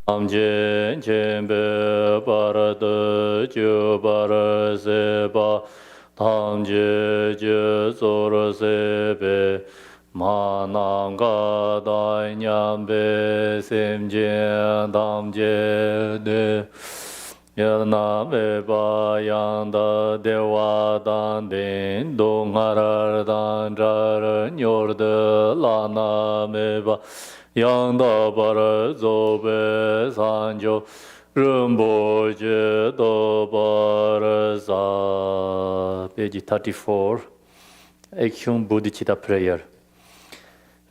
Amje Jembe Barada Ju Baraseba Tamje Je Zorasebe Mananga Danyambe Semje Damje De Yana Beba Yanda Dewa Dan Din Dongarar Dan Jar Nyorda Lana Meba Yanda Bara Zobe Sanjo Rinpoche Do Bara Sa. Page 34. Action Bodhicitta prayer.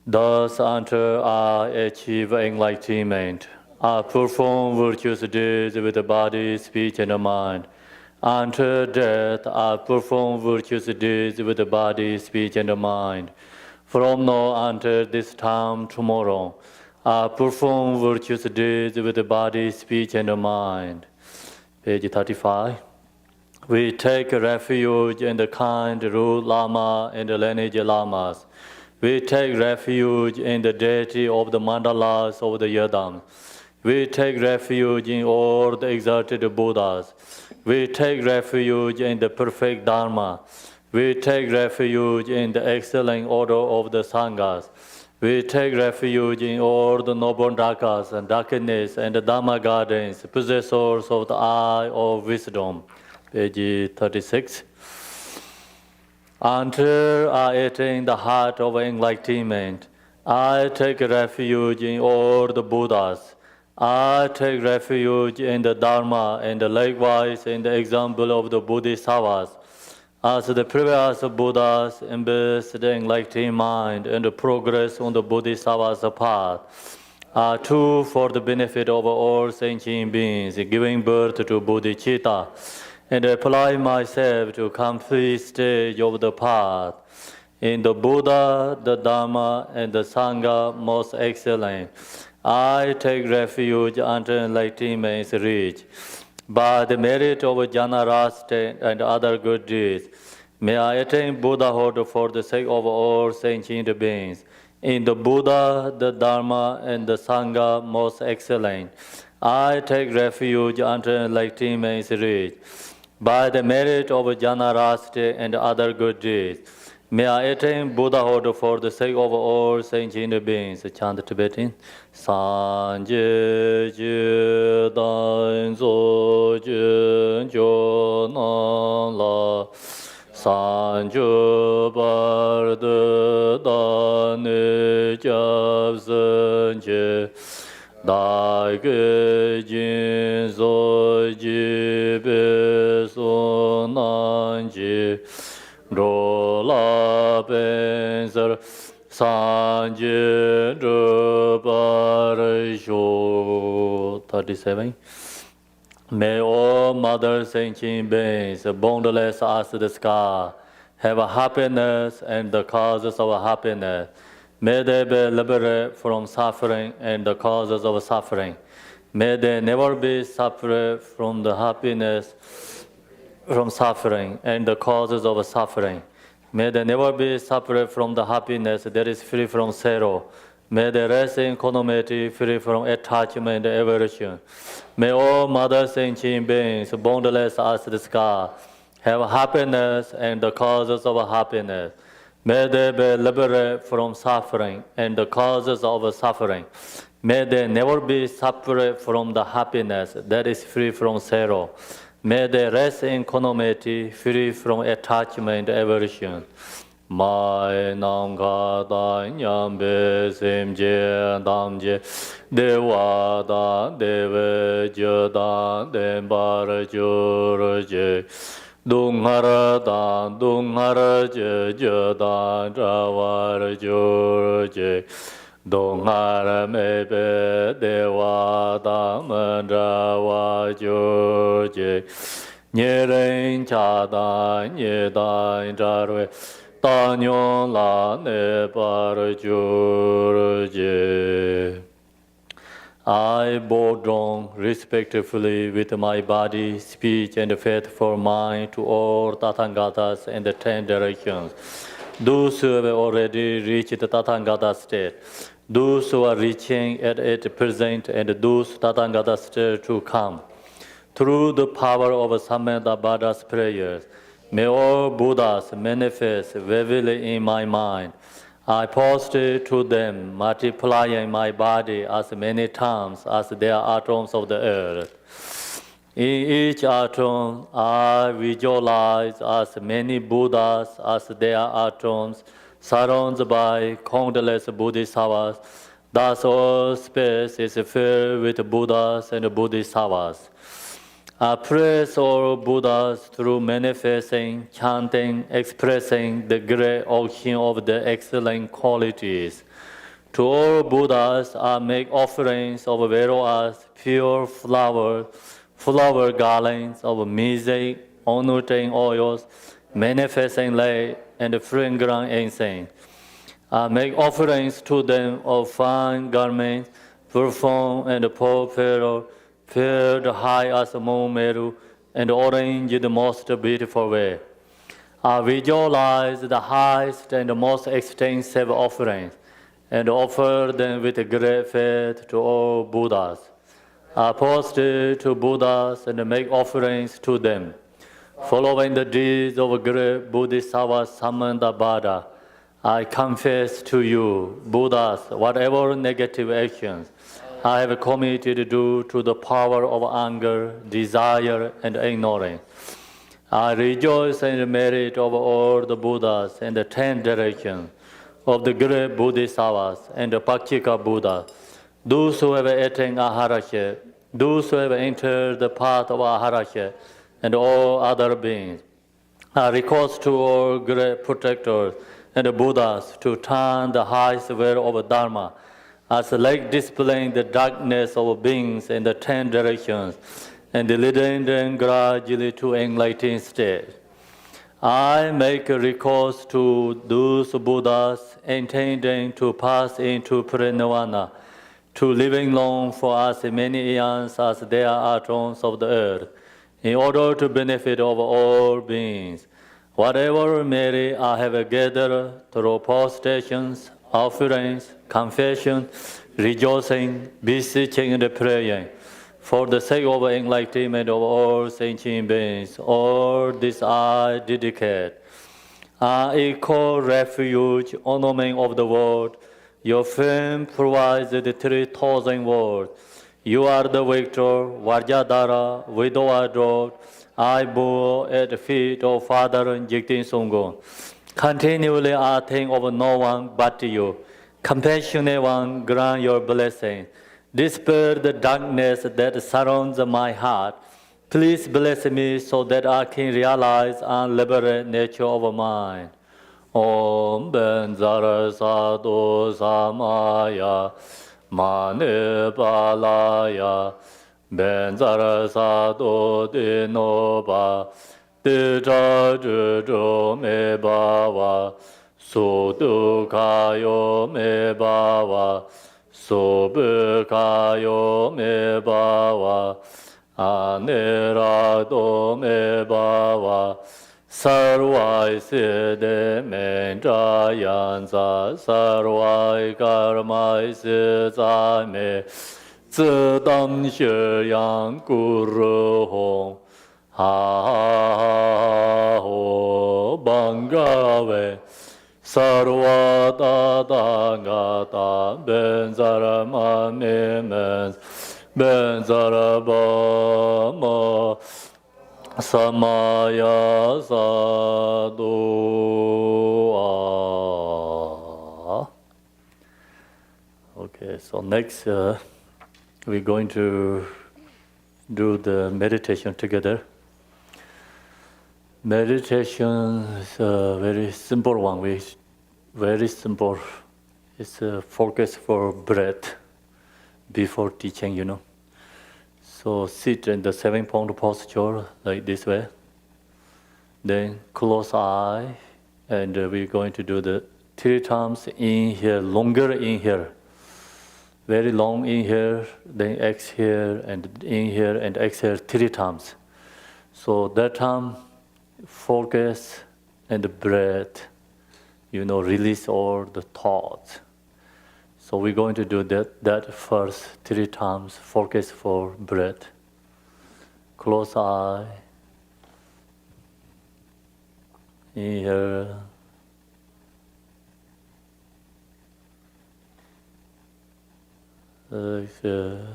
Thus until I achieve enlightenment, I perform virtuous deeds with the body, speech, and the mind. Until death, I perform virtuous deeds with the body, speech, and the mind. From now until this time tomorrow, I perform virtuous deeds with the body, speech, and the mind. Page 35. We take refuge in the kind root Lama and the lineage Lamas. We take refuge in the deity of the mandalas of the Yadam. We take refuge in all the exalted Buddhas. We take refuge in the perfect Dharma. We take refuge in the excellent order of the Sanghas. We take refuge in all the noble Dhakas and darkness and the Dhamma gardens, possessors of the eye of wisdom. Page 36. Until I attain the heart of enlightenment, I take refuge in all the Buddhas. I take refuge in the Dharma and likewise in the example of the Bodhisattvas. As the previous Buddhas embodied the enlightened mind and the progress on the Bodhisattva's path, are true for the benefit of all sentient beings, giving birth to bodhicitta, and apply myself to complete stage of the path. In the Buddha, the Dharma, and the Sangha most excellent, I take refuge until enlightenment is reached. By the merit of Jnana and other good deeds, may I attain Buddhahood for the sake of all sentient beings. In the Buddha, the Dharma, and the Sangha most excellent, I take refuge until enlightenment is reached. By the merit of Jnana and other good deeds, may I attain Buddhahood for the sake of all sentient beings. Chant Tibetan. Sanje je dan zo jun jo nan la sanju bar de dan ne jab zhen je dai ge jin zo ji be so nan ji ro la ben zer Sanje Drupar 37. May all mother sentient beings, boundless as the sky, have a happiness and the causes of happiness. May they be liberated from suffering and the causes of suffering. May they never be separate from the happiness from suffering and the causes of suffering. May they never be separate from the happiness that is free from sorrow. May they rest in equanimity, free from attachment and aversion. May all mother sentient beings, boundless as the sky, have happiness and the causes of happiness. May they be liberated from suffering and the causes of suffering. May they never be separate from the happiness that is free from sorrow. May they rest in equanimity, free from attachment and aversion. Mai Nanga Dan Yambe Semje Damje Dewa Dan Deve Jodan Dembar Jurje Dunghara Dan Dunghara Jodan Rawar Jurje Donghara Mebe Dewa Damandrawa Jurje Nyeren Chada Nyedan Jarwe Tanyon La Nepar Jurje. I bow down respectfully with my body, speech, and faithful mind to all Tathagatas in the 10 directions. Those who have already reached the Tathagata state, those who are reaching at it present, and those Tathagata still to come. Through the power of Samdup prayers, may all Buddhas manifest vividly in my mind. I posted to them, multiplying my body as many times as there are atoms of the earth. In each atom, I visualize as many Buddhas as there are atoms, surrounded by countless Bodhisattvas. Thus, all space is filled with Buddhas and Bodhisattvas. I praise all Buddhas through manifesting, chanting, expressing the great ocean of the excellent qualities. To all Buddhas, I make offerings of various pure flower garlands of music, anointing oils, manifesting light, and fragrant incense. I make offerings to them of fine garments, perfume, and purple, filled high as a moon meadow, and orange in the most beautiful way. I visualize the highest and most extensive offerings, and offer them with great faith to all Buddhas. I prostrate to Buddhas and make offerings to them. Following the deeds of great Bodhisattva Samdup, I confess to you, Buddhas, whatever negative actions I have committed due to the power of anger, desire, and ignorance. I rejoice in the merit of all the Buddhas and the 10 directions of the great Bodhisattvas and the Pakchika Buddha, those who have attained Aharashya, those who have entered the path of Aharashya, and all other beings. I request to all great protectors and the Buddhas to turn the highest will of Dharma as like displaying the darkness of beings in the 10 directions and leading them gradually to enlightened state. I make a recourse to those Buddhas intending to pass into Parinirvana, to living long for as many eons as there are atoms of the earth, in order to benefit of all beings. Whatever merit I have gathered through prostrations, offerings, confession, rejoicing, beseeching, and praying, for the sake of enlightenment of all sentient beings, all this I dedicate. I equal refuge, ornament of the world. Your fame provides the 3,000 worlds. You are the victor, Vajradhara, widow adored. I bow at the feet of Father Jigten Songgon. Continually I think of no one but you. Compassionate one, grant your blessing. Dispel the darkness that surrounds my heart. Please bless me so that I can realize and liberate nature of mine. Om Benzara Sadhu Samaya Mane Balaya Benzara Sadhu Dinoba Dita Juju Me Bawa Sudu Kayo Me Bawa Sobu Kayo Me Bawa Anirado Me Bawa Sarvai Siddhi Menjayansa Sarvai Karmai Siddhame Zidam Shiryang Guru Hong Ha Ho Bangave Sarva Dadangata Benzara Mamimens Benzara Bama Samaya Sadhu. Okay, so next we're going to do the meditation together. Meditation is a very simple one. Very simple. It's a focus for breath before teaching, you know. So sit in the 7-point posture like this way. Then close eye, and we're going to do the 3 times inhale, longer inhale. Very long inhale, then exhale, and inhale and exhale 3 times. So that time, focus and the breath, you know, release all the thoughts. So we're going to do that first 3 times. Focus for breath. Close eye. Inhale. Exhale.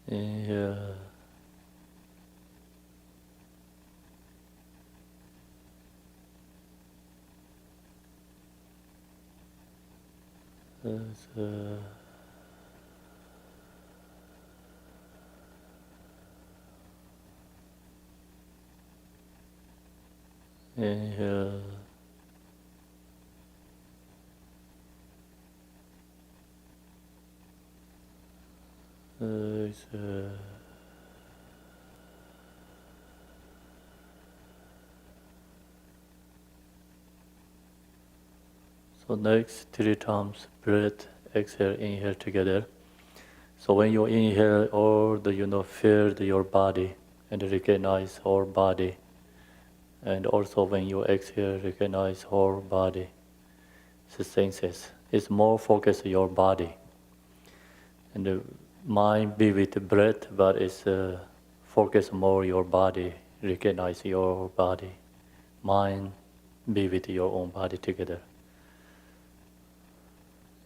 Inhale. Exhale. Inhale. Exhale. So next 3 times breath, exhale, inhale together. So when you inhale, all feel your body and recognize whole body. And also when you exhale, recognize whole body. The senses. It's more focused on your body. And the mind be with the breath, but it's focus more your body, recognize your body. Mind be with your own body together.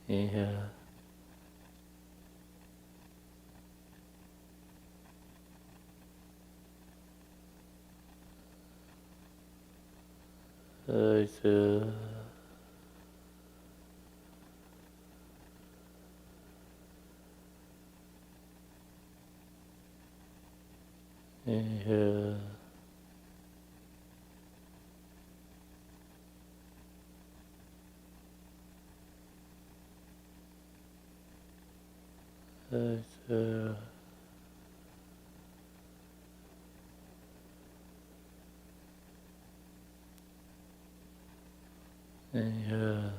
Inhale. Exhale. Inhale. Exhale. Inhale.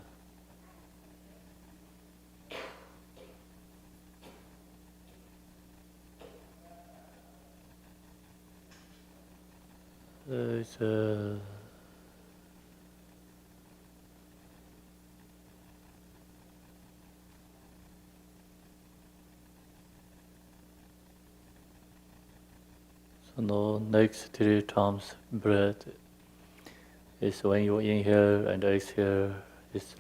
Exhale. So now next 3 times breath is when you inhale and exhale, is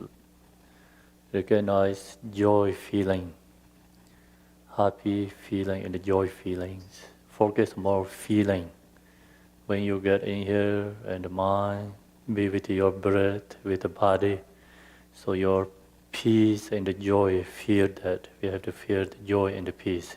recognize joy feeling, happy feeling and joy feelings. Focus more feeling. When you get inhale and the mind, be with your breath, with the body, so your peace and the joy, feel that. We have to feel the joy and the peace.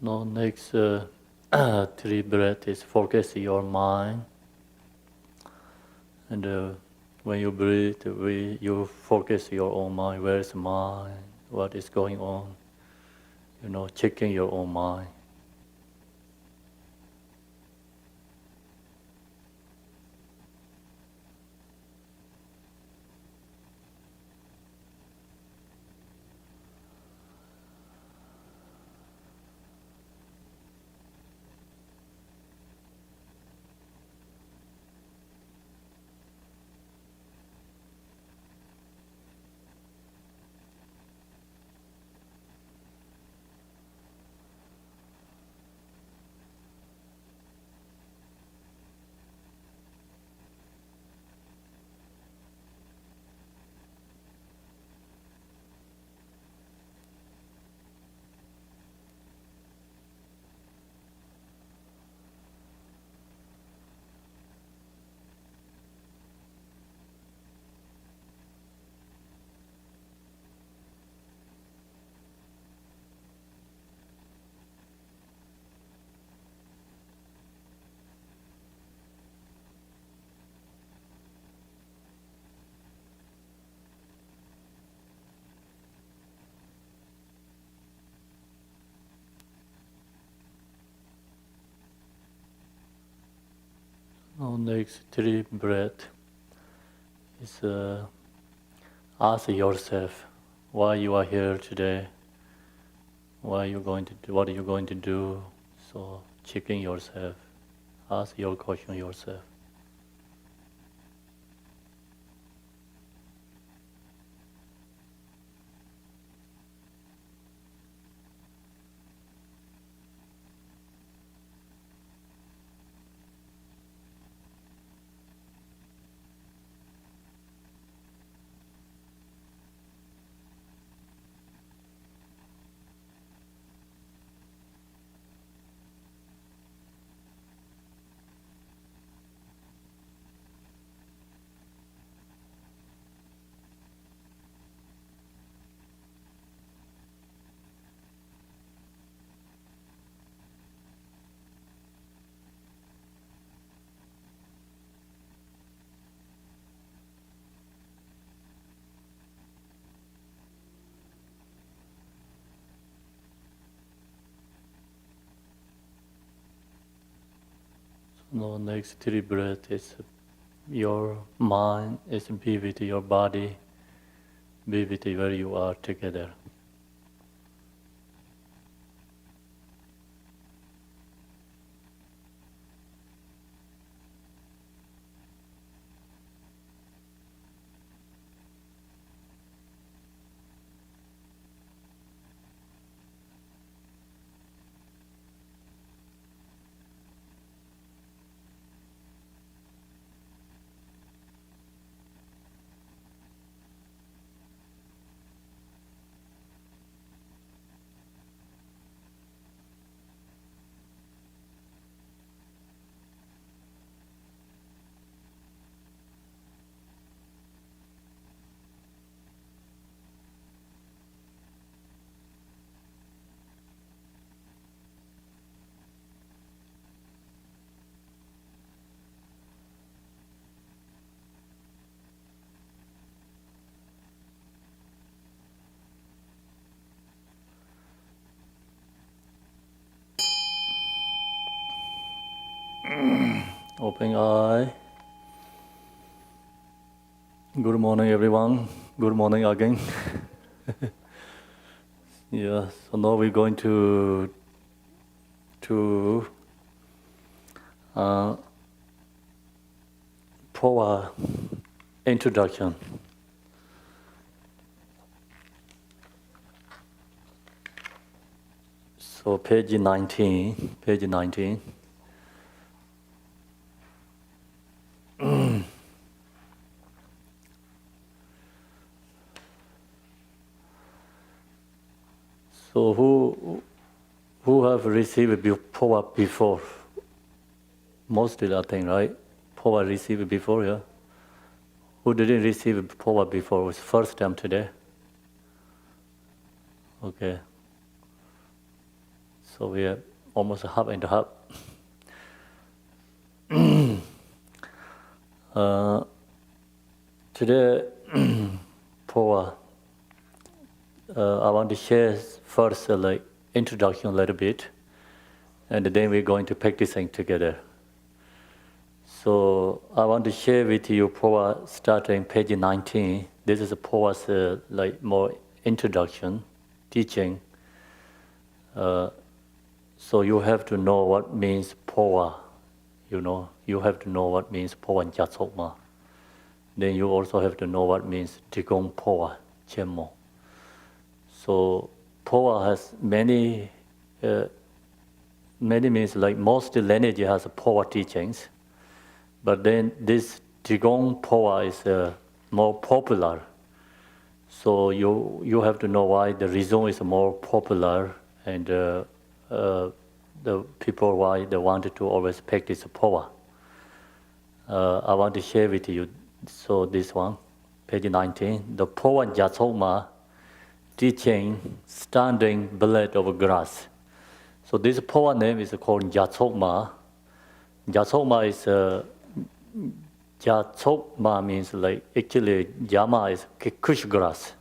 Now next 3 breaths is focus your mind. And when you breathe, you focus your own mind. Where is mind? What is going on? Checking your own mind. So next 3 breath is ask yourself why you are here today, why you going to do, what are you going to do. So checking yourself, ask your question yourself. No, next 3 breath is your mind is be with your body, be with where you are together. Open eye. Good morning, everyone. Good morning again. Yeah, so now we're going to Phowa introduction. So page 19. So who have received Phowa before? Mostly, I think, right? Phowa received before, yeah? Who didn't receive Phowa before? It was first time today? Okay. So we are almost half and half. Today, Phowa, I want to share first like introduction a little bit, and then we're going to practicing together. So I want to share with you Phowa starting page 19. This is Phowa's like more introduction, teaching. So you have to know what means Phowa. You have to know what means Phowa and Jatsokma. Then you also have to know what means Drikung Phowa, Khenpo. So Phowa has many means, like most lineage has Phowa teachings, but then this Drikung Phowa is more popular. So you have to know why the reason is more popular, and the people why they wanted to always practice Phowa. I want to share with you. So this one, page 19, the Phowa Jatsokma teaching standing blade of grass. So this Phowa name is called Jatsokma. Jatsokma is Jatsokma means like actually Jama is kush grass.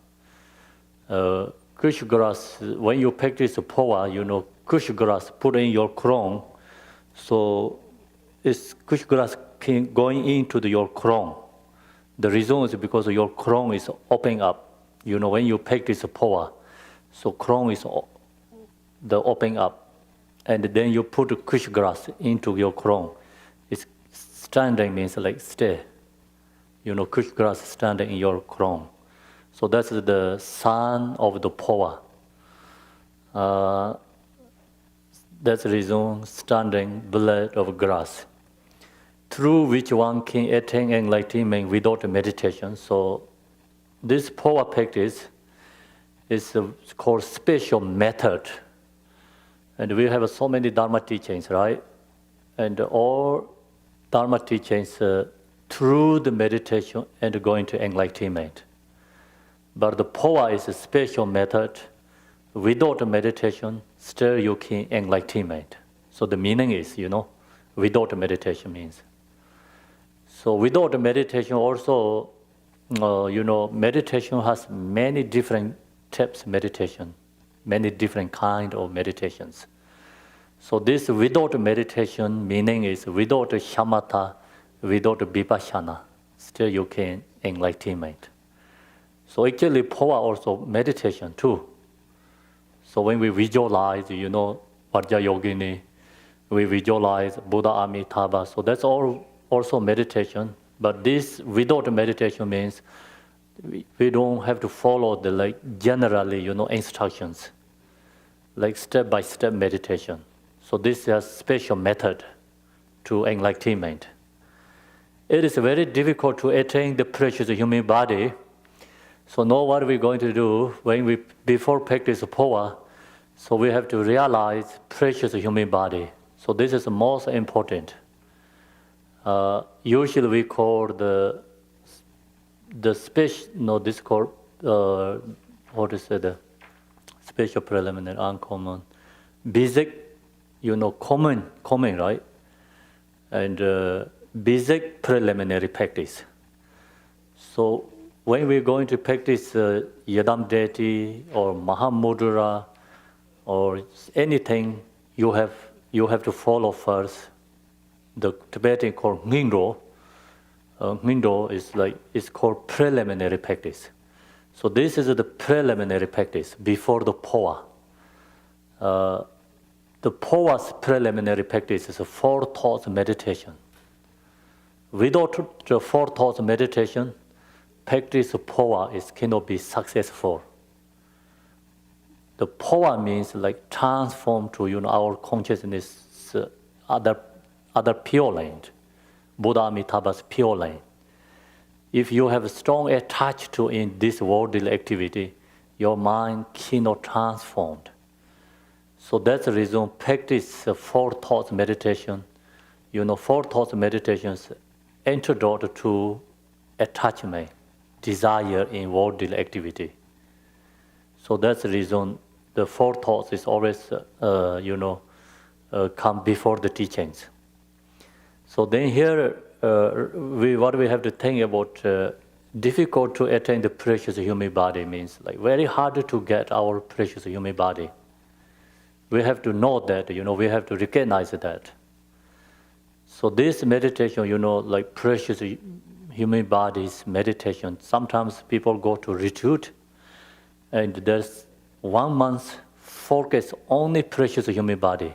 Kush grass, when you practice Phowa, kush grass put in your crown. So it's kush grass going into your crown. The reason is because your crown is opening up. When you practice Phowa, so crown is the opening up, and then you put kush grass into your crown. It's standing means like stay. Kush grass standing in your crown. So that's the sign of the Phowa. That's the reason standing blade of grass, through which one can attain enlightenment without meditation. So this Phowa practice is called special method. And we have so many Dharma teachings, right? And all Dharma teachings through the meditation and going to enlightenment. But the Phowa is a special method. Without meditation, still you can enlightenment. So the meaning is, without meditation means. So without meditation also, meditation has many different types of meditation, many different kind of meditations. So this without meditation meaning is without shamatha, without vipassana, still you can enlightenment. So actually Phowa also meditation too. So when we visualize, Vajrayogini, we visualize Buddha Amitabha, so that's all also meditation. But this without meditation means we don't have to follow the generally, instructions, like step-by-step meditation. So this is a special method to enlightenment. It is very difficult to attain the precious human body. So now what we're going to do when we before practice Phowa, so we have to realize precious human body. So this is the most important. Usually we call the special, this called, what is it, the special preliminary, uncommon, basic, common, right? And basic preliminary practice. So when we're going to practice Yadam deity or Mahamudra or anything, you have to follow first the Tibetan called Ngindro. Ngindro is called preliminary practice. So this is the preliminary practice before the Phowa. The Phowa's preliminary practice is a 4 thoughts meditation. Without the 4 thoughts meditation, practice of Phowa cannot be successful. The Phowa means transform to our consciousness other pure land, Buddha Amitabha's pure land. If you have a strong attached to in this worldly activity, your mind cannot transform. So that's the reason practice 4 thoughts meditation. 4 thoughts meditations antidote to attachment, desire in worldly activity. So that's the reason the 4 thoughts is always, come before the teachings. So then here, what we have to think about, difficult to attain the precious human body means very hard to get our precious human body. We have to know that, we have to recognize that. So this meditation, precious human bodies meditation, sometimes people go to retreat and there's 1 month focus only precious human body.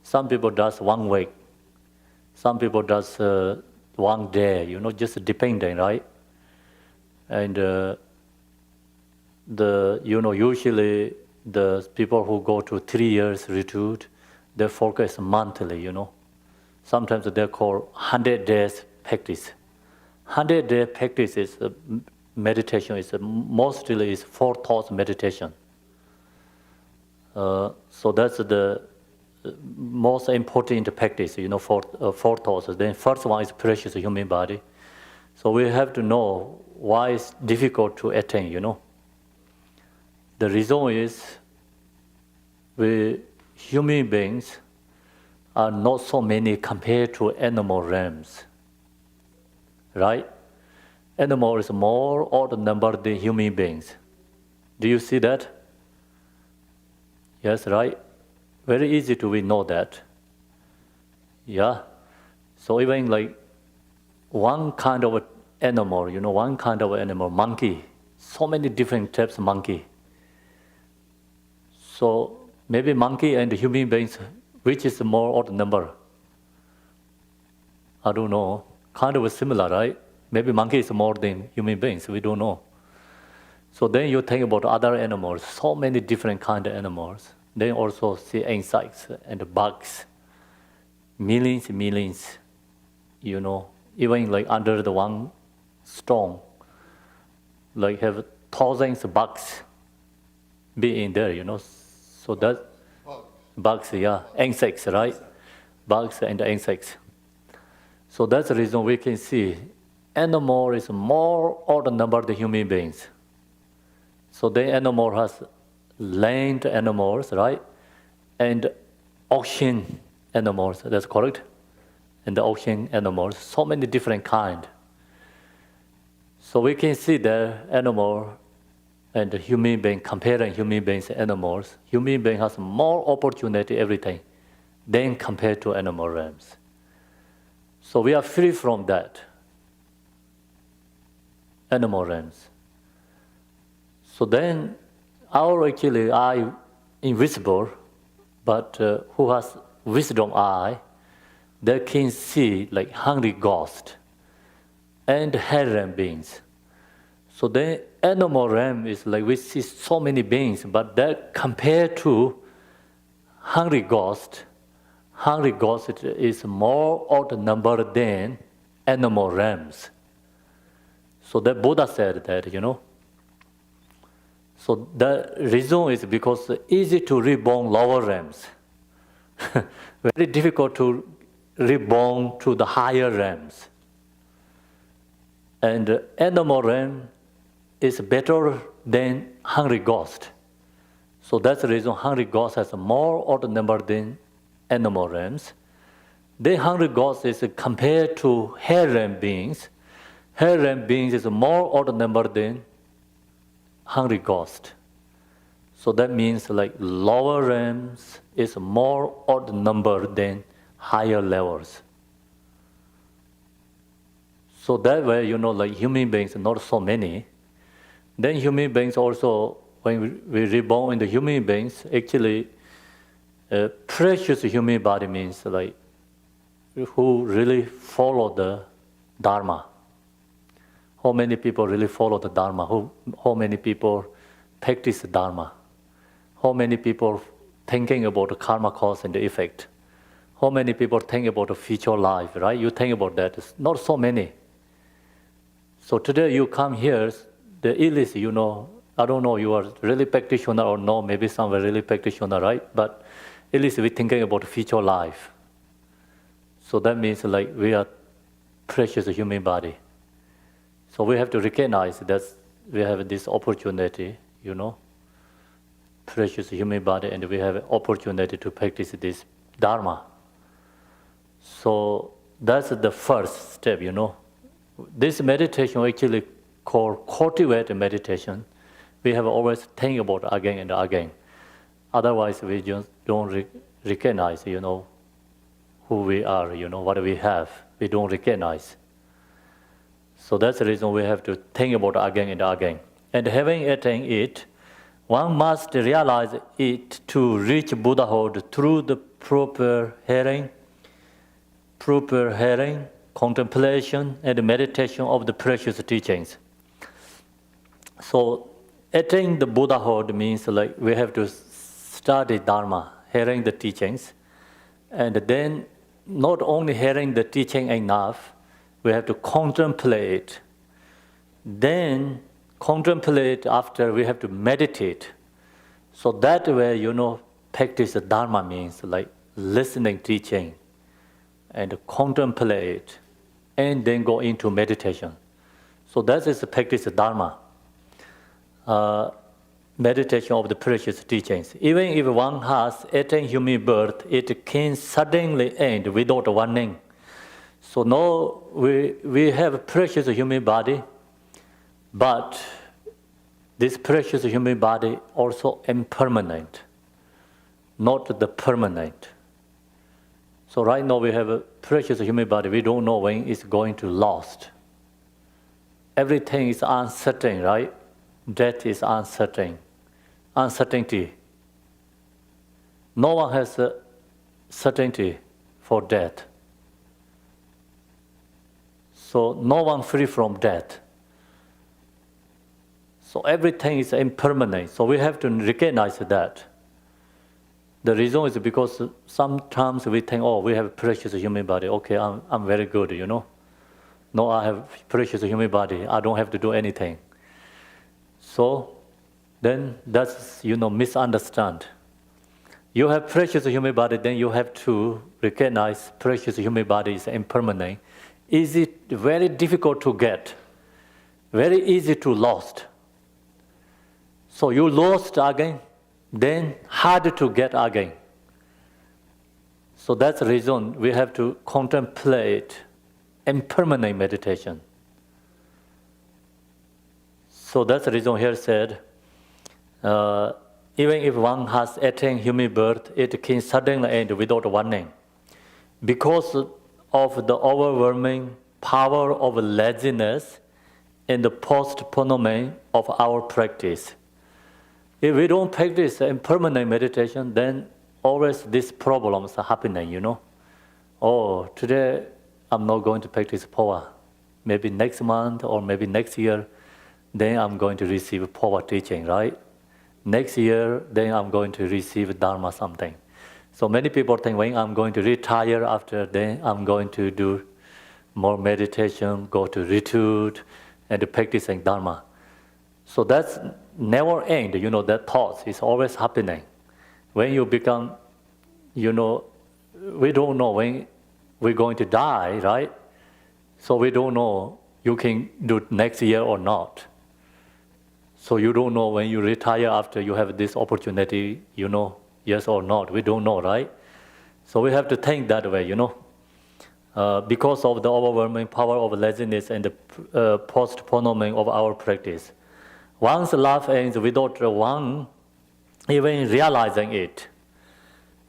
Some people does 1 week. Some people does 1 day, just depending, right? And usually the people who go to 3 years retreat, they focus monthly, Sometimes they call 100 days practice. 100-day practice is meditation. Is mostly is 4 thoughts meditation. So that's the most important practice, 4 thoughts. Then first one is precious human body. So we have to know why it's difficult to attain, The reason is we human beings are not so many compared to animal realms, right? Animal is more odd number than human beings. Do you see that? Yes, right? Very easy to we know that. Yeah. So even like one kind of animal, one kind of animal, monkey, so many different types of monkey. So maybe monkey and human beings, which is more odd number? I don't know. Kind of similar, right? Maybe monkey is more than human beings. We don't know. So then you think about other animals, so many different kind of animals. Then also see insects and bugs, millions, even like under the one stone, like have thousands of bugs be in there, So that bugs, yeah, insects, right? Bugs and insects. So that's the reason we can see animal is more odd number than human beings. So the animal has land animals, right? And ocean animals, that's correct? And the ocean animals, so many different kind. So we can see the animal and the human being, comparing human beings and animals. Human being has more opportunity, everything, than compared to animal realms. So we are free from that, animal realms. So then, our actually eye invisible, but who has wisdom eye, they can see like hungry ghost and hell realm beings. So the animal realm is like we see so many beings, but that compared to hungry ghost is more odd number than animal realms. So the Buddha said that, So the reason is because it's easy to reborn lower realms. Very difficult to reborn to the higher realms. And animal realm is better than hungry ghost. So that's the reason hungry ghost has a more odd number than animal realms. The hungry ghost is compared to hell realm beings. Hell realm beings is more odd number than hungry ghost. So that means like lower realms is more odd number than higher levels. So that way, like human beings, not so many. Then human beings also, when we reborn in the human beings, actually precious human body means like who really follow the Dharma. How many people really follow the Dharma? How many people practice the Dharma? How many people thinking about the karma cause and the effect? How many people think about the future life, right? You think about that. It's not so many. So today you come here, the illness, I don't know you are really practitioner or no, maybe some are really practitioner, right? But at least we're thinking about the future life. So that means like we are precious human body. So we have to recognize that we have this opportunity, precious human body, and we have an opportunity to practice this Dharma. So that's the first step, This meditation actually called cultivate meditation. We have always think about again and again. Otherwise, we just don't recognize, who we are, what we have. We don't recognize. So that's the reason we have to think about again and again. And having attained it, one must realize it to reach Buddhahood through the proper hearing, contemplation, and meditation of the precious teachings. So attaining the Buddhahood means like we have to study Dharma, hearing the teachings, and then not only hearing the teaching enough, we have to contemplate. Then contemplate after we have to meditate. So that way, practice the Dharma means like listening, teaching, and contemplate, and then go into meditation. So that is the practice of Dharma. Meditation of the precious teachings. Even if one has attained human birth, it can suddenly end without warning. So now we have a precious human body, but this precious human body also impermanent, not the permanent. So right now we have a precious human body. We don't know when it's going to lost. Everything is uncertain, right? Death is uncertain. Uncertainty. No one has a certainty for death. So no one free from death. So everything is impermanent. So we have to recognize that. The reason is because sometimes we think, oh, we have a precious human body. Okay, I'm very good, you know. No, I have precious human body. I don't have to do anything. So then that's, misunderstand. You have precious human body, then you have to recognize precious human body is impermanent. Is it very difficult to get? Very easy to lost. So you lost again, then hard to get again. So that's the reason we have to contemplate impermanent meditation. So that's the reason here said, even if one has attained human birth, it can suddenly end without warning. Because of the overwhelming power of laziness and the postponement of our practice. If we don't practice impermanent meditation, then always these problems are happening, Oh, today I'm not going to practice Phowa. Maybe next month or maybe next year, then I'm going to receive Phowa teaching, right? Next year, then I'm going to receive Dharma something. So many people think when I'm going to retire after, then I'm going to do more meditation, go to retreat, and practicing Dharma. So that's never end, that thought is always happening. When you become, we don't know when we're going to die, right? So we don't know you can do it next year or not. So you don't know when you retire after you have this opportunity, yes or not. We don't know, right? So we have to think that way, because of the overwhelming power of laziness and the postponement of our practice. Once life ends without one even realizing it.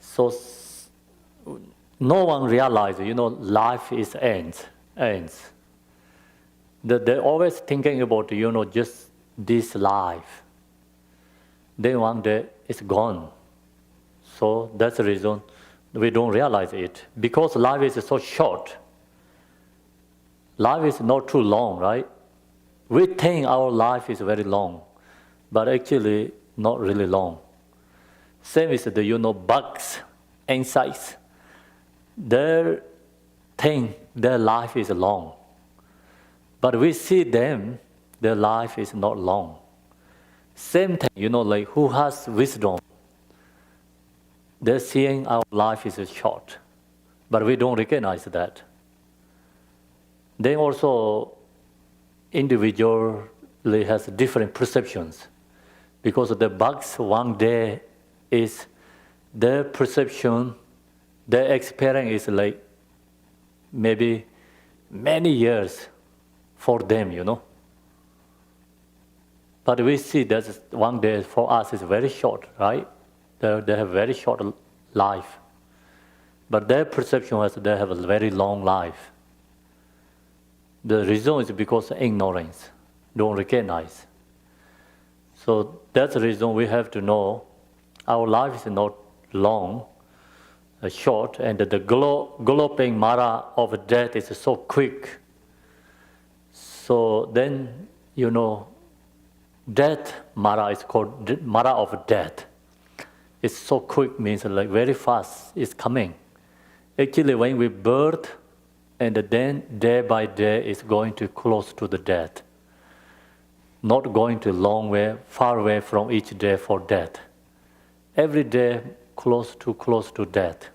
So no one realizes, life is ends. They're always thinking about, just this life. Then one day it's gone. So that's the reason we don't realize it. Because life is so short. Life is not too long, right? We think our life is very long, but actually not really long. Same with the bugs, insects. They think their life is long. But we see them, their life is not long. Same thing, like who has wisdom, they're seeing our life is short. But we don't recognize that. Then also, individually has different perceptions. Because the bugs one day is their perception, their experience is like maybe many years for them, But we see that one day for us is very short, right? They have very short life. But their perception is they have a very long life. The reason is because of ignorance, don't recognize. So that's the reason we have to know our life is not long, short, and the galloping mara of death is so quick. So then, death mara is called mara of death. It's so quick, means like very fast, it's coming. Actually, when we birth, and then day by day is going to close to the death. Not going to long way, far away from each day for death. Every day close to death.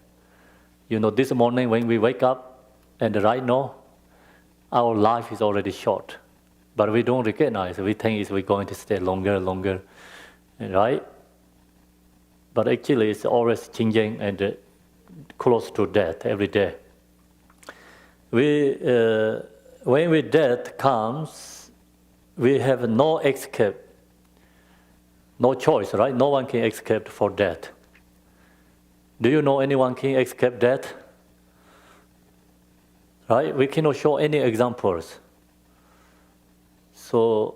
This morning when we wake up, and right now, our life is already short. But we don't recognize, we think we're going to stay longer, right? But actually it's always changing and close to death every day. When death comes, we have no escape, no choice, right? No one can escape for death. Do you know anyone can escape death? right? We cannot show any examples. So,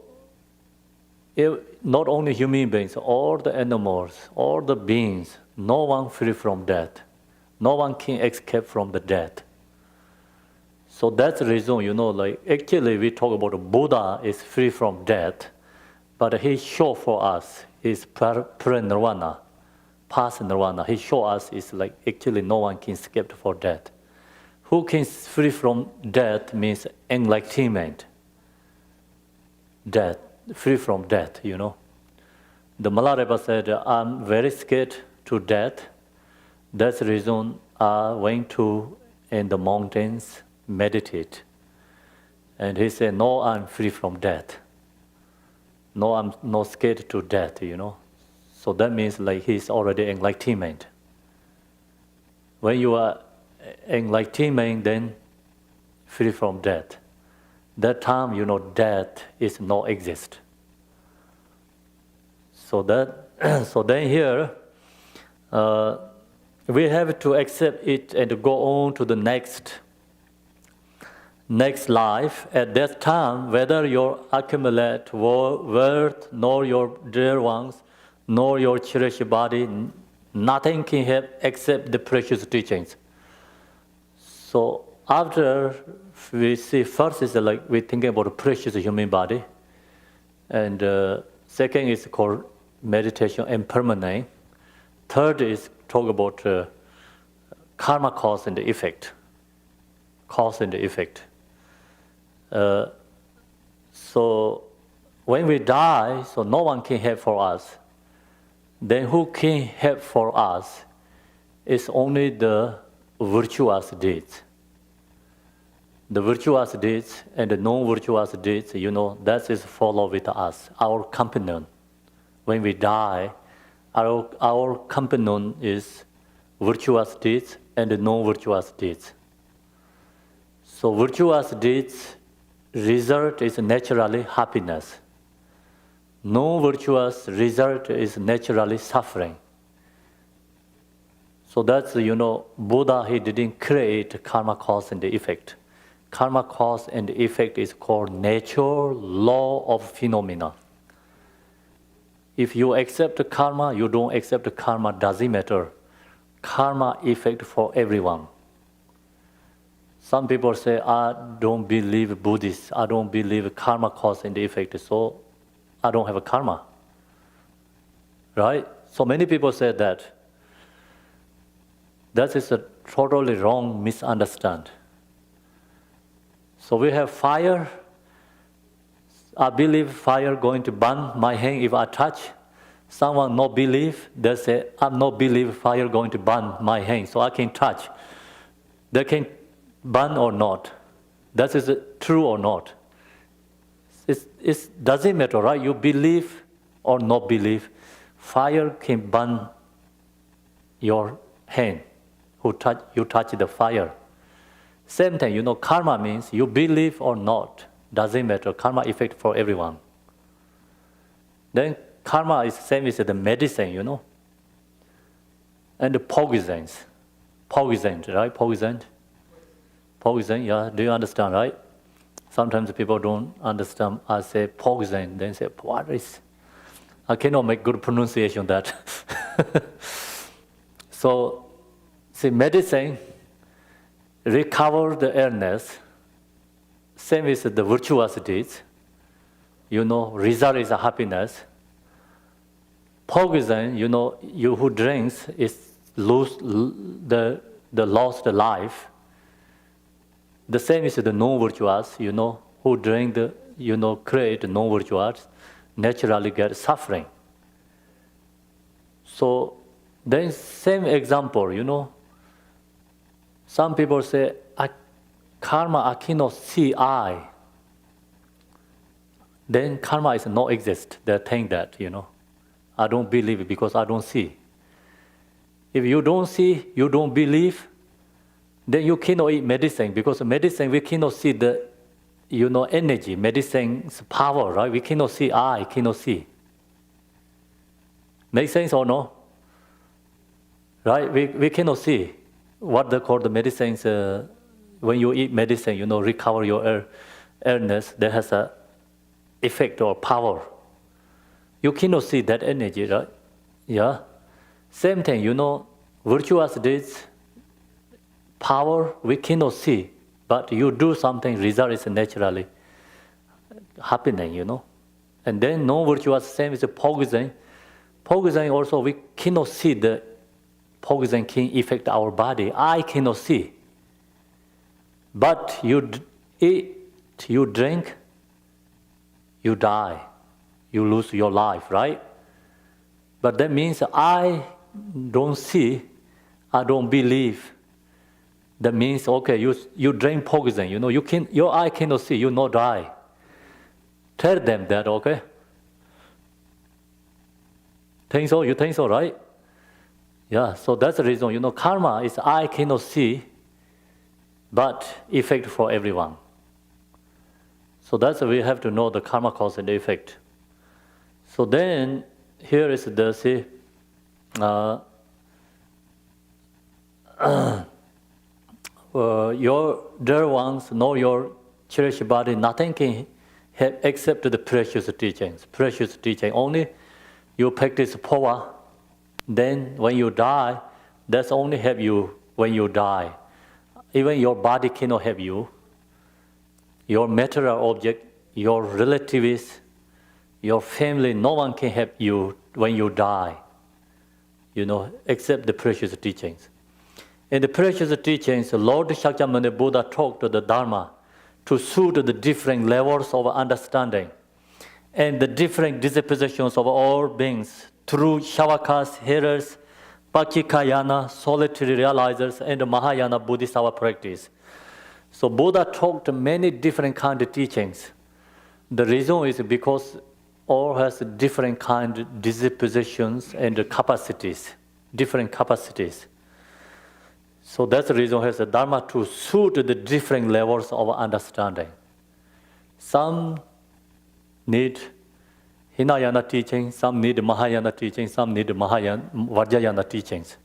not only human beings, all the animals, all the beings, no one free from death. No one can escape from the death. So that's the reason, like actually we talk about Buddha is free from death, but he showed for us is pre-nirvana, past nirvana. He showed us is like actually no one can escape for death. Who can free from death means enlightenment. Death, free from death, The Malarepa said, I'm very scared to death. That's the reason I went to in the mountains, meditate. And he said, no, I'm free from death. No, I'm not scared to death, So that means like he's already enlightenment. When you are enlightenment, then free from death. That time, death is not exist. So then here, we have to accept it and go on to the next life. At that time, whether you accumulate wealth, nor your dear ones, nor your cherished body, nothing can help except the precious teachings. So after we see, first is like we thinking about a precious human body, and second is called meditation impermanent. Third is talk about karma, cause and effect. Cause and effect. So when we die, so no one can help for us. Then who can help for us? It's only the virtuous deeds. The virtuous deeds and the non-virtuous deeds, that is follow with us, our companion. When we die, our companion is virtuous deeds and non-virtuous deeds. So virtuous deeds result is naturally happiness. Non-virtuous result is naturally suffering. So that's, Buddha, he didn't create karma, cause and effect. Karma, cause and effect is called nature, law of phenomena. If you accept karma, you don't accept karma, doesn't matter. Karma effect for everyone. Some people say, I don't believe Buddhist, I don't believe karma, cause and effect, so I don't have a karma. Right? So many people say that. That is a totally wrong misunderstanding. So we have fire. I believe fire going to burn my hand if I touch. Someone not believe, they say, I'm not believe fire going to burn my hand, so I can touch. They can burn or not. That is true or not. It doesn't matter, right? You believe or not believe. Fire can burn your hand. You touch the fire. Same thing, karma means you believe or not. Doesn't matter. Karma effect for everyone. Then karma is same as the medicine, And the poison, right? Poison, yeah. Do you understand, right? Sometimes people don't understand. I say poison, then say what is? I cannot make good pronunciation of that. So, see, medicine recover the illness. Same as the virtuous deeds. Result is a happiness. Poison, you who drinks is lose the lost life. The same is the non-virtuous, who drink create non-virtuous, naturally get suffering. So then same example, some people say, karma, I cannot see I. Then karma is not exist. They think that, I don't believe it because I don't see. If you don't see, you don't believe, then you cannot eat medicine because medicine we cannot see the, energy, medicine's power, right? We cannot see I, cannot see. Make sense or no? Right? We cannot see what they call the medicine's when you eat medicine, recover your illness, that has a effect or power. You cannot see that energy, right? Yeah. Same thing, virtuous deeds, power, we cannot see. But you do something, result is naturally happening, And then non-virtuous, same is poison. Poison also, we cannot see the poison can affect our body. I cannot see. But you eat, you drink, you die. You lose your life, right? But that means I don't see, I don't believe. That means, okay, you drink poison, your eye cannot see, you not die. Tell them that, okay? Think so? You think so, right? Yeah, so that's the reason, karma is I cannot see, but effect for everyone. So that's why we have to know the karma cause and effect. So then, here is the, see, your dear ones know your cherished body, nothing can have except the precious teachings. Precious teaching. Only you practice Phowa, then when you die, that's only help you when you die. Even your body cannot help you. Your material object, your relatives, your family, no one can help you when you die, except the precious teachings. In the precious teachings, Lord Shakyamuni Buddha talked to the Dharma to suit the different levels of understanding and the different dispositions of all beings through Shavakas, hearers, Pakikayana, solitary realizers, and Mahayana Bodhisattva practice. So Buddha talked many different kind of teachings. The reason is because all has different kind of dispositions and capacities, different capacities. So that's the reason has the Dharma to suit the different levels of understanding. Some need Hinayana teaching, some need Mahayana teaching, some need Vajrayana teachings.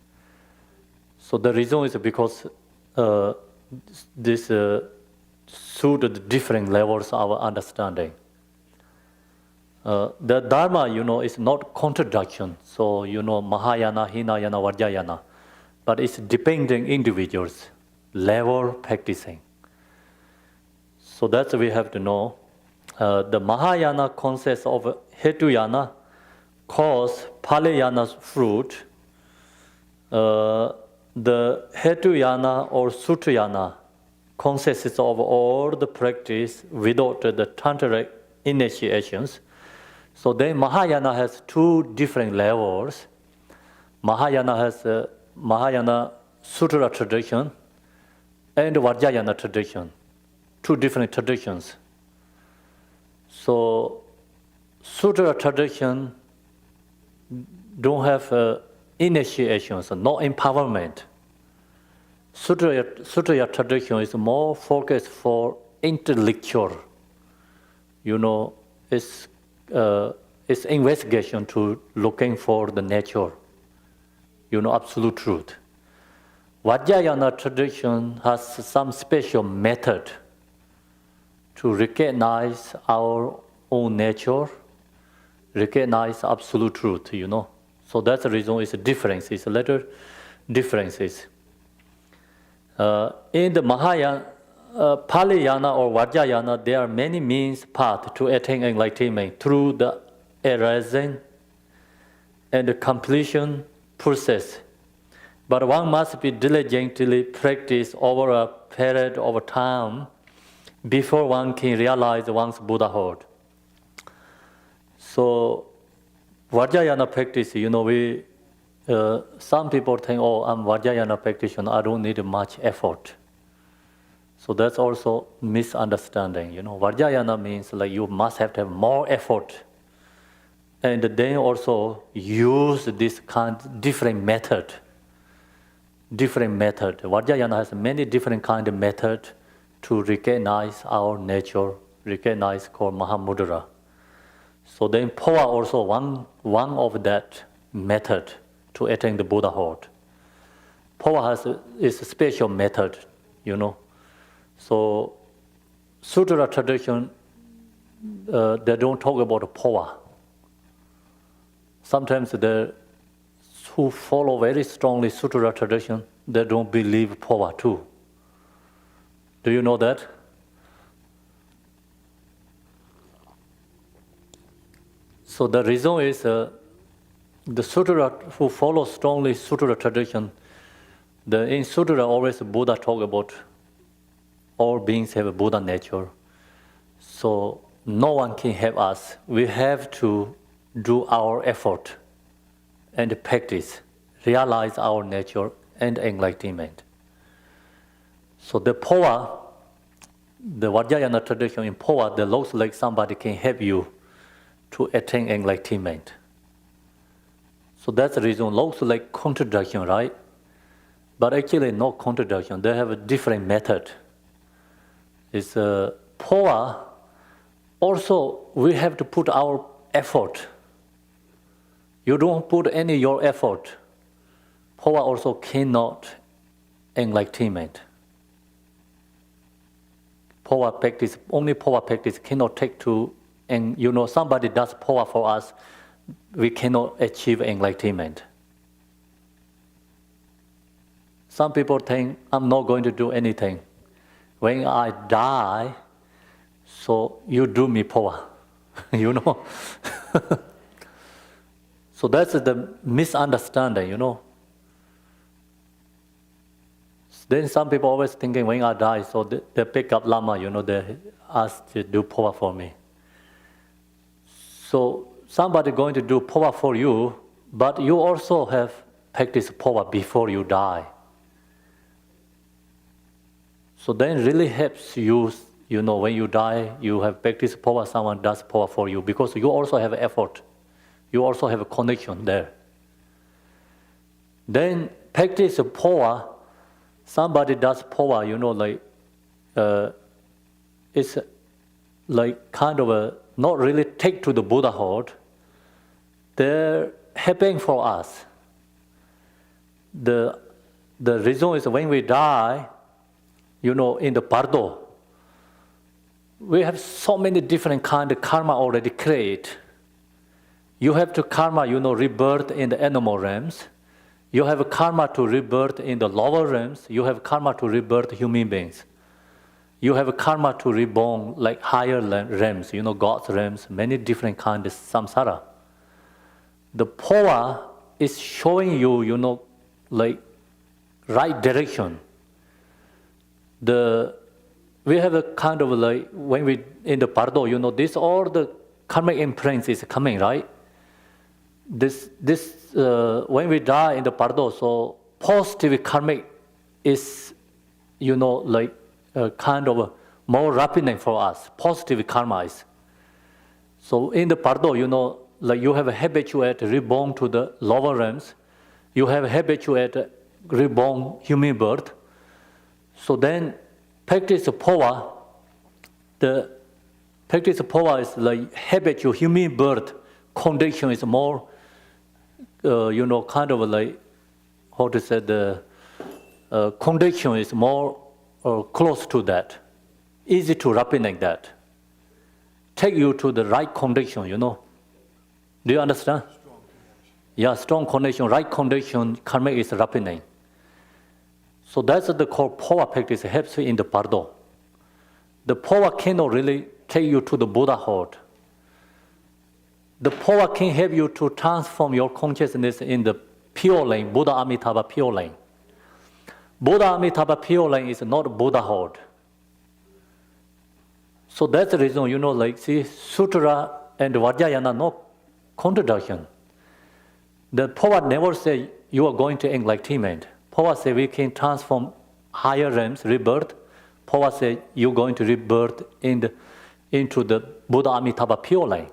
So the reason is because this suit the different levels of understanding. The Dharma, is not contradiction. So, Mahayana, Hinayana, Vajrayana. But it's depending individuals, level practicing. So that's what we have to know. The Mahayana consists of Hetuyana, cause, Palayana's fruit. The Hetuyana or Sutrayana consists of all the practice without the tantric initiations. So then Mahayana has two different levels. Mahayana has Mahayana Sutra tradition and Vajrayana tradition, two different traditions. So Sutra tradition don't have initiations, no empowerment. Sutra tradition is more focused for intellectual. It's investigation to looking for the nature. Absolute truth. Vajrayana tradition has some special method to recognize our own nature, recognize absolute truth, So that's the reason it's a difference, it's a little differences. In the Mahayana, Palayana or Vajrayana, there are many means paths to attain enlightenment through the arising and the completion process. But one must be diligently practice over a period of time before one can realize one's Buddhahood. So, Vajrayana practice, some people think, I'm Vajrayana practitioner, I don't need much effort. So that's also misunderstanding. Vajrayana means like you must have to have more effort. And then also use this different method. Vajrayana has many different kind of method to recognize our nature, recognize called Mahamudra. So then Phowa also one of that method to attain the Buddhahood. Phowa is a special method, So, Sutra tradition, they don't talk about Phowa. Sometimes they who follow very strongly Sutra tradition, they don't believe Phowa too. Do you know that? So the reason is the Sutra who follow strongly Sutra tradition, in Sutra always Buddha talk about all beings have a Buddha nature. So no one can help us. We have to do our effort and practice, realize our nature and enlightenment. So the Phowa, the Vajrayana tradition in Phowa, that looks like somebody can help you to attain enlightenment. So that's the reason, looks like contradiction, right? But actually no contradiction, they have a different method. It's Phowa, also we have to put our effort. You don't put any your effort, Phowa also cannot enlightenment. Only Phowa practice cannot take to, and somebody does Phowa for us, we cannot achieve enlightenment. Some people think, I'm not going to do anything. When I die, so you do me Phowa, So that's the misunderstanding, Then some people always thinking, when I die, so they pick up Lama, they ask to do Phowa for me. So somebody going to do Phowa for you, but you also have practiced Phowa before you die. So then really helps you, when you die, you have practiced Phowa, someone does Phowa for you, because you also have effort. You also have a connection there. Then practice Phowa, somebody does Phowa, it's like kind of a, not really take to the Buddhahood. They're helping for us. The reason is when we die, in the Bardo, we have so many different kind of karma already created. You have to karma, rebirth in the animal realms. You have a karma to rebirth in the lower realms. You have karma to rebirth human beings. You have a karma to reborn like higher realms, God's realms, many different kinds of samsara. The Phowa is showing you, like right direction. We have a kind of like, when we in the Bardo, this all the karmic imprints is coming, right? This when we die in the Bardo, so positive karmic is, like kind of more rapid for us. Positive karma is. So in the Bardo, like you have a habituate reborn to the lower realms. You have a habituate reborn human birth. So then practice Phowa, the practice Phowa is like habitual human birth condition is more, kind of like, how to say, the condition is more close to that, easy to rapidate that. Take you to the right condition, Do you understand? Yeah, strong condition, right condition, karma is rapidate. So that's the core Phowa practice helps you in the Bardo. The Phowa cannot really take you to the Buddhahood. The Phowa can help you to transform your consciousness in the pure lane, Buddha Amitabha pure lane. Buddha Amitabha pure lane is not Buddhahood. So that's the reason, like, see, Sutra and Vajrayana, no contradiction. The Phowa never say you are going to enlightenment. Phowa say we can transform higher realms, rebirth. Phowa say you're going to rebirth into the Buddha Amitabha pure lane.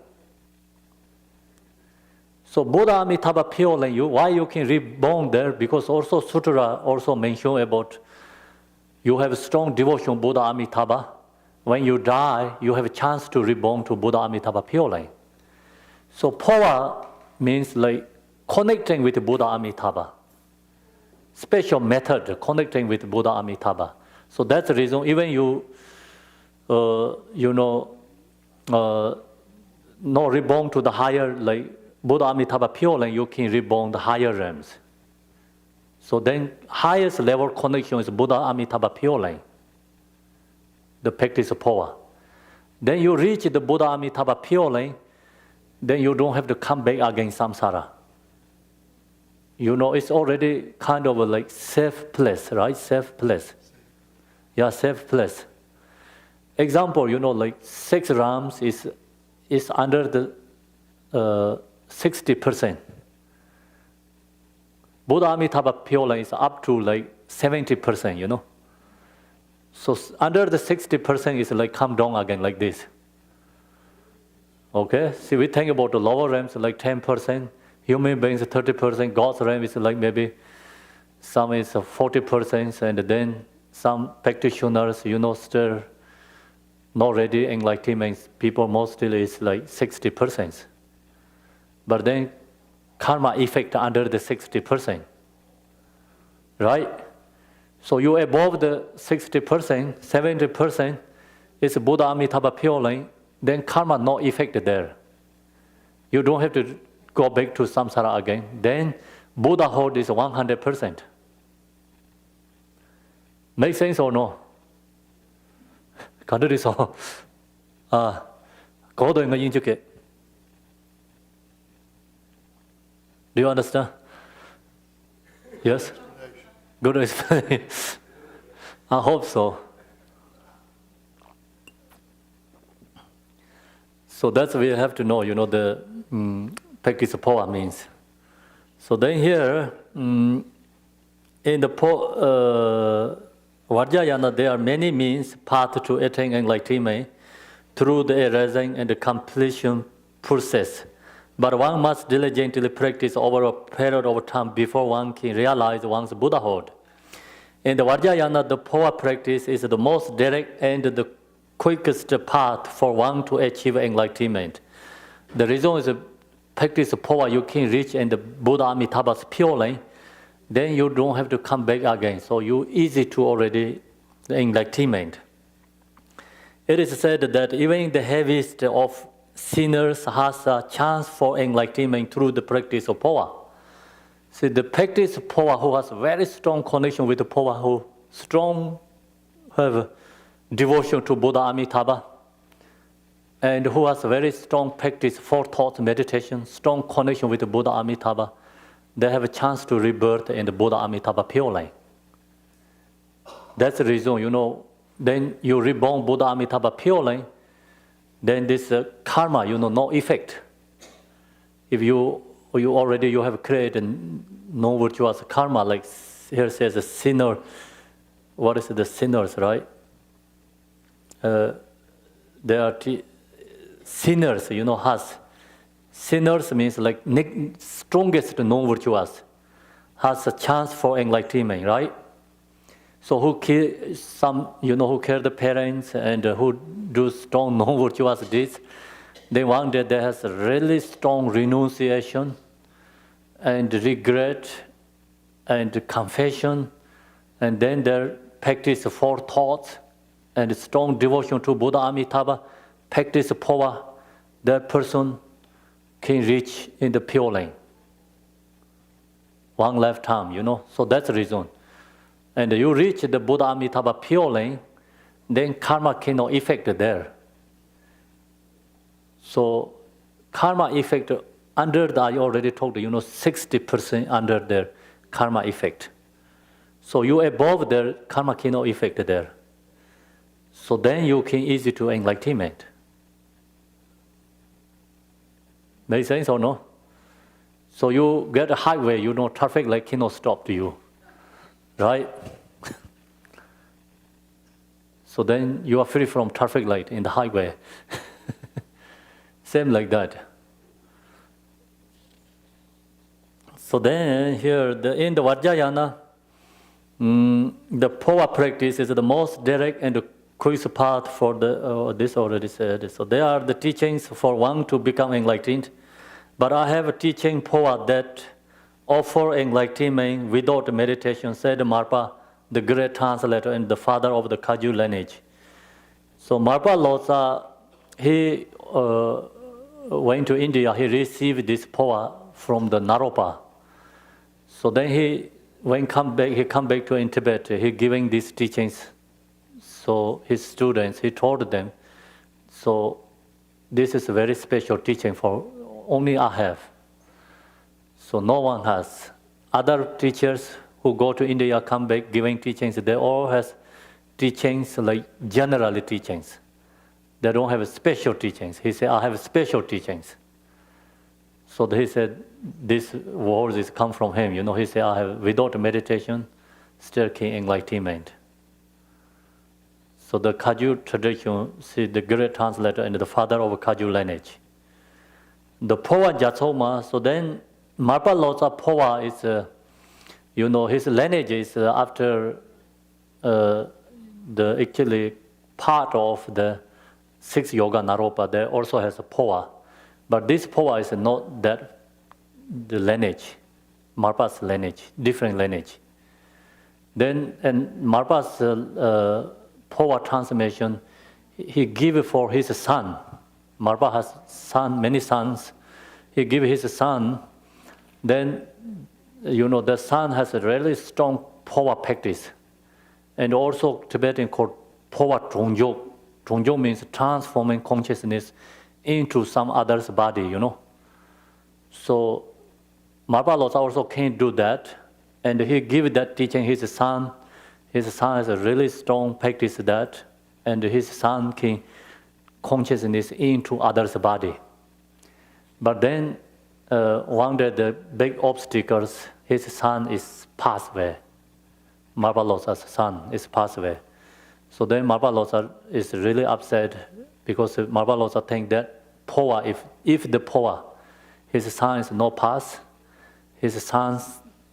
So Buddha Amitabha pure lane, why you can reborn there? Because also Sutra also mention about you have strong devotion Buddha Amitabha. When you die, you have a chance to reborn to Buddha Amitabha pure lane. So Phowa means like connecting with Buddha Amitabha. Special method connecting with Buddha Amitabha. So that's the reason. Even you, not reborn to the higher, like Buddha Amitabha Pure Land, you can reborn the higher realms. So then, highest level connection is Buddha Amitabha Pure Land, the practice of Phowa. Then you reach the Buddha Amitabha Pure Land, then you don't have to come back again samsara. It's already kind of a like safe place, right? Safe place. Yeah, safe place. Example, like 6 rams is under the 60%. Buddha Amitabha Pure Land is up to like 70%, So under the 60% is like come down again like this. Okay, see, we think about the lower realms like 10%, human beings 30%, God's realm is like maybe some is 40%, and then some practitioners, still not ready enlightenment people mostly is like 60%. But then karma effect under the 60%, right? So you above the 60%, 70% is Buddha Amitabha Pure Land, then karma no effect there. You don't have to go back to samsara again. Then Buddhahood is 100%. Make sense or no? 가들이서 거도 인가 인식해. Do you understand? Yes? Good explanation. I hope so. So that's what we have to know, the practice of Phowa means. So then here, in the Vajrayana, there are many means, path to attain enlightenment through the arising and the completion process. But one must diligently practice over a period of time before one can realize one's Buddhahood. In the Vajrayana, the Phowa practice is the most direct and the quickest path for one to achieve enlightenment. The reason is practice of Phowa, you can reach in the Buddha Amitabha's Pure Land, then you don't have to come back again. So you easy to already the enlightenment. It is said that even the heaviest of sinners has a chance for enlightenment through the practice of Phowa. See, the practice of Phowa who has very strong connection with the Phowa, who strong have devotion to Buddha Amitabha, and who has very strong practice for thought meditation, strong connection with the Buddha Amitabha, they have a chance to rebirth in the Buddha Amitabha Pure Land. That's the reason, then you reborn Buddha Amitabha Pure Land, then this karma, no effect. If you have created no virtuous karma, like here says a sinner, what is it, the sinners, right? There are sinners, has. Sinners means like strongest non-virtuous, has a chance for enlightenment, right? So who kill who kill the parents and who do strong non-virtuous deeds, they one day they has a really strong renunciation and regret and confession, and then their practice for thoughts and strong devotion to Buddha Amitabha, practice Phowa, that person can reach in the Pure Land. One lifetime, So that's the reason. And you reach the Buddha Amitabha Pure Land, then karma cannot effect there. So karma effect under the, I already told you, 60% under their karma effect. So you above there, karma cannot effect there. So then you can easy to enlightenment. Make sense or no? So you get a highway, traffic light cannot stop to you, right? So then you are free from traffic light in the highway. Same like that. So then here, in the Vajrayana, the Phowa practice is the most direct and the quickest path for this already said. So there are the teachings for one to become enlightened. But I have a teaching Phowa that offer enlightenment without meditation, said Marpa the great translator and the father of the Kagyu lineage. So Marpa Lotsa, he went to India, he received this Phowa from the Naropa. So then he come back to Tibet, he giving these teachings. So his students, he told them, so this is a very special teaching for only I have. So no one has. Other teachers who go to India, come back giving teachings, they all have teachings like general teachings. They don't have special teachings. He said, I have special teachings. So he said, these words is come from him. He said, I have, without meditation, still can enlightenment. So the Kagyu tradition, see the great translator and the father of Kagyu lineage. The Phowa Jatsoma, so then Marpa Lotsa Phowa is, his lineage is after the actually part of the 6 Yoga Naropa, there also has a Phowa. But this Phowa is not that the lineage, Marpa's lineage, different lineage. Then, and Marpa's Phowa transformation, he gave for his son. Marpa has many sons. He gave his son. Then, the son has a really strong Phowa practice. And also Tibetan called Phowa Trongjok. Trongjok means transforming consciousness into some other's body, So Marpa Lotsa also can't do that. And he gave that teaching his son. His son has a really strong practice that. And his son can consciousness into other's body. But then one day the big obstacles, his son is passed away. Marpa Lotsa's son is passed away. So then Marpa Lotsa is really upset because Marpa Lotsa thinks that Phowa, if the Phowa, his son is not passed, his son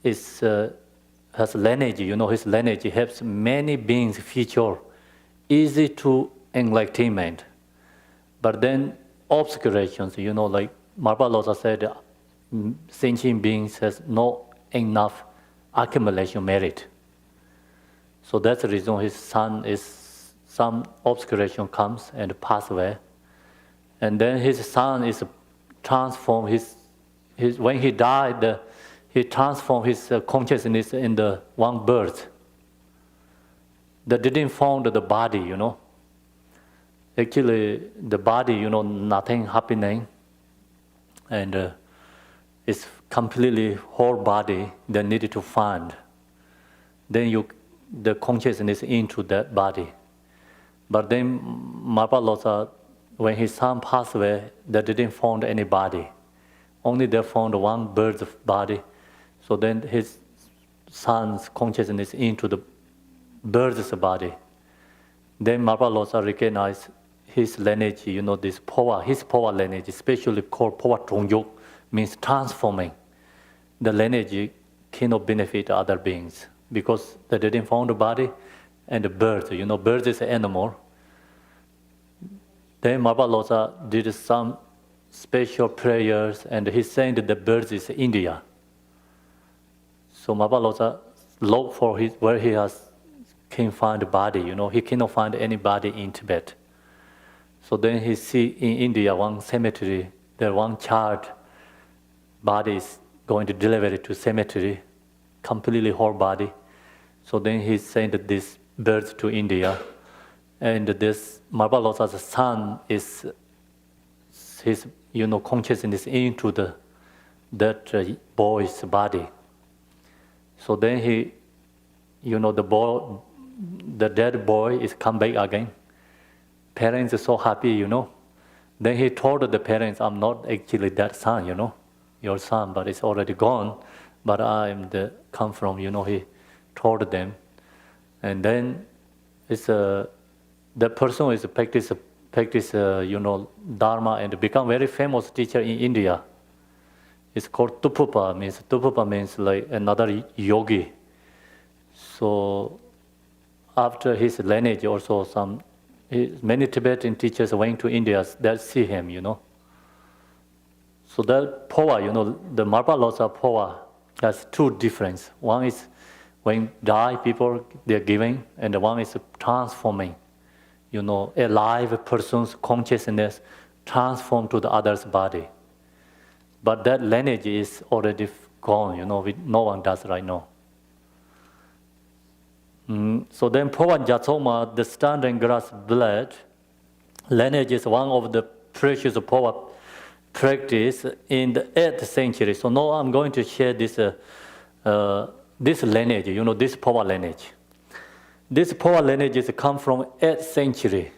has lineage, his lineage helps many beings future, easy to enlightenment. But then obscurations, like Marpa Lotsa said, sentient beings has not enough accumulation merit. So that's the reason his son is, some obscuration comes and pass away. And then his son is transformed, when he died, he transformed his consciousness in the one bird. That didn't found the body, Actually, the body, nothing happening. And it's completely whole body that needed to find. Then the consciousness into that body. But then Marpa Lotsa, when his son passed away, they didn't find any body. Only they found one bird's body. So then his son's consciousness into the bird's body. Then Marpa Lotsa recognized his lineage, this Phowa, his Phowa lineage, especially called Phowa Trongjok, means transforming. The lineage cannot benefit other beings because they didn't find the body and the birds. Birds is an animal. Then Marpa Lotsa did some special prayers and he said that the birds is India. So Marpa Lotsa looked for where he can find the body. He cannot find any body in Tibet. So then he see in India one cemetery, there one child body is going to deliver it to cemetery, completely whole body. So then he sent this bird to India. And this Marpa Lotsa's son is his consciousness into that boy's body. So then he, the dead boy is come back again. Parents are so happy, Then he told the parents, I'm not actually that son, your son, but it's already gone. But I am come from, he told them. And then it's that person is practice Dharma and become very famous teacher in India. It's called Tupupa means like another yogi. So after his lineage also many Tibetan teachers went to India that see him, So that Phowa, the Marpa Lotsa Phowa has two differences. One is When die, people, they're giving, and the one is transforming. A live person's consciousness transformed to the other's body. But that lineage is already gone, no one does right now. So then Phowa Jatsoma, the standing grass blood, lineage is one of the precious Phowa practice in the 8th century. So now I'm going to share this this lineage, this Phowa lineage. This Phowa lineage is come from 8th century.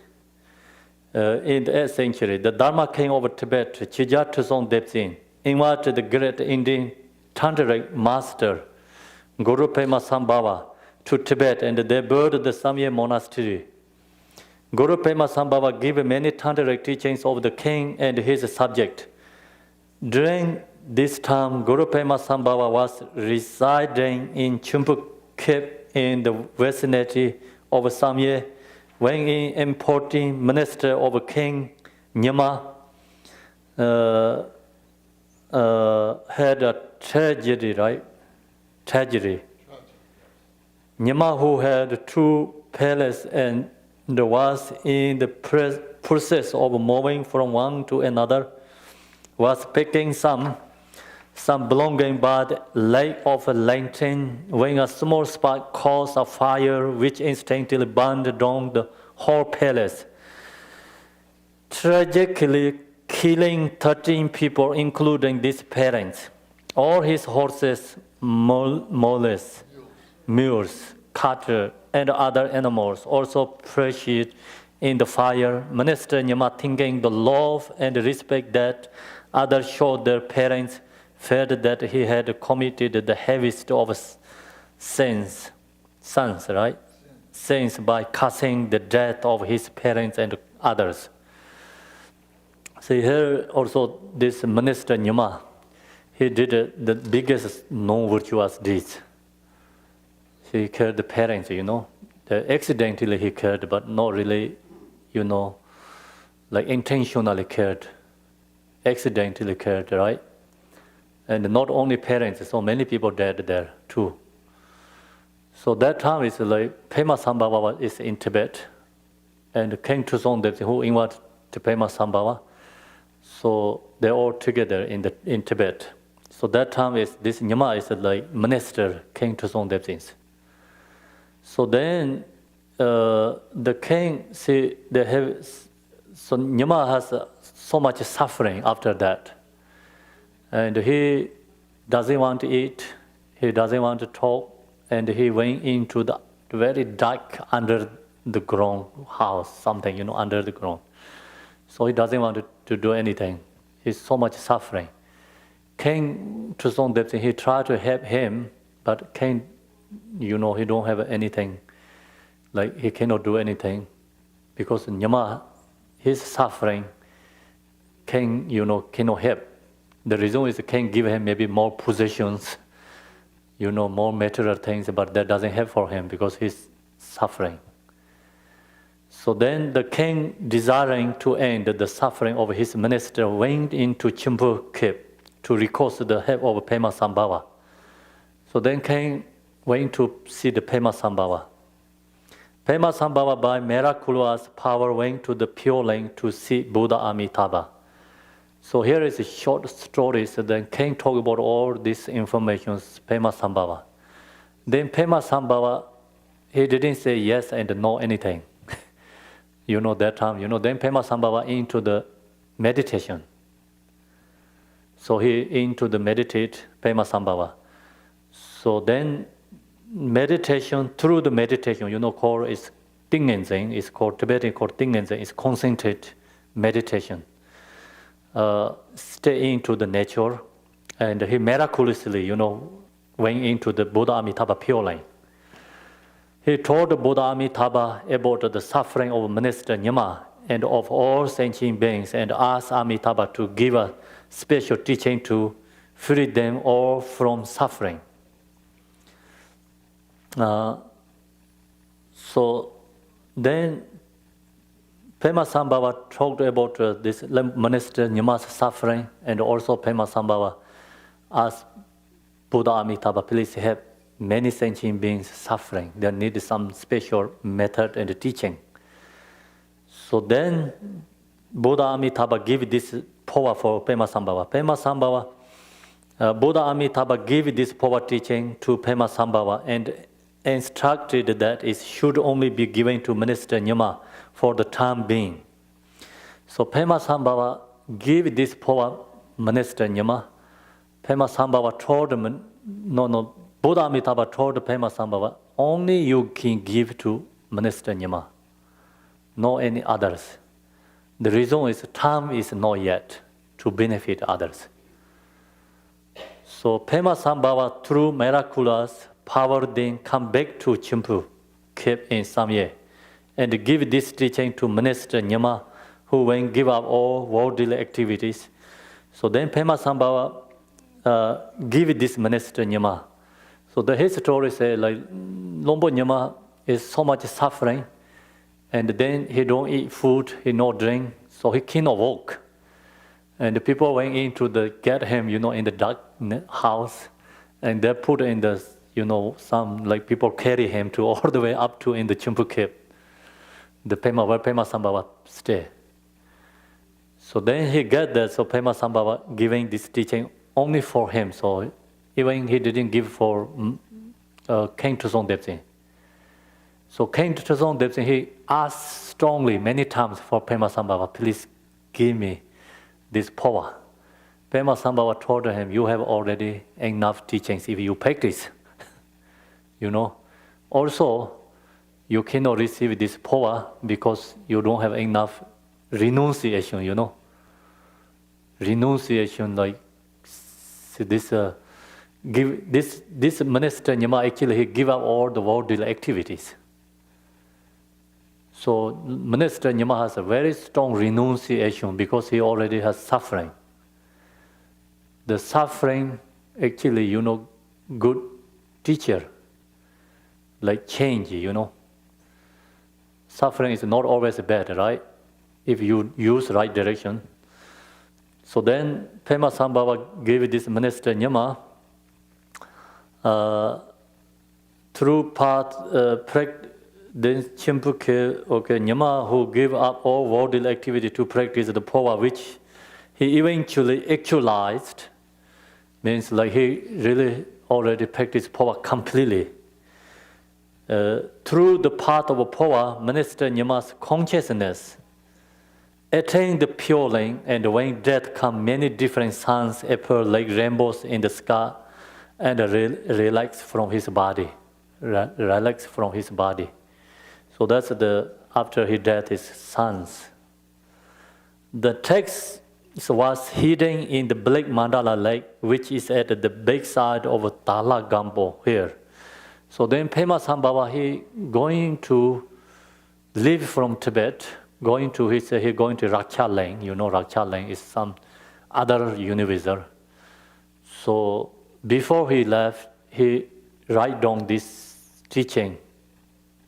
In the 8th century, the Dharma king of Tibet, Chija Tuzong Depsin, invited the great Indian Tantric master, Guru Pema Sambhava, to Tibet, and they built the Samye monastery. Guru Pema Sambhava gave many Tantric teachings of the king and his subject. During this time, Guru Pema Sambhava was residing in Chumpu Cave in the vicinity of Samye, when an important minister of King Nyama had a tragedy, right? Tragedy. Nyama, who had 2 palaces and was in the process of moving from one to another, was picking some belonging, but lack of lantern, when a small spark caused a fire which instantly burned down the whole palace, tragically killing 13 people, including his parents. All his horses, mules, cattle, and other animals also perished in the fire. Minister Nyama, thinking the love and respect that others showed their parents, felt that he had committed the heaviest of sins, right? Sins by causing the death of his parents and others. See here also this minister Nyama, he did the biggest non-virtuous deeds. He killed the parents, accidentally he killed, but not really, like intentionally killed, accidentally killed, right? And not only parents, so many people died there too. So that time is like Pema Sambhava is in Tibet, and King Tuzong Depsin, who invited Pema Sambhava. So they're all together in Tibet. So that time is this Nyama is like minister King Tuzong Depsin. So then the king see they have, so Nyama has so much suffering after that. And he doesn't want to eat, he doesn't want to talk, and he went into the very dark under the ground house, something, under the ground. So he doesn't want to do anything. He's so much suffering. King Tuzong Depsin, he tried to help him, but King, he don't have anything. Like he cannot do anything because Nyama, he's suffering. King, cannot help. The reason is the king give him maybe more possessions, more material things, but that doesn't help for him because he's suffering. So then the king, desiring to end the suffering of his minister, went into Chimpu Cave to request the help of Pema Sambhava. So then king went to see the Pema Sambhava. Pema Sambhava, by miraculous power, went to the Pure Land to see Buddha Amitabha. So here is a short story. So then king talk about all this information, Pema Sambhava. Then Pema Sambhava, he didn't say yes and no anything. That time, then Pema Sambhava into the meditation. So he into the meditate, Pema Sambhava. So then meditation, through the meditation, called is Tingenzeng, it's called Tibetan called Tingenzeng, it's concentrated meditation. Stay into the nature, and he miraculously, went into the Buddha Amitabha Pure Land. He told the Buddha Amitabha about the suffering of Minister Nyama and of all sentient beings, and asked Amitabha to give a special teaching to free them all from suffering. So then Pema Sambhava talked about this Minister Nyama's suffering, and also Pema Sambhava asked Buddha Amitabha, please help many sentient beings suffering. They need some special method and teaching. So then Buddha Amitabha gave this Phowa for Pema Sambhava. Pema Sambhava, Buddha Amitabha gave this Phowa teaching to Pema Sambhava and instructed that it should only be given to Minister Nyama for the time being. So Pema Sambhava gave this Phowa Minister Nyama. Pema Sambhava told him, Buddha Amitabha told Pema Sambhava, only you can give to Minister Nyama, no any others. The reason is time is not yet to benefit others. So Pema Sambhava, through miraculous power, then come back to Khenpo, kept in Samye, and give this teaching to Minister Nyama, who will give up all worldly activities. So then Pema Sambhava give this Minister Nyama. So his story says like Lombo Nyama is so much suffering, and then he don't eat food, he no drink, so he cannot walk. And the people went in to get him, in the dark house, and they put in the, some like people carry him to all the way up to in the Khenpo cave, where Pema Sambhava stay. So then he get there, so Pema Sambhava giving this teaching only for him. So even he didn't give for King Tuzong Depsen. So King Tuzong Depsen, he asked strongly many times for Pema Sambhava, please give me this Phowa. Pema Sambhava told him, you have already enough teachings if you practice. Also, you cannot receive this Phowa because you don't have enough renunciation, Renunciation, like this Minister Nyama, actually he give up all the worldly activities. So Minister Nyama has a very strong renunciation because he already has suffering. The suffering, actually, good teacher, like change, Suffering is not always bad, right? If you use right direction. So then Pema Sambhava gave this Minister Nyama through then Khenpo, Nyama, who gave up all worldly activity to practice the Phowa, which he eventually actualized, means like he really already practiced Phowa completely. Through the path of Phowa, Minister Nyama's consciousness attained the pure lane, and when death comes, many different suns appear like rainbows in the sky and relax from his body. So that's after his death, his sons. The text was hidden in the Black Mandala Lake, which is at the backside of Tala Gampo here. So then Pema Sambhava, he going to leave from Tibet, going to Raksha Lane. Raksha Lane is some other universe. So before he left, he write down this teaching,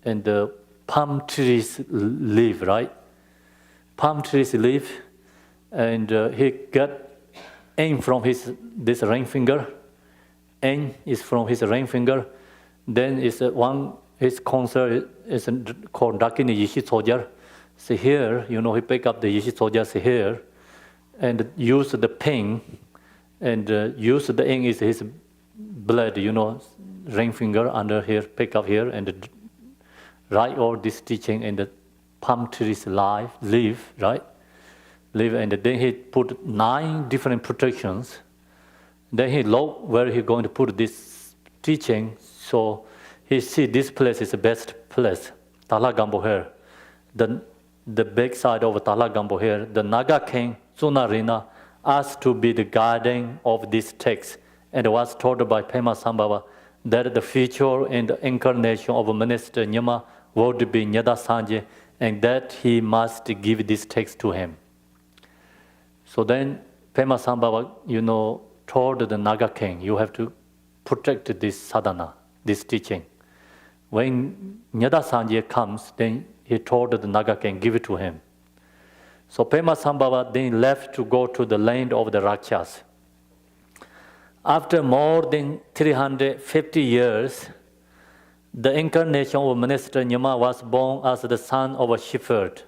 and the palm trees leaf, right? Palm trees leaf, and he got aim from this ring finger. Aim is from his ring finger. Then is his concert is called Dakini Yishi Sojar. So here, he pick up the Yishi Sojas here, and use the pen, and use the ink is his blood, ring finger under here, pick up here, and write all this teaching in the palm trees leaf, right? Leaf, and then he put 9 different protections. Then he look where he going to put this teaching. So he see this place is the best place, Tala Gampo here. The backside of Tala Gampo here, the Naga king Sunarina asked to be the guardian of this text, and was told by Pema Sambhava that the future and the incarnation of Minister Nyama would be Nyada Sanje, and that he must give this text to him. So then Pema Sambhava, told the Naga king, you have to protect this sadhana, this teaching. When Nyada Sanje comes, then he told the Naga king, give it to him. So Pema Sambhava then left to go to the land of the Rakshas. after more than 350 years, the incarnation of Minister Nyama was born as the son of a shepherd.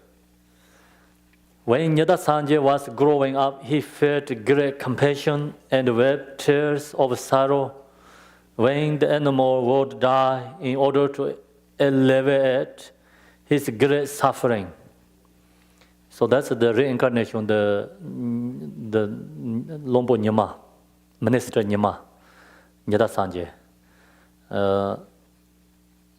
When Nyada Sanje was growing up, he felt great compassion and wept tears of sorrow when the animal would die in order to alleviate his great suffering. So that's the reincarnation, the Lompo Nyama, Minister Nyama, Nyada Sanje.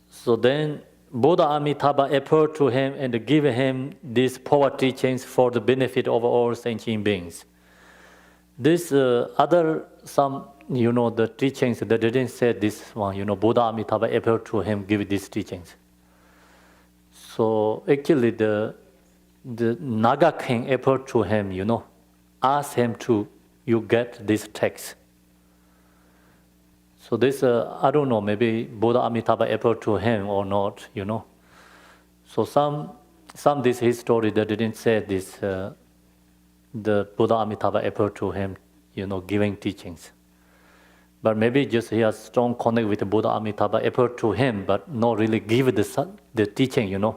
So then Buddha Amitabha appeared to him and gave him these Phowa teachings for the benefit of all sentient beings. This the teachings that didn't say this one, Buddha Amitabha appeared to him, give these teachings. So actually the Naga king appeared to him, asked him to, you get this text. So this, I don't know, maybe Buddha Amitabha appeared to him or not, So some this history that didn't say this, the Buddha Amitabha appeared to him, giving teachings. But maybe just he has strong connect with Buddha Amitabha appeared to him, but not really give the teaching,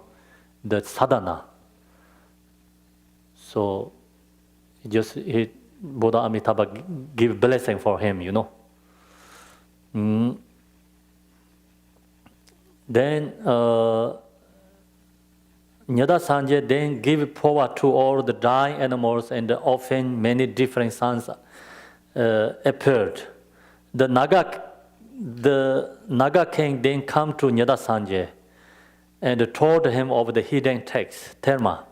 the sadhana. So Buddha Amitabha give blessing for him, Then Nyada Sanje then gave Phowa to all the dying animals, and often many different sons appeared. The Naga king then come to Nyada Sanje and told him of the hidden text, Terma.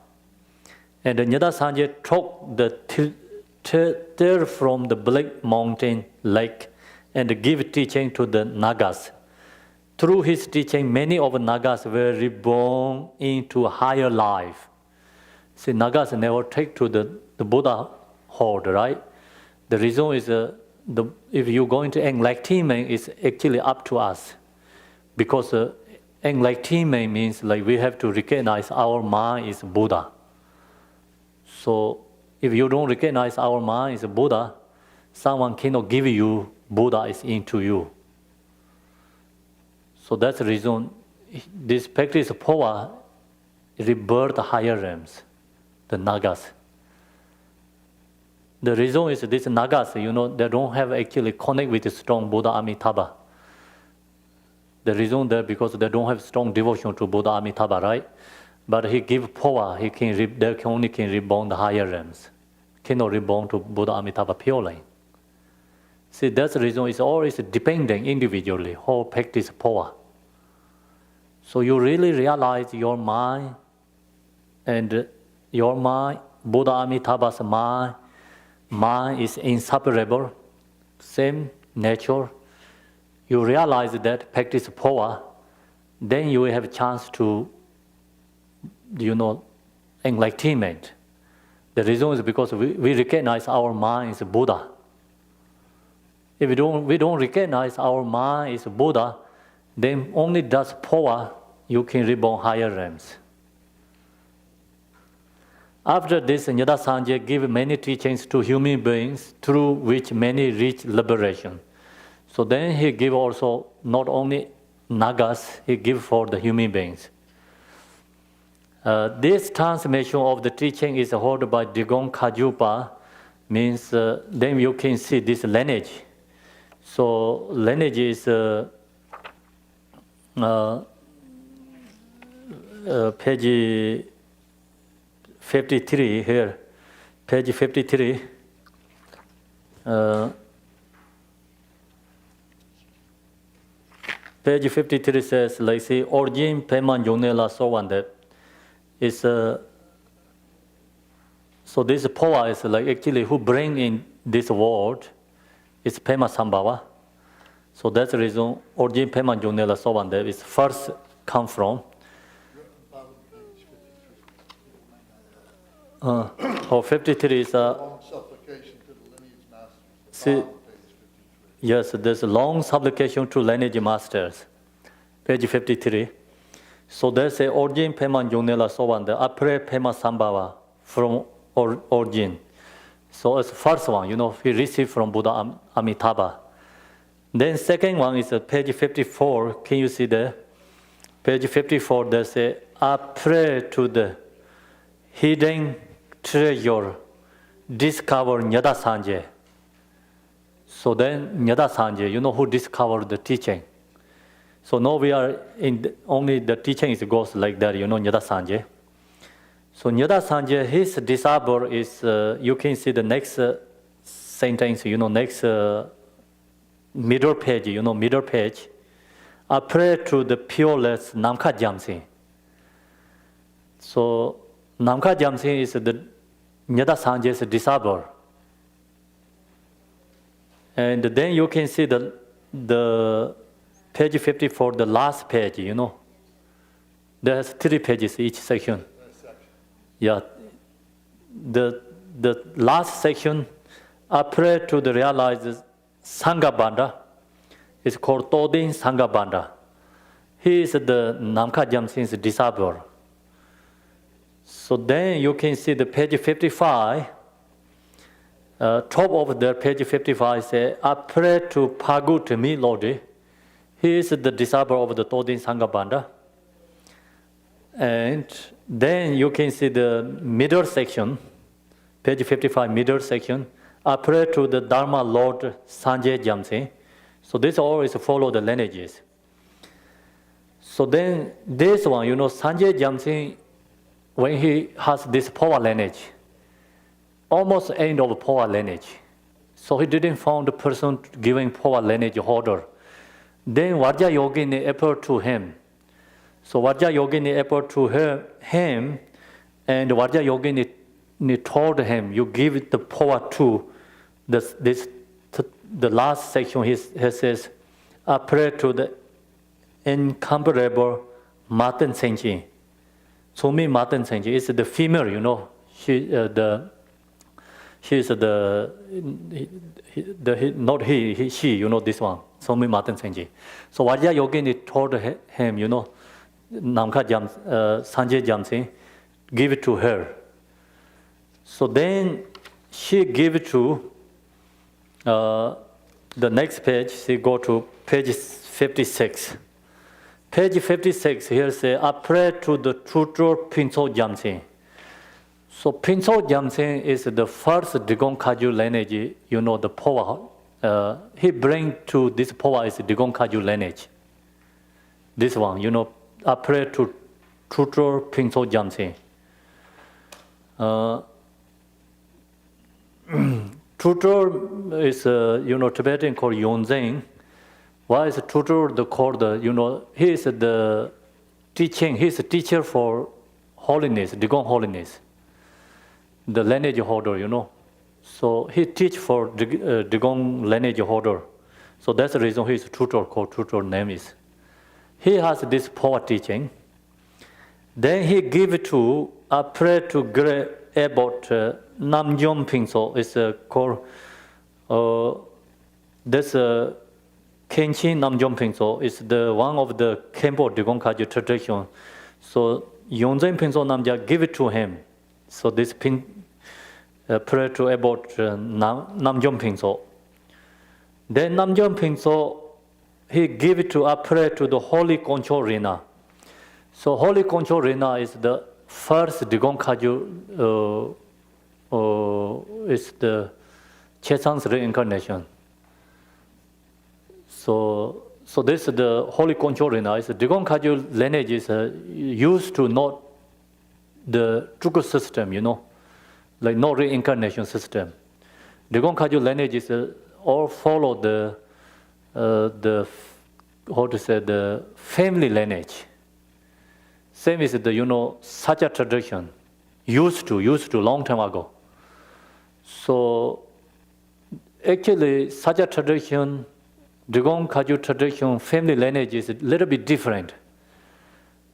And Nyada Sanje took the tear from the Black Mountain Lake and give teaching to the Nagas. Through his teaching, many of the Nagas were reborn into higher life. See, Nagas never take to the Buddha hold, right? The reason is if you go into enlightenment, it's actually up to us. Because enlightenment means like we have to recognize our mind is Buddha. So if you don't recognize our mind is Buddha, someone cannot give you Buddha is into you. So that's the reason this practice of Phowa rebirth higher realms, the Nagas. The reason is these Nagas, they don't have actually connect with the strong Buddha Amitabha. The reason that because they don't have strong devotion to Buddha Amitabha, right? But he give Phowa, they only can reborn the higher realms, cannot reborn to Buddha Amitabha purely. See, that's the reason it's always depending individually, whole practice Phowa. So you really realize your mind and your mind, Buddha Amitabha's mind is inseparable, same nature. You realize that practice Phowa, then you will have a chance to, enlightenment. The reason is because we recognize our mind is Buddha. If we don't recognize our mind is Buddha, then only does Phowa you can reborn higher realms. After this, Nyada Sanje gave many teachings to human beings through which many reach liberation. So then he gave also not only Nagas, he gave for the human beings. This transmission of the teaching is held by Drikung Kajupa, means then you can see this lineage. So lineage is page 53 here, page 53. Page 53 says, like, see, origin Peman Yonela Sowande is so this Phowa is like actually who bring in this world is Pema Sambhava. So that's the reason origin Peman Yonela Sowande is first come from. 53 is a long supplication to the lineage masters. See, yes, there's a long supplication to lineage masters, page 53. So there's a origin Pema Yonela Sowande, Apre Pema Sambhava from origin. So it's the first one, he received from Buddha Amitabha. Then second one is page 54. Can you see there? Page 54, they say, I pray to the hidden treasure, discover Nyada Sanje. So then Nyada Sanje, you know who discovered the teaching. So now we are in only the teaching goes like that, you know, Nyada Sanje. So Nyada Sanje, his disciple is, you can see the next sentence, you know, next middle page, you know, middle page. I pray to the pureless Namkha Jamsing. So Namkha Jamsing is the Nyada Sanje's disciple. And then you can see the page 54, the last page, you know. There's 3 pages each section. Yeah. The last section, I pray to the realized Sangha Banda. It's called Todin Sangha Banda. He is the Namkha Jamsing's disciple. So then you can see the page 55. Top of the page 55 say, I pray to Pagut Mi Lodi. He is the disciple of the Todin Sangha Banda. And then you can see the middle section, page 55, middle section. I pray to the Dharma Lord Sanjay Jamsing. So this always follow the lineages. So then this one, you know, Sanjay Jamsing, when he has this Phowa lineage, almost end of Phowa lineage. So he didn't find the person giving Phowa lineage order. Then Vajra Yogini appeared to him. So Vajra Yogini appeared to him, and Vajra Yogini told him, you give the Phowa to the last section. He says, I pray to the incomparable Martin Senji. Sumi Martin Senji is the female, you know. She is not he, she, you know, this one, Sumi Martin Senji. So Vajra Yogini told him, you know, Namkha Sanjay Jamsing, give it to her. So then she gave it to the next page. She go to page 56. Page 56 here say, I pray to the tutor Pinso Jamsing. So Pinso Jamsing is the first Drikung Kagyu lineage, you know, the Phowa. He bring to this Phowa is Drikung Kagyu lineage. This one, you know, I pray to tutor Pinso Jamsing. Tutor is, you know, Tibetan called Yonzeng. Why is tutor called, you know, he is the teaching, he is a teacher for holiness, Drikung holiness. The lineage holder, you know. So he teach for Drikung lineage holder. So that's the reason he is tutor, called tutor name is. He has this Phowa teaching. Then he give it to, I pray to great about Namjom Pingso. It's called, this Kenshin Namjom Pingso is the one of the Khenpo Drikung Kagyu tradition. So Yonzen Pingso Namja give it to him. So this pray to about Namjom Pingso. Then Namjom Pingso, he give it to, I pray to the Holy Control Rina. So Holy Control Rina is the first Drikung Kagyu, is the Chesang's reincarnation. So this is the Holy Control Rina. Is the Drikung Kagyu lineage is used to not the Drikung system, you know, like no reincarnation system. Drikung Kagyu lineage is all follow the how to say, the family lineage. Same is the, you know, such a tradition used to long time ago. So actually such a tradition, Drikung Kagyu tradition, family lineage is a little bit different.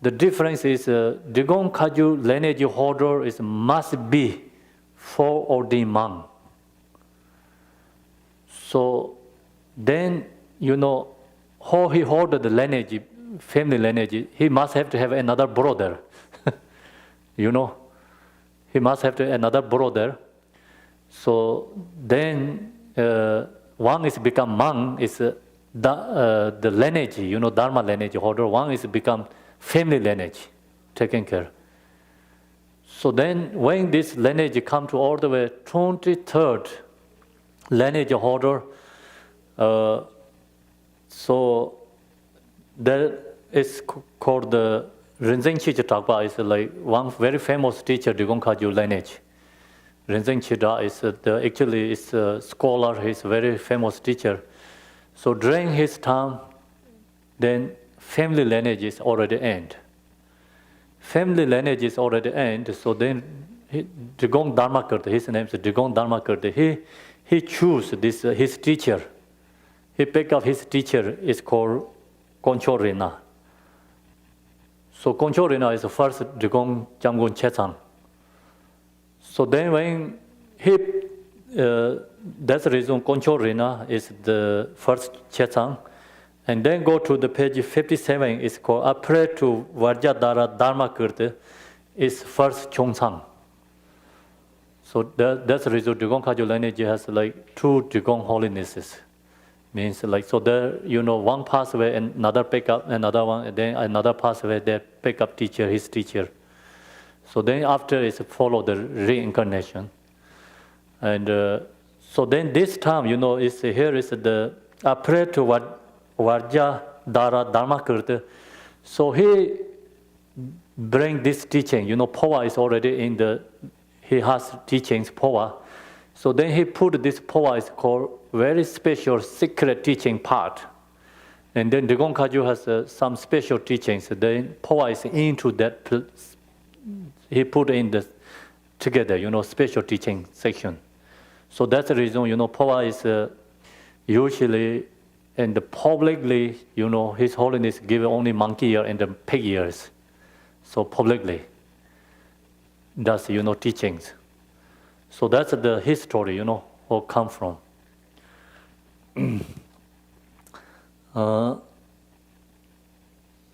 The difference is Drikung Kagyu lineage holder is must be foreordained monk. So then, you know, how he hold the lineage, family lineage, he must have to have another brother. You know, he must have to have another brother. So then one is become monk, is the lineage, Dharma lineage holder. One is become family lineage, taken care. So then when this lineage come to all the way 23rd lineage holder, so there is called the Rinpoche Chitrakpa is like one very famous teacher, Drikung Kagyu lineage. Rinpoche Chida is actually is a scholar, he's a very famous teacher. So during his time, then family lineage is already end. Family lineage is already end, so then Drikung Dharmakirti, his name is Drikung Dharmakirti, he choose this, his teacher. He pick up his teacher, is called Koncho Rina. So Koncho Rina is the first Drikung Jamgun Chetsang. So then when he, that's the reason Koncho Rina is the first Chetsang. And then go to the page 57, it's called Apre to Vajradhara Dharmakirti, is first Chongsang. So that's the reason Drikung Kagyu lineage has like two Drikung holinesses. Means like, so there, one pathway and another pick up, another one, and then another pathway, they pick up teacher, his teacher. So then after is follow the reincarnation. And so then this time, is here is the Apre to Vajradhara Dharmakirti. So he bring this teaching, Phowa is already in the, he has teachings, Phowa. So then he put this Phowa is called very special secret teaching part. And then Drikung Kagyu has some special teachings. Then Phowa is into that, he put in the together, special teaching section. So that's the reason, Phowa is usually and publicly, His Holiness give only monkey ear and the pig ears. So publicly, that's, teachings. So that's the history, all come from.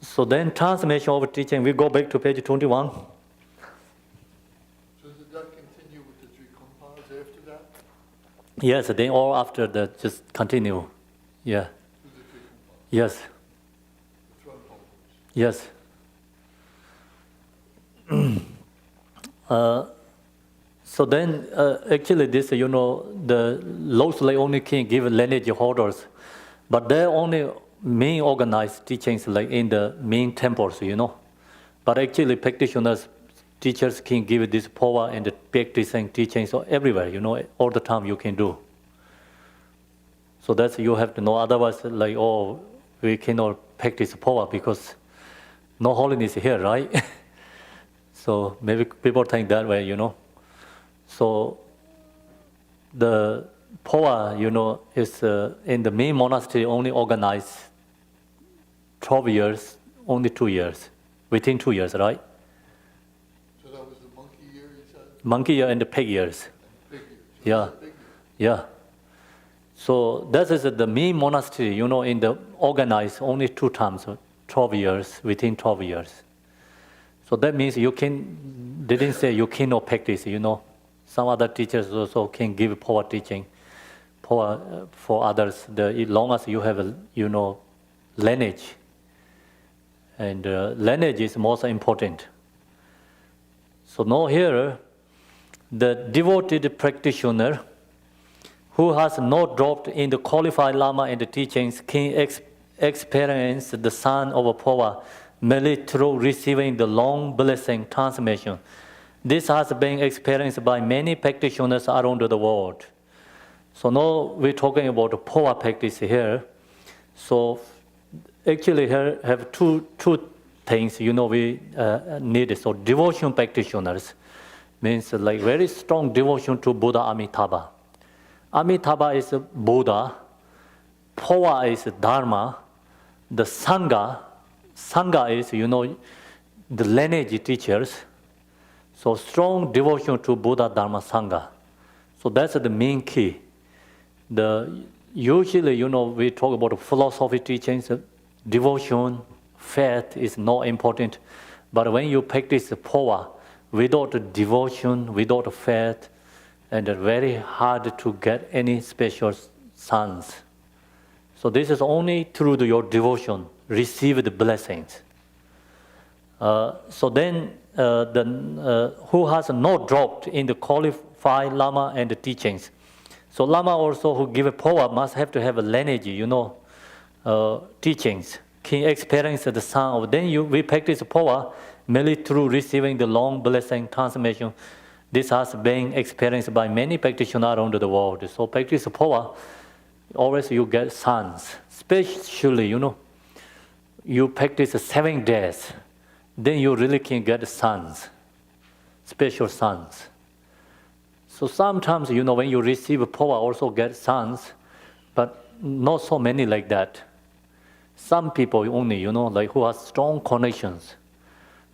So then transmission of teaching, we go back to page 21. So did that continue with the three compounds after that? Yes, then all after that just continue. Yeah. To the three compounds? Yes. The throne holders? Yes. So then, actually, this, the Lost Lay only can give lineage holders, but they only main organized teachings like in the main temples, But actually, practitioners, teachers can give this power and the practicing teachings so everywhere, all the time you can do. So that's you have to know. Otherwise, like, we cannot practice power because no holiness here, right? So maybe people think that way, So the Phowa, is in the main monastery only organized 12 years, only 2 years, within 2 years, right? So that was the monkey year, you said? Monkey year and the pig years. And pig year. So Yeah, that's a big year. yeah. So that is the main monastery, in the organized only 2 times, 12 years, within 12 years. So that means didn't say you cannot practice, Some other teachers also can give power teaching for others. As long as you have lineage. And lineage is most important. So now here, the devoted practitioner who has not dropped in the qualified Lama and the teachings can experience the son of a Phowa merely through receiving the long blessing transmission. This has been experienced by many practitioners around the world. So now we're talking about the Phowa practice here. So actually here have two things, we need. So devotion practitioners means like very strong devotion to Buddha Amitabha. Amitabha is Buddha, Phowa is Dharma, the Sangha is, the lineage teachers. So strong devotion to Buddha, Dharma, Sangha. So that's the main key. Usually, we talk about philosophy teachings, devotion, faith is not important. But when you practice Phowa, without devotion, without faith, and very hard to get any special sons. So this is only through your devotion, receive the blessings. So then, who has not dropped in the qualified Lama and the teachings. So Lama also who give a Phowa must have to have a lineage, teachings. Can experience the sound. Then we practice Phowa merely through receiving the long blessing transformation. This has been experienced by many practitioners around the world. So practice Phowa, always you get sons. Especially, you practice 7 days, then you really can get sons, special sons. So sometimes, when you receive Phowa, also get sons, but not so many like that. Some people only, like who has strong connections.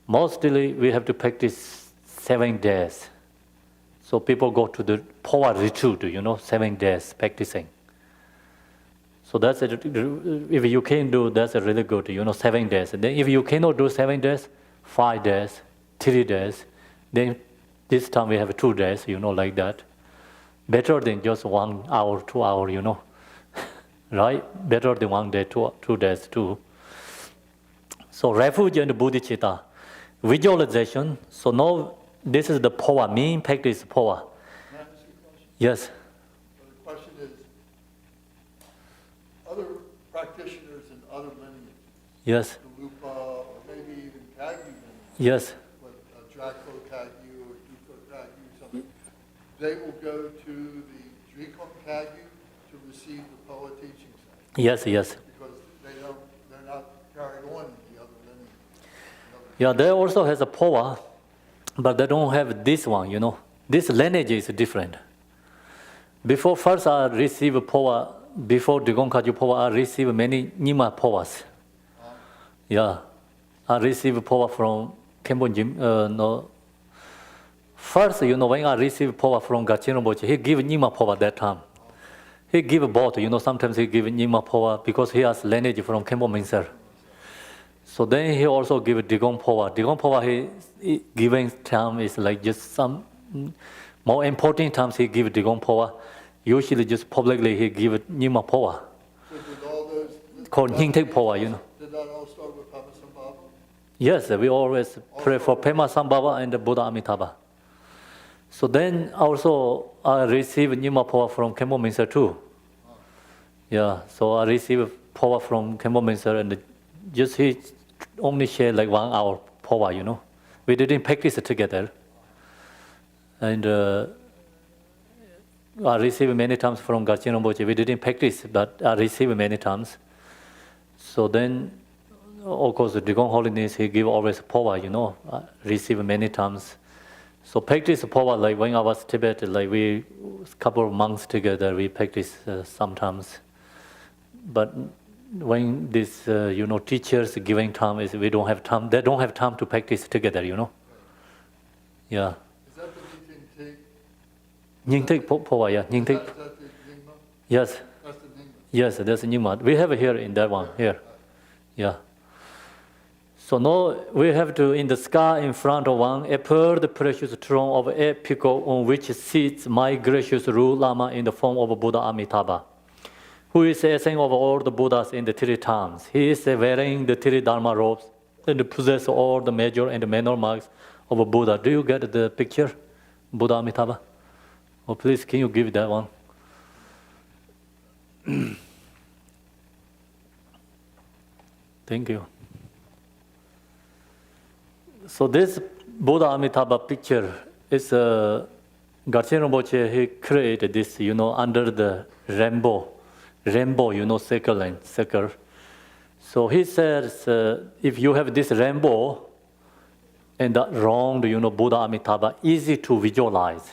Mostly we have to practice 7 days. So people go to the Phowa retreat, 7 days practicing. So that's it. If you can do, that's a really good, 7 days. And then if you cannot do 7 days, 5 days, 3 days, then this time we have 2 days, like that. Better than just 1 hour, 2 hours, right? Better than 1 day, 2 days too. So refuge and bodhicitta, visualization. So now this is the Phowa, main practice Phowa. Can I ask you a question? Yes. So the question is, other practitioners in other lineages, Yes. the Lupa, or maybe even Kagyu lineage, Yes. what Drako Kagyu or Duko Kagyu, something, they will go to the Drikung Kagyu to receive the Phowa teaching center. Yes. Because they're not carried on in the other lineage. Yeah, they also has a Phowa, but they don't have this one, This lineage is different. Before first I receive Phowa, before Drikung Kagyu Phowa, I receive many Nyingma Phowas. Yeah, I receive Phowa from Khenpo Jim. No. First, when I receive Phowa from Gachin Rinpoche, he give Nyingma Phowa that time. He give both, sometimes he give Nyingma Phowa because he has lineage from Khenpo Minser. So then he also give Drikung Phowa. Drikung Phowa, he giving time is like just some more important times he give Drikung Phowa. Usually just publicly he give Nyingma Phowa. So did all those... Called Nyingtek Phowa, Did that all start with Papa Sambhava? Yes, we always pray for Pema Sambhava and the Buddha Amitabha. So then also I receive Nyingma Phowa from Khenpo Minser too. Yeah, so I receive Phowa from Khenpo Minser and just he only share like 1 hour Phowa, We didn't practice it together. And I received many times from Gachin Rinpoche. We didn't practice, but I received many times. So then, of course, the Drikung Holiness, he give always Phowa, I received many times. So practice Phowa, like when I was Tibet, like we, couple of months together, we practice sometimes. But when this, teachers giving time is, we don't have time, they don't have time to practice together, Yeah. Is that the Nyingtek? Nyingtek Phowa, yeah. Nyingtek. Is that the Nyingma? Yes. That's the Nyingma. Yes, that's Nyingma. We have it here in that one, here. Yeah. So now we have to, in the sky in front of one, appear the precious throne of a peacock on which sits my gracious Ru Lama in the form of Buddha Amitabha, who is the essence of all the Buddhas in the 3 times. He is wearing the 3 Dharma robes and possesses all the major and minor marks of a Buddha. Do you get the picture, Buddha Amitabha? Oh, please, can you give that one? Thank you. So this Buddha Amitabha picture is Gachin Rinpoche, he created this, under the rainbow, circle. So he says, if you have this rainbow and that round, Buddha Amitabha, easy to visualize,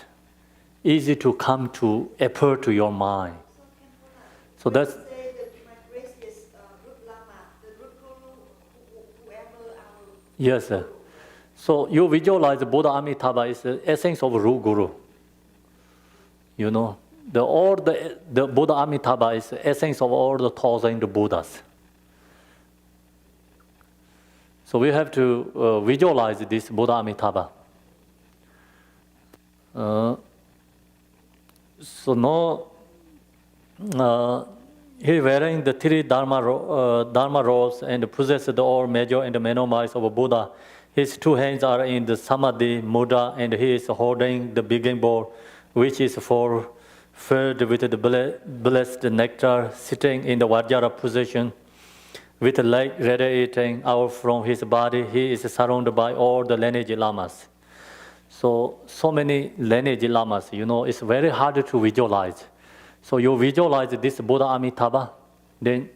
easy to come to appear to your mind. So that's... Yes, sir. So you visualize Buddha Amitabha is the essence of Ru Guru. The Buddha Amitabha is the essence of all the 1,000 Buddhas. So we have to visualize this Buddha Amitabha. So now he wearing the three Dharma robes and possesses the all major and minor minds of Buddha. His two hands are in the Samadhi mudra, and he is holding the beginning bowl, which is filled with the blessed nectar, sitting in the Vajra position, with the light radiating out from his body. He is surrounded by all the lineage lamas. So many lineage lamas, it's very hard to visualize. So you visualize this Buddha Amitabha, then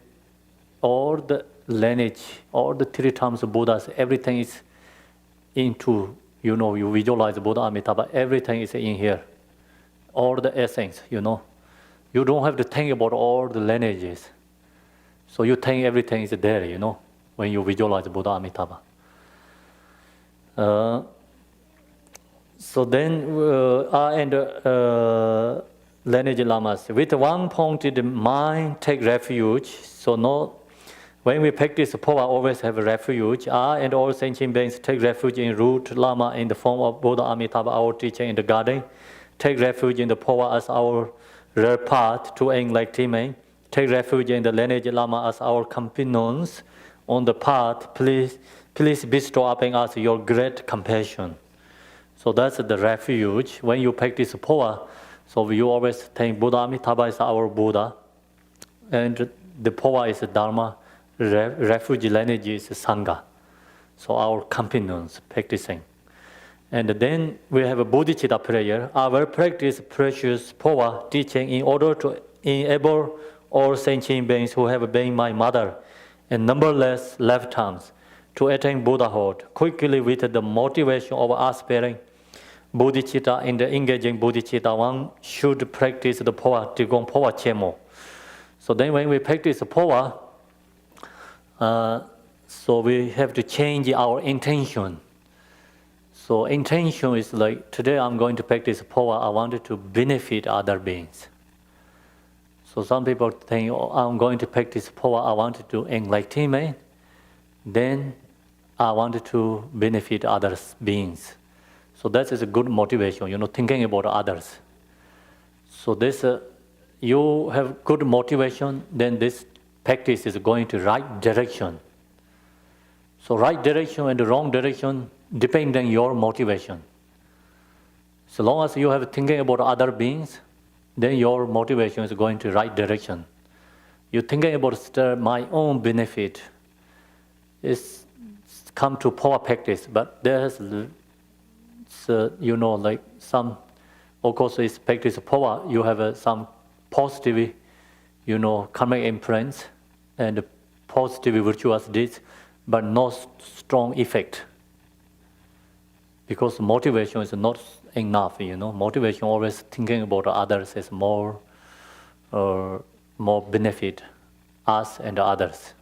all the lineage, all the three terms of Buddhas, everything is into, you visualize Buddha Amitabha, everything is in here. All the essence, You don't have to think about all the lineages. So you think everything is there, when you visualize Buddha Amitabha. So then, lineage lamas, with one-pointed mind, take refuge. So when we practice Phowa, always have a refuge. And all sentient beings take refuge in root lama in the form of Buddha Amitabha, our teacher in the garden. Take refuge in the Phowa as our rare path to enlightenment. Take refuge in the lineage lama as our companions on the path. Please bestow upon us your great compassion. So that's the refuge. When you practice Phowa, so you always think Buddha Amitabha is our Buddha, and the Phowa is Dharma, refuge lineage is Sangha. So our companions practicing. And then we have a bodhicitta prayer. I will practice precious Phowa teaching in order to enable all sentient beings who have been my mother and numberless lifetimes to attain Buddhahood quickly with the motivation of aspiring bodhicitta. In the engaging bodhicitta, one should practice the Phowa, Drikung Phowa Chemo. So then when we practice Phowa, so we have to change our intention. So intention is like, today I'm going to practice Phowa, I wanted to benefit other beings. So some people think, I'm going to practice Phowa, I wanted to enlightenment, then I wanted to benefit other beings. So that is a good motivation, thinking about others. So this, you have good motivation, then this practice is going to right direction. So right direction and the wrong direction depend on your motivation. So long as you have thinking about other beings, then your motivation is going to right direction. You're thinking about my own benefit. It's come to Phowa practice, but there's, like some, of course, it's practice Phowa, you have some positive, karmic imprints and positive virtuous deeds, but no strong effect. Because motivation is not enough, Motivation always thinking about others is more benefit us and others.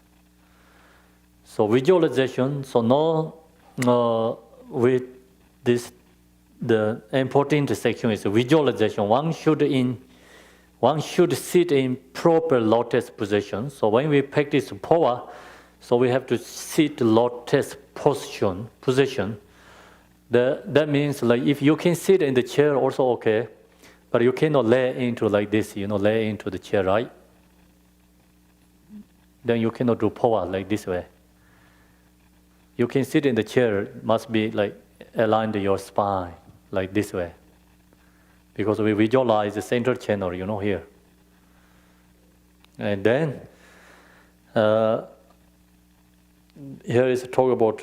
So visualization. So with this, the important section is visualization. One should sit in proper lotus position. So when we practice Phowa, so we have to sit lotus position. That means like if you can sit in the chair also okay, but you cannot lay into like this, lay into the chair, right? Then you cannot do Phowa like this way. You can sit in the chair, must be like aligned your spine, like this way. Because we visualize the central channel, here. And then, here is a talk about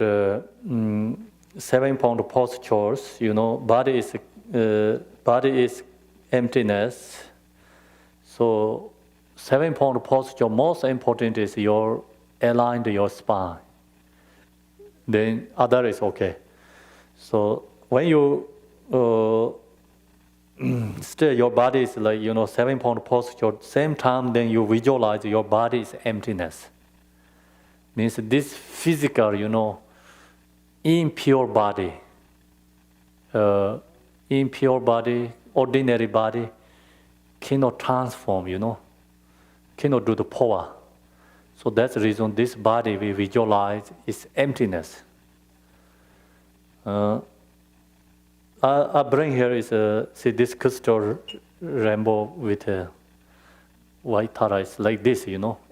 7-point postures. Body is emptiness. So 7-point posture, most important is your aligned your spine. Then other is okay. So when you still your body is like 7-point posture, same time then you visualize your body is emptiness. Means this physical, impure body, ordinary body cannot transform, cannot do the Phowa. So that's the reason this body we visualize is emptiness. I bring here is see this crystal rainbow with white Tara is like this,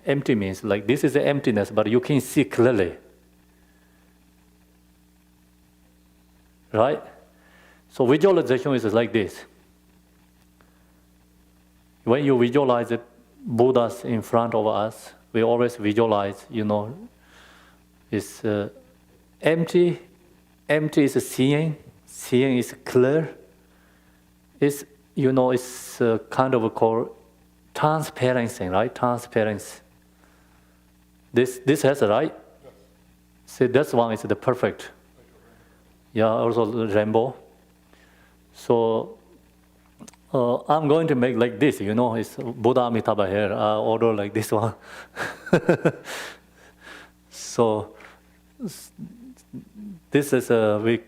Empty means like this is the emptiness, but you can see clearly. Right? So visualization is like this. When you visualize the Buddhas in front of us, we always visualize, it's empty. Empty is seeing. Seeing is clear. It's, it's kind of called transparency, right? Transparency. This has a right? Yes. See, this one is the perfect. Yeah, also rainbow. So I'm going to make like this, it's Buddha Amitabha here. I order like this one. So this is we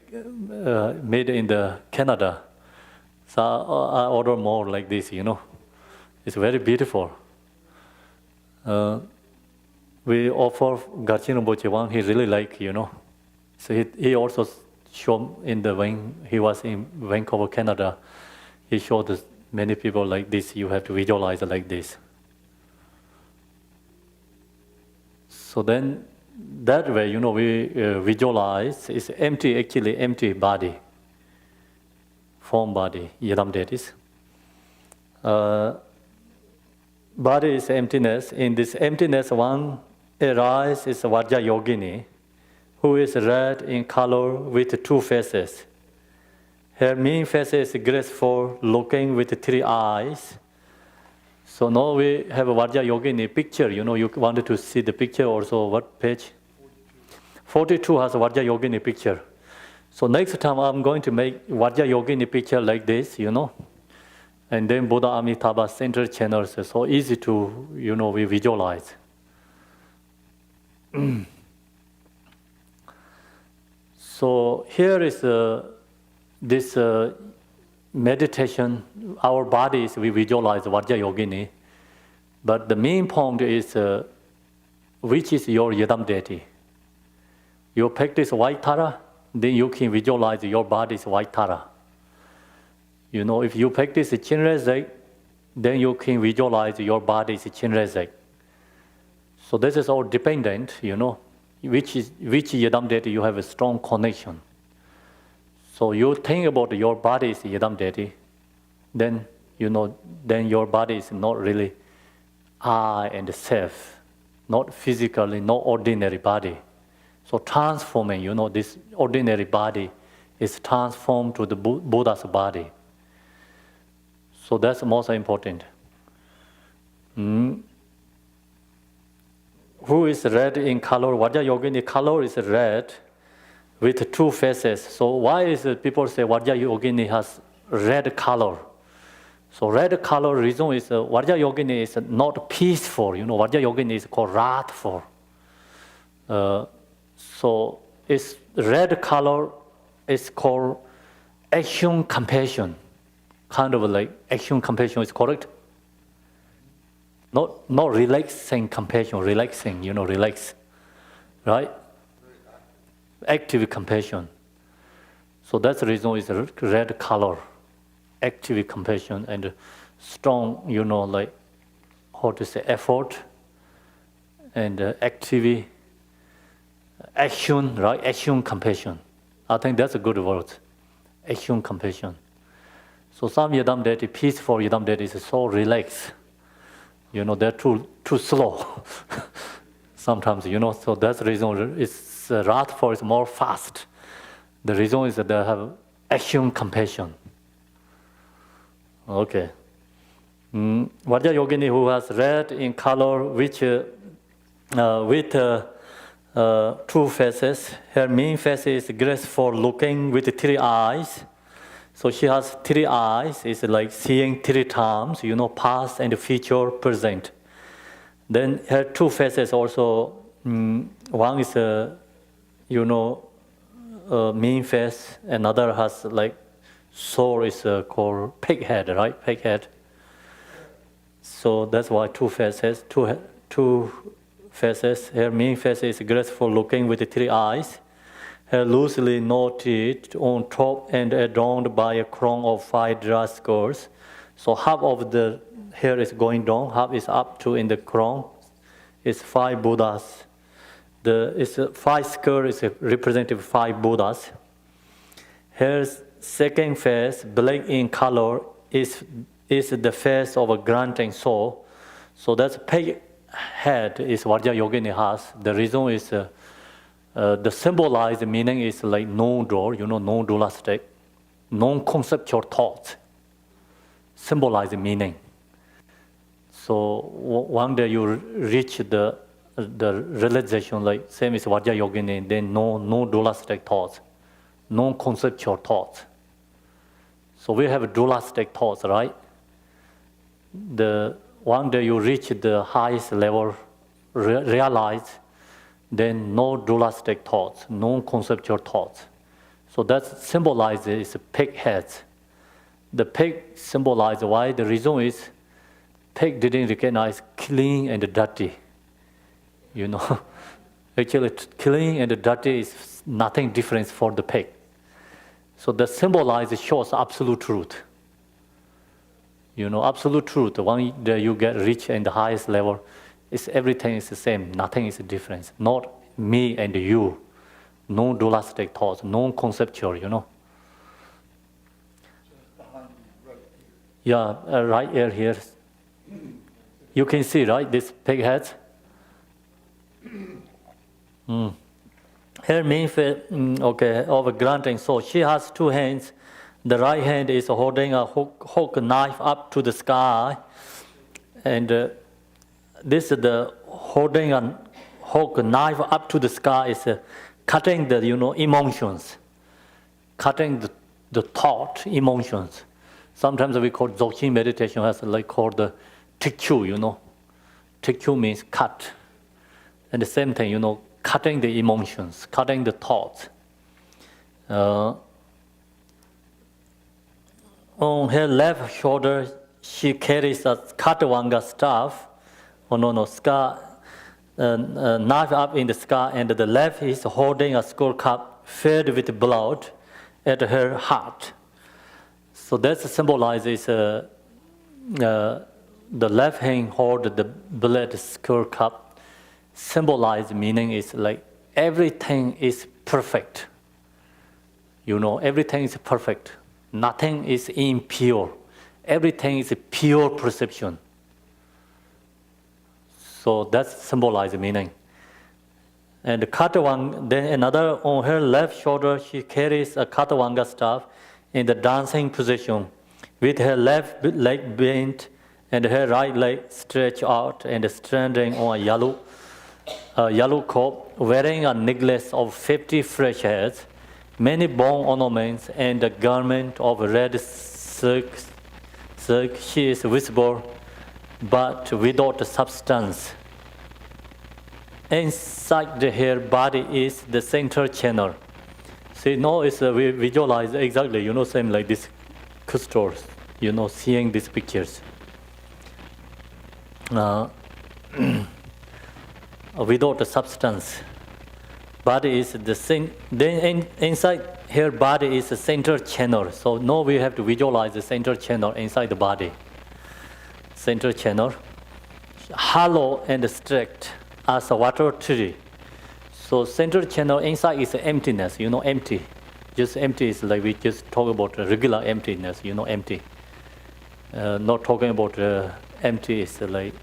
made in the Canada. So I order more like this, It's very beautiful. We offer Garchin Rinpoche one. He really like, So he also showed when he was in Vancouver, Canada. He showed many people like this. You have to visualize like this. So then, that way, we visualize it's empty, actually empty body, form body, Yedam deities. Body is emptiness. In this emptiness, one arises Vajra Yogini, who is red in color with two faces. Her main face is graceful, looking with three eyes. So now we have a Vajra Yogini picture. You wanted to see the picture also. What page? 42 has a Vajra Yogini picture. So next time I'm going to make Vajra Yogini picture like this, And then Buddha Amitabha center channels is so easy to, we visualize. So here is this meditation. Our bodies, we visualize Vajra Yogini. But the main point is, which is your Yedam deity? You practice white Tara, then you can visualize your body's white Tara. If you practice Chinrezek, then you can visualize your body's Chinrezek. So this is all dependent, which Yedam deity you have a strong connection. So you think about your body's Yedam deity, then then your body is not really I and self, not physically, not ordinary body. So transforming, this ordinary body is transformed to the Buddha's body. So that's most important. Who is red in color? Vajra Yogini color is red with two faces. So why is it people say Vajra Yogini has red color? So red color reason is Vajra Yogini is not peaceful. Vajra Yogini is called wrathful. So it's red color is called action compassion. Kind of like action compassion is correct? Not relaxing compassion, relaxing, relax. Right? Active compassion. So that's the reason it's red color. Active compassion and strong, like how to say, effort and active action, right? Action compassion. I think that's a good word. Action compassion. So some Yedam deity, peaceful Yedam deity is so relaxed. They're too slow. Sometimes, so that's the reason it's wrathful is more fast. The reason is that they have action compassion. Okay. Vajra Yogini who has red in color, which with two faces. Her main face is graceful looking with three eyes. So she has three eyes. It's like seeing three times, past and future, present. Then her two faces also. One is mean face. Another has like soul is called pig head, right? Pig head. So that's why two faces. Two faces. Her main face is graceful looking with three eyes. Her loosely knotted on top and adorned by a crown of 5 dry scores. So half of the here is going down, half is up to in the crown. It's 5 Buddhas. It's 5 squares is representing 5 Buddhas. Here's second face, black in color, is the face of a granting soul. So that's pig head is Vajra Yogini has. The reason is the symbolized meaning is like non-dual, non-dualistic, non-conceptual thoughts. Symbolize meaning. So one day you reach the realization, like same as Vajra Yogini, then no dualistic thoughts, non-conceptual thoughts. So we have dualistic thoughts, right? One day you reach the highest level, realize, then no dualistic thoughts, non-conceptual thoughts. So that symbolizes pig heads. The pig symbolizes why? The reason is pig didn't recognize clean and dirty. Actually clean and dirty is nothing different for the pig. So the symbolizes shows absolute truth. Absolute truth. When you get rich and the highest level, everything is the same. Nothing is different. Not me and you. No dualistic thoughts. No conceptual. Just behind you, right here. Yeah, right here. You can see, right? This pig head. Her main face, of a granting soul. She has 2 hands. The right hand is holding a hook knife up to the sky, and this is the holding a hook knife up to the sky is cutting the emotions, cutting the thought emotions. Sometimes we call Dzogchen meditation as like called the tikchu. Tikchu means cut, and the same thing, cutting the emotions, cutting the thoughts. On her left shoulder, she carries a Katawanga staff. Knife up in the sky, and the left is holding a skull cup filled with blood at her heart. So that symbolizes the left hand hold the blood skull cup. Symbolize meaning is like everything is perfect. Everything is perfect. Nothing is impure. Everything is pure perception. So that symbolizes meaning. And the Katawanga, then another on her left shoulder, she carries a Katawanga staff in the dancing position, with her left leg bent and her right leg stretched out and standing on a yellow coat, wearing a necklace of 50 fresh hairs, many bone ornaments, and a garment of red silk. She is visible, but without substance. Inside her body is the center channel. See, now we visualize exactly, same like this crystals, seeing these pictures. Without the substance. Body is the same. Then inside her body is the center channel. So now we have to visualize the center channel inside the body. Center channel, hollow and straight as a water tree. So center channel inside is emptiness. Empty. Just empty is like we just talk about regular emptiness. Empty. Not talking about empty is like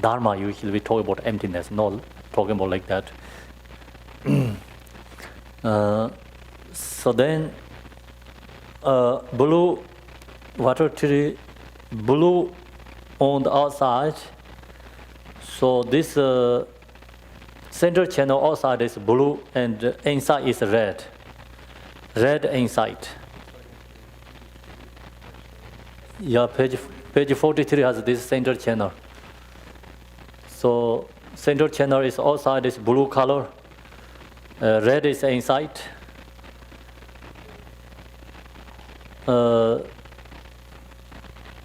Dharma. Usually we talk about emptiness. Not talking about like that. So then blue water tree, blue on the outside. So this center channel outside is blue and inside is red. Red inside. Yeah, page 43 has this center channel. So center channel is outside is blue color. Red is inside.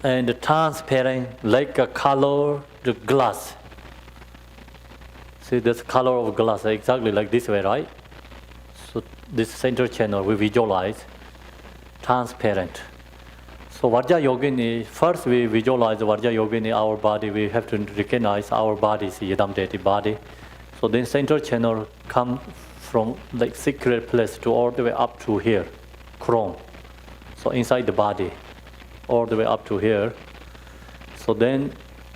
And transparent like a color the glass. See this color of glass exactly like this way, right? So this center channel we visualize transparent. So Vajra Yogini, first we visualize Vajra Yogini, our body, we have to recognize our body is Yidam deity body. So then central channel come from like secret place to all the way up to here, Chrome. So inside the body, all the way up to here. So then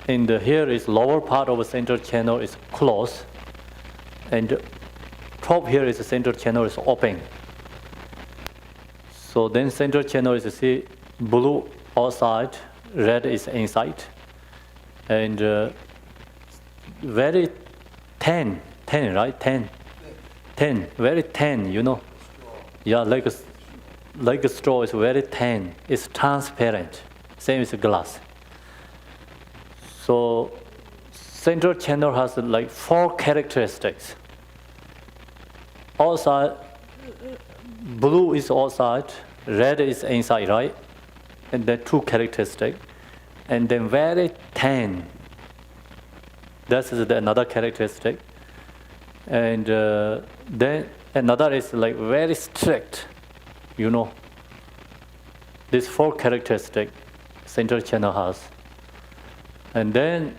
in the here is lower part of the central channel is closed, and top here is the central channel is open. So then central channel is see blue outside, red is inside, and very thin, right? Thin, very thin, you know. Yeah, like a straw is very thin. It's transparent, same as glass. So central channel has like 4 characteristics. Outside, blue is outside, red is inside, right? And then 2 characteristics. And then very thin. That is another characteristic. And then another is like very strict, you know. These 4 characteristics central channel has. And then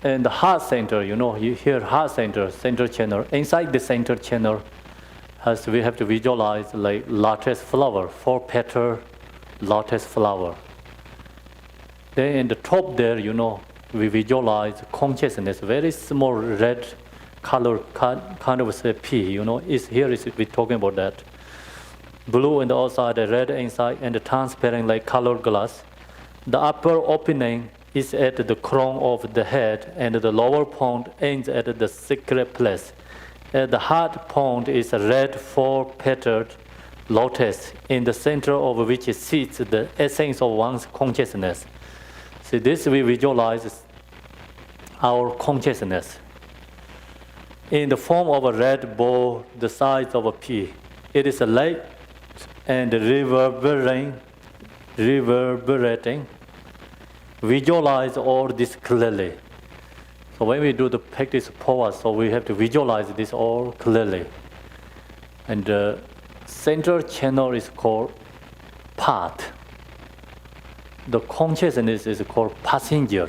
in the heart center, you know, you hear heart center, central channel. Inside the central channel, we have to visualize like lotus flower, 4-petal lotus flower. Then in the top there, you know, we visualize consciousness, very small red color, kind of say P, you know. We're talking about that. Blue on the outside, the red inside, and the transparent like colored glass. The upper opening is at the crown of the head, and the lower point ends at the secret place. At the heart point is a red 4-petaled lotus, in the center of which sits the essence of one's consciousness. See, this we visualize our consciousness in the form of a red ball the size of a pea. It is a light and reverberating. Visualize all this clearly. So when we do the practice Phowa, so we have to visualize this all clearly. And the central channel is called path. The consciousness is called passenger.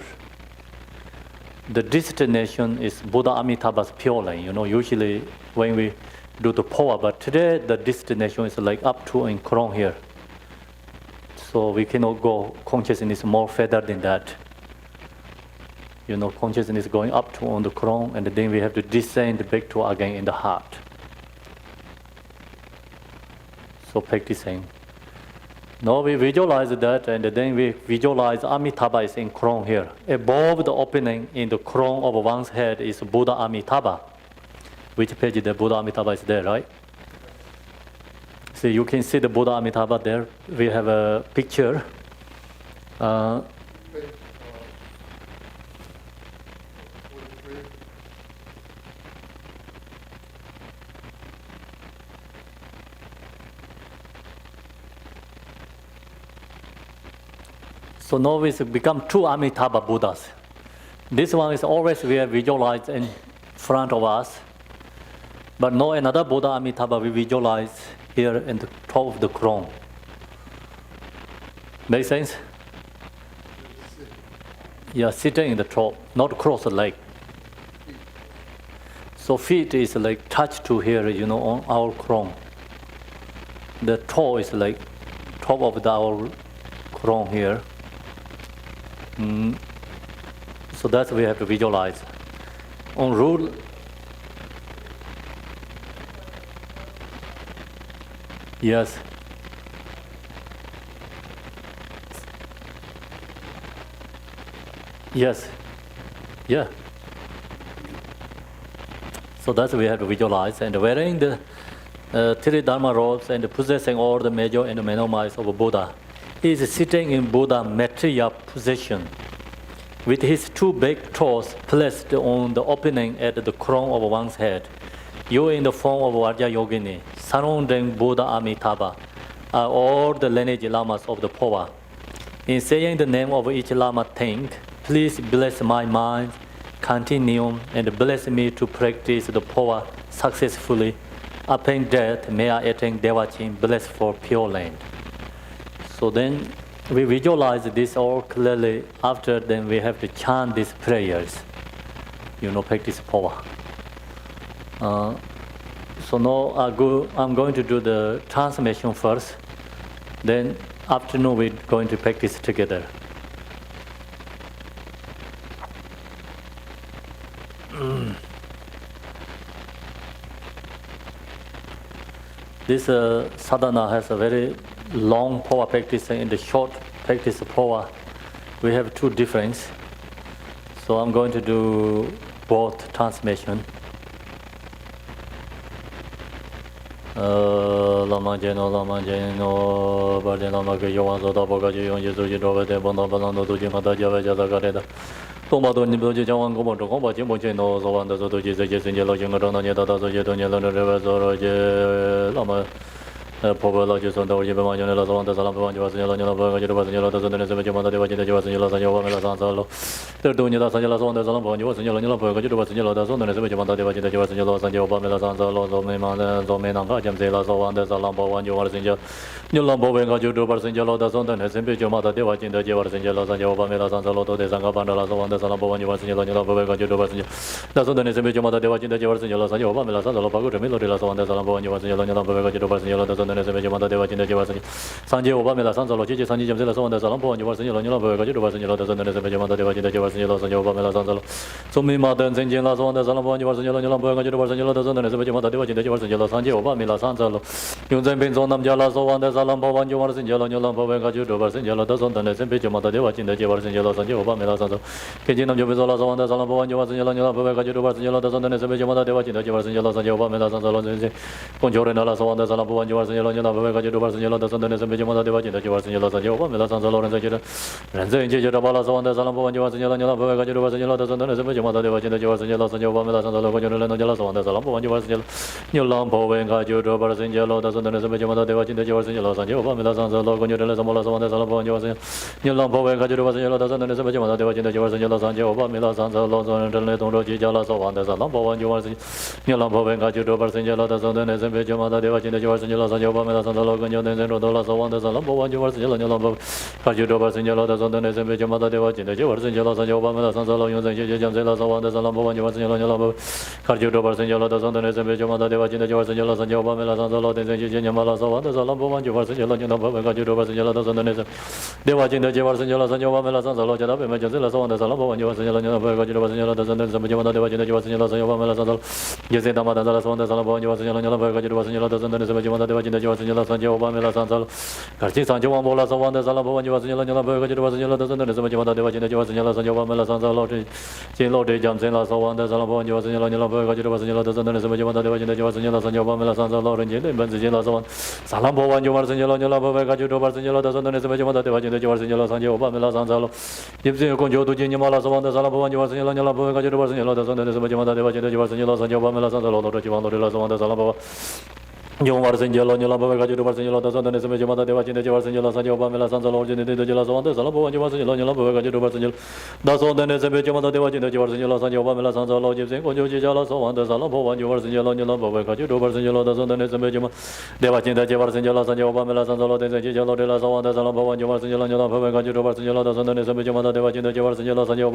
The destination is Buddha Amitabha's Pure Lane. You know, usually when we do the Phowa, but today the destination is like up to in Krong here. So we cannot go, consciousness more further than that. You know, consciousness going up to on the crown, and then we have to descend back to again in the heart. So practicing. Now we visualize that, and then we visualize Amitabha is in crown here. Above the opening in the crown of one's head is Buddha Amitabha. Which page the Buddha Amitabha is there, right? So you can see the Buddha Amitabha there. We have a picture. So now we become 2 Amitabha Buddhas. This one is always we have visualized in front of us. But now another Buddha Amitabha we visualize here in the top of the crown. Make sense? Yeah, sitting in the top, not cross the leg. So feet is like touch to here, you know, on our crown. The toe is like top of our crown here. So that's we have to visualize. On rule, yes. Yes. Yeah. So that's we have to visualize, and wearing the 3 Dharma robes and possessing all the major and minor minds of a Buddha. He is sitting in Buddha Maitreya position with his 2 big toes placed on the opening at the crown of one's head. You in the form of Vajra Yogini, surrounding Buddha Amitabha, are all the lineage lamas of the Phowa. In saying the name of each lama, think, please bless my mind, continue, and bless me to practice the Phowa successfully. Upon death, may I attain Devachin, blessed for Pure Land. So then we visualize this all clearly. After then we have to chant these prayers. Practice Phowa. So now I'm going to do the transmission first. Then afternoon we're going to practice together. This sadhana has a very long Phowa practice and the short practice of Phowa. We have two differences. So I'm going to do both transmission. Lama Jeno, Barden Lama Yoan Zoda Bogaji, Yuzu Dovete, Bonabano, Dujimata Javaja Gareda. Tomato Niboji Jawan Gomo, Gomba Jimojino, Zoan, the Zoji, the Jesingelo, Jingarana, Yata, Zojeton, River, Lama. Pobologists on the Jibamanela, the Salaman, Javasanela, the Sanzalo, the Dunia Sanjala on the Salamon, you was in Yellow Burger, you was in Yellow, the Zona, the Vijamata, the Yellow, and Yobamela Sanzalo, Zomena, Zomena, Jamzela, so on the Salambo, one you was in Yolombo, when you do Barsanjalo, the Zona, and Simpi Jomata, the Vajin, the Javas and Yellow, and Yobamela Sanzalo, the Zangabandala, on the Salambo, one you was in Yellow, you do Barsan, the Zona, and Simpi Jomata, the Vajin, the Javas and Yellow, and Yobamela Sanzalo, Pagu, Milodilla, on the Salambo, and you was in Yellow, you do Barsan, the Zona, Sanjay Obama, Sanzalo, Sanji Jamzela, on the Salampo, and you was in Yellow, you was in Yellow, the Jamata, the was in Yellow, and Obama Sanzalo. So me, Mother and Sanjay on the Salampo, you was in Yellow, you was in Yellow, the Jamata, the was in Yellow, Sanjay Obama, Sanzalo. You then been on them Jala, so on the Salampo, and you was in Yellow, you was in Yellow, the Zon, and the Jamata, the was in the was in Yellow, Sanjay Obama, Sanzo. Kijinam Jubizola, on the Salampo, and you was in Yellow, you was in Yellow, the Zon, and the Jamata, the was in Yellow, Sanjay Obama, Sanzalo, Conjorena, on the Salampo, and you was in Yellow, you was in Yellow, the Zon, and the Jamata, the was in Yellow, Sanjay Sanzalo, and the Jabala, on the Salampo, and you was in Yellow, you was in Yellow, the Zon, and the Jamata, the was in Yellow, Sanjay Sanzalo, on the Salampo, and you was in Yellow, and you was in Yellow, the Zon, and the Jamata, the was in Yellow, Sanjay Sanzalo, on the Samola, on the Salampo, and you was in Yellow, and you was in Yellow, the Zon, and the Jamata, the was in Yellow, Sanjay Sanzalo, and the Leton Jala, so on the Salampo, and you was in Yellow, and you was in Yellow, the Zon, and the Jamata, the was in Yellow, Sanjay Sanzalo, and the Rodola, so on the Salampo, and you was in Yellow, Kajudo was in Yellow, the Zon, and the Jamata, the was in Yellow, Sanjay Sanzalo, and the Jamzela, so on the Salampo, and you was in Yellow, Kajudo was in Yellow, the Zon, and the Jamata, the was in Yellow, Sanjay Sanzalo, and the Jamala, so on the Salampo, and you was in Yellow, Kajudo was in Yellow, the Zon, and the was in the Javas in Yellow, Sanjay Sanzalo, and the Jamala, so on the Salampo, and you was in Yellow, Kajudo was in Yellow, the Zon, and the Jamata, the was in Yellow, Sanjay Sanzalo, on the Salampo, and you was in Yellow, Kajudo was in Yellow, the Zon, and the Jamata, the was in Yellow, Sanjay Sanzalo, Karchi Sanjay Bola, so on the Salampo, and you was in Yellow, Kajudo was in Yellow, the Zon, and the Jamata, the was in Yellow, Sanjay Sanzalo, Chilo de Jamzela, so on the Salampo, and you was in Yellow, Kajudo was in Yellow, the Zon, and the Jamata, the was in Yellow, Sanjay Sanzalo, and Jim Benzilla, so on Salampo, and you was in Yellow, Kajudo was in Yellow, the Zon, and the Jamata, the was in Yellow, Sanjay Sanzalo, Gibson Conjo to Jinimala, so on the Salampo, and you was in Yellow, Kajudo was in Yellow, the Zon, and the Jamata, the was in Yellow, Sanjay Sanzalo, on the Salampo. You was in Yellow, Kajudo was in Yellow, the Zon, and the Jamata, the was in Yellow, Sanjay Sanzalo, and the Jela, on the Salampo, and you was in Yellow, Kajudo was in Yellow, the Zon, and the Jamata, the was in Yellow, Sanjay Sanzalo, Gibson Conjo Jala, so on the Salampo, and you was in Yellow, Kajudo was in Yellow, the Zon, and the Jamata, they was in the Javas in Yellow, Sanjay Sanzalo, the Jela, on the Salampo, and you was in Yellow, Kajudo was in Yellow, the Zon, and the Jamata, they was in the Javas in Yellow, Sanjay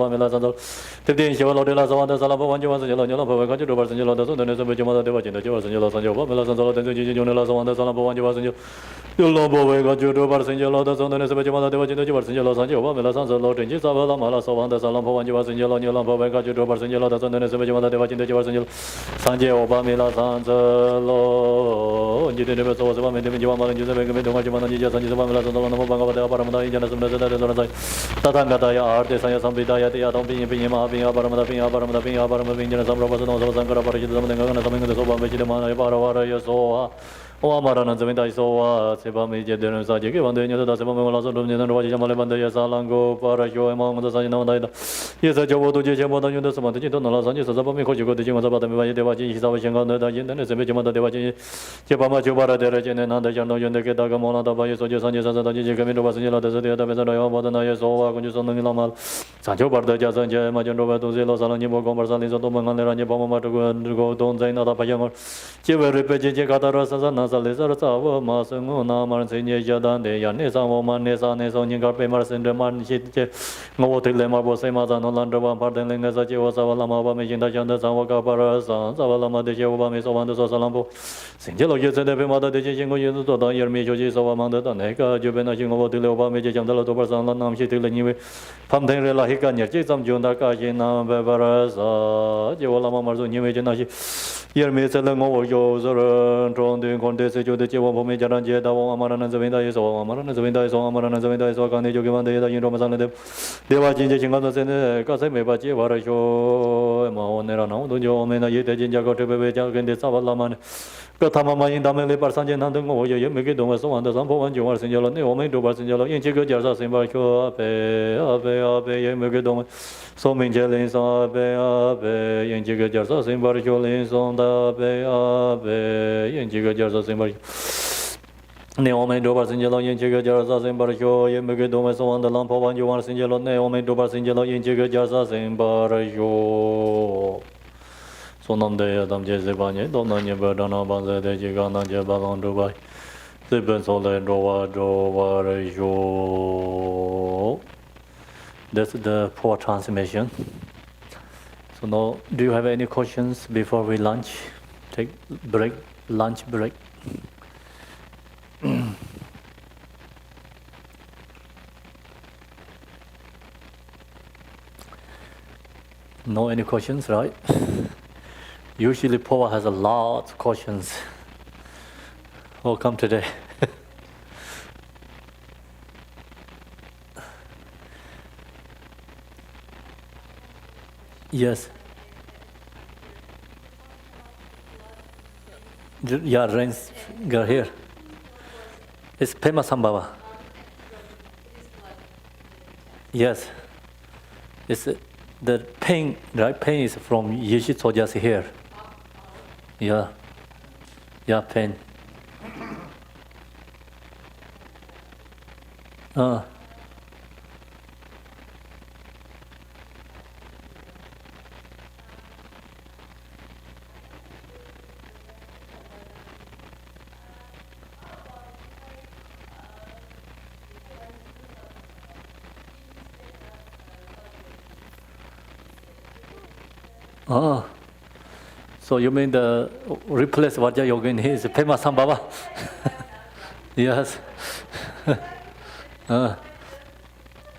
the Din Shelo, on the Salampo, and you was in Yellow, Kajudo was in Yellow, the Zon, and the Jamata, they was in the Javas in Yellow, Sanjay the Junela, on the Salampo, and you was in Yellow, Kajudo was in Yellow, the Zon, and the Jamata, they was in the Javas in Yellow, Sanjay and Gisabella Mala, so on the Salampo, and you was in Yellow, Kajudo was in Yellow, the Zon, and the Jamata, they was in the Javas in Yellow, Sanjay Obamila Sanzalo, you didn't ever saw a woman, you want to use a big Majama, and you just use a woman, the Paramada, and Tatangata, artist, and some Bidaya, the Adam being Paramada, some Robert, and also Sankara, and something of the Soba, which the man, Paravara, so. O Amarana Zamita so Sebami Jedin Saji, and then the Sabamala and Roger Malamanda Salango, Parasho among the Sanina. Yes, a job to Jamo, the Samantha, no Lasani, Sabami, you go to Jim about the Devaji, his Avation on the Dajin, and the Sebejama Devaji, Jepama Jubara, the Regin, and the Jano, and the Ketagamona, the Bayas, or Jasan, the Jamino Vasilla, the Vezano, more than I saw, when you saw the Milamal, Sancho Barda Jazan, Majan Robert, Zelo, Salanimo, Conversani, Sotoman, and Poma to go, don't say another Payamor. Chiva Repage, Catara, Nasa Lizar Sava Masungu Namar Sinja Jadan de Yanisa Woman Nesa Neso Ninga Pemar Sinderman Shitche Moti Lemar Bosema Nolandra Pardelinga Sachiwa Savalama Mijinda Janda Sawaka Parasa Savalama de Jehovah Misovanda Salambo Sinjelo Yese de Pemada de Jingo Yuzu Toda Yermi Joji Savamanda Neka Jubena Jingo de Lova Meji Jamdala to Person Nam Shitilini Pamden Rela Hika Yerji Sam Junda Kajina Bevarasa Jevolama Marzu Nimejinashi Yermi Selango Yozer Tron Contes Jude Jevo Mejaran Jeda Amaran Zavinda is all Amaran Zavinda is all Amaran Zavinda is all Kani Jogiman de Romasan de Deva Jinja Chingan Sene Kaseme Bachi Varasho Maonera no Dujo Mena Yete Jinja to Beja and the Savalaman Katama in Damele Parsanjan and Go make it so on the Sampo and Joar Sinjalo, Omen to Barsinjalo, in Chico Jasa Simbacho, Abe, Megedon, so Minjelins, Abe, in Chico Jasa Simbarjolins on the Abe, in Chico Jasa Simbarjo. Neomen to Barsinjalo, in Chico Jasa Simbarjo, Megedon, so on the Lampo and Joar Sinjalo, Neomen to Barsinjalo, in Chico Jasa Simbarjo. Sonamde Adam Jezebanye, Donanya Verdana Banza de Gigana Jabalon Dubai, Ziben Sole Drova Jo. That's the poor transmission. So now, do you have any questions before we lunch? Take break, lunch break. No any questions, right? Usually Phowa has a lot of questions. Welcome today. Yes. Yeah, rains are here. It's Pema Sambhava. Yes. It's the pain, right? Pain is from Yishi Sojas here. Yeah. Yeah, pain. So you mean the replace Vajra Yogini is Pema Sambhava? Yes.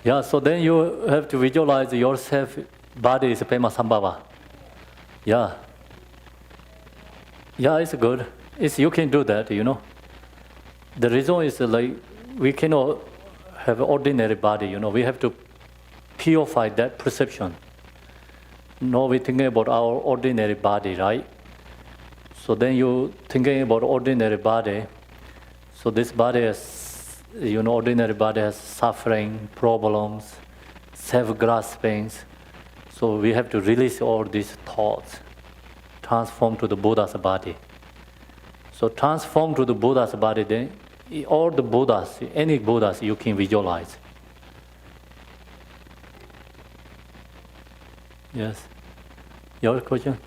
Yeah, so then you have to visualize yourself, body is Pema Sambhava. Yeah. Yeah, it's good. You can do that, you know. The reason is like we cannot have ordinary body, you know. We have to purify that perception. No, we're thinking about our ordinary body, right? So then you thinking about ordinary body. So this body has, you know, ordinary body has suffering, problems, self-graspings. So we have to release all these thoughts, transform to the Buddha's body. So transform to the Buddha's body, then all the Buddhas, any Buddhas you can visualize. Yes. Your question?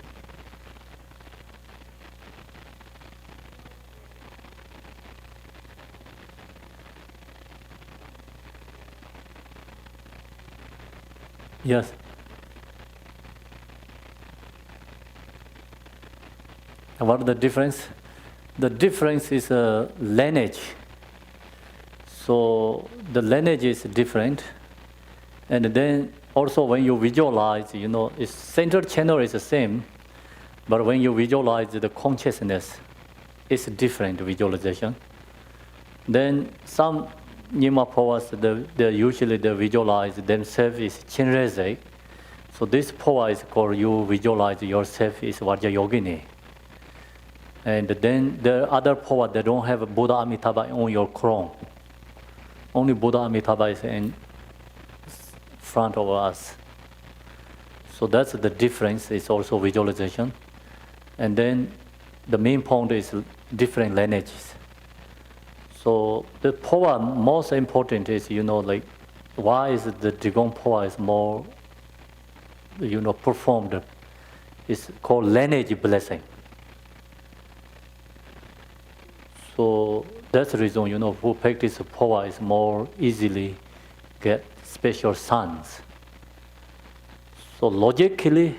Yes. And what is the difference? The difference is lineage. So the lineage is different, and then also when you visualize, you know, its central channel is the same, but when you visualize the consciousness, it's different visualization. Then some Nyingma powers, they usually they visualize themselves is Chinreze. So this power is called you visualize yourself is Vajra Yogini. And then the other power, they don't have Buddha Amitabha on your crown. Only Buddha Amitabha is in front of us. So that's the difference, it's also visualization. And then the main point is different lineages. So the power most important is, you know, like why is the Drikung power is more, you know, performed. It's called lineage blessing. So that's the reason, who practice Phowa is more easily get special sons. So logically,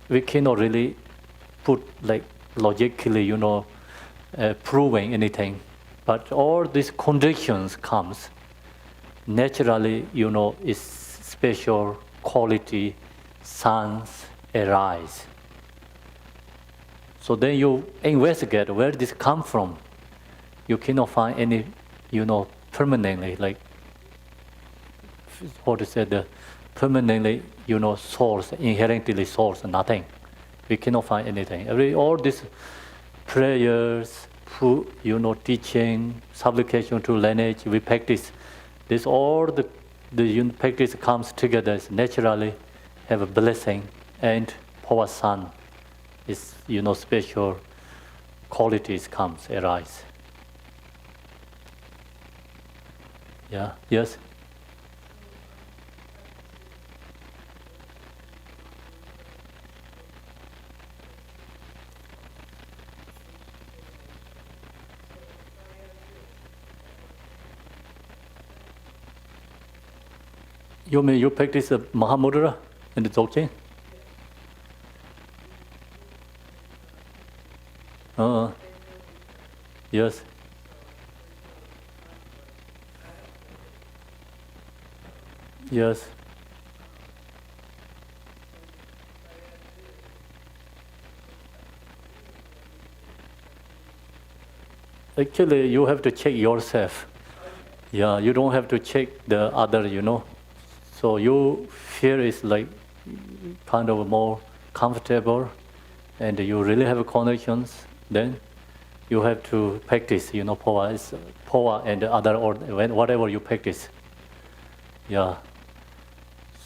we cannot really put logically, proving anything. But all these conditions comes naturally, is special quality sons arise. So then you investigate where this come from. You cannot find any, permanently, the permanently, source, inherently source, nothing. We cannot find anything. All these prayers, teaching, supplication to lineage, we practice. This all the practice comes together naturally, have a blessing, and Phowa Son is, special qualities arise. Yeah, yes? You mean you practice Mahamudra and the Dzogchen? Yes. Yes. Actually, you have to check yourself. Yeah, you don't have to check the other, So you feel is kind of more comfortable and you really have connections, then you have to practice, Phowa and other, or whatever you practice. Yeah.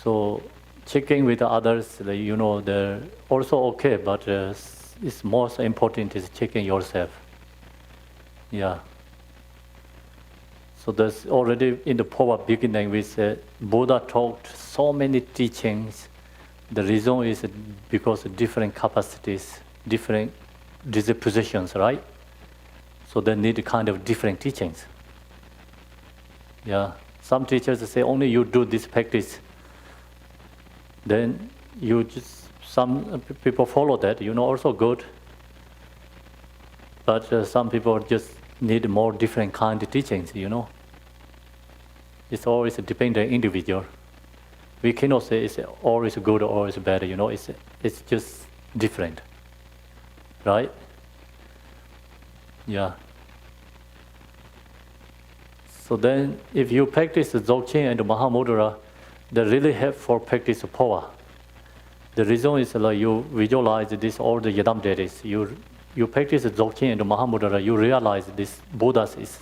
So checking with others, they're also okay, but it's most important is checking yourself. Yeah. So there's already in the Phowa beginning, we said Buddha taught so many teachings. The reason is because of different capacities, different dispositions, right? So they need kind of different teachings. Yeah. Some teachers say only you do this practice, then some people follow that, also good. But some people just need more different kind of teachings, It's always dependent on individual. We cannot say it's always good or always bad, It's just different, right? Yeah. So then, if you practice the Dzogchen and the Mahamudra, they really help for practice of Phowa. The reason is you visualize this all the Yadam deities. You practice the Dzogchen and the Mahamudra, you realize this Buddha is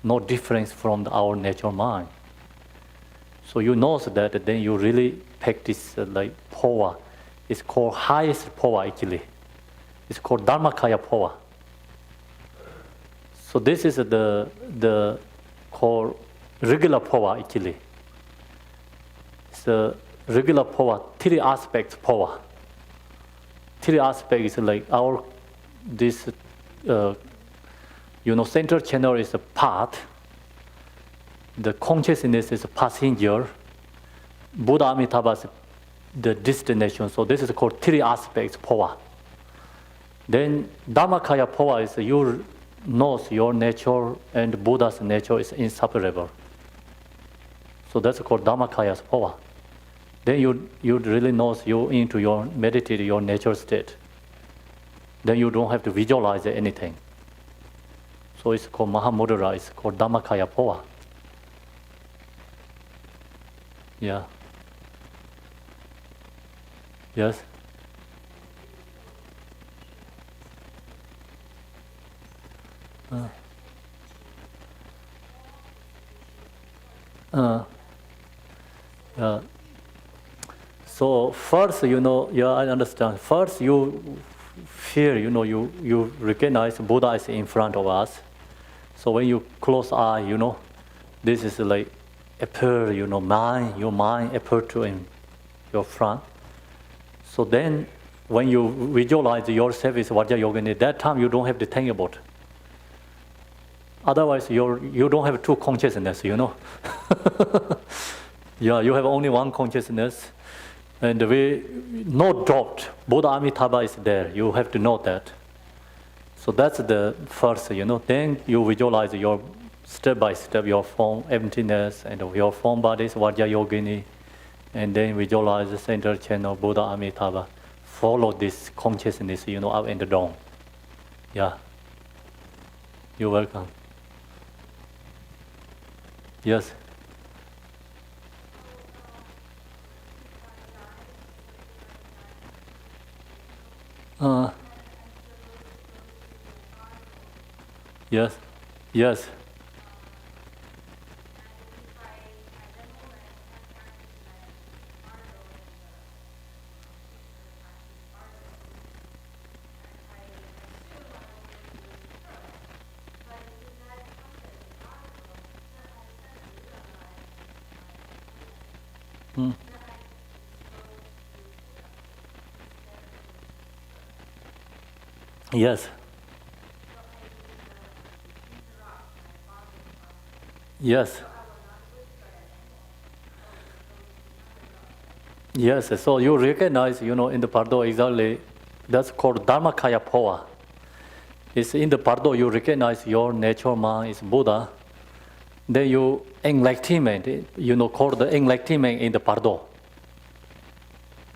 no difference from our natural mind. So you know that then you really practice Phowa. It's called highest Phowa actually. It's called Dharmakaya Phowa. So this is the called regular Phowa actually. It's a regular Phowa, 3 aspects Phowa. 3 aspects is our this central channel is a path. The consciousness is a passenger. Buddha Amitabha is the destination. So this is called 3 aspects Phowa. Then Dharmakaya Phowa is you knows your nature and Buddha's nature is inseparable. So that's called Dharmakaya Phowa. Then you really knows you into your meditate your nature state. Then you don't have to visualize anything. So it's called Mahamudra, it's called Dhammakaya Phowa. Yeah. Yes? So first, I understand. First, you feel, you recognize Buddha is in front of us. So when you close eye, this is appear, your mind appear to in your front. So then, when you visualize yourself as Vajrayogini, that time you don't have to think about. Otherwise, you don't have two consciousness, you know. Yeah, you have only one consciousness. And no doubt, Buddha Amitabha is there. You have to know that. So that's the first, you know. Then you visualize your step by step, your form emptiness and your form bodies, Vajra Yogini. And then visualize the center channel, Buddha Amitabha. Follow this consciousness, you know, up and down. Yeah. You're welcome. Yes. Yes. Yes. Mm. Yes. Yes. Yes. So you recognize, you know, in the Pardo exactly, that's called Dharmakaya Phowa. It's in the Pardo you recognize your natural mind is Buddha. Then you enlightenment, you know, called the enlightenment in the Pardo.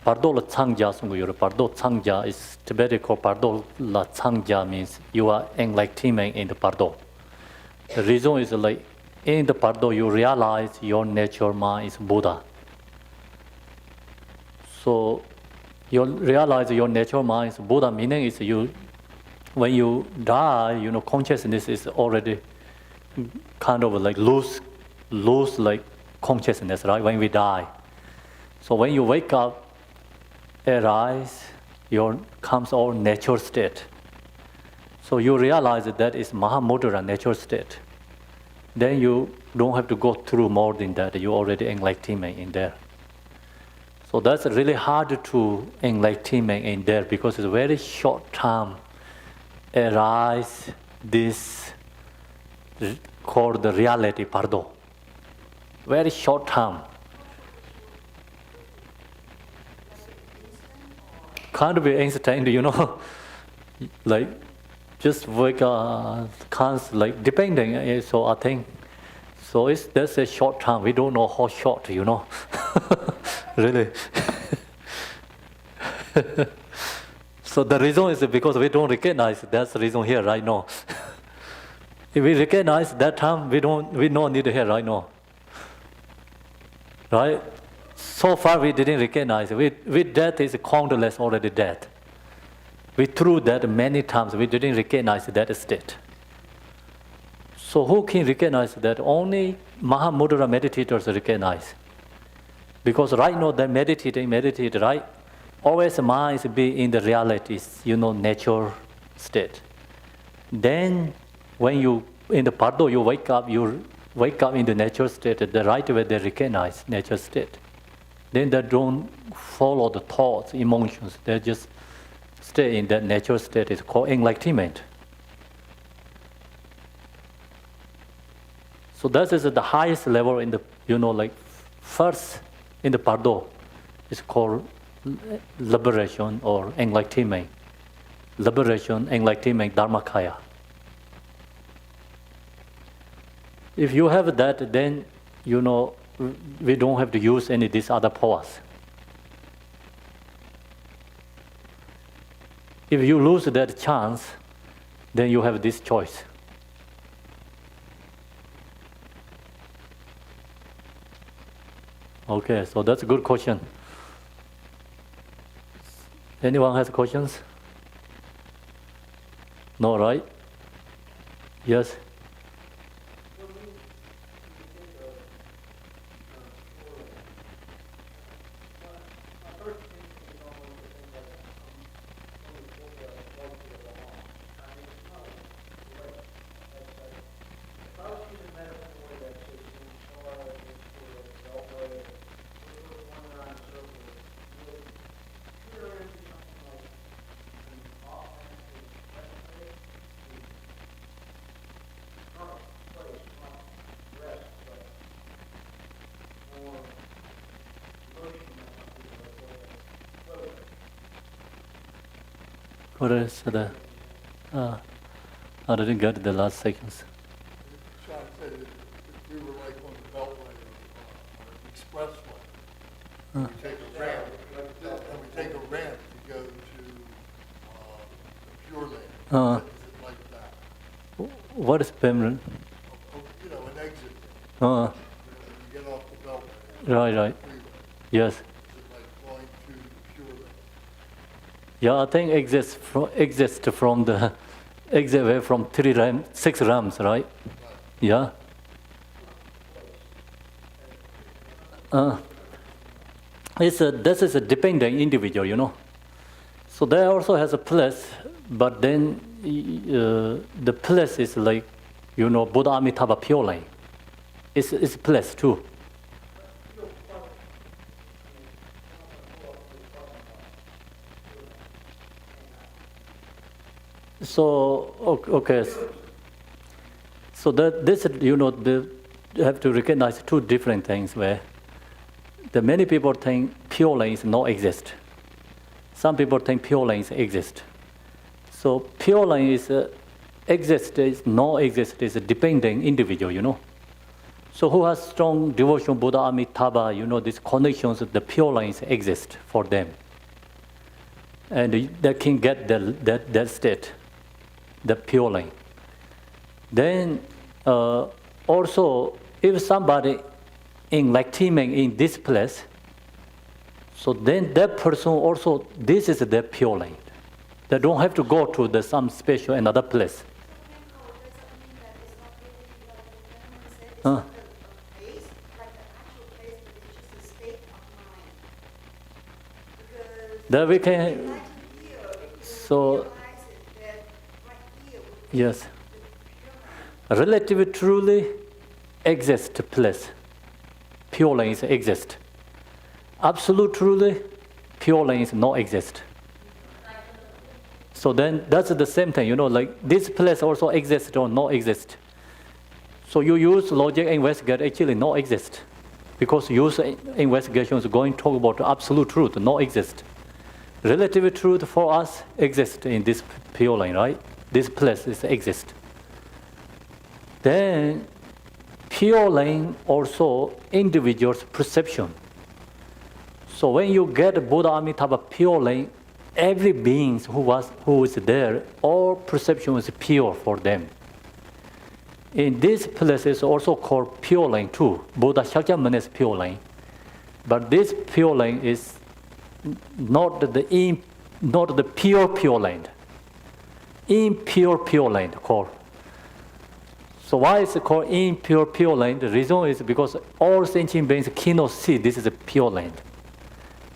Pardo la Changja Sungu, Pardo Changja is Tibetan called Pardo la Changja means you are enlightenment in the Pardo. The reason is like in the Pardo you realize your natural mind is Buddha. So you realize your natural mind is Buddha, meaning is you, when you die, you know, consciousness is already kind of like lose like consciousness, right? When we die. So when you wake up, arise, your comes our natural state. So you realize that is Mahamudra natural state. Then you don't have to go through more than that. You already enlightenment in there. So that's really hard to enlightenment in there because it's very short time. Arise this called the reality, Pardo. Very short time. Can't be instant, you know, like just wake up, can't like depending. So I think, so that's a short time. We don't know how short, you know, really. So the reason is because we don't recognize. That's the reason here right now. If we recognize that time, we don't need here right now, right? So far we didn't recognize. With death is countless already dead. We through that many times. We didn't recognize that state. So who can recognize that? Only Mahamudra meditators recognize. Because right now they meditate, right? Always mind is be in the realities, you know, nature state. Then when you in the Pardo you wake up in the natural state, the right way they recognize natural state. Then they don't follow the thoughts, emotions. They just stay in that natural state. It's called enlightenment. So that is the highest level in the, you know, like first in the Pardo. It's called liberation or enlightenment. Liberation, enlightenment, Dharmakaya. If you have that, then, you know, we don't have to use any of these other powers. If you lose that chance, then you have this choice. Okay, so that's a good question. Anyone has questions? No, right? Yes? What is the? I didn't get the last seconds. Sean said if we were like on the Beltway or an expressway, we take a ramp, and we take a ramp to go to the Pure Land. Is it like that? What is permanent? You know, an exit. Uh, You get off the Beltway. right. Freeway. Yes. Is it like going to the Pure Land? Yeah, I think exist from the exit way from 6 rams, right? Yeah. This is a dependent individual, you know. So there also has a place, but then the place is like, you know, Buddha Amitabha Pure Line. It's a place too. So okay. So this, you know, you have to recognize two different things where the many people think Pure Line is not exist. Some people think Pure Line exist. So Pure Line is exist is not exist is a dependent individual, you know. So who has strong devotion, Buddha Amitabha, you know, these connections, the Pure Lines exist for them, and they can get that state, the Pure Line. Then also, if somebody enlightenment in this place, so then that person also, this is their Pure Line. They don't have to go to some special another place. That we can, so yes, relatively truly exist place. Pure Line exist. Absolute truly, Pure Line not exist. So then that's the same thing, you know, like this place also exists or not exist. So you use logic investigate actually not exist, because use investigation is going to talk about absolute truth, not exist. Relative truth for us exists in this Pure Line, right? This place is exist. Then Pure Line also individual's perception. So when you get Buddha Amitabha Pure Line, every being who is there, all perception is pure for them. In this place is also called Pure Line too. Buddha Shakyamuni's Pure Line. But this Pure Line is not the pure line. Impure Pure Line called. So why is it called impure Pure Line? The reason is because all sentient beings cannot see this is a pure line.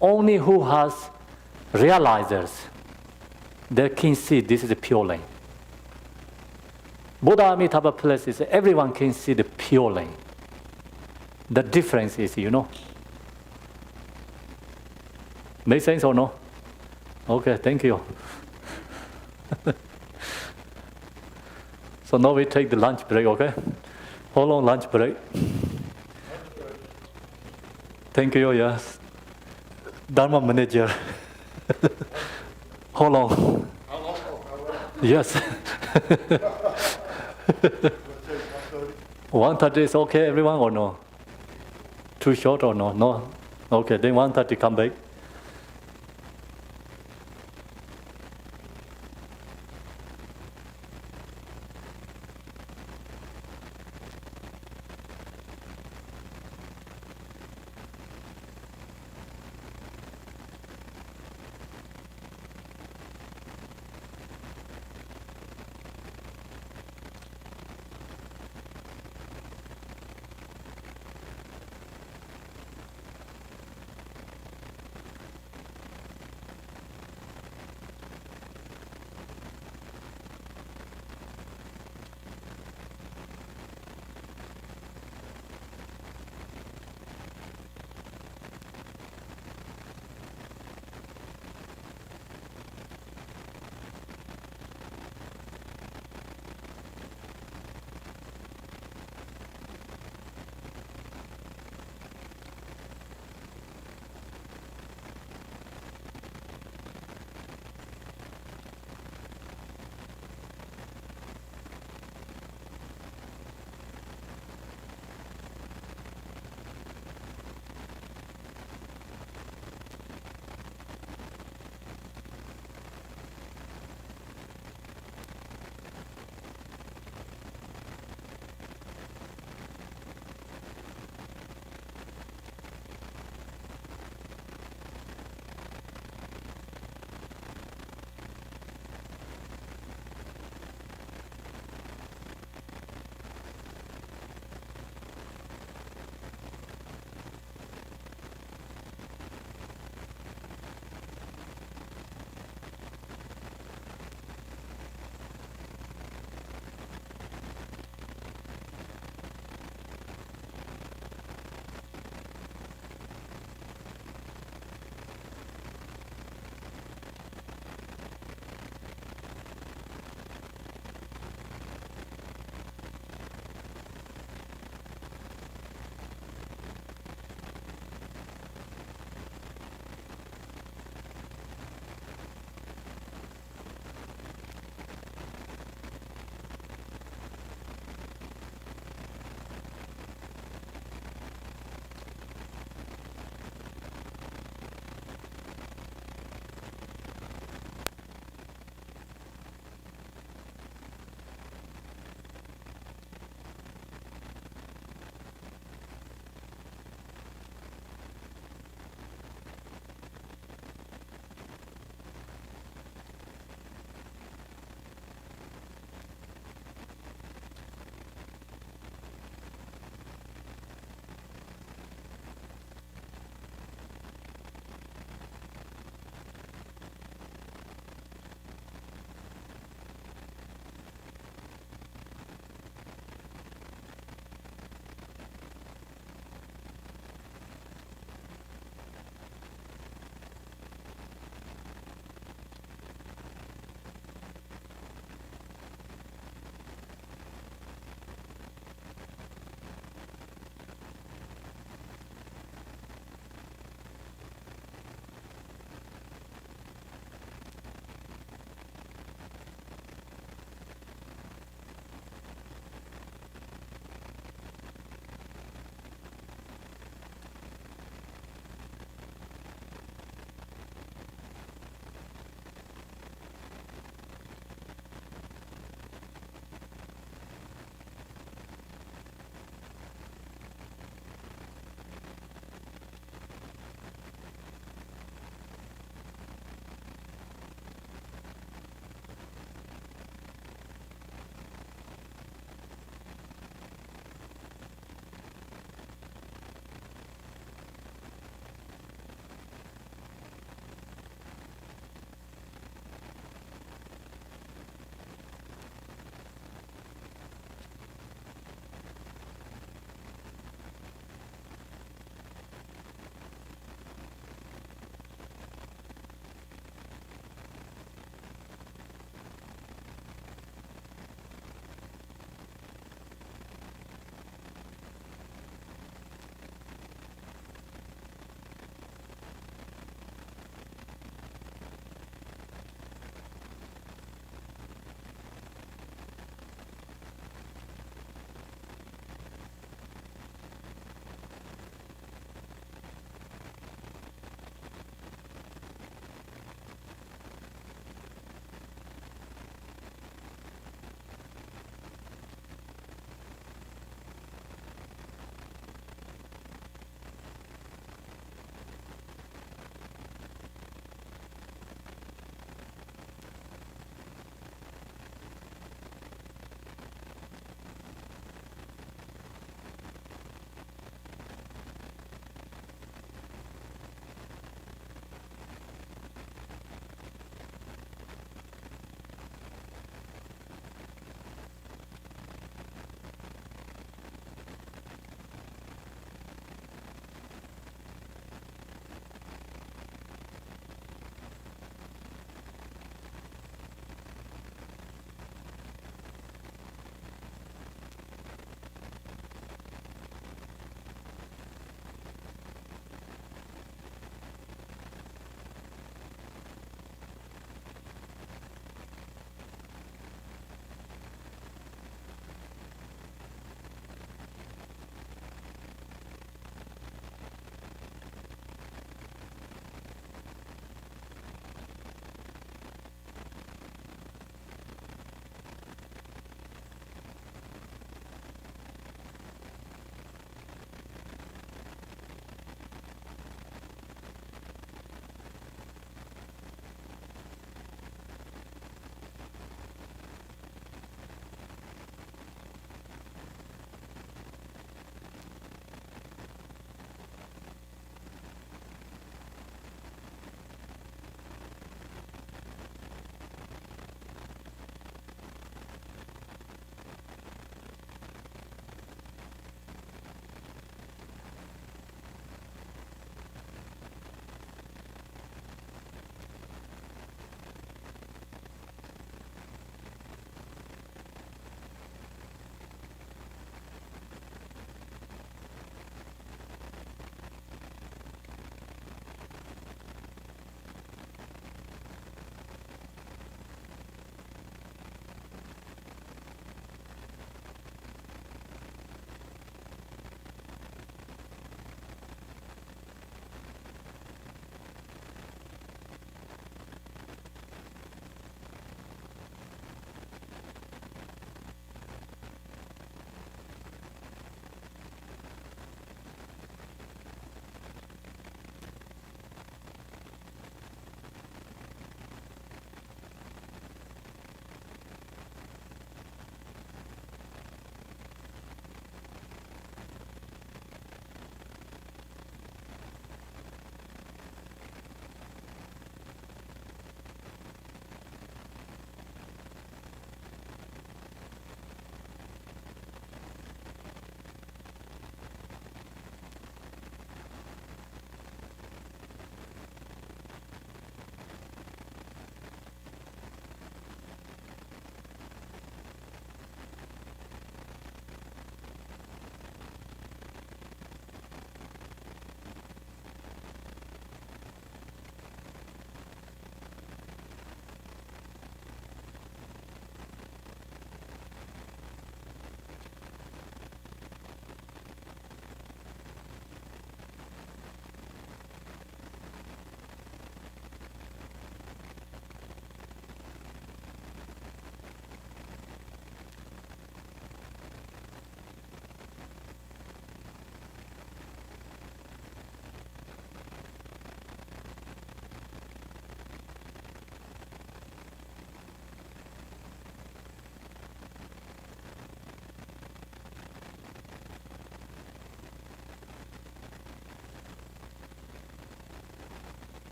Only who has realizers, they can see this is a pure line. Buddha Amitabha place is everyone can see the pure line. The difference is, you know. Make sense or no? Okay, thank you. So now we take the lunch break, okay? How long lunch break? Thank you, yes. Dharma manager. How long? Yes. 1:30 is okay, everyone, or no? Too short or no? No? Okay, then 1:30 come back.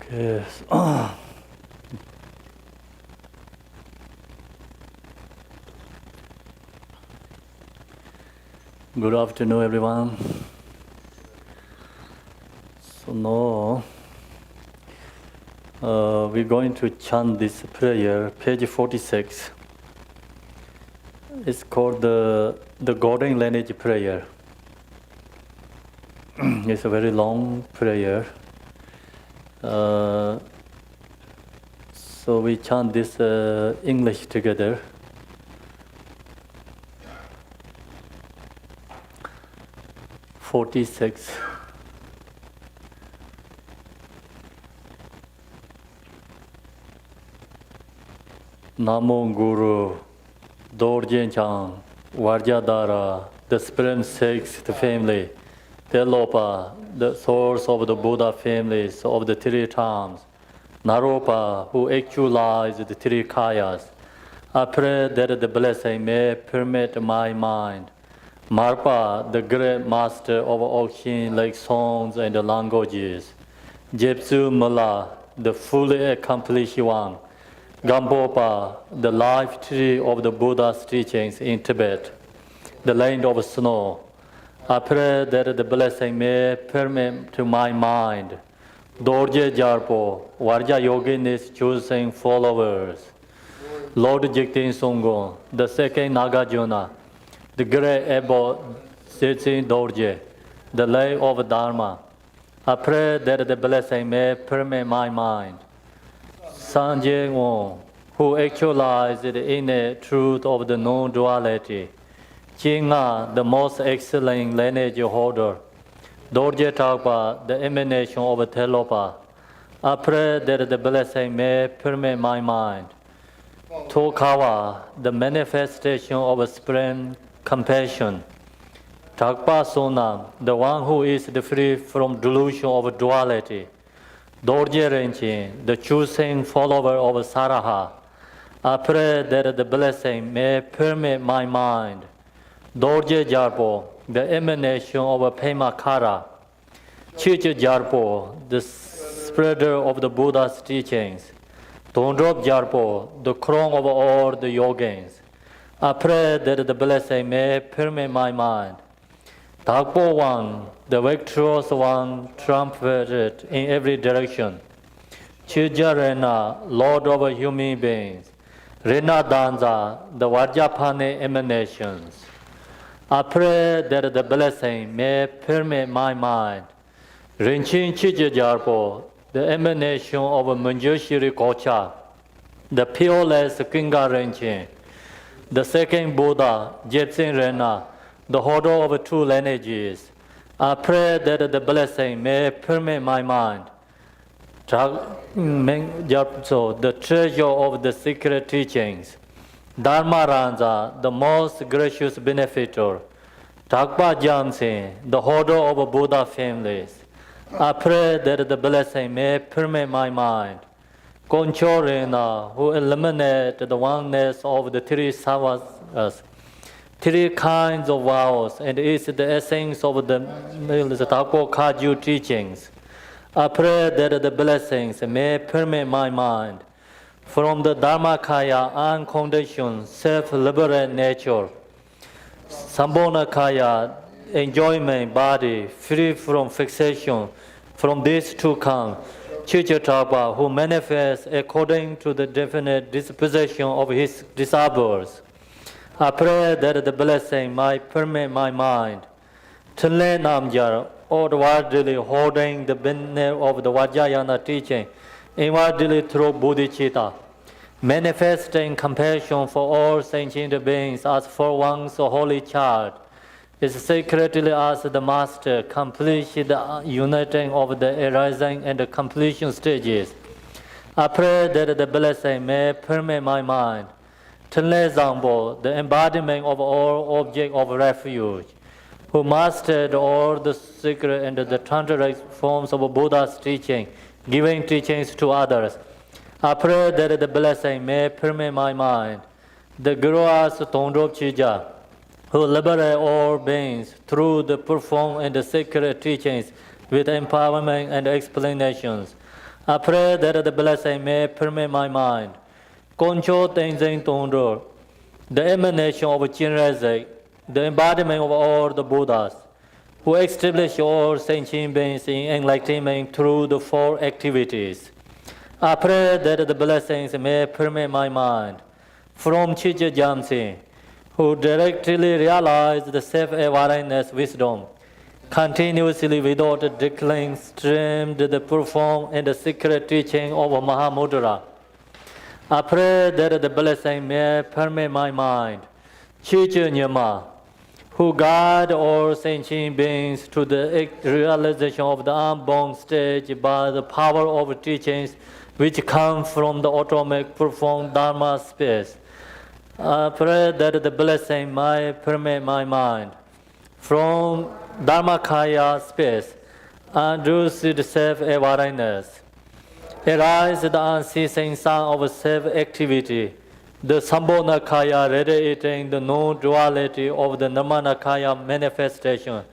Okay. Good afternoon, everyone. So now we're going to chant this prayer, page 46. It's called the golden lineage prayer. It's a very long prayer. So we chant this English together. "46. Namo Guru, Dorjen Chang, Vajradhara, the Supreme Sixth Family, Telopa, the source of the Buddha families of the three times, Naropa, who actualized the three kayas. I pray that the blessing may permit my mind. Marpa, the great master of Okshin like songs and languages. Jepsu Mala, the fully accomplished one. Gampopa, the life tree of the Buddha's teachings in Tibet, the land of snow. I pray that the blessing may permit to my mind. Dorje Jarpo, Varja Yoginis choosing followers. Lord Jiktin Songon, the second Nagarjuna, the great Abbot Sitsin Dorje, the lay of Dharma. I pray that the blessing may permit my mind. Sanjay Wong, who actualized the inner truth of the non-duality. Chinga, the most excellent lineage holder. Dorje Tagpa, the emanation of Telopa. I pray that the blessing may permit my mind. Tokawa, the manifestation of supreme compassion. Tagpa Sonam, the one who is free from delusion of duality. Dorje Rinpoche, the choosing follower of Saraha. I pray that the blessing may permit my mind. Dorje Jarpo, the emanation of Pemakara. Chiche Jarpo, the spreader of the Buddha's teachings. Tondrop Jarpo, the crown of all the yogins. I pray that the blessing may permit my mind. Tagpo One, the victorious one, trumpeted in every direction. Chija Rena, Lord of human beings. Rena Danza, the Vajrapane emanations. I pray that the blessing may permit my mind. Rinchen Chija Jarpo, the emanation of Manjushri Kocha, the peerless Kinga Rinchen. The second Buddha, Jepsen Rena, the holder of two lineages. I pray that the blessing may permit my mind. The treasure of the secret teachings. Dharma Ranza, the most gracious benefactor. Tagpa Jamsen, the holder of Buddha families. I pray that the blessing may permit my mind. Koncho Rena, who eliminated the oneness of the three savas, three kinds of vows, and is the essence of the Tapo Kaju teachings. I pray that the blessings may permit my mind. From the Dharmakaya, unconditioned, self-liberate nature. Sambhonakaya, enjoyment, body, free from fixation. From these two come Chichatapa, who manifests according to the definite disposition of his disciples. I pray that the blessing might permit my mind. Tule Namjar, outwardly holding the banner of the Vajrayana teaching, inwardly through bodhicitta, manifesting compassion for all sentient beings as for one's holy child, is secretly as the Master completes the uniting of the arising and the completion stages. I pray that the blessing may permit my mind. Tenle Zambo, the embodiment of all objects of refuge, who mastered all the secret and the tantric forms of Buddha's teaching, giving teachings to others. I pray that the blessing may permit my mind. The Guru's Tondrop Chija, who liberate all beings through the profound and the sacred teachings with empowerment and explanations. I pray that the blessing may permeate my mind. Control Tenzin Tondor, the emanation of Jinrezek, the embodiment of all the Buddhas, who establish all sentient beings in enlightenment through the four activities. I pray that the blessings may permeate my mind. From Chija Jamsi, who directly realize the self-awareness wisdom, continuously without decline streamed the profound and the secret teaching of Mahamudra. I pray that the blessing may permeate my mind. Chija Nyama, who guide all sentient beings to the realization of the unborn stage by the power of teachings which come from the automatic profound Dharma space. I pray that the blessing may permeate my mind. From Dharmakaya space, unrestricted self-awareness, arise the unceasing sun of self-activity, the Sambhonakaya radiating the non-duality of the Nirmanakaya manifestation.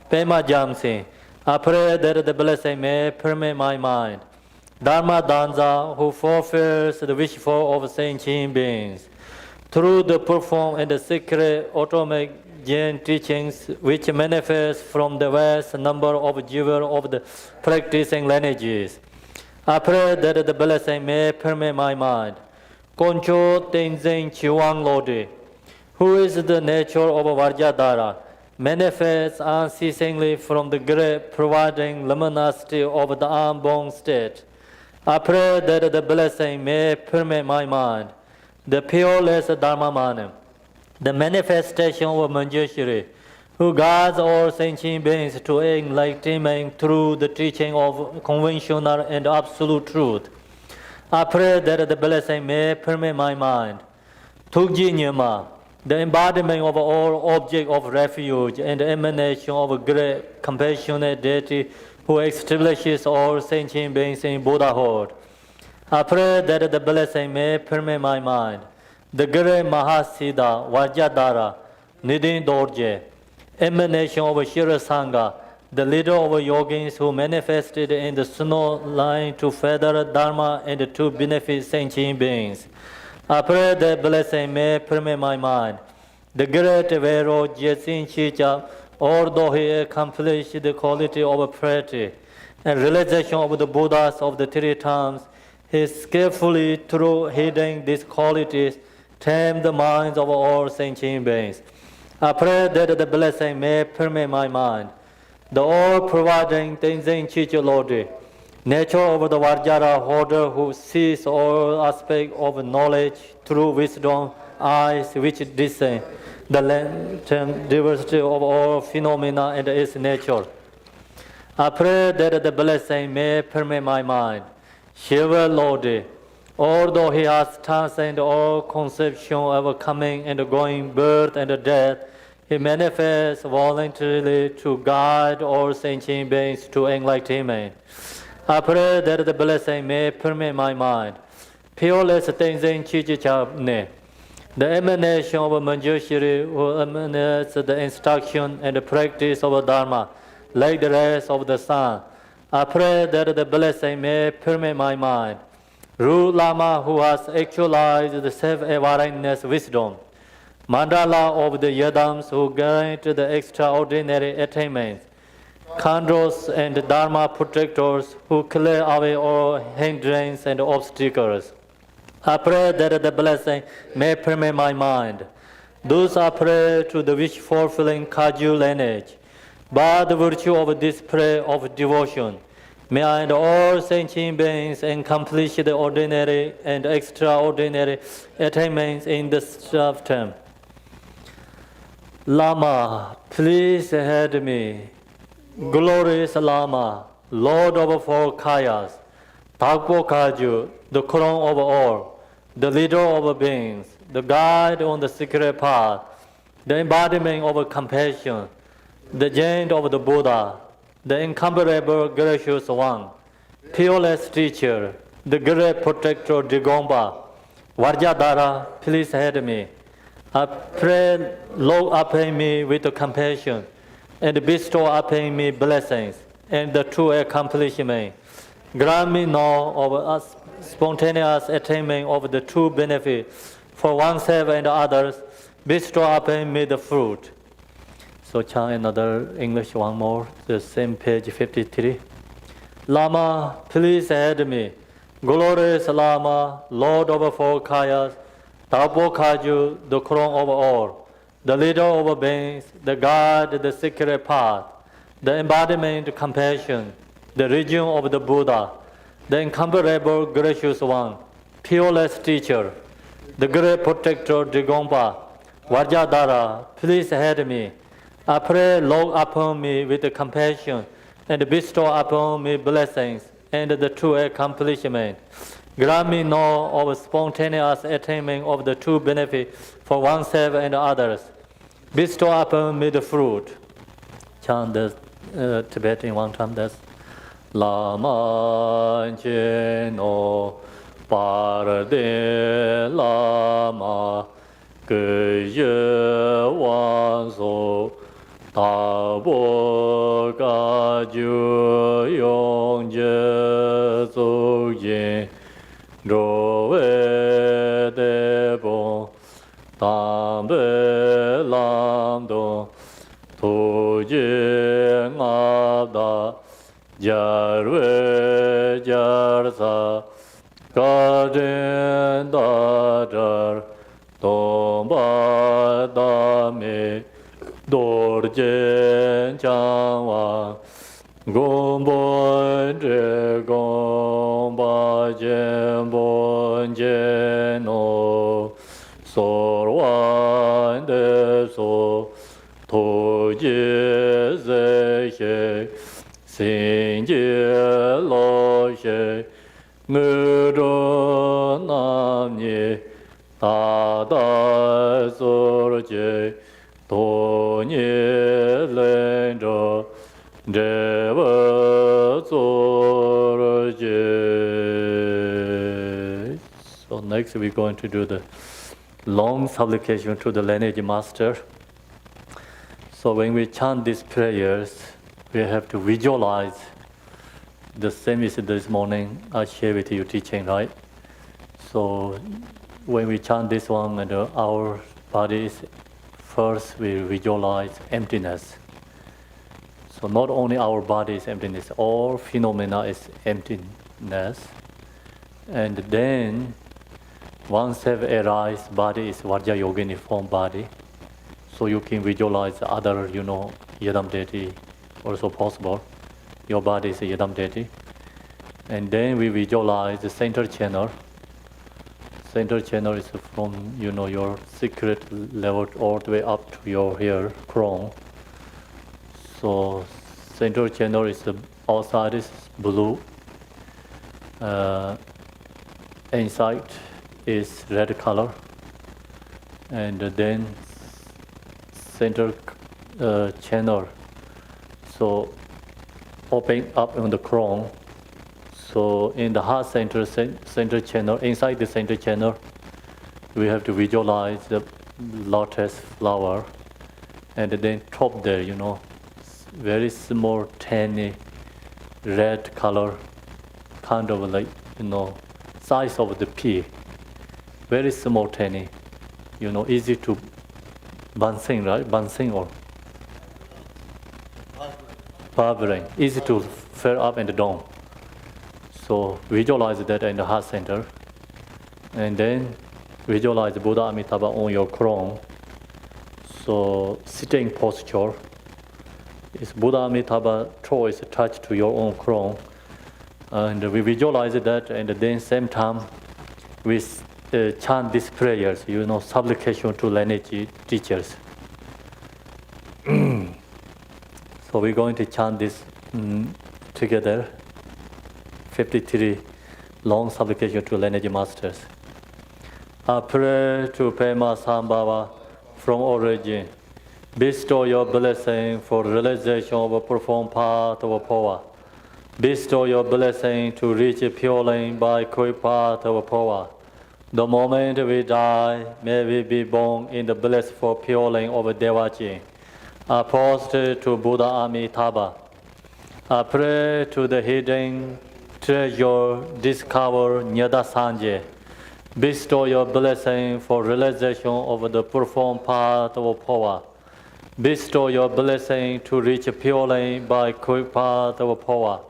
Pema Jamsi, I pray that the blessing may permeate my mind. Dharma Danza, who fulfills the wish for of sentient beings, through the profound and the secret automatic Jain teachings which manifest from the vast number of jewels of the practicing lineages. I pray that the blessing may permeate my mind. Koncho Tenzin Chiwang Lodi, who is the nature of Vajradhara, manifests unceasingly from the great providing luminosity of the unborn state. I pray that the blessing may permeate my mind. The pureless Dharma Manam, the manifestation of Manjushri, who guides all sentient beings to enlightenment through the teaching of conventional and absolute truth. I pray that the blessing may permeate my mind. Tugji Nyama, the embodiment of all objects of refuge and the emanation of a great compassionate deity who establishes all sentient beings in Buddhahood. I pray that the blessing may permeate my mind. The great Mahasiddha, Vajradhara, Nidin Dorje, emanation of Shira Sangha, the leader of yogins who manifested in the snow line to further Dharma and to benefit sentient beings. I pray that blessing may permeate my mind. The great Vero Jetsin Chicha, although he accomplished the quality of piety and realization of the Buddhas of the three times, he skillfully, through hiding these qualities, tamed the minds of all sentient beings. I pray that the blessing may permeate my mind. The all-providing Tenzin Chicha Lodi, nature of the Vajra holder who sees all aspects of knowledge through wisdom, eyes which discern the latent diversity of all phenomena and its nature. I pray that the blessing may permeate my mind. Shiva Lodi, although he has transcended all conception of coming and going, birth and death, he manifests voluntarily to guide all sentient beings to enlightenment. I pray that the blessing may permeate my mind. Pureless Tenzin Chichichabne, the emanation of Manjushri who emanates the instruction and the practice of Dharma, like the rays of the sun. I pray that the blessing may permeate my mind. Ru Lama who has actualized the self-awareness wisdom. Mandala of the Yadams who grant the extraordinary attainments. Khandros and Dharma protectors who clear away all hindrances and obstacles. I pray that the blessing may permeate my mind. Thus I pray to the wish-fulfilling Kaju lineage. By the virtue of this prayer of devotion, may I and all sentient beings accomplish the ordinary and extraordinary attainments in this lifetime. Lama, please heed me. Glorious Lama, Lord of four Kayas, Thakpo Kaju, the crown of all, the leader of beings, the guide on the secret path, the embodiment of compassion, the giant of the Buddha, the incomparable gracious one, peerless teacher, the great protector Drikung, Vajradhara, please heed me. I pray, look upon me with compassion, and bestow upon me blessings and the true accomplishment. Grant me now of us spontaneous attainment of the true benefit for oneself and others. Bestow upon me the fruit. So chant another English one more, the same page 53. Lama, please aid me. Glorious Lama, Lord of four Kayas, Tabo Kaju, the crown of all, the leader of beings, the guide, the secret path, the embodiment, compassion, the region of the Buddha, the incomparable gracious one, peerless teacher, the great protector Drikung, Vajradhara, please aid me. I pray, look upon me with compassion and bestow upon me blessings and the true accomplishment. Grant me now of spontaneous attainment of the true benefit for oneself and others. Bestow upon me the fruit. Chant the Tibetan one time. That's Lama Cheno Parde Lama Geye Wanso Tabo Kaju Yongje Zugyin Rowe Debo Tambe Lamdo Tuji Ngabda Jarwe Jarsa Kajin Dajar Tomba Dame Dorjen Changwa Gombon Gomba Jembon Jeno Sorwan Deso Toji Zeshe Sinje Loshe Muro Namni Tada Sorje Tony Lendo Deva Sorje. So next we're going to do the long supplication to the lineage master. So when we chant these prayers, we have to visualize the same as this morning I share with you teaching, right? So when we chant this one and our bodies, first we visualize emptiness. So not only our body is emptiness, all phenomena is emptiness. And then once have arise, body is Vajra Yogini form body. So you can visualize other, Yadam deity also possible. Your body is a Yadam deity. And then we visualize the center channel. Center channel is from, your secret level all the way up to your hair crown. So center channel is the outside is blue. Inside is red color. And then center channel. So open up on the crown. So in the heart center channel, inside the center channel, we have to visualize the lotus flower, and then top there, very small, tiny, red color, kind of like, size of the pea, very small, tiny, easy to bouncing, right? Bouncing or vibrating, easy to fill up and down. So visualize that in the heart center, and then visualize Buddha Amitabha on your crown. So sitting posture is Buddha Amitabha choice attached to your own crown, and we visualize that, and then same time we chant these prayers, supplication to lineage teachers. So we're going to chant this together. 53 long supplication to lineage masters. I pray to Pema Sambhava from origin. Bestow your blessing for realization of a profound path of Phowa. Bestow your blessing to reach pure lane by quick path of Phowa. The moment we die, may we be born in the blissful pure lane of Devaji. I post to Buddha Amitabha. I pray to the hidden treasure, discover Nyada Sanje. Bestow your blessing for realization of the profound path of Phowa. Bestow your blessing to reach pure lane by quick path of Phowa.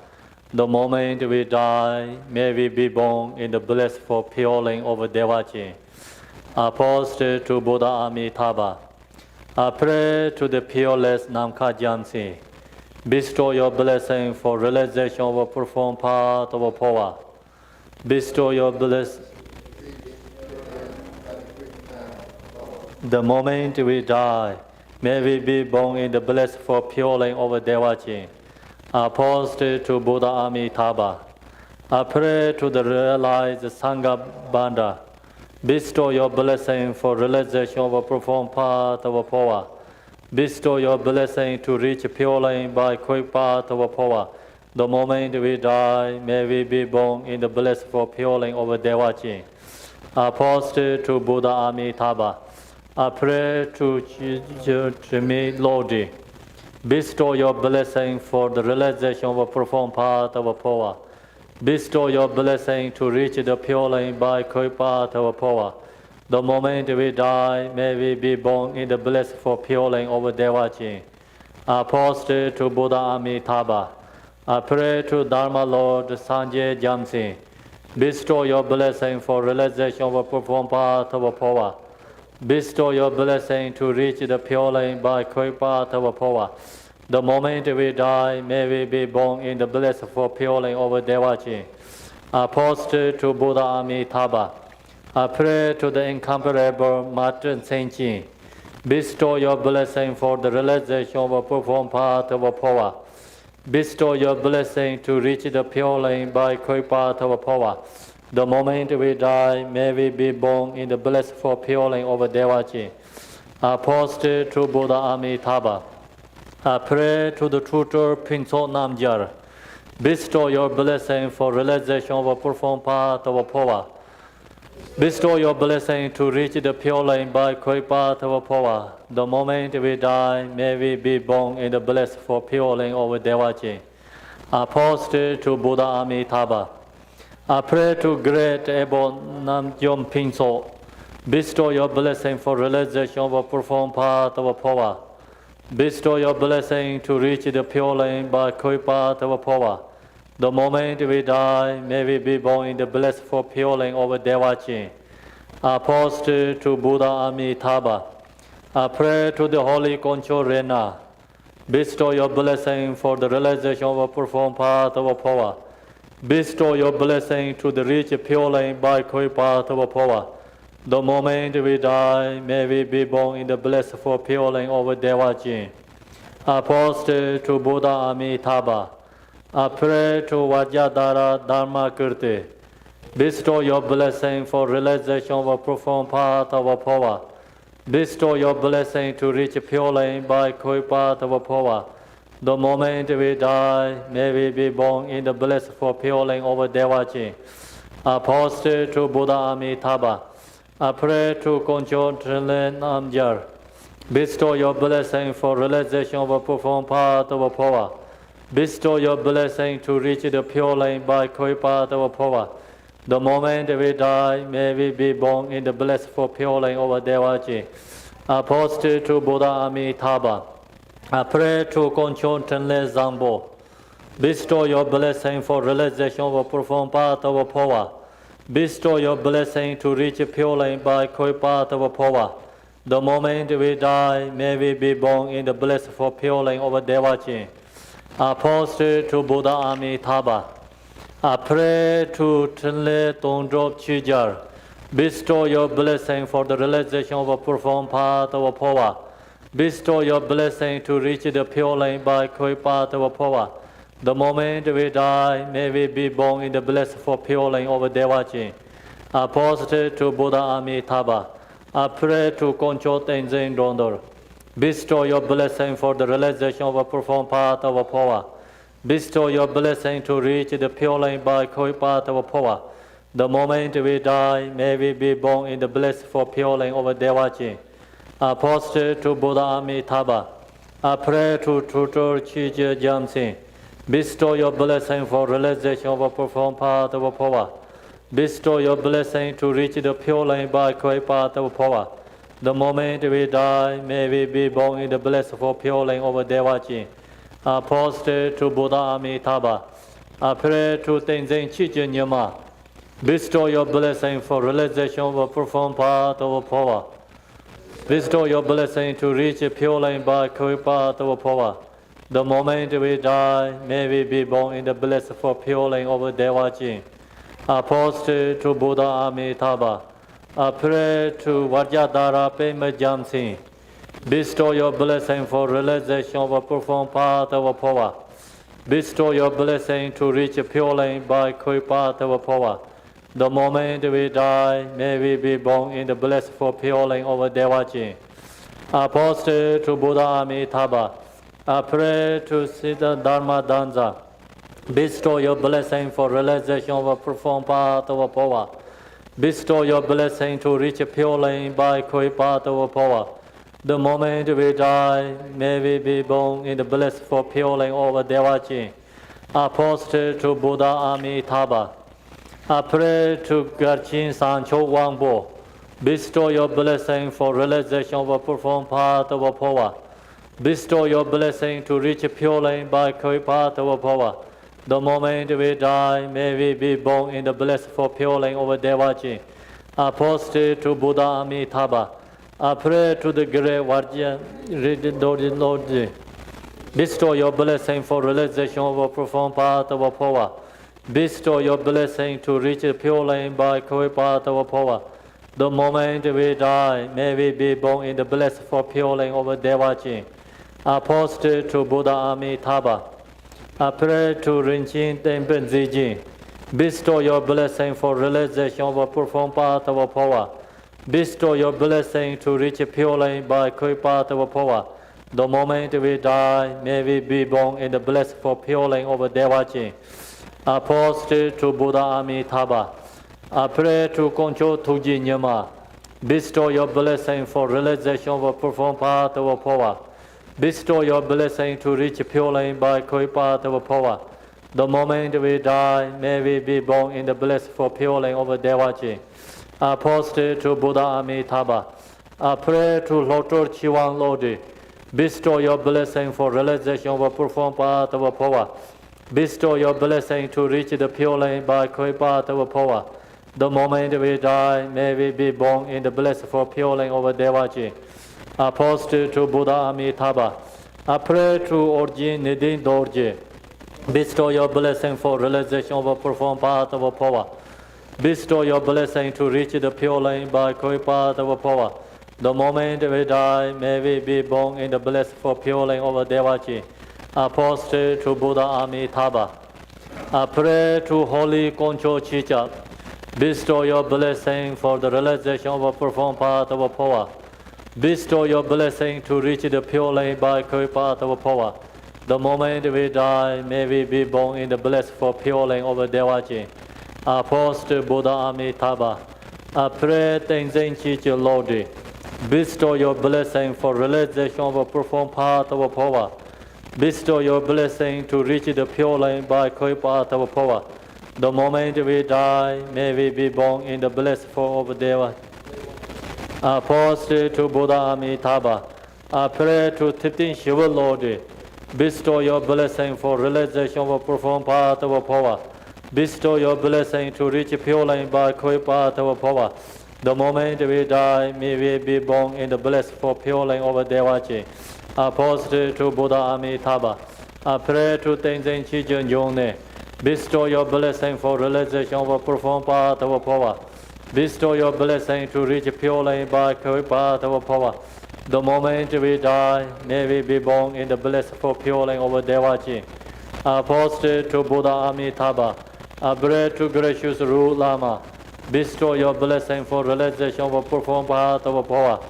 The moment we die, may we be born in the blissful pure lane of Devachi. Apostle to Buddha Amitabha. I pray to the peerless Namkha Jamsi. Bestow your blessing for realization of a profound path of Phowa. Bestow your blessing. The moment we die, may we be born in the blissful pure lane of Devachi. Apostle to Buddha Amitabha. I pray to the realized Sangha Banda. Bestow your blessing for realization of a profound path of Phowa. Bestow your blessing to reach pure lane by quick path of Phowa. The moment we die, may we be born in the blissful pure lane of Devachi. Apostle to Buddha Amitabha. I pray to Jimmy Lodi. Bestow your blessing for the realization of a profound path of Phowa. Bestow your blessing to reach the pure lane by quick path of Phowa. The moment we die, may we be born in the blissful pure lane of Devachi. Apostle to Buddha Amitabha. I pray to Dharma Lord Sanjay Jamsi. Bestow your blessing for realization of a profound path of Phowa. Bestow your blessing to reach the pure lane by quick path of Phowa. The moment we die, may we be born in the blissful pure lane of Devachi. Apostle to Buddha Amitabha. I pray to the incomparable Martin Senchi. Bestow your blessing for the realization of a profound path of Phowa. Bestow your blessing to reach the pure lane by quick path of Phowa. The moment we die, may we be born in the blissful pure lane of Devachi. Apostle to Buddha Amitabha. I pray to the tutor Pinso Namjar. Bestow your blessing for realization of a profound path of Phowa. Bestow your blessing to reach the pure lane by quick path of Phowa. The moment we die, may we be born in the blissful pure lane of Devachi. Apostle to Buddha Amitabha. I pray to great Ebo Namjom Pinso. Bestow your blessing for realization of a profound path of Phowa. Bestow your blessing to reach the pure lane by quick path of Phowa. The moment we die, may we be born in the blissful pure lane of Devachi. Apostle to Buddha Amitabha. I pray to the Holy Concho Rena. Bestow your blessing for the realization of a profound path of Phowa. Bestow your blessing to the reach pure lane by quick path of Phowa. The moment we die, may we be born in the blissful pure lane of Devachi. Apostle to Buddha Amitabha. I pray to Vajradhara Dharma Kirti. Bestow your blessing for realization of a profound path of Phowa. Bestow your blessing to reach pure lane by quick path of Phowa. The moment we die, may we be born in the blissful pure lane of Devachi. Apostle to Buddha Amitabha. I pray to Concho Trinlen Amjar. Bestow your blessing for realization of a profound path of Phowa. Bestow your blessing to reach the pure lane by quick path of Phowa. The moment we die, may we be born in the blissful pure lane of Devachi. Apostle to Buddha Amitabha. I pray to Concho Tenle Zambo. Bestow your blessing for realization of a profound path of Phowa. Bestow your blessing to reach pure lane by quick path of Phowa. The moment we die, may we be born in the blissful pure lane of Devachi. Apostle to Buddha Amitabha. I pray to Tenle Tongdrop Chijar. Bestow your blessing for the realization of a profound path of Phowa. Bestow your blessing to reach the pure lane by quick path of Phowa. The moment we die, may we be born in the blissful pure lane of Devachi. Apostle to Buddha Amitabha. I pray to Concho Tenzin Dondor. Bestow your blessing for the realization of a profound path of Phowa. Bestow your blessing to reach the pure lane by quick path of Phowa. The moment we die, may we be born in the blissful pure lane of Devachi. Apostle to Buddha Amitabha. I pray to Tutor Chija Jamsi. Bestow your blessing for realization of a profound path of Phowa. Bestow your blessing to reach the pure line by quiet path of Phowa. The moment we die, may we be born in the blessed for pure line of Devachi. Apostate to Buddha Amitabha. I pray to Tenzin Chichen Nyama. Bestow your blessing for realization of a profound path of Phowa. Bestow your blessing to reach a pure line by quiet path of Phowa. The moment we die, may we be born in the blessed for pure line of Devachi. Apostate to Buddha Amitabha. I pray to Vajradhara Pema Jamsi. Bestow your blessing for realization of a profound path of Phowa. Bestow your blessing to reach a pure line by quick path of Phowa. The moment we die, may we be born in the blessed for pure line of Devachi. Apostate to Buddha Amitabha. I pray to Siddha Dharma Danza. Bestow your blessing for realization of a profound path of Phowa. Bestow your blessing to reach a pure line by quick path of Phowa. The moment we die, may we be born in the blessed for pure line of Devachi. Apostate to Buddha Amitabha. I pray to Garchin Sancho Wangbo. Bestow your blessing for realization of a profound path of Phowa. Bestow your blessing to reach a pure line by quick path of Phowa. The moment we die, may we be born in the blessed for pure line of Devachi. Apostate to Buddha Amitabha. I pray to the great Vajra Lord. Bestow your blessing for realization of a profound path of Phowa. Bestow your blessing to reach a pure line by quick path of Phowa. The moment we die, may we be born in the blessed for pure line of Devachi. Apostate to Buddha Amitabha. I pray to Rinpoche Tenpen Ziji. Bestow your blessing for realization of a profound path of Phowa. Bestow your blessing to reach a pure line by quick path of Phowa. The moment we die, may we be born in the blessed for pure line of Devachi. Apostate to Buddha Amitabha. I pray to Koncho Tuji Nyama. Bestow your blessing for realization of a profound path of Phowa. Bestow your blessing to reach a pure line by quick path of Phowa. The moment we die, may we be born in the blessed for pure line of Devachi. Apostate to Buddha Amitabha. I pray to Lotor Chiwang Lodi. Bestow your blessing for realization of a profound path of Phowa. Bestow your blessing to reach the pure line by quick path of Phowa. The moment we die, may we be born in the blessed for pure line of Devachi. Apostate to Buddha Amitabha. I pray to Orjin Nidin Dorje. Bestow your blessing for realization of a profound path of Phowa. Bestow your blessing to reach the pure line by quick path of Phowa. The moment we die, may we be born in the blessed for pure line of Devachi. Apostate to Buddha Amitabha. I pray to Holy Koncho Chicha. Bestow your blessing for the realization of a profound path of Phowa. Bestow your blessing to reach the pure line by quick path of Phowa. The moment we die, may we be born in the blessed for pure line of Devachi. Apostate Buddha Amitabha. I pray Tenzin Chicha Lodi. Bestow your blessing for realization of a profound path of Phowa. Bestow your blessing to reach the pure line by quick path of Phowa. The moment we die, may we be born in the blessed for of Devachi. Apostate to Buddha Amitabha. I pray to Titin Shiva Lodi. Bestow your blessing for realization of a profound path of Phowa. Bestow your blessing to reach pure line by quick path of Phowa. The moment we die, may we be born in the blessed for pure line of Devachi. Apostate to Buddha Amitabha. I pray to Tenzin Chichen Yone. Bestow your blessing for realization of a profound path of Phowa. Bestow your blessing to reach pure line by quick path of Phowa. The moment we die, may we be born in the blessed for pure line of Devachi. Apostate to Buddha Amitabha. I pray to gracious Ru Lama. Bestow your blessing for realization of a profound path of Phowa.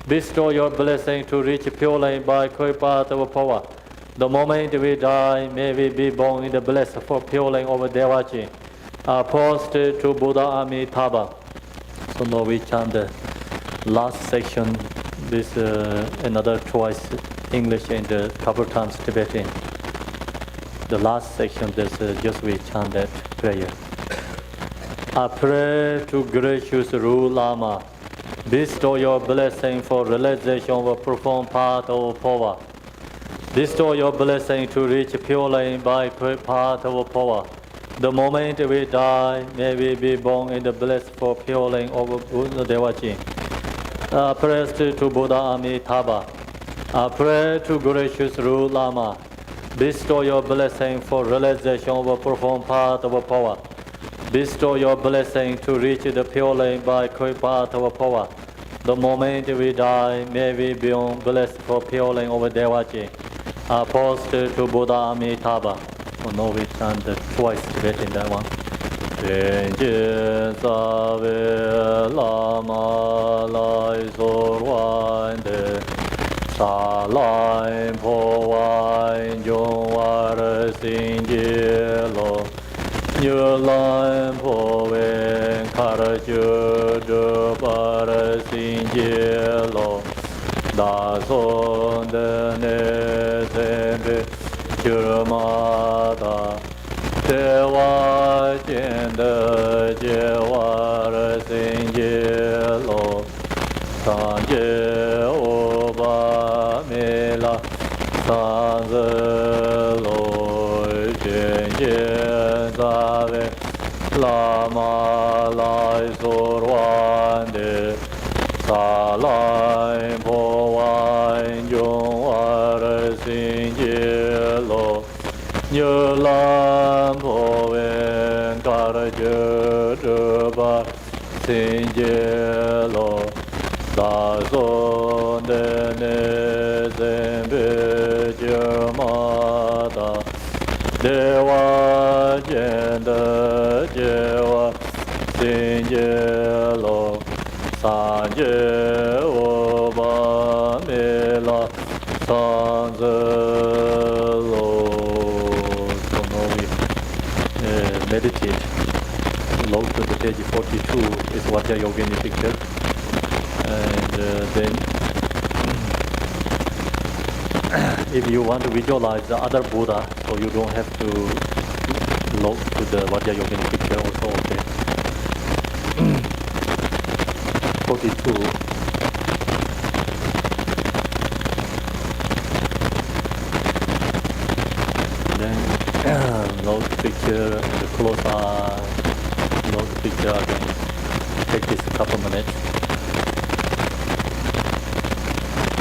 Bestow your blessing to reach pure line by quick path of Phowa. The moment we die, may we be born in the blessed for pure line of Devachi. Apostate to Buddha Amitabha. So now we chant the last section with another twice English and a couple times Tibetan. the last section, this just we chant that prayer. I pray to gracious Ru Lama, bestow your blessing for realization of a profound path of Phowa. Bestow your blessing to reach pure lane by path of Phowa. The moment we die, may we be born in the blissful pure lane of Buddha Devachi. I pray to Buddha Amitabha. I pray to gracious Ru Lama, bestow your blessing for realization of a profound path of Phowa. Bestow your blessing to reach the pure lane by path of Phowa. The moment we die, may we be on blessed for pure lane of Devachi. I post to Buddha Amitabha. Oh no, we chant twice together in that one. Tenjin Save Lama Lai Sorwande Salaim Phowa Jongwar Sinjelo Nyulaim Phowen Karaju Dubar Sinjelo Da Son Dene Sembe Churmada Dewa Jenda Jewar Sinjelo Sanje Oba Mela Sanzelo Jenjen Zave Lama Lai Sorwande Salai Phowa Jongwar Sinjelo Nyulam Phowen Karaju Dubar Sinjelo Da Son Dene Zembe Jumada Dewa Jenda Jewa Sinjelo Sanje Oba Mela Sanzelo. So now we meditate. Log to the page 42 is Vajra Yogini picture. And then if you want to visualize the other Buddha, so you don't have to log to the Vajra Yogini picture also, okay. 42. Then log picture, the close eye, log picture again. Take this a couple minutes.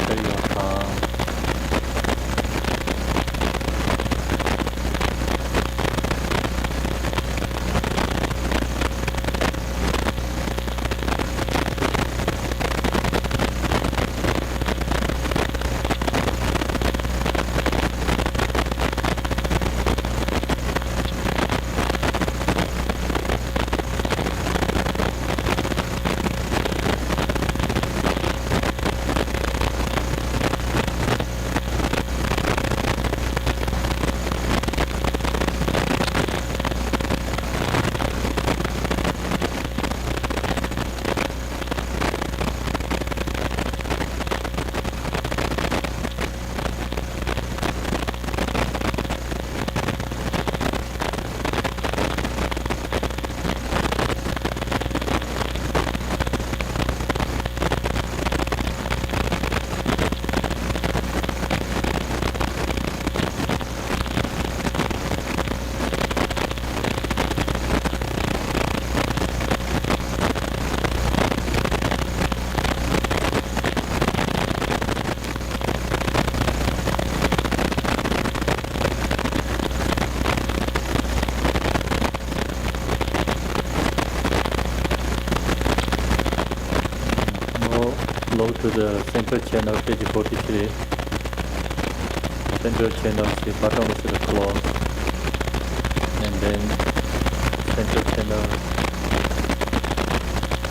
There you are. To the central channel, page 43. Central channel, the bottom is the close. And then central channel,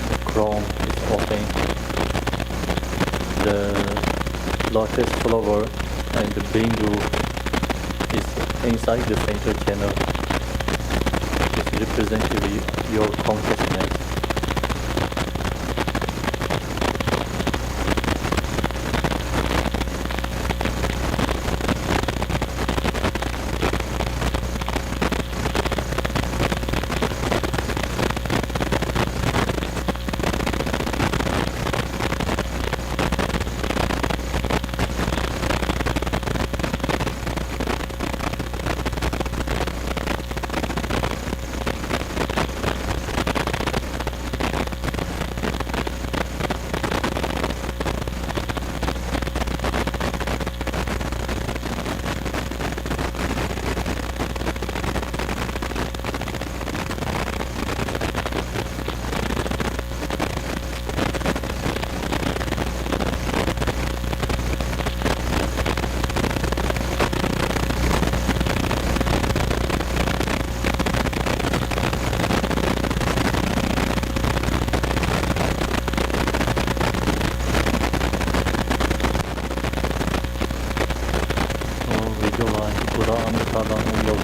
the crown is open. The lotus flower and the bindu is inside the central channel. It's representative your consciousness.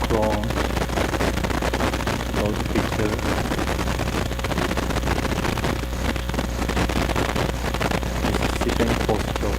strong. No picture. It's sitting posture.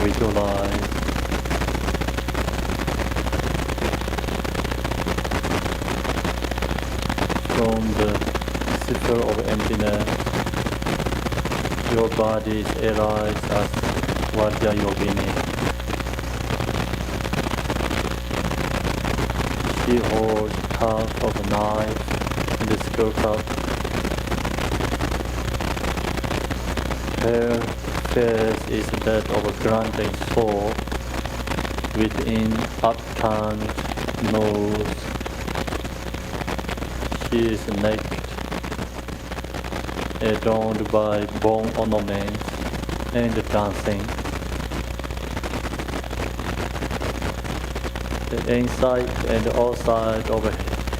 Visualize from the sphere of emptiness, your body is arise as Vajra Yogini. She holds half of a knife in the skull cup. Her face is that of a granting soul within upturned nose. She is naked, adorned by bone ornaments and dancing. The inside and outside of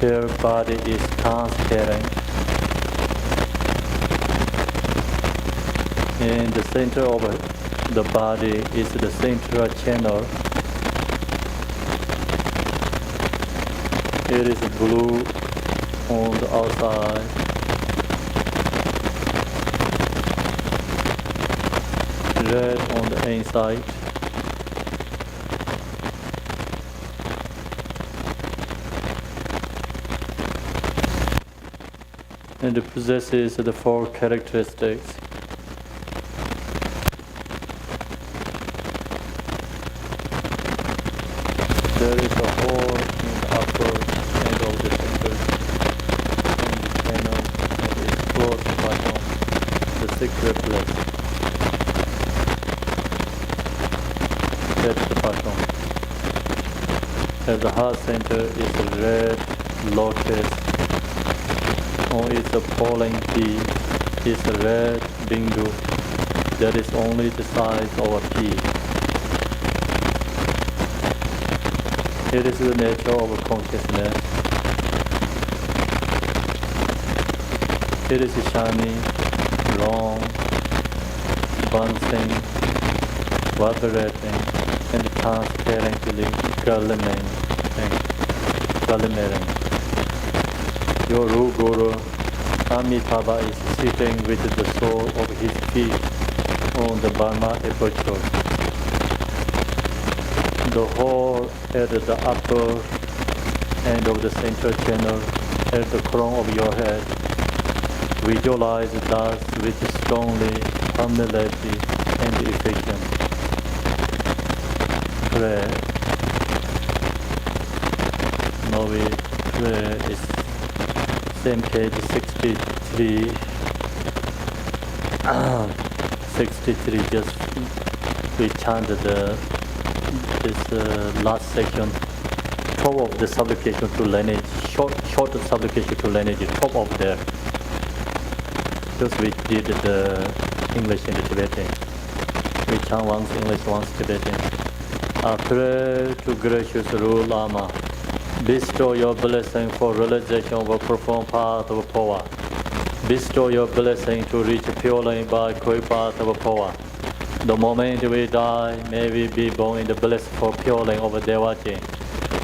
her body is transparent. In the center of the body is the central channel. It is blue on the outside, red on the inside. And it possesses the four characteristics. There is a hole in the upper end of the temple, and the channel is closed bottom, the secret place. That's the bottom. At the heart center is a red lotus. On its polling pea is a red bindu that is only the size of a pea. It is the nature of consciousness. It is shiny, long, bouncing, vibrating, and transparently glimmering. Your Guru Amitabha is sitting with the sole of his feet on the Burma aperture. The hole at the upper end of the central channel at the crown of your head. Visualize thus with strongly familiarity and affection. Prayer. Now we pray is same page 63. 63, just we chanted this last section, top of the supplication to lineage, short supplication to lineage, top of there. Just we did the English and the Tibetan. We chant once English, once Tibetan. I pray to gracious Lord Lama, bestow your blessing for realization of a profound path of Phowa. Bestow your blessing to reach pure lane by quick path of Phowa. The moment we die, may we be born in the blissful pure lane of Devaji.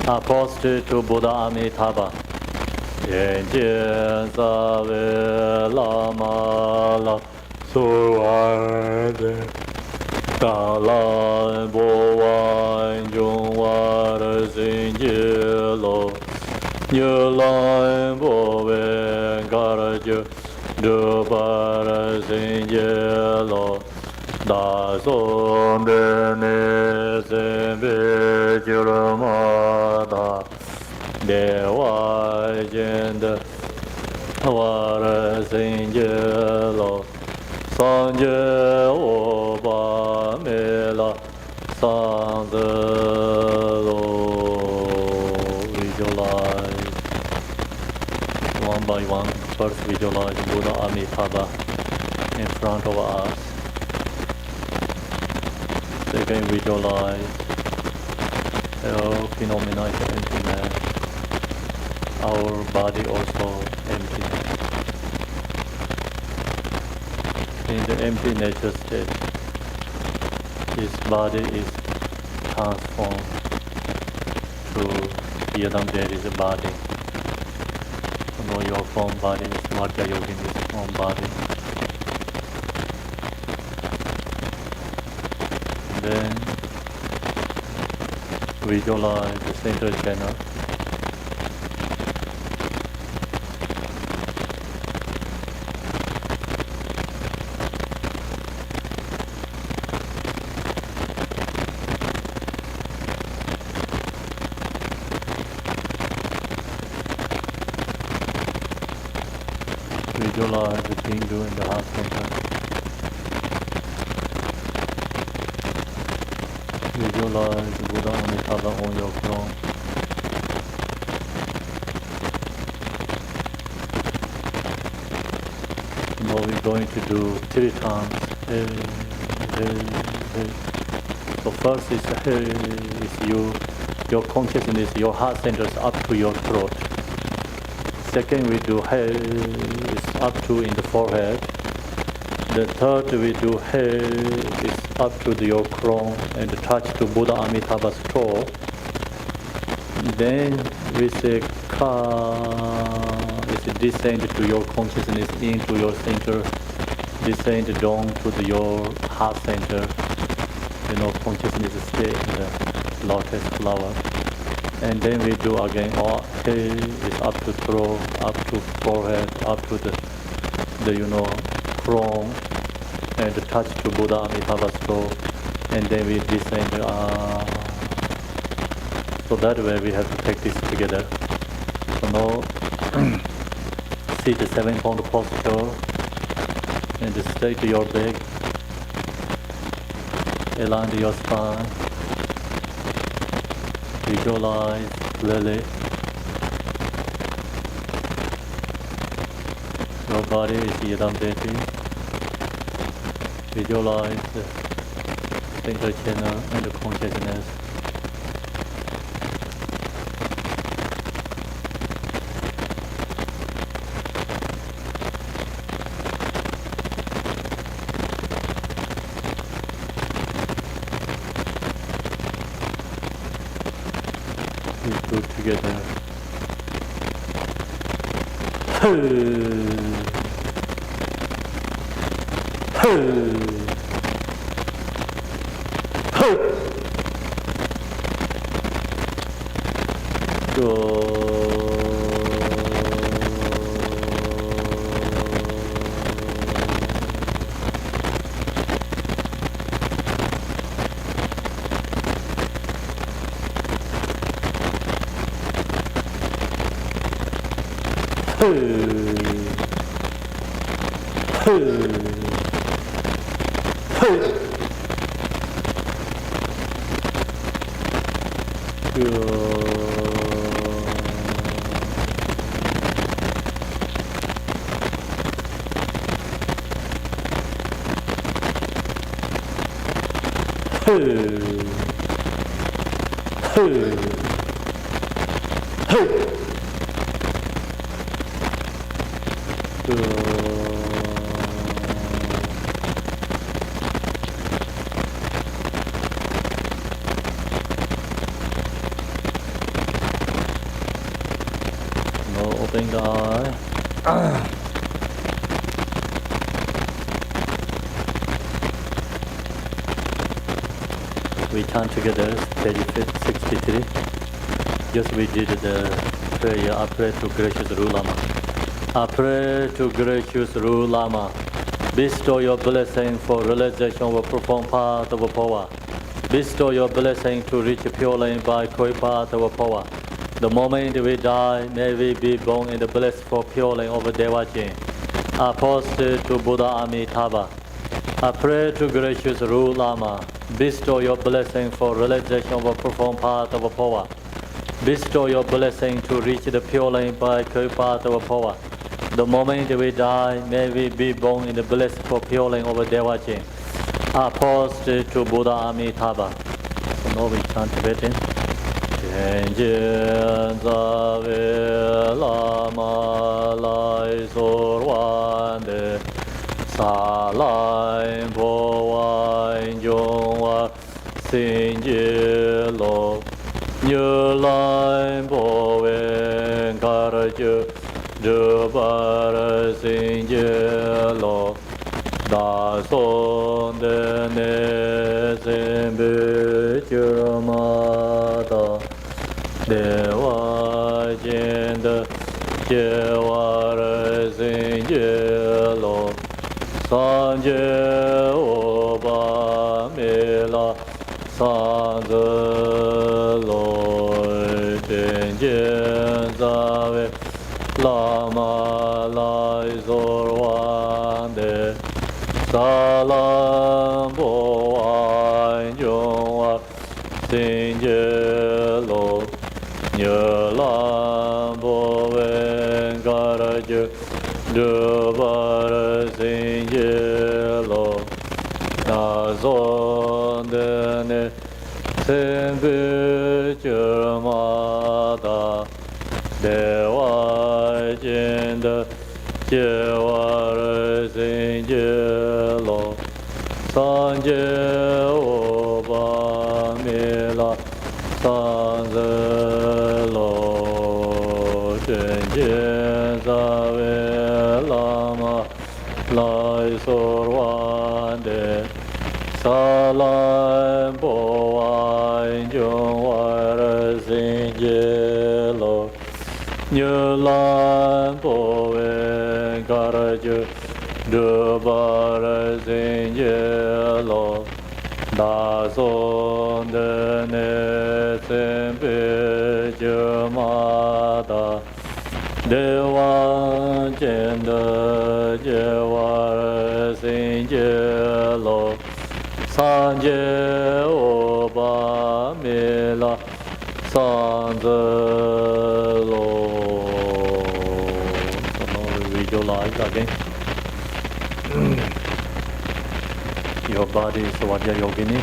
Apostle to Buddha Amitabha. Yenjian Save Lama La Suwade Dalan Bowan Jungwar Sinjilo Yulan Bowen Garaju Dubar Sinjilo Da Son Dene Sembe Jurmada Dewa Jen Vara Singelo Sanje Oba Mela Sandelo. Visualize one by one. First visualize Buddha Amitabha in front of us. Second visualize phenomena is emptiness. Our body also emptiness. In the empty nature state, his body is transformed to Yadam Deri's body. You know your form body is Madhya Yogini's form body. Then visualize the central channel. Visualize the Hindu in the heart center. Visualize the Buddha Amitabha on your throne. Now we're going to do 3 times. Hey, hey, hey. So first is hey, is your consciousness, your heart center is up to your throat. Second we do hey, is up to in the forehead. The third we do hey, is up to your crown and touch to Buddha Amitabha's toe. Then we say ka, is descend to your consciousness into your center, descend down to your heart center. You know, consciousness stay in the lotus flower. And then we do again, hey is up to throat, up to forehead, up to the crown, and touch to Buddha Amitabha's toe, and then we descend. So that way we have to practice together. So now, see the 7-pound posture, and straight your back, align your spine. Visualize clearly. Your body is Yadam Devi. Visualize the central channel and the consciousness. We put together. Now open the eye. We chant together, page 63. Just we did the prayer, I pray to gracious Ru Lama. I pray to gracious Ru Lama. Bestow your blessing for realization of a profound path of Phowa. Bestow your blessing to reach Pure Lane by Koi path of Phowa. The moment we die, may we be born in the blissful pure land of Devachin. Apostle to Buddha Amitabha. I pray to gracious Ru Lama, bestow your blessing for realization of a profound path of Phowa. Bestow your blessing to reach the pure land by path of Phowa. The moment we die, may we be born in the blissful pure land of Devachin. Apostle to Buddha Amitabha. So now we chant Tibetan. Tenjin Zave Lama Lai Sorwande Salai Phowa Jongwa Sinjilo Như Lai Phowen Karaju Jubara Sinjilo Da Son De Ne Sembe Churmata Dewa Jenda Jewara Sinjelo Sanje Oba Mela Sanze Loi Tenjen Zave Lama Lai Zorwande Salam Boa Jongwa Sinjelo Như Lam Bo Ven Karaju Dubar Sinjelo Na Zon Dene Sembu Churmata Dewa Jinda Jewar Sinjelo Sanje Oba Mila Sanzelo Tenjen Zave Lama Lai Sorwande Salam Boa Jongwar Sinjelo Như Lan Boen Karaju Dubar Sinjelo Da Son De Ne Sempe Jumata Dewa Jenda Jewar Sinjelo Sanje Oba Mila Sanzelo. So now we visualize again. Your body is Vajra Yogini.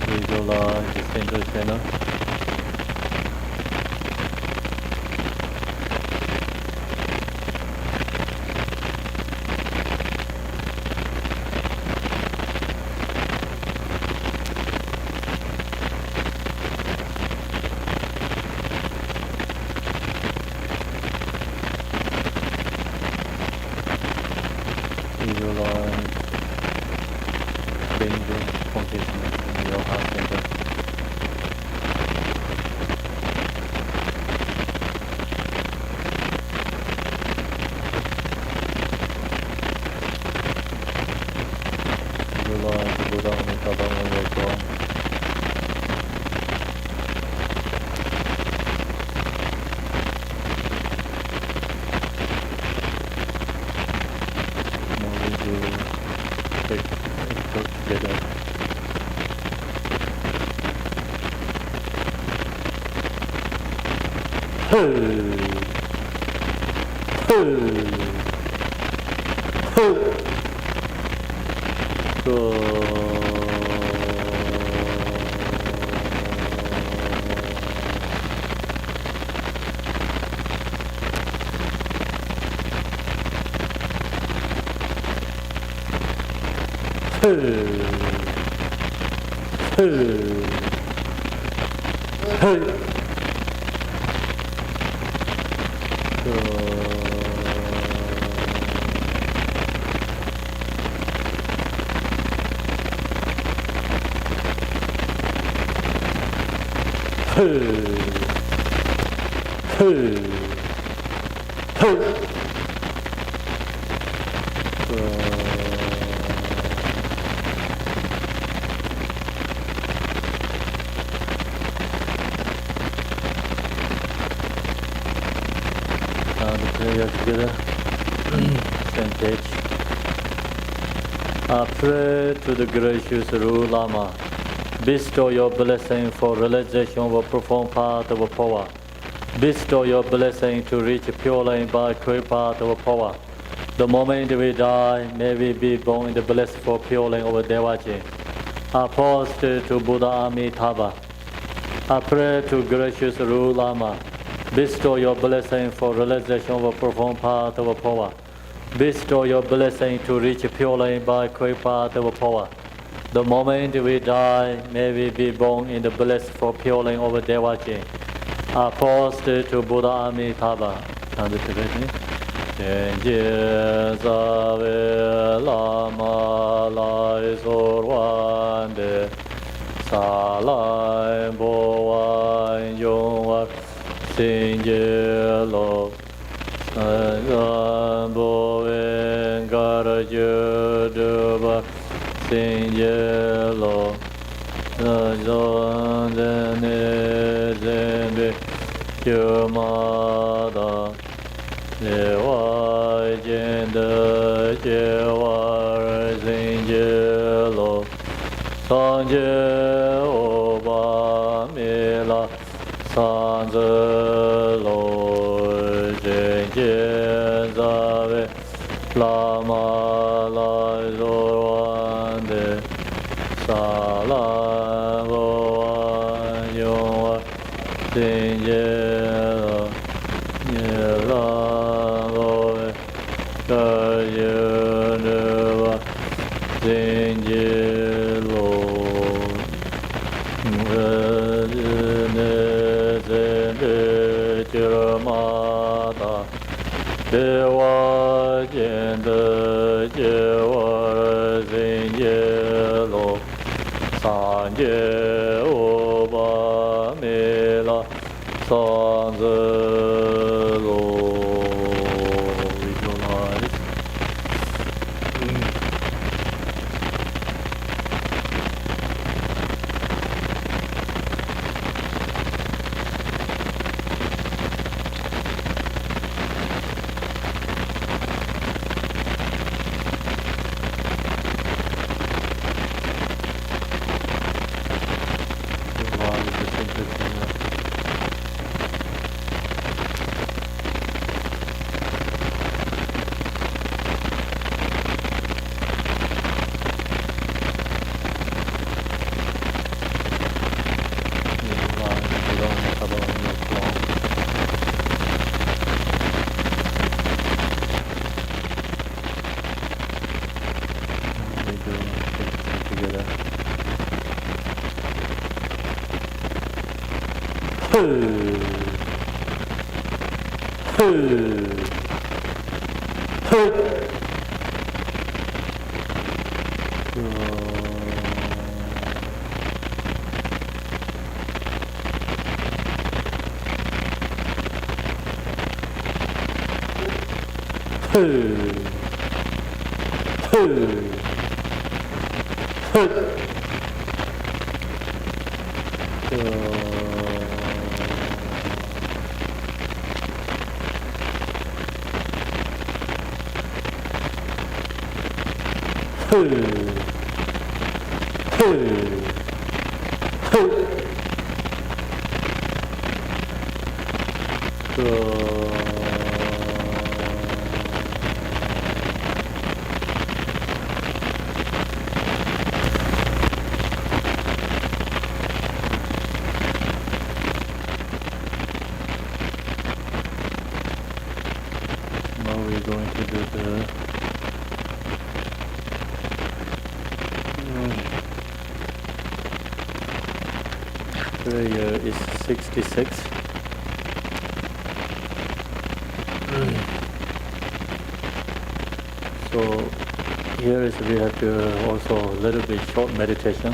Visualize the central channel. Visualize bringing consciousness in your heart center. Visualize the Buddha Amitabha on your jaw. Take it together. The prayer together. Same page. I pray to the gracious Ru Lama. Bestow your blessing for realization of a profound part of Phowa. Bestow your blessing to reach pure line by quick part of Phowa. The moment we die, may we be born in the blissful pure line of Devaji. I post to Buddha Amitabha. I pray to gracious Ru Lama. Bestow your blessing for realization of a profound part of Phowa. Bestow your blessing to reach pure line by quick part of Phowa. The moment we die, may we be born in the blissful pure line of Devaji. I post to Buddha Amitabha. Jenje Zave Lama Lai Sorwande Salai Boan Yongwa Sinje Lo Sayan Boen Garaju Duba Sinje Lo Sayan Dene Zembe Yumada Dewa Jenda Jewa Sinje Lo Sanje Oba Mila Sanze Lo Jenje Zave Lama Lai Zorwande Salam Boa Yongwa Sinje Lo Nyela Boe Kayunwa Sinje Lo Chiramata Dewa Jenda Jewa Sinje Lo Sanje Oba Mela Sanze Lo Visualize. Now we're going to do the prayer is 66. So here is we have to also a little bit short meditation.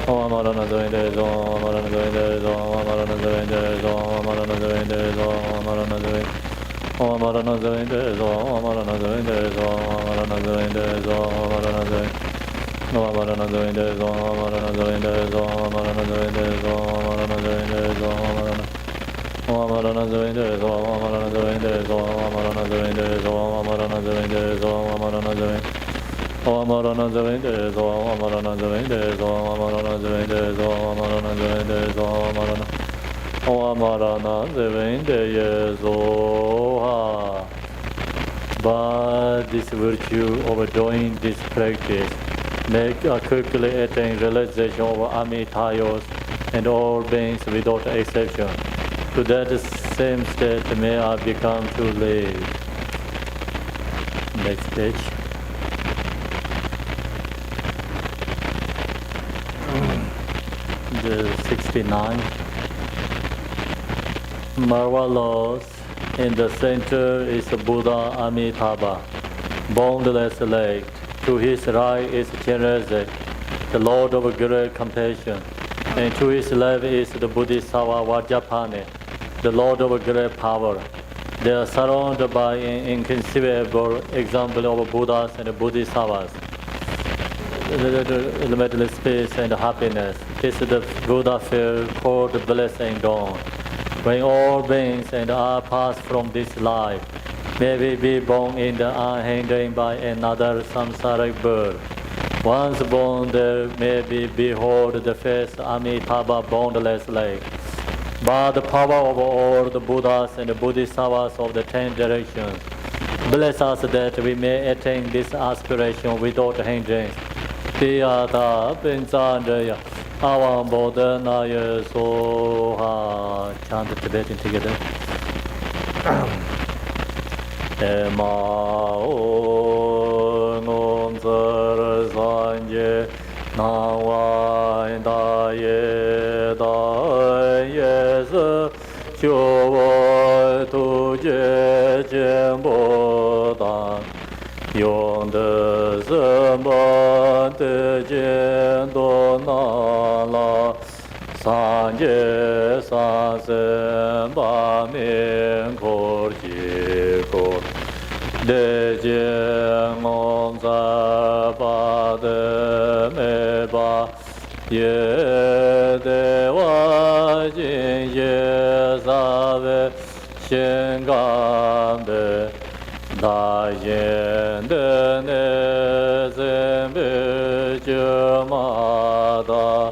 But this virtue of doing this practice make quickly attain realization of Amitabha and all beings without exception. To that same state may I become too late. Next page. The 69. Marvelous. In the center is Buddha Amitabha, boundless light. To his right is Chenrezig, the Lord of great compassion. And to his left is the Bodhisattva Vajrapani, the Lord of great power. They are surrounded by an inconceivable example of Buddhas and Bodhisattvas. Limitless peace and happiness. This is the Buddha field called blessing dawn. When all beings and are passed from this life, may we be born in the unhindered by another samsaric birth. Once born, there may be behold the face Amitabha boundless light. By the power of all the Buddhas and the Bodhisattvas of the 10 directions, bless us that we may attain this aspiration without hindrance. Tiyata Pinsandaya Avam Bodhanaya Soha. Chant the Tibetan together. Ema Om Sar Sanje Nawa Daye Daye Se Chowa Tuje Jembo Dan Yong De Semba De Jendo Nala Sanje Sansen Ba Min Kor Ji Kor De Jeng Om Sa Ba De Me Ba Ye De Wa Jin Ye Sa Ve Shen Gan De Da Yin De Ne Zen Be Je Ma Da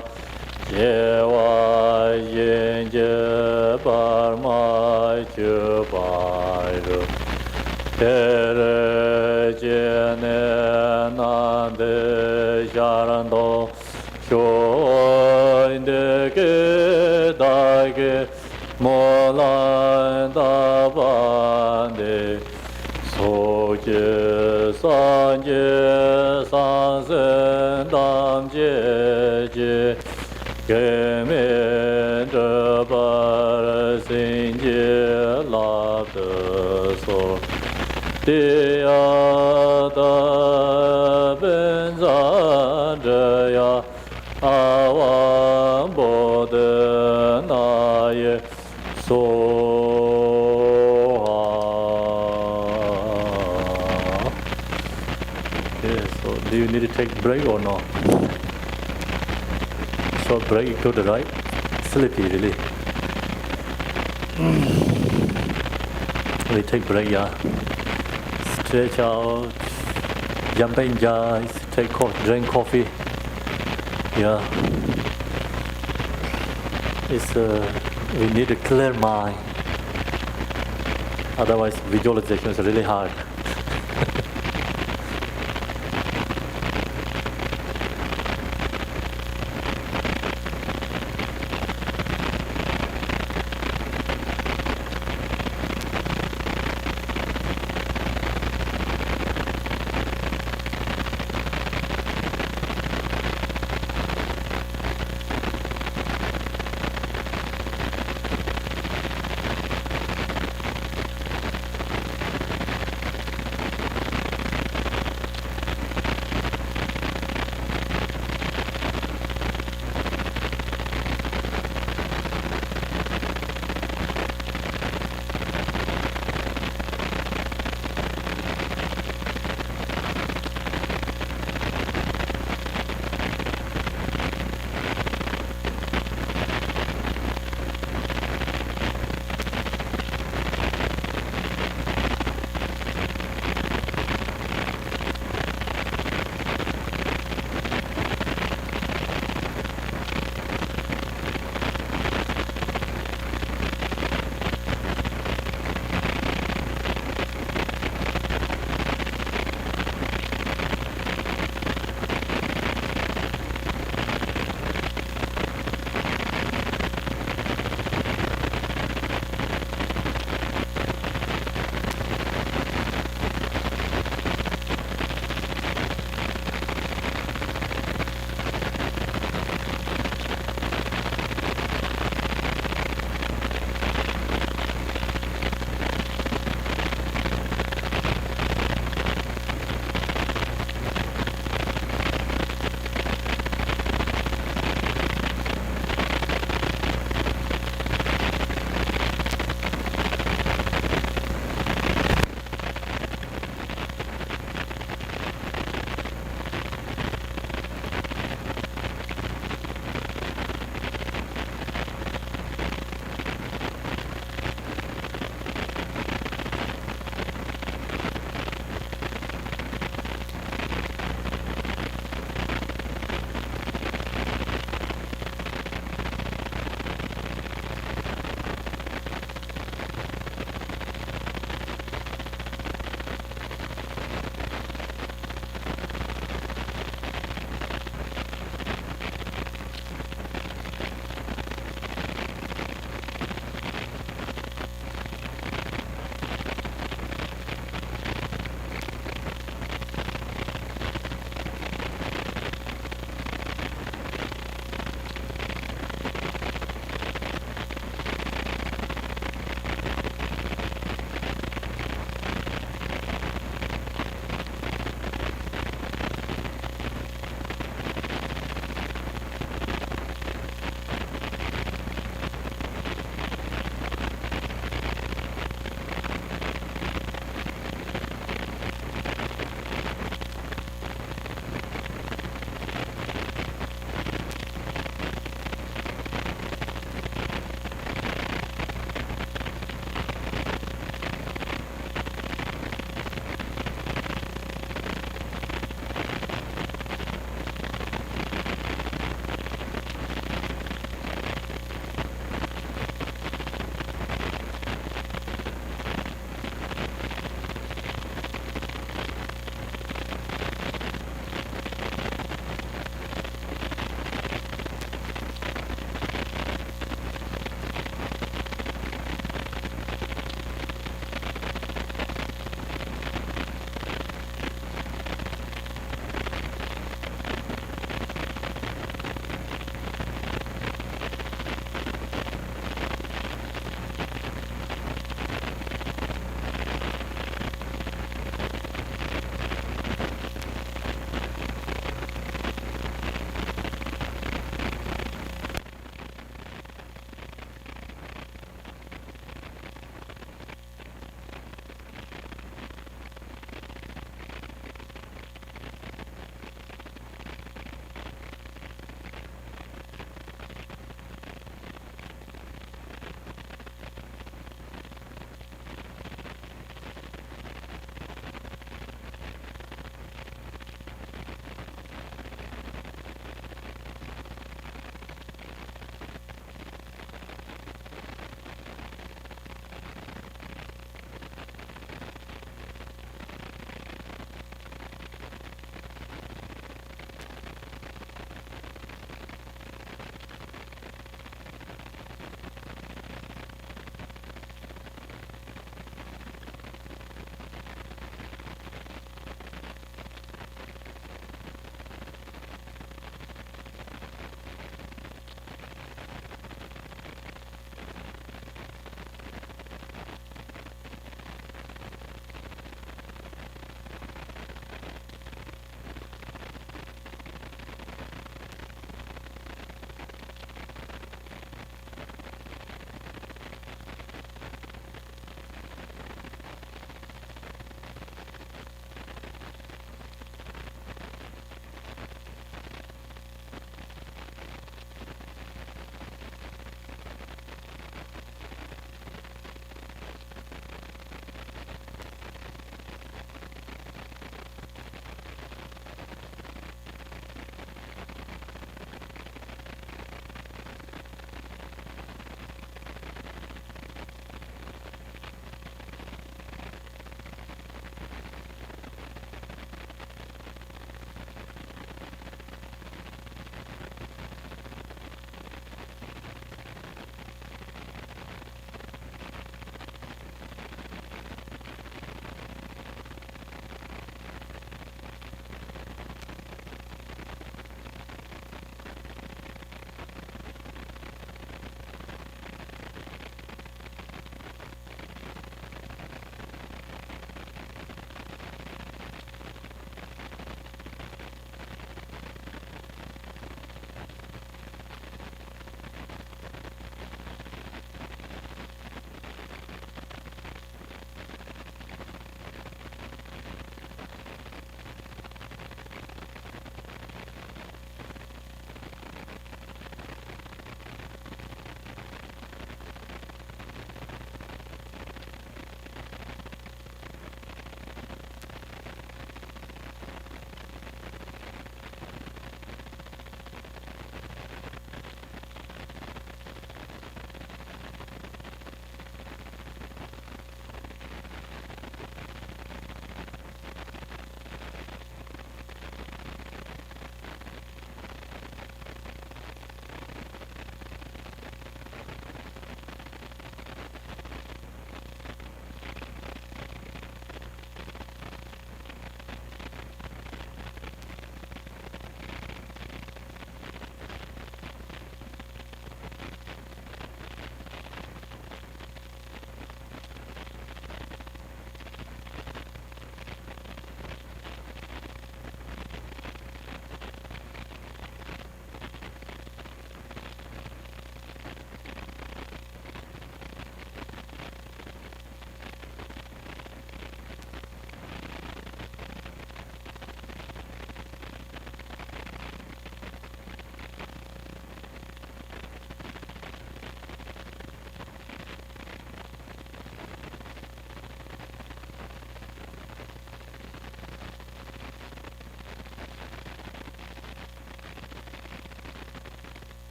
Je Wa Yin Je Bar Ma Je Bai Ru Tere Je Ne Nan De Sharan Do Shoi De Ge Da Ge Mo Lan Da Ban De So Je San Je San Sen Dam Je Je Ge Men De Bar Sin Je La De So Di Ya Da Ben Zan Je Ya Awan Bo De Na Ye So do you need to take a break or not? Short break to the right. Sleepy really. We take break, yeah. Stretch out, jumping jacks, drink coffee. Yeah. It's we need a clear mind. Otherwise visualization is really hard.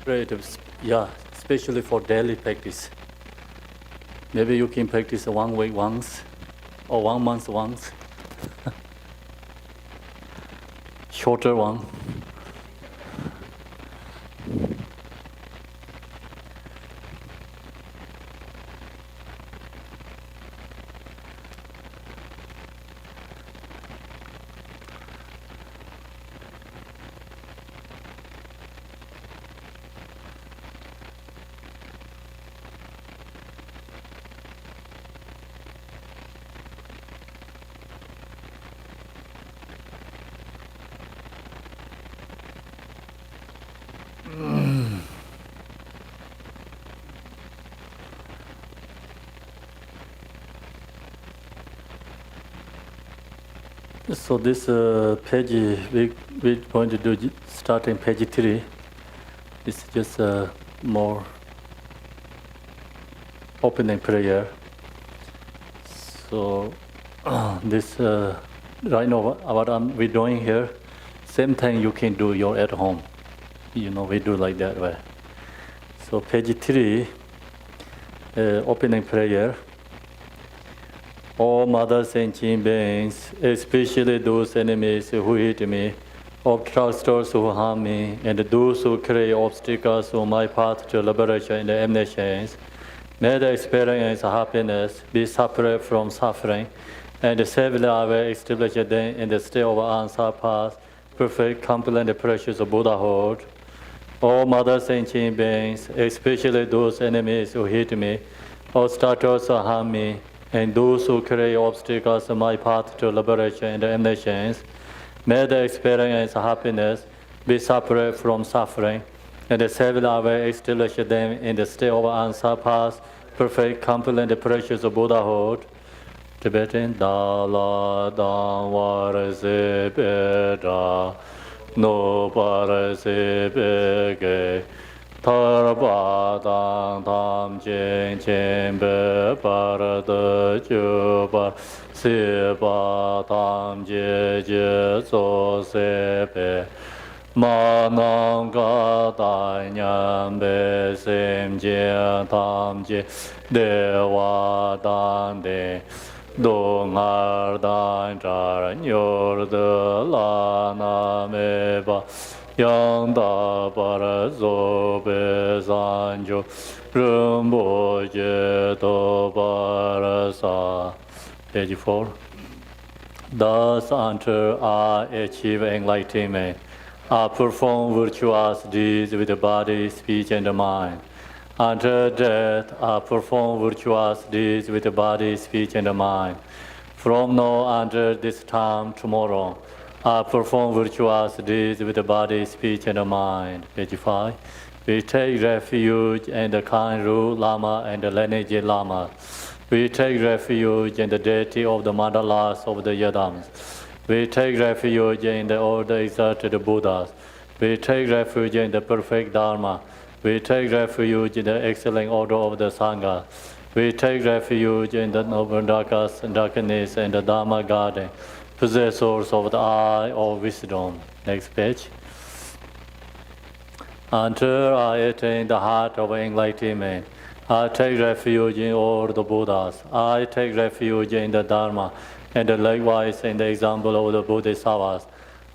pray it, especially for daily practice. Maybe you can practice 1 week once or 1 month once. Shorter one. So this page we're going to do starting page 3. It's just more opening prayer. So this right now what we're doing here, same thing you can do your at home. We do like that way. So page 3, opening prayer. All mother sentient beings, especially those enemies who hate me, obstructors who harm me, and those who create obstacles on my path to liberation and omniscience, may they experience happiness, be separate from suffering, and safely away establish them in the state of unsurpassed, perfect, complete, and precious Buddhahood. All mother sentient beings, especially those enemies who hate me, obstructors who harm me, and those who create obstacles on my path to liberation and omniscience, may they experience happiness, be separate from suffering, and safely away establish them in the state of unsurpassed, perfect, complete, and precious Buddhahood. Tibetan Dala Danwar Beda No Parasipeke Tarba Dang Tam Chen Chen Be Parada Chuba Siba Tam Je Je So Sepe Manam Ga Dai Nyam Be Sem Je Tam Je Dewa Dan De Dong Har Dan Char Nyor De La Na Me Ba Yang Da Para Zo Be San Jo Rinpoche To Para Sa. Page 4. Thus until I achieve enlightenment, I perform virtuous deeds with the body, speech, and the mind. Until death, I perform virtuous deeds with the body, speech, and the mind. From now until this time tomorrow, I perform virtuous deeds with the body, speech, and the mind. Page 5. We take refuge in the Kanru Lama and the lineage Lama. We take refuge in the deity of the mandalas of the Yadams. We take refuge in the order exalted Buddhas. We take refuge in the perfect Dharma. We take refuge in the excellent order of the Sangha. We take refuge in the noble darkness and the Dharma garden, possessors of the eye of wisdom. Next page. Until I attain the heart of enlightenment, I take refuge in all the Buddhas. I take refuge in the Dharma, and likewise in the example of the Bodhisattvas.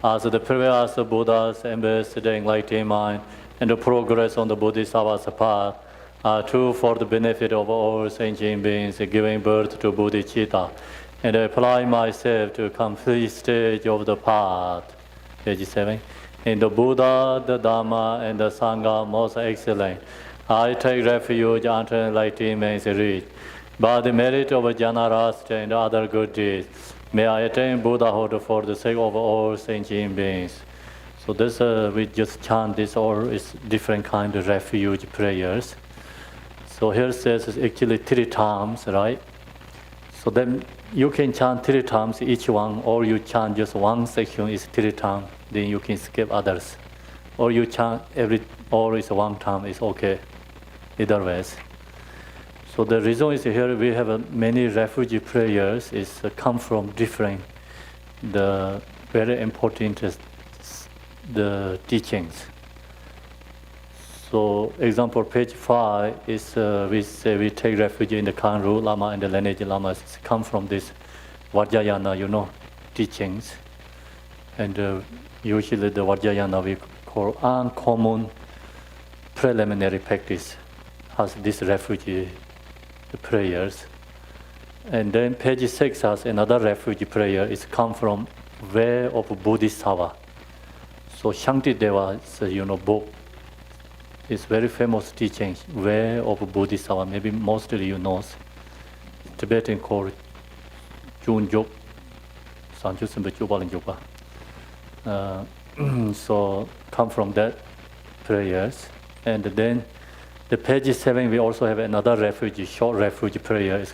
As the previous Buddhas embraced the enlightened mind and the progress on the Bodhisattva's path, are true for the benefit of all sentient beings, giving birth to bodhicitta, and I apply myself to a complete stage of the path. Page 7. In the Buddha, the Dhamma, and the Sangha most excellent, I take refuge until enlightenment is reached. By the merit of Janarastra and other good deeds, may I attain Buddhahood for the sake of all sentient beings. So this we just chant this, or it's different kind of refuge prayers. So here it says it's actually 3 times, right? So then you can chant 3 times each one, or you chant just one section is 3 times, then you can skip others. Or you chant or it's 1 time, it's okay. Either ways. So the reason is here we have many refugee prayers is come from different, the very important the teachings. So, example, page 5 is we say we take refuge in the Kanru Lama and the lineage Lamas. It's come from this Vajrayana, teachings. And usually the Vajrayana we call uncommon preliminary practice has this refuge prayers. And then page 6 has another refuge prayer. It's come from way of Bodhisattva. So Shantideva's book is very famous teaching, way of Bodhisattva. Maybe mostly you know. Tibetan called Junjuk, so come from that prayers. And then the page 7 we also have another refuge, short refuge prayer.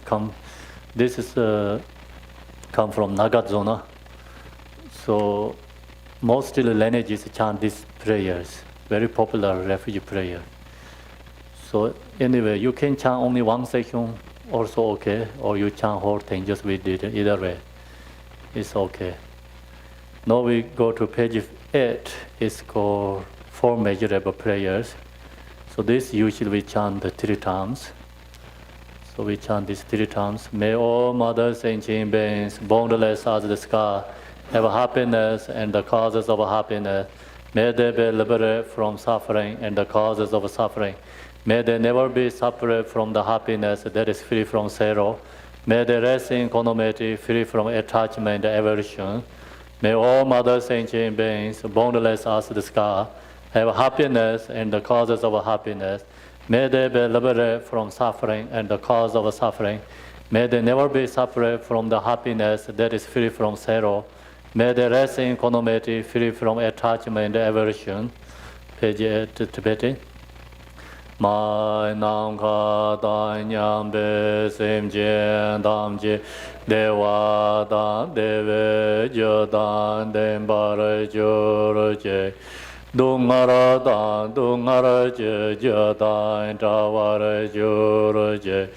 This is come from Nagarjuna. So mostly lineages chant these prayers, very popular refuge prayer. So anyway, you can chant only one section, also okay, or you chant whole thing, just we did it. Either way, it's okay. Now we go to page 8. It's called 4 measurable prayers. So this usually we chant 3 times. So we chant this 3 times. May all mothers and beings, boundless as the sky, have happiness and the causes of happiness. May they be liberated from suffering and the causes of suffering. May they never be separate from the happiness that is free from sorrow. May they rest in equanimity, free from attachment and aversion. May all mothers and beings, boundless as the sky, have happiness and the causes of happiness. May they be liberated from suffering and the cause of suffering. May they never be separate from the happiness that is free from sorrow. May they rest in equanimity, free from attachment and aversion. Page 8, Tibetan. Mai nam ka da nyam be sim jen dam ji dewa dan deve jo dan den bar jo ro je dungara dan dungara je jo dan tawar jo ro je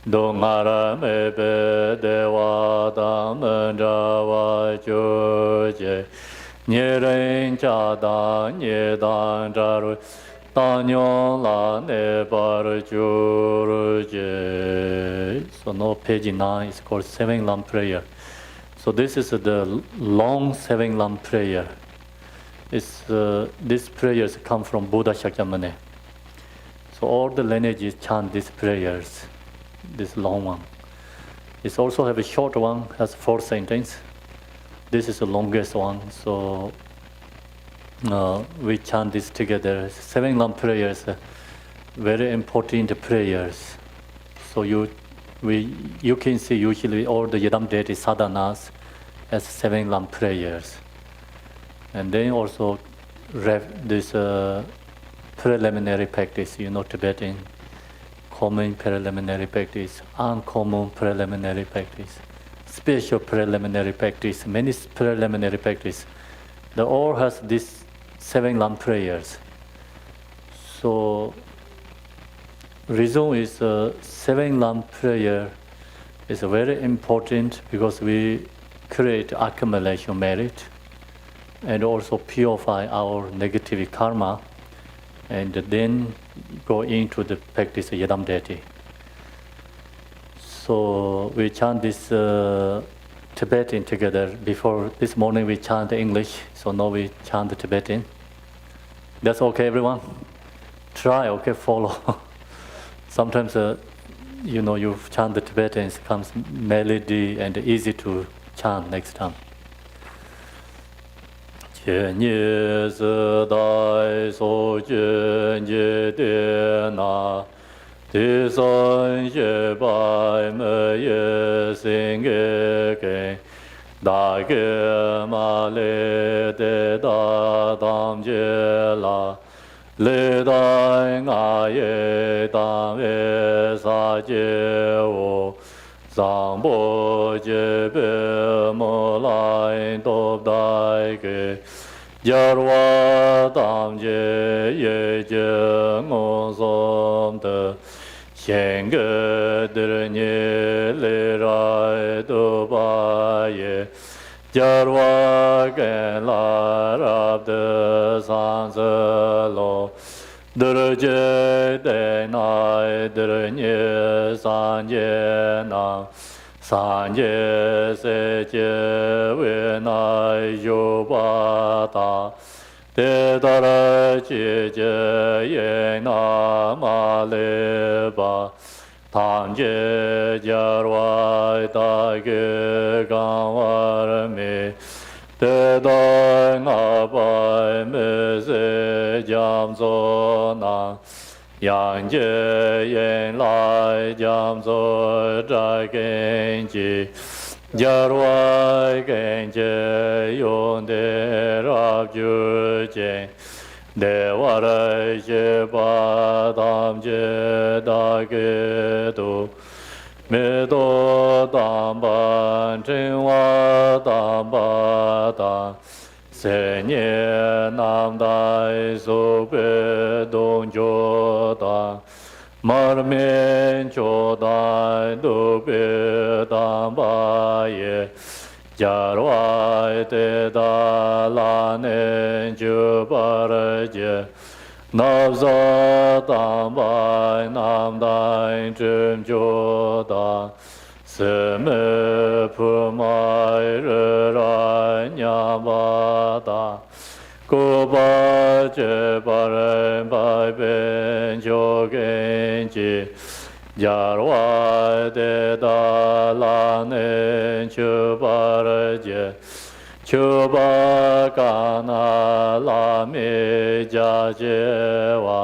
dungara me be dewa dan men jawa jo je nye ren cha dan nye dan ja ro So now page 9 is called 7 lamp prayer. So this is the long 7 lamp prayer. These prayers come from Buddha Shakyamuni. So all the lineages chant these prayers, this long one. It also have a short one, has 4 sentences. This is the longest one. So we chant this together. 7 lamp prayers, very important prayers. So you can see usually all the Yidam deity sadhanas as 7 lamp prayers. And then also this preliminary practice, Tibetan, common preliminary practice, uncommon preliminary practice, special preliminary practice, many preliminary practice. They all has this 7 lamp prayers. So reason is 7 lamp prayer is very important because we create accumulation merit and also purify our negative karma and then go into the practice of Yidam deity. So we chant this Tibetan together. Before this morning we chant English, so now we chant the Tibetan. That's okay, everyone? Try, okay, follow. Sometimes, you chant the Tibetan, it comes melody and easy to chant next time. Nye se dai so jen je de na de san ye bai me ye sing ge da ge ma le de da dam je la le dai nga ye dam ye sa je wo zang bo je be mo lai do dai ge Yarwa dam je ye je ngo som de xian ge de nye le rai do ba ye Yarwa gen la rab de san se lo Durje de nai durje sanje na sanje se je we nai yubata te dara je je ye na ma le ba tanje jarwa da ge gang war me te da nga ba me se jam zo na yang je yen lai jam zo zha gen ji jarwa gen je yon de rab ju jen de wa ra je ba dam je da ge du me do dam ban chen wa dam ba da se nie nam dai so be dong jo da mar men cho dai do be dam ba ye jar wa te da la ne ju ba ra je nam za dam ba nam dai chen jo da se me pu mai re ra nya ba da ko ba je ba re ba ben jo gen ji jar wa de da la ne chu ba re je chu ba ka na la me ja je wa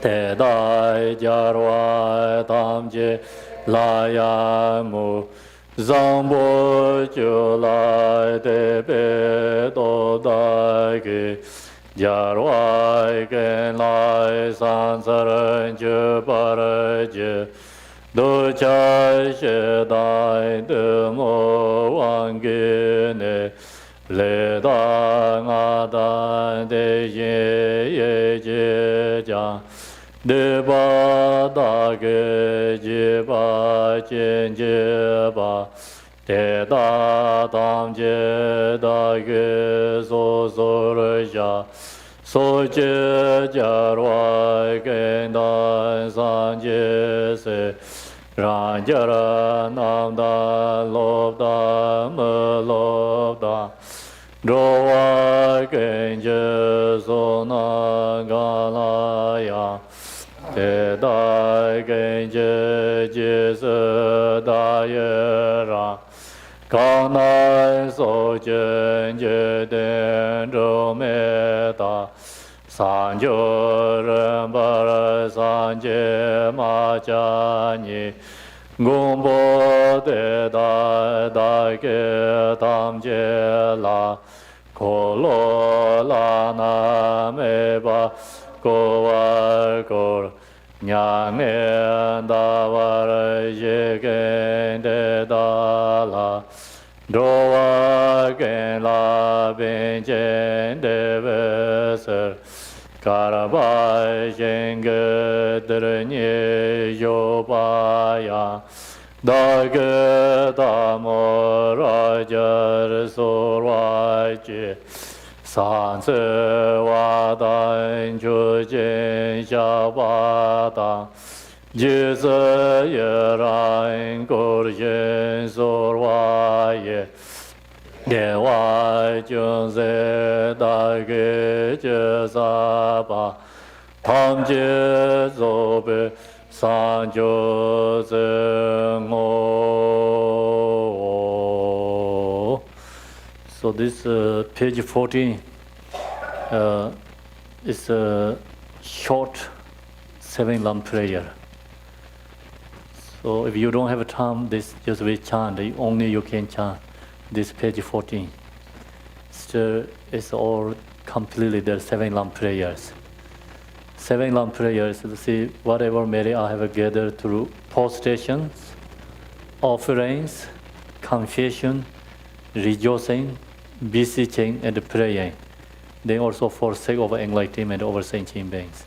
te dai jar wa tam je la ya mu zang bo ju lai de be do dai ge jar wa gen lai san sa ren ju ba re je do cha she dai de mo wang ge ne le da nga da de ye ye je ja de ba da ge je ba jen je ba de da dam je da ge so so re ja so je ja roi ge da san je se ran ja ra nam da lo da me lo da ro wa ge je so na ga la ya te dai gen je je se da ye ra ka nai so jen je den ro me da san jo ren ba ra san je ma cha ni gong bo de da da ge tam je la ko lo la na me ba ko wa ko nya me da wa ra ye gen de da la do wa gen la ben jen de ve ser kar ba jen ge de ni yo ba ya da ge da mo ra ja so wa ji san se wa dan ju jin xia ba da ji ze ye ran go yin so wa ye ye wa jun ze da ge je sa ba tam je zo be san jo ze ngo. So this page 14 is a short 7-lam prayer. So if you don't have a time, this just we chant. Only you can chant this page 14. So it's all completely the 7-lam prayers. 7-lam prayers. See whatever merit I have gathered through postrations, offerings, confession, rejoicing, beseeching, and praying. Then also for sake of enlightenment over sentient beings.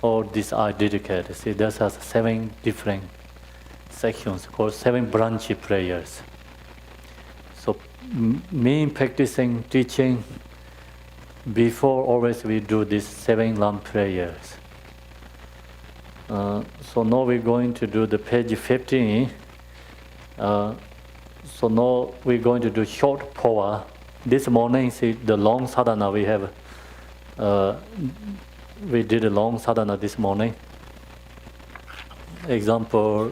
All these are dedicated. See, this has 7 different sections called 7 branchy prayers. So, main practicing, teaching, before always we do these 7 lamp prayers. So now we're going to do the page 15. So now we're going to do short Phowa. This morning, see the long sadhana we have. We did a long sadhana this morning. Example,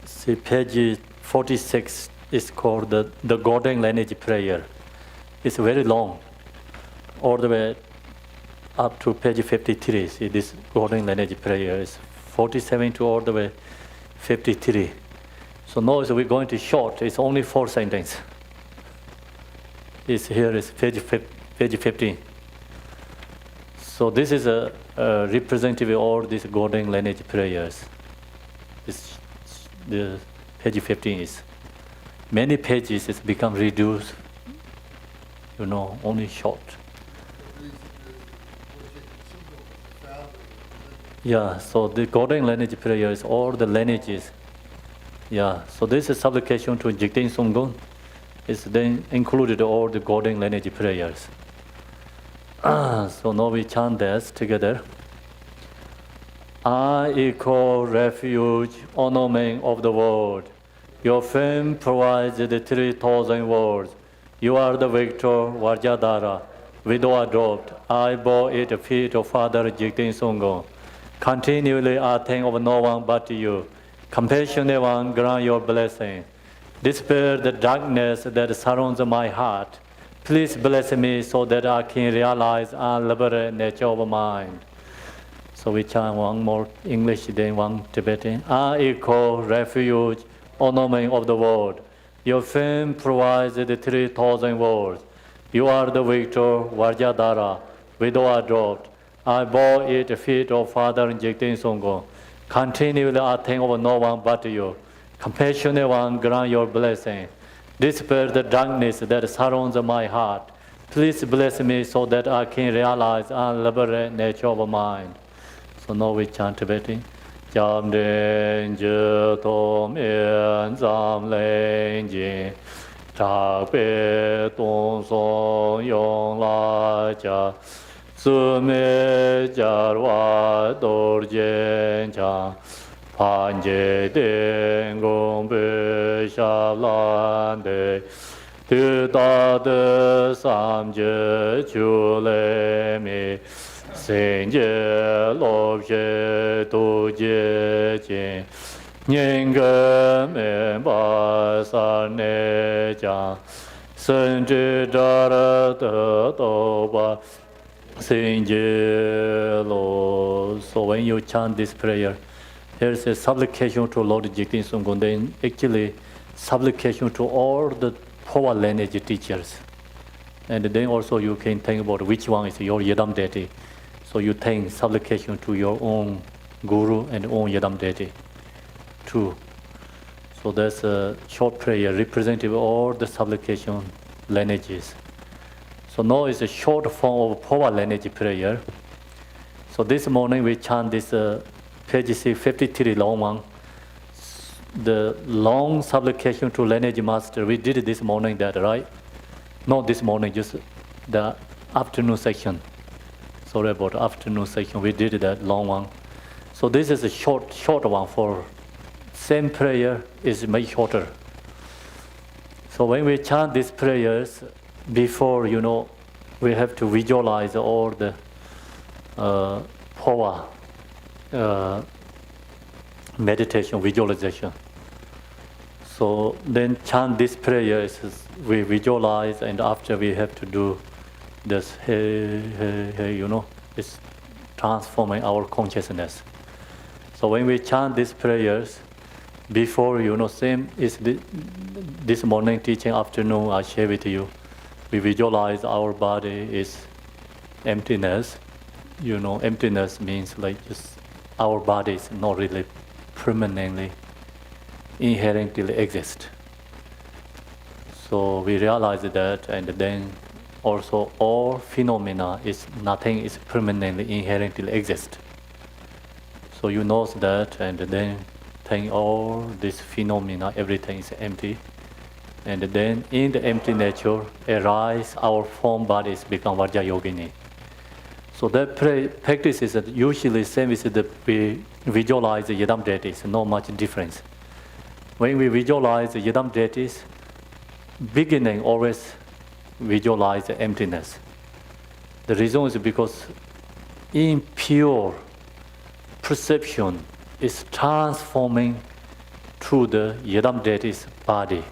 see page 46 is called the golden lineage prayer. It's very long, all the way up to page 53. See this golden lineage prayer is 47 to all the way 53. So now we're going to short. It's only 4 sentences. It's here is page 15. So this is a representative of all these golden lineage prayers. The page 15 is many pages. It's become reduced. Only short. Yeah. So the golden lineage prayers, all the lineages. Yeah. So this is supplication to Jigten Songgon. It's then included all the golden lineage prayers. So now we chant this together. I equal refuge, ornament of the world. Your fame provides the 3,000 words. You are the victor, Vajradhara. Widow adopted, I bore it feet of Father Jigten Songgon. Continually I think of no one but you. Compassionate one, grant your blessing. Dispel the darkness that surrounds my heart. Please bless me so that I can realize unliberated nature of mind. So we chant one more English, then one Tibetan. I equal refuge, ornament of the world. Your fame provides the 3,000 words. You are the victor, Vajradhara, widow adopted. I bore it feet of Father Jigten Songgon. Continually I think of no one but you. Compassionate one, grant your blessing. Dispel the darkness that surrounds my heart. Please bless me so that I can realize unliberated nature of mind. So now we chant Tibetan. Jam den je tom en zam len jin. Tak pe tong song yong la jia. Su me jar wa dor jen chang. Pan je den gong be sha lan de. Tu da de sam je chu le mi. Sen je lob je tu je jin. Nian ge men ba sa ne jiang. Sen zhi zha re de do ba. Sen je lo. So when you chant this prayer, there's a supplication to Lord Jigten Songgon. Then actually supplication to all the Phowa lineage teachers. And then also you can think about which one is your Yedam deity. So you think supplication to your own guru and own Yedam deity too. So that's a short prayer representative of all the supplication lineages. So now it's a short form of Phowa lineage prayer. So this morning we chant this page 53 long one. The long supplication to lineage master. We did it this morning, that right? Not this morning, just the afternoon section. Sorry about the afternoon section. We did that long one. So this is a short one for same prayer is much shorter. So when we chant these prayers, before we have to visualize all the Phowa meditation visualization. So then chant these prayers. We visualize, and after we have to do this, it's transforming our consciousness. So when we chant these prayers, before, same is this morning teaching, afternoon I share with you. We visualize our body is emptiness. Emptiness means like just our body is not really permanently, inherently exist. So we realize that, and then also all phenomena is nothing is permanently inherently exist. So you know that, and then think all this phenomena, everything is empty. And then in the empty nature, arise our form bodies become Vajra Yogini. So that practice is usually same as we visualize the Yidam deities, no much difference. When we visualize the Yidam deities, beginning always visualize the emptiness. The reason is because impure perception is transforming through the Yidam deity's body.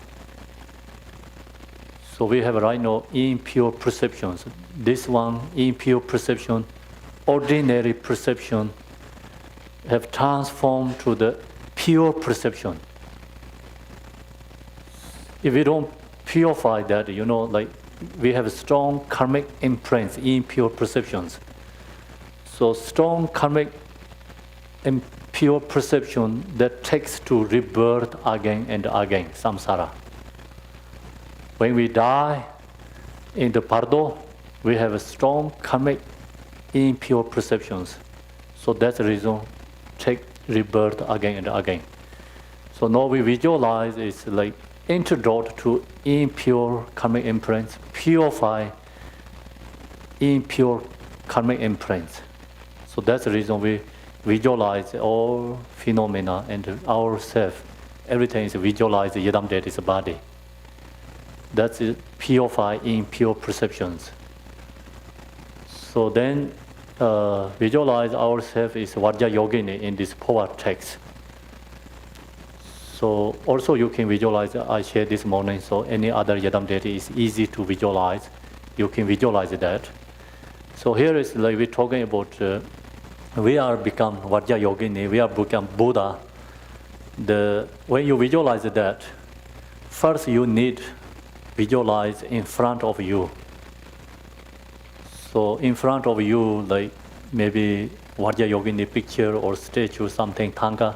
So we have right now impure perceptions. This one, impure perception, ordinary perception, have transformed to the pure perception. If we don't purify that, like we have strong karmic imprints, impure perceptions. So strong karmic impure perception that takes to rebirth again and again, samsara. When we die in the bardo, we have a strong karmic impure perceptions. So that's the reason take rebirth again and again. So now we visualize it's like introduce to impure karmic imprints, purify impure karmic imprints. So that's the reason we visualize all phenomena and ourself. Everything is visualized Yidam deity's body. That's purify impure perceptions. So then visualize ourselves is Vajra Yogini in this Phowa text. So also you can visualize, I shared this morning, so any other Yidam deity is easy to visualize. You can visualize that. So here is like we're talking about, we are become Vajra Yogini, we are become Buddha. When you visualize that, first you need visualize in front of you. So in front of you, like maybe Vajra Yogini picture or statue, something, Thanga.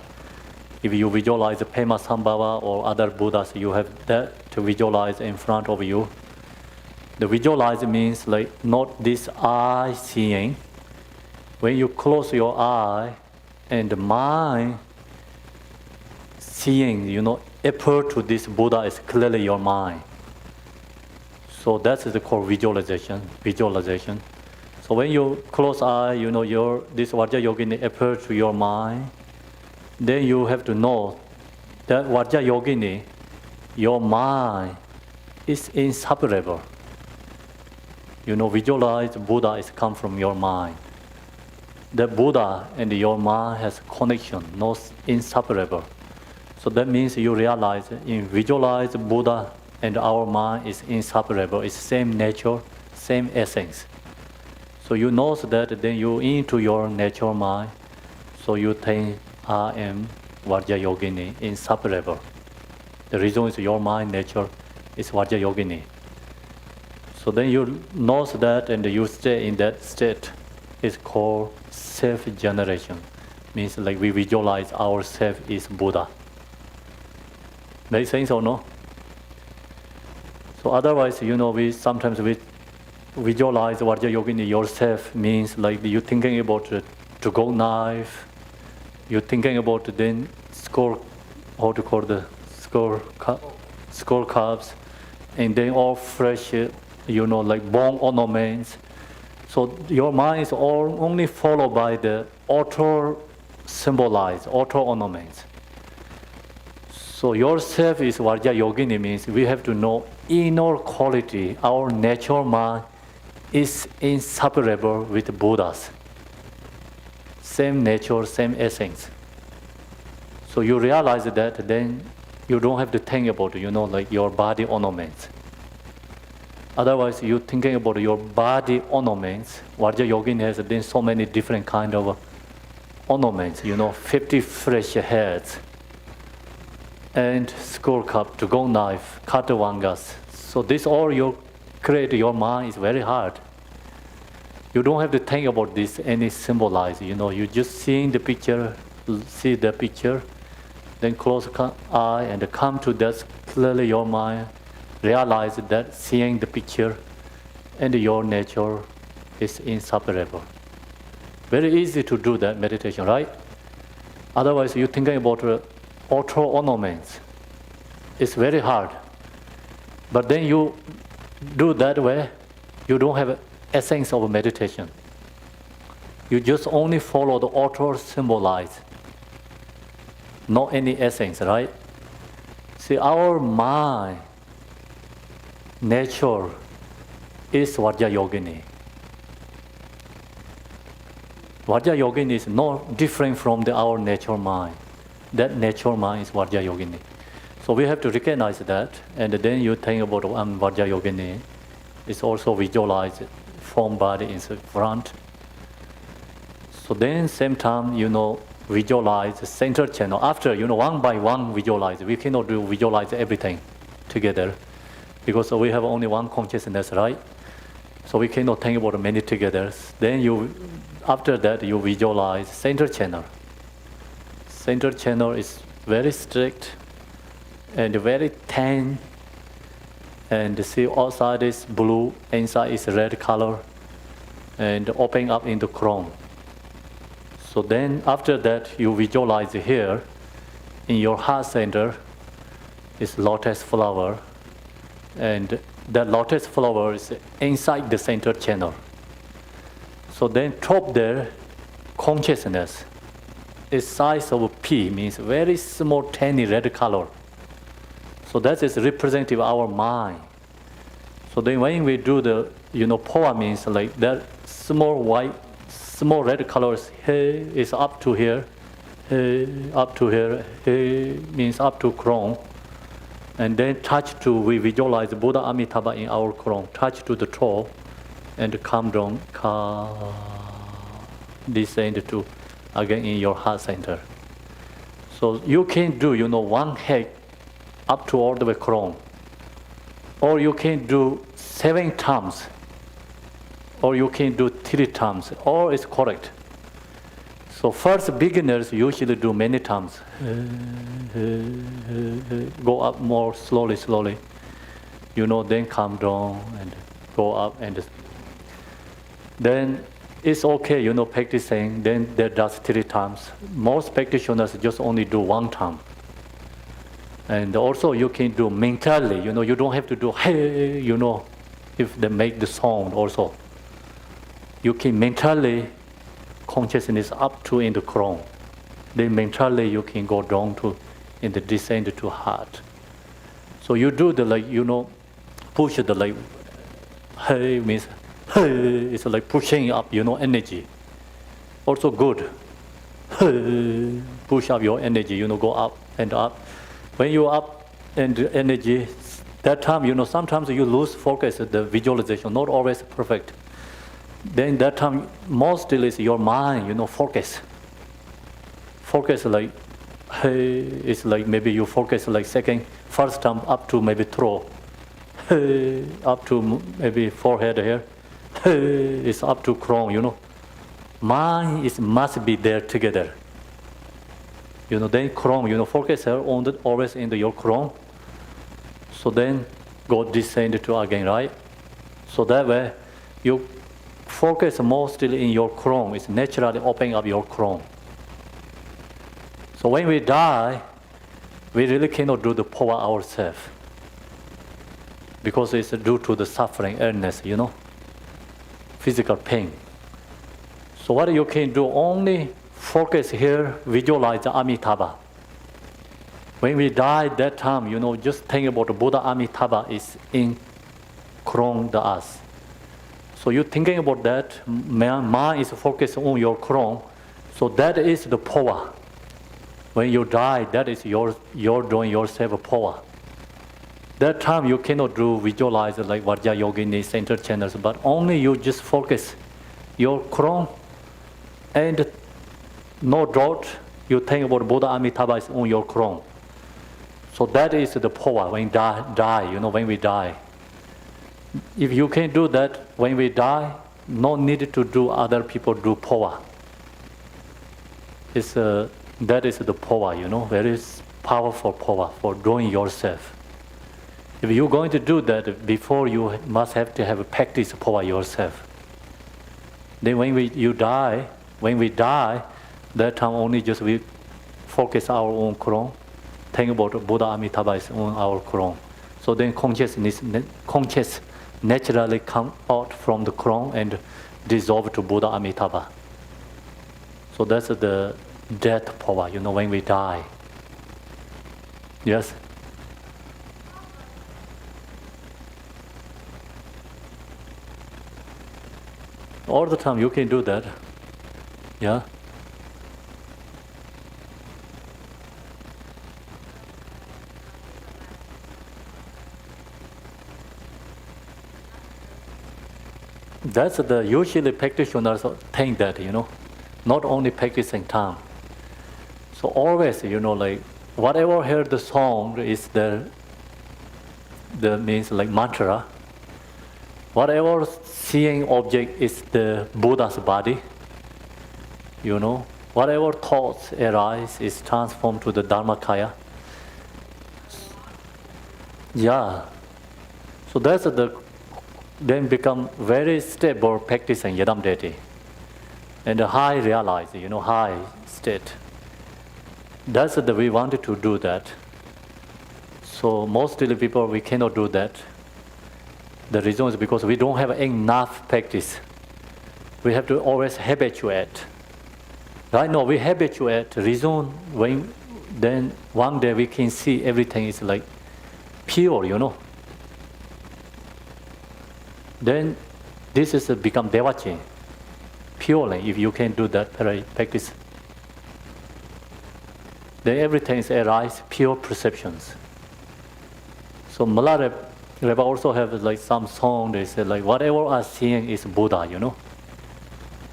If you visualize Pema Sambhava or other Buddhas, you have that to visualize in front of you. The visualize means like not this eye seeing. When you close your eye and the mind seeing, appear to this Buddha is clearly your mind. So that's the core visualization. So when you close eye, this Vajra Yogini appear to your mind. Then you have to know that Vajra Yogini, your mind is inseparable. Visualize Buddha is come from your mind. The Buddha and your mind has connection, not inseparable. So that means you realize in visualize Buddha and our mind is inseparable. It's same nature, same essence. So you know that, then you into your natural mind. So you think, I am Vajra Yogini, inseparable. The reason is your mind nature is Vajra Yogini. So then you know that and you stay in that state. It's called self-generation. Means like we visualize ourselves is Buddha. Make sense or no? So otherwise, we sometimes visualize Vajra Yogini yourself means like you thinking about to go knife, you're thinking about then skull cups, and then all fresh, like bone ornaments. So your mind is all only followed by the outer symbolized, outer ornaments. So yourself is Vajra Yogini means we have to know inner quality. Our natural mind is inseparable with Buddhas. Same nature, same essence. So you realize that, then you don't have to think about, like your body ornaments. Otherwise, you're thinking about your body ornaments. Vajra Yogini has been so many different kind of ornaments, 50 fresh heads, and skull cup, to go knife, katavangas. So this all you create your mind is very hard. You don't have to think about this any symbolize, you just see the picture, then close eye and come to that clearly your mind, realize that seeing the picture and your nature is inseparable. Very easy to do that meditation, right? Otherwise you're thinking about outer ornaments. It's very hard. But then you do that way, you don't have essence of meditation. You just only follow the author symbolize, not any essence, right? See, our mind, nature, is Vajra Yogini. Vajra Yogini is not different from our nature mind. That nature mind is Vajra Yogini. So we have to recognize that, and then you think about Vajra Yogini. It's also visualized form body in the front. So then same time, visualize the center channel. After, one by one visualize. We cannot visualize everything together because we have only one consciousness, right? So we cannot think about many together. Then after that, you visualize center channel. Center channel is very strict and very thin. And see, outside is blue, inside is red color, and open up into chrome. So then after that, you visualize here, in your heart center, is lotus flower. And that lotus flower is inside the center channel. So then top there, consciousness is size of a pea, means very small, tiny red color. So that is representative of our mind. So then when we do the, Phowa means like that small white, small red colors here is up to here, up to here, means up to chrome. And then we visualize Buddha Amitabha in our chrome, touch to the toe, and come down, descend to, again in your heart center. So you can do, one head up to all the way chrome. Or you can do 7 times. Or you can do 3 times. All is correct. So first beginners usually do many times. Go up more slowly. Then come down and go up. And then it's okay, practicing. Then that does 3 times. Most practitioners just only do 1 time. And also you can do mentally, you don't have to do, hey, if they make the sound also. You can mentally, consciousness up to in the crown. Then mentally you can go down to, in the descent to heart. So you do the push the hey means, hey, it's like pushing up, energy. Also good. Hey, push up your energy, go up and up. When you up and energy, that time, sometimes you lose focus, the visualization, not always perfect. Then that time, mostly is your mind, focus. Focus like, hey, it's like maybe you focus like first time up to maybe throat, hey, up to maybe forehead here, hey, it's up to crown, Mind must be there together. Then chrome, focus here on always into your chrome. So then go descend to again, right? So that way you focus mostly in your chrome. It's naturally opening up your chrome. So when we die, we really cannot do the Phowa ourselves. Because it's due to the suffering, illness, physical pain. So what you can do, only focus here, visualize the Amitabha. When we die that time, just think about the Buddha Amitabha is in Krong the us. So you're thinking about that, mind is focused on your Krong. So that is the Phowa. When you die, that is you're doing yourself a Phowa. That time you cannot do visualize like Vajra Yogini center channels, but only you just focus your Krong and no doubt, you think about Buddha Amitabha is on your crown. So that is the Phowa when when we die. If you can do that when we die, no need to do other people do Phowa. That is the Phowa, very powerful Phowa for doing yourself. If you're going to do that, before you must have to have a practice Phowa yourself. Then when we die, that time only just we focus our own Krong, think about Buddha Amitabha is on our Krong. So then consciousness naturally come out from the crown and dissolve to Buddha Amitabha. So that's the death power, when we die. Yes? All the time you can do that. Yeah? That's the usually practitioners think that, not only practicing time. So always, whatever heard the song is the means like mantra. Whatever seeing object is the Buddha's body. Whatever thoughts arise is transformed to the Dharmakaya. Yeah. So that's then become very stable practicing Yadam Deity. And the high realize, high state. That's we wanted to do that. So mostly people, we cannot do that. The reason is because we don't have enough practice. We have to always habituate. Right now we habituate, reason when then one day we can see everything is like pure, Then this is become devachi, purely, if you can do that practice. Then everything is arise, pure perceptions. So Malaya Rebbe also have like some song, they say like whatever I seeing is Buddha,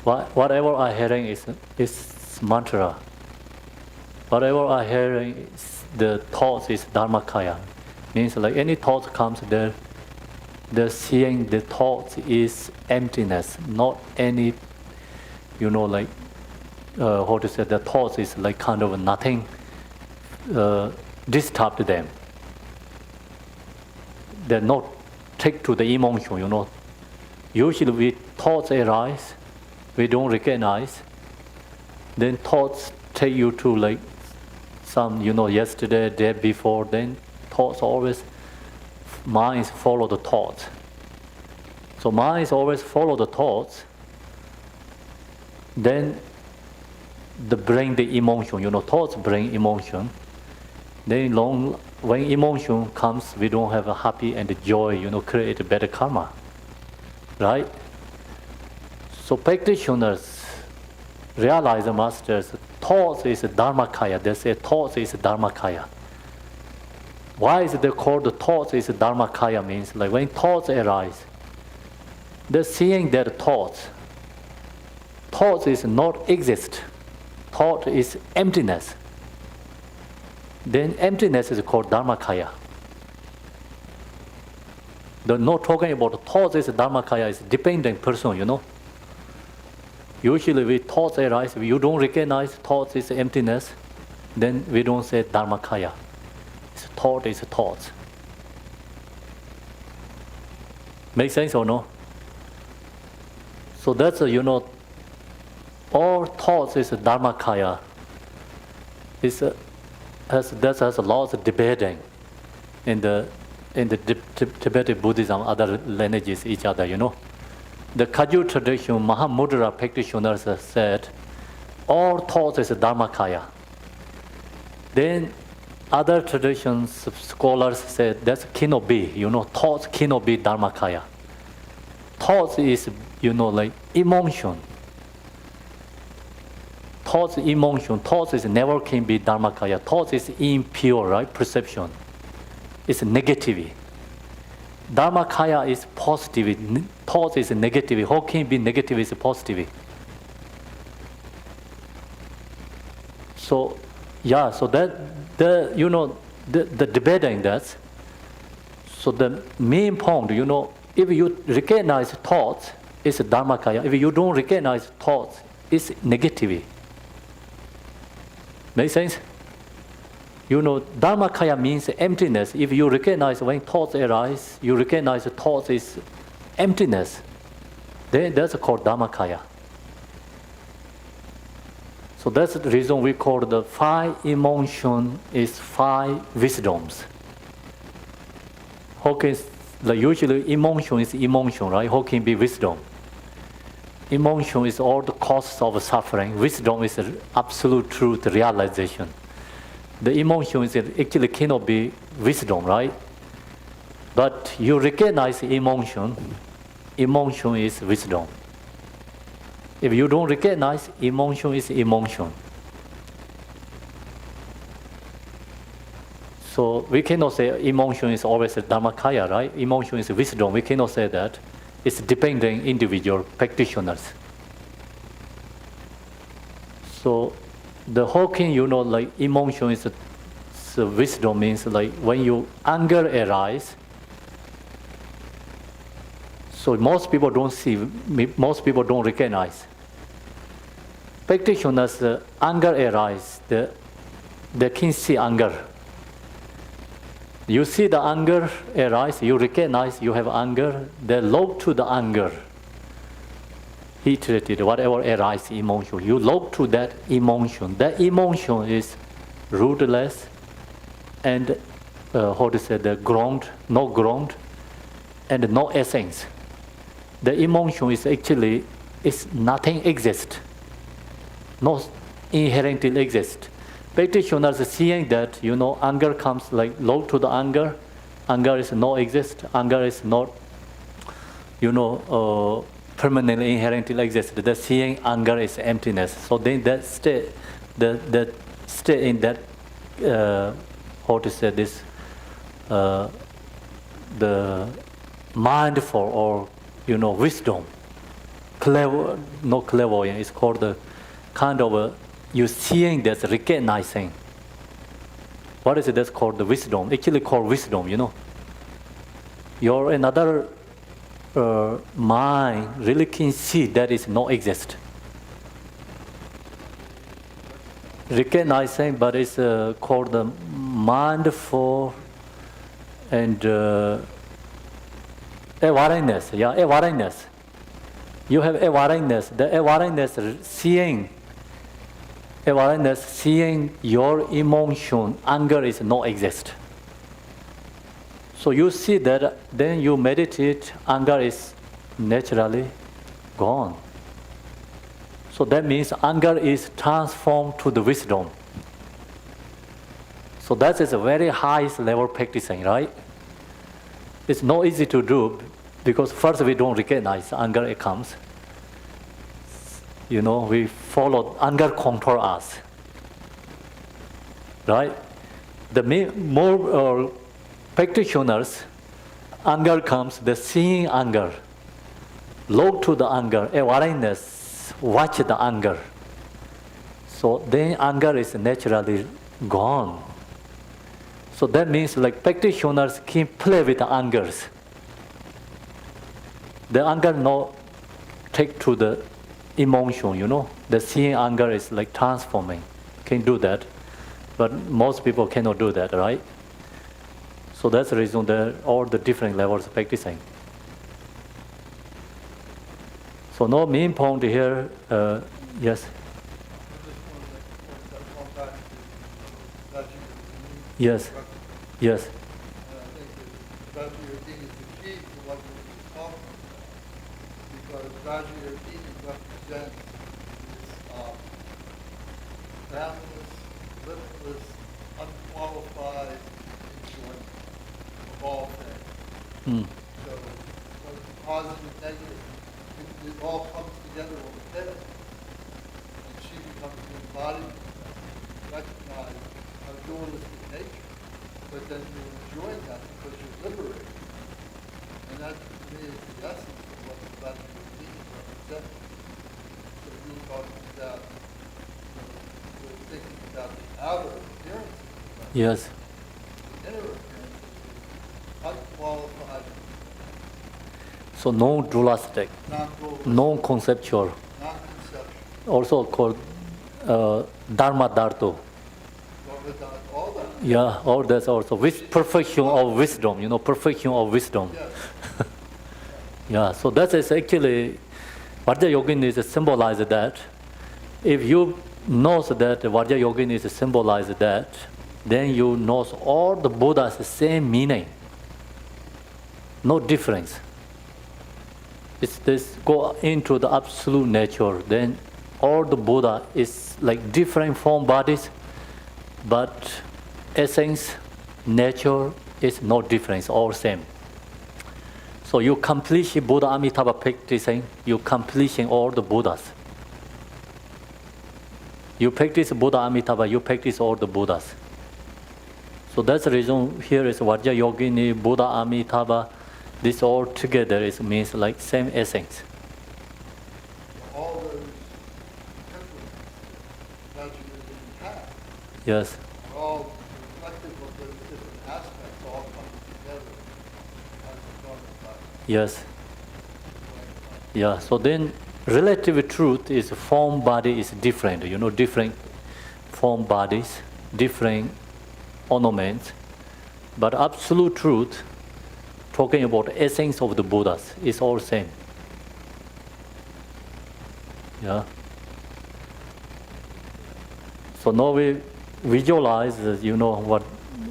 Whatever I hearing is mantra. Whatever I hearing is the thoughts is Dharmakaya. Means like any thought comes there, the seeing the thoughts is emptiness, not any, how to say, the thoughts is like kind of nothing disturb them. They're not take to the emotion, Usually we thoughts arise, we don't recognize. Then thoughts take you to like some, yesterday, day before, then thoughts always, minds follow the thoughts. So minds always follow the thoughts. Then bring the emotion, thoughts bring emotion. Then when emotion comes, we don't have a happy and joy, create a better karma. Right? So practitioners realize, the masters, thoughts is Dharmakaya. They say thoughts is Dharmakaya. Why is it called the thoughts is Dharmakaya? Means like when thoughts arise, they're seeing that thoughts is not exist. Thought is emptiness. Then emptiness is called Dharmakaya. They're not talking about thoughts is Dharmakaya, is dependent person, Usually with thoughts arise, you don't recognize thoughts is emptiness, then we don't say Dharmakaya. Thought is thoughts. Make sense or no? So that's all thoughts is Dharmakaya. That has lots of debating in the Tibetan Buddhism, other lineages, each other, The Kagyu tradition, Mahamudra practitioners said, all thoughts is Dharmakaya. Then other traditions, scholars said that cannot be, thoughts cannot be Dharmakaya. Thoughts is, like emotion. Thoughts is never can be Dharmakaya. Thoughts is impure, right? Perception. It's negative. Dharmakaya is positive. Thoughts is negative. How can be negative is positive? So, yeah, so that the debating that. So the main point, if you recognize thoughts, it's Dharmakaya. If you don't recognize thoughts, it's negative. Make sense? Dharmakaya means emptiness. If you recognize when thoughts arise, you recognize thoughts is emptiness. Then that's called Dharmakaya. So that's the reason we call the 5 emotion is 5 wisdoms. How can, like usually emotion is emotion, right? How can be wisdom? Emotion is all the causes of suffering. Wisdom is absolute truth realization. The emotion is actually cannot be wisdom, right? But you recognize emotion, emotion is wisdom. If you don't recognize, emotion is emotion. So we cannot say emotion is always a dharmakaya, right? Emotion is wisdom. We cannot say that. It's depending individual practitioners. So the whole thing, like emotion is wisdom means like when you anger arises. So most people don't see, most people don't recognize. Practitioners, anger arises, they can see anger. You see the anger arise, you recognize you have anger, they look to the anger. Hatred, whatever arises emotion, you look to that emotion. That emotion is rootless and the ground, no ground, and no essence. The emotion is actually nothing exists, no inherently exists. Practitioners seeing that, anger comes like low to the anger is no exist, anger is not, permanently inherently exist. The seeing anger is emptiness. So then that stay in that, the mindful or, wisdom, clever, not clairvoyant, it's called the kind of you seeing that's recognizing. What is it that's called the wisdom? Actually called wisdom, Your another mind really can see that is not exist. Recognizing, but it's called the mindful and awareness. Yeah, awareness. You have awareness. The awareness seeing your emotion, anger is not exist. So you see that, then you meditate, anger is naturally gone. So that means anger is transformed to the wisdom. So that is a very highest level practicing, right? It's not easy to do because first we don't recognize anger it comes. We follow, anger control us. Right? The more practitioners, anger comes, the seeing anger, look to the anger, awareness, watch the anger. So then anger is naturally gone. So that means like practitioners can play with the angers. The anger not take to the emotion, The seeing anger is like transforming. Can do that. But most people cannot do that, right? So that's the reason there are all the different levels of practicing. So no main point here, yes? Yes, yes. And I think that Vajrayogini is the key to what we were just talking about. Because Vajrayogini represents this boundless, limitless, unqualified enjoyment of all things. So whether it's positive, negative, it all comes together on the head. And she becomes the embodiment of that. You recognize how dualistic nature, but then you're enjoying that because you're liberated. And that, to me, is the essence of what the Vajrayogini represents. So you were talking about, we're thinking about the outer appearance. Yes. The inner appearance is unqualified, So non-dualistic, non-dualistic, non-conceptual, non-conceptual, also called Dharma Dhartu. all that. Yeah, all that's also with perfection of wisdom, perfection of wisdom. Yes. Yeah, so that is actually, Vajrayogini is symbolize that. If you know that Vajrayogini is symbolize that, then you know all the Buddha's same meaning. no difference. It's this go into the absolute nature, then all the Buddha is like different form bodies, but essence, nature is no difference, all same. So you complete Buddha Amitabha practicing, you completing all the Buddhas. You practice Buddha Amitabha, you practice all the Buddhas. So that's the reason here is Vajra Yogini, Buddha Amitabha, this all together is means like same essence. All those temperaments that you have Yes. are all reflective of those different aspects all coming together as a dharma. Yes. Yeah. So then relative truth is form body is different, different form bodies, different ornaments. But absolute truth, talking about essence of the Buddhas, is all same. Yeah. So now we visualize, what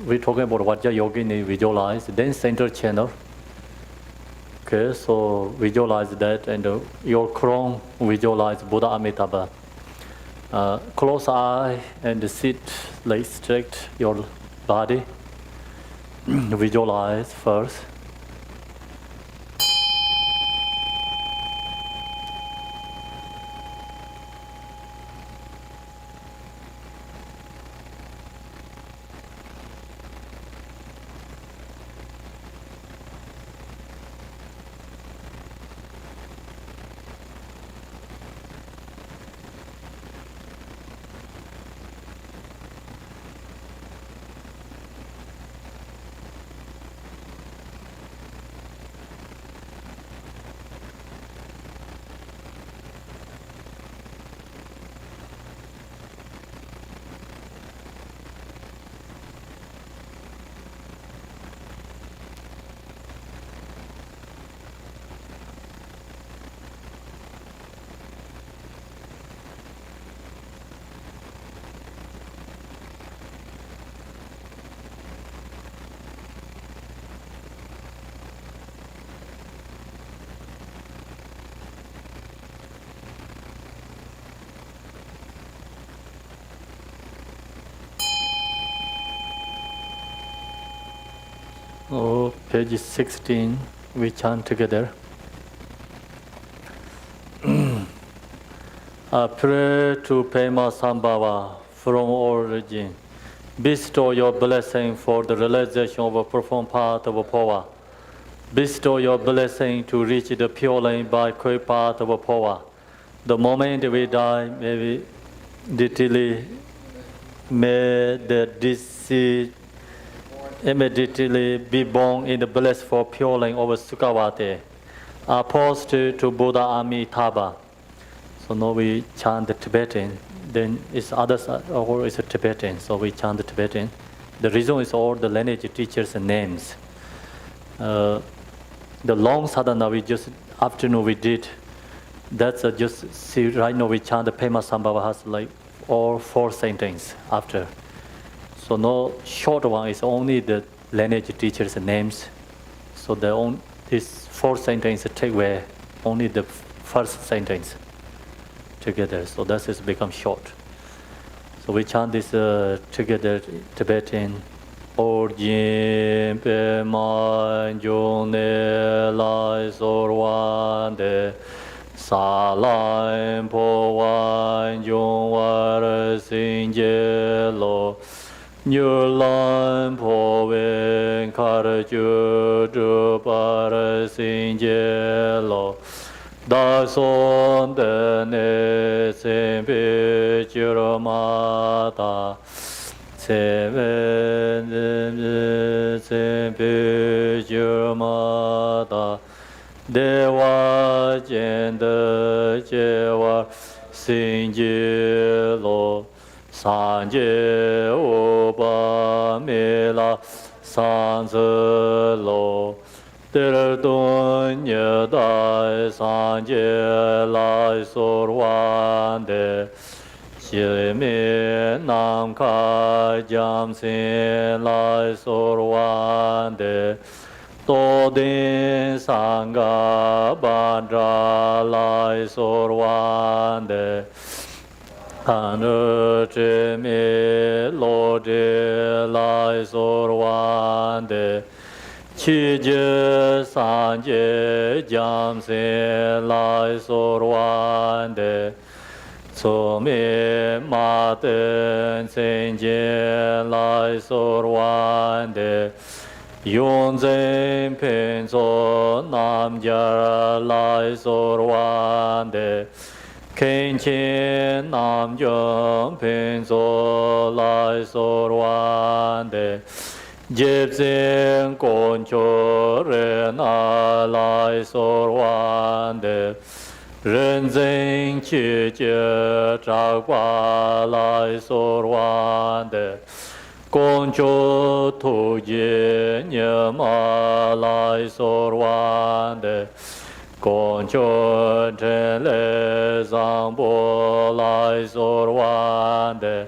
we're talking about Vajra Yogini, visualize, then center channel. Okay, so visualize that, and your crown visualize Buddha Amitabha. Close eye and sit like straight your body. Visualize first. Oh, page 16, we chant together. I pray to Pema Sambhava from origin. Bestow your blessing for the realization of a profound path of Phowa. Bestow your blessing to reach the pure lane by quick path of Phowa. The moment we die, may the deceased immediately be born in the blessed for pure lane of Sukhavati, opposed to Buddha Amitabha. So now we chant the Tibetan, then it's others or it's a Tibetan, so we chant the Tibetan. The reason is all the lineage teachers' names. The long sadhana we just afternoon we did, that's just see right now we chant the Pema Sambhava has like all 4 sentences after. So no short one is only the lineage teachers' names. So this 4 sentences take away only the first sentence together. So that has become short. So we chant this together Tibetan. Orjin pe man jung ne lai sor wan de sa lai po wan jung war sin je lo như lan po wen kar ju ju par sin je lo da son de ne sen pe ju ma da se pe ju ma da de wa jen de je wa sin je lo san je o ba me la san ze lo de don ye da san je la sor wan de xie me nam ka jam sin la sor wan de sto din sangha bandra lai sorwande anu chime lo de lai sorwande chi je san je jam se lai sorwande so me ma ten sen je lai sorwande yon zen pen so nam jar lai sorwande ken chen nam jong pen so lai sorwande jeb zen kon cho re na lai sorwande ren zen chi je zha gua lai sorwande gong cho tu je nye ma lai sorwande gong cho chen le zang bo lai sorwande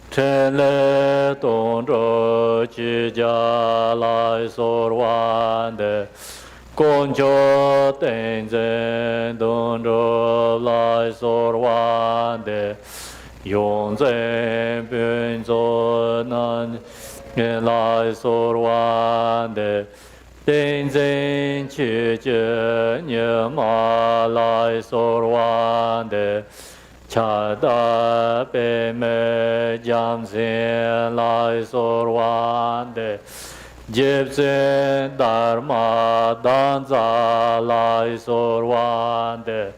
chen le dong zhou chi jia lai sorwande gong cho ten zhen dong zhou lai sorwande yon zhen bin zo nan lai sorwande ten zhen chi je nye ma lai sorwande cha da pe me jam zhen lai sorwande jeb zhen dharma dan za lai sorwande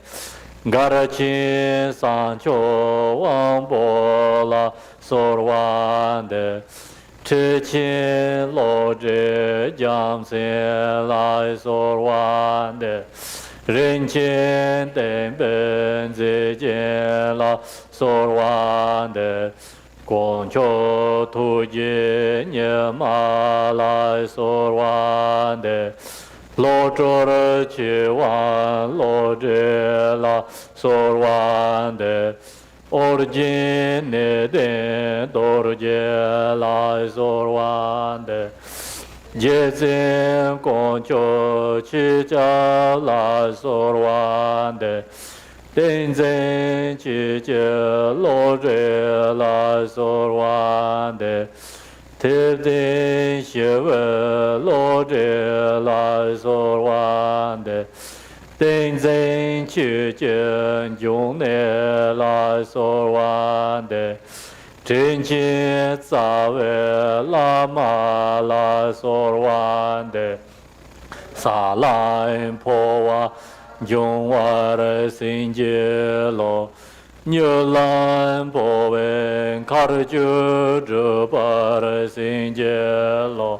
Garachin Sancho Wambola Sorwande Chichin Loje Jamsin Lai Sorwande Rinchin Tempen Zijin La Sorwande Gongcho Tujin Yema Lai Sorwande lo zhe qi wan lo zhe la sorwan de origin ne de dor je la sorwan de je zhen gong jiu qi jia la sorwan de den zhen qi jie lo zhe la sorwan de Tib din xie we lo zhe lai sorwande Den zhen qi jian jiong ne lai sorwande Zhen qi za we la ma lai sorwande Sa lai Phowa jiong wa re sin jie lo Như lan bộ bên khár chư trư bà rì xin chê lô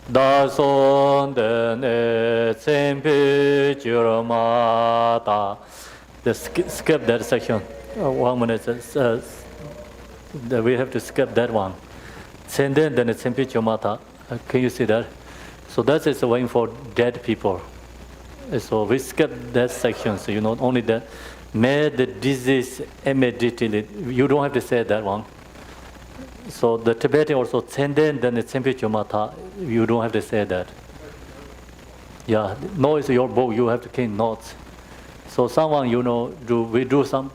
Đa son đê nê chên pi chư rơ ma ta Skip that section. 1 minute. We have to skip that one. Chên đê nê chên pi chư ma ta. Can you see that? So that is waiting for dead people. So we skip that section. So you know only that. May the disease immediately. You don't have to say that one. So the Tibetan also Tsenden, then the Tsempi Chumata. You don't have to say that. Yeah, no, it's your book. You have to keep notes. So someone, you know, we do some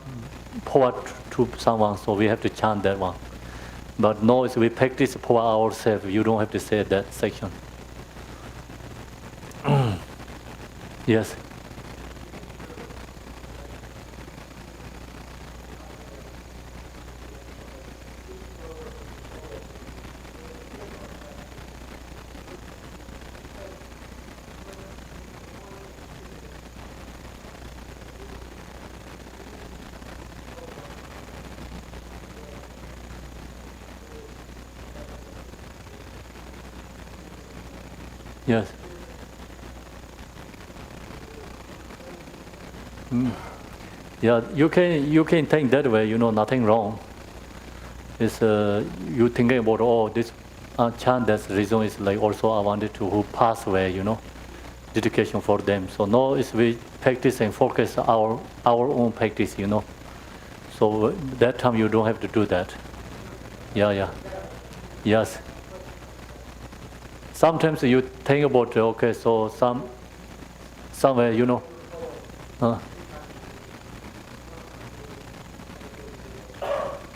Phowa to someone, so we have to chant that one. But no, we practice Phowa ourselves. You don't have to say that section. Yes. Yes. Yeah, you can think that way. You know, nothing wrong. It's you thinking about this chant. That's the reason is like also I wanted to who pass away. You know, dedication for them. So no, it's we practice and focus our own practice. You know, so that time you don't have to do that. Yeah. Yes. sometimes you think about, okay, so somewhere,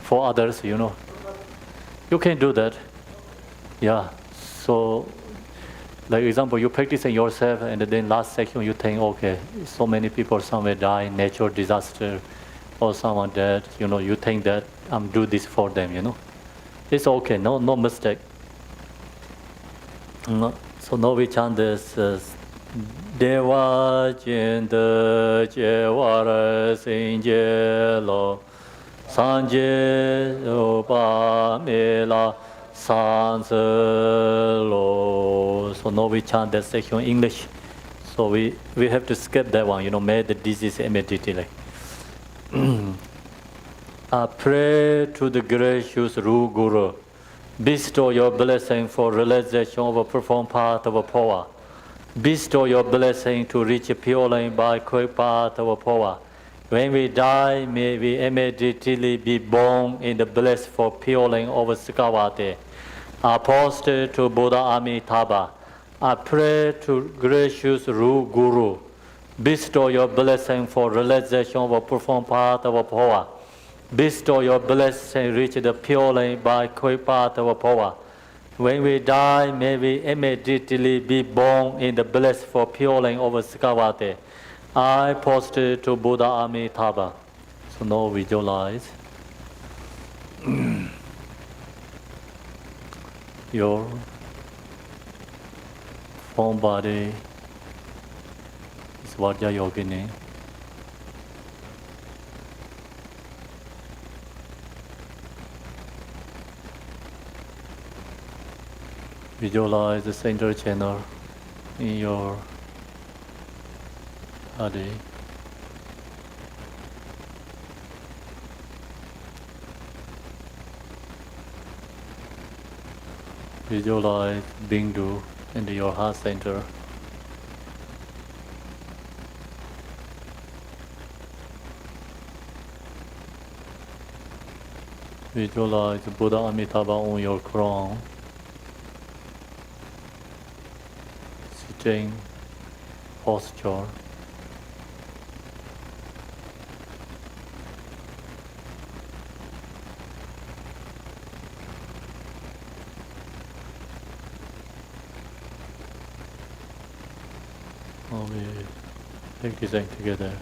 for others, you can do that. Yeah. So, like example, you practicing yourself, and then last section you think, okay, so many people somewhere die, natural disaster, or someone dead. You think that I'm do this for them. It's okay. No mistake. No. So now we chant this. Deva Jinda Jewara Sinjelo Sanje Opa Mela Sanselo. So now we chant that section in English. So we have to skip that one, may the disease immediately. I pray to the gracious Ru Guru, bestow your blessing for realization of a profound path of a Phowa. Bestow your blessing to reach a pure lane by quick path of a Phowa. When we die, may we immediately be born in the blissful pure lane of Sakavate. Apostle to Buddha Amitabha. I pray to gracious Ru Guru, bestow your blessing for realization of a profound path of a Phowa. Bestow your blessing, reach the pure lane by quick path of a Phowa. When we die, may we immediately be born in the blissful pure lane of Sakavate. I posted to Buddha Amitabha. So now visualize your form body is Vajra Yogini. Visualize the central channel in your body. Visualize Bindu in your heart center. Visualize Buddha Amitabha on your crown. Sitting posture. We practicing together.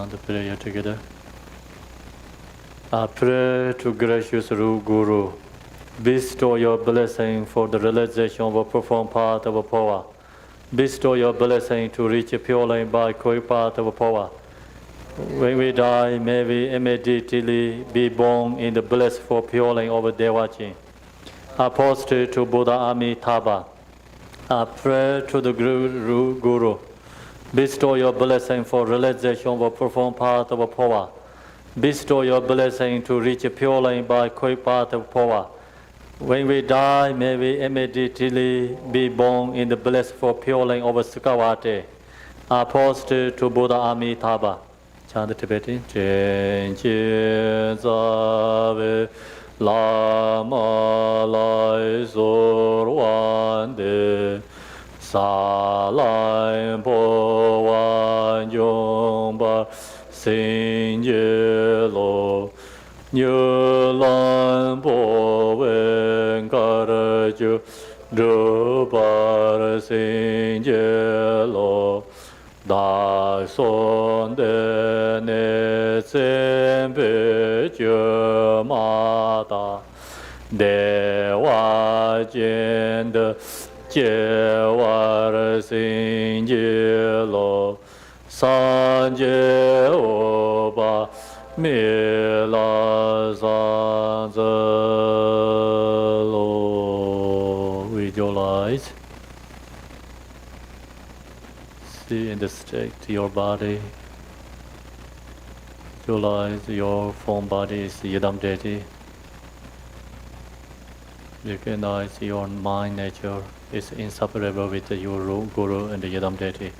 The prayer together. I pray to gracious Ru Guru, bestow your blessing for the realization of a profound path of a Phowa. Bestow your blessing to reach a pure lane by quick path of a Phowa. When we die, may we immediately be born in the blissful pure lane of a Devachi. Apostle to Buddha Amitabha. I pray to the Guru, bestow your blessing for realization of a profound path of a Phowa. Bestow your blessing to reach a pure lane by quick path of Phowa. When we die, may we immediately be born in the blissful pure lane of a Sakavate. Apostle to Buddha Amitabha. Chant the Tibetan. Chen Chen Zave Lama Lai Sur Wan De Sa Lai Po Wan Yong Ba sinh ye lo như lan bo wen gar ju du bar sinh ye lo da son de ne zen be ju ma da de wa jian de jie wa sinh ye lo san jie o ba mi la san ze lo. Visualize. See in the state your body. Visualize your form body is Yidam deity. Recognize your mind nature is inseparable with your Guru and the Yidam deity.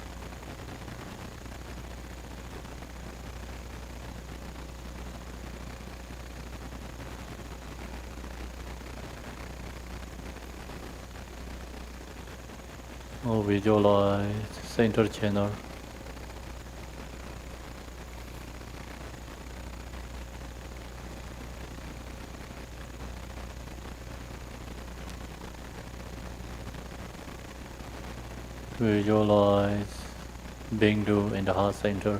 Oh, visualize center channel. Visualize Bindu in the heart center.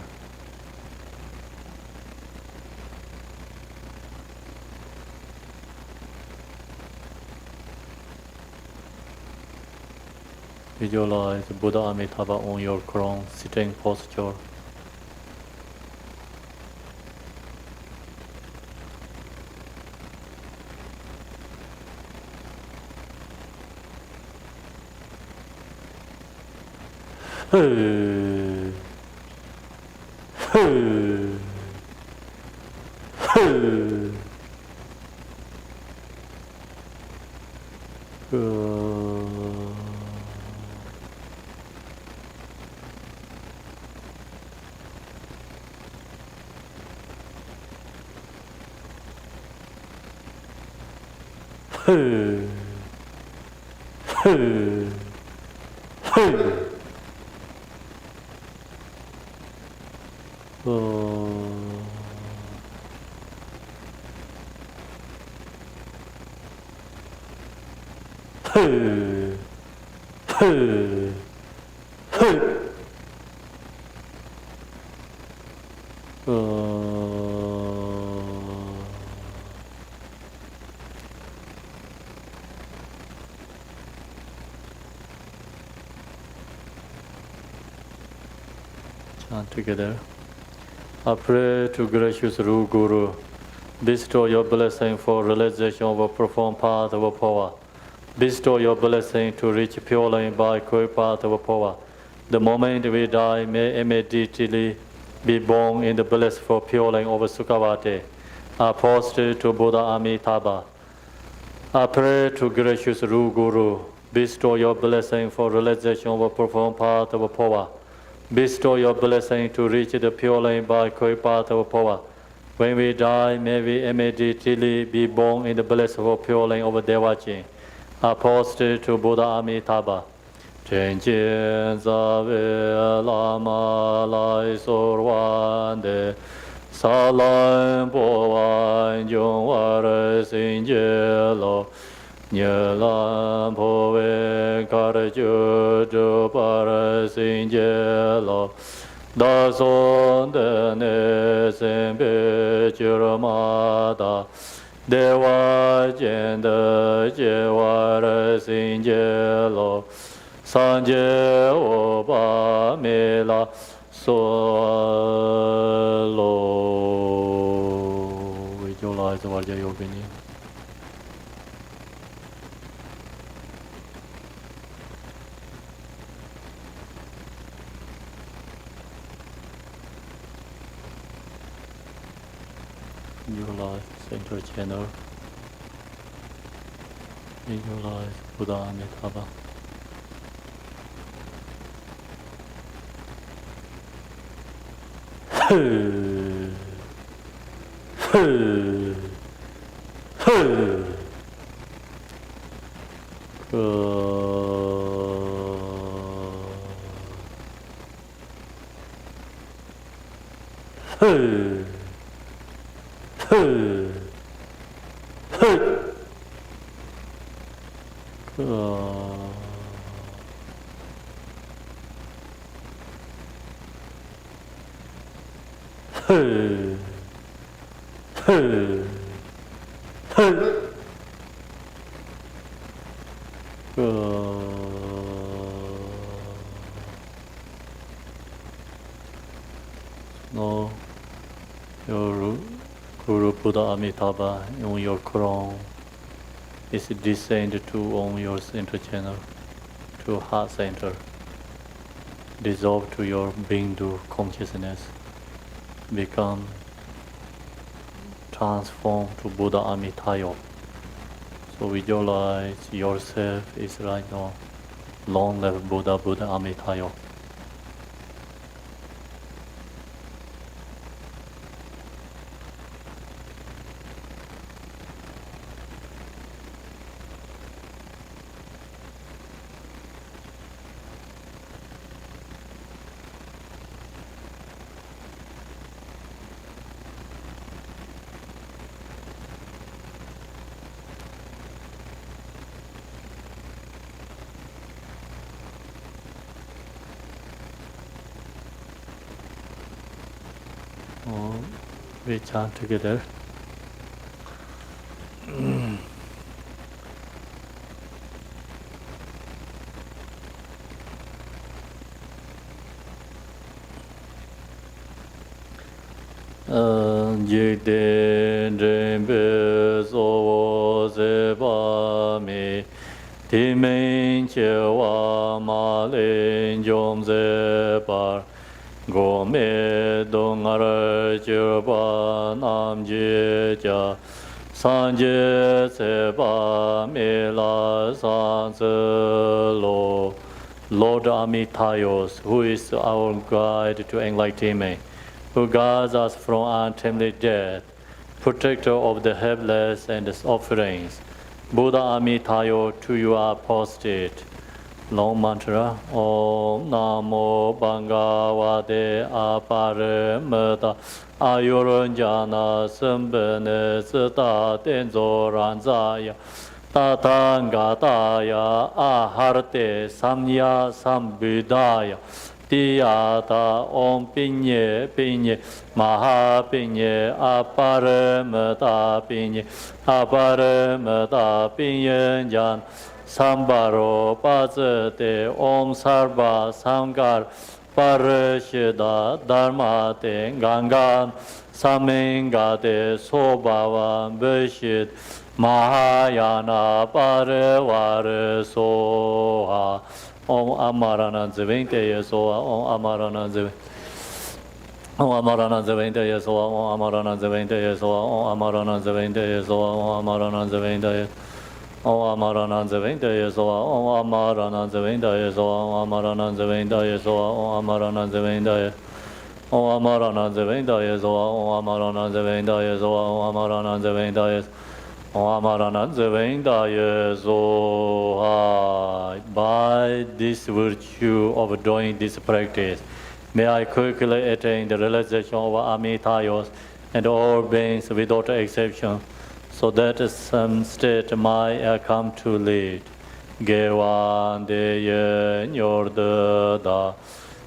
Visualize Buddha Amitabha on your crown, sitting posture. Chant together. I pray to gracious Ru Guru, bestow your blessing for realization of a profound path of Phowa. Bestow your blessing to reach pure line by quick path of Phowa. The moment we die, may immediately be born in the blissful pure line of Sukhavati, apostle to Buddha Amitabha. I pray to gracious Ru Guru, bestow your blessing for realization of a profound path of Phowa. Bestow your blessing to reach the pure line by quick path of Phowa. When we die, may we immediately be born in the blissful pure line of Devachi, apostle to Buddha Amitabha. Chen Chen Zave Lama Lai Sorwande Salam Powan Yung War Sin Jelo Nyelam Powe Kar Ju Ju Par Sin Jelo Da Son De Ne Sen Pe Churmada Dewa Jen De Je War Sin Jelo Sanje Oba Mela Solo. Visualize Vajra Yogini. Visualize Central Channel. Visualize Buddha Amitabha. Hey. No, your Guru Buddha Amitabha on your crown is descend to on your center channel, to heart center, dissolve to your Bindu consciousness, become transformed to Buddha Amitabha. So visualize yourself is right now, long live Buddha, Buddha Amitabha. We chant together. Jikden Rinpoche Sowo Sepa Mi Timen Chewa Ma Len Jom Separ Gome Dongar Chirpa Nam Jeja Sanje Sepa Mela Sanselo Lord Amitayos, who is our guide to enlightenment, who guards us from untimely death, protector of the helpless and the offerings. Buddha Amitayo, to you are posted. Long mantra. Om Namo Bhagavate Aparamata Ayuranjana Sambhane Sita Tenzo Ranzaya Tatangataya Aharte Samya Sambudaya Tiyata Om Pinye Pinye Maha Pinye Aparamata Pinye Aparamata Pinyan Sambaro Pazate Om Sarva Samgar Parashida Dharmate Gangan Samingate Sobavan Beshit Mahayana Parevare Soha Om Amaranand Zavinte Soha Om Amaranand Zavinte Om Amaranand Zavinte Soha Om Amaranand Zavinte Soha Om Amaranand Zavinte Soha Om Amaranand Zavinte Om Amaranand Zavinte Soha Om Amaranand Zavinte Soha Om Amaranand Zavinte Soha Om Amaranand Zavinte Om Amaranand Zavinte Soha Om Amaranand Zavinte Soha Om Amaranand Zavinte Om Amaranand Zavinte Soha. By this virtue of doing this practice, may I quickly attain the realization of Amitayos and all beings without exception, so that some state might come to lead. Gewan de yen yordada,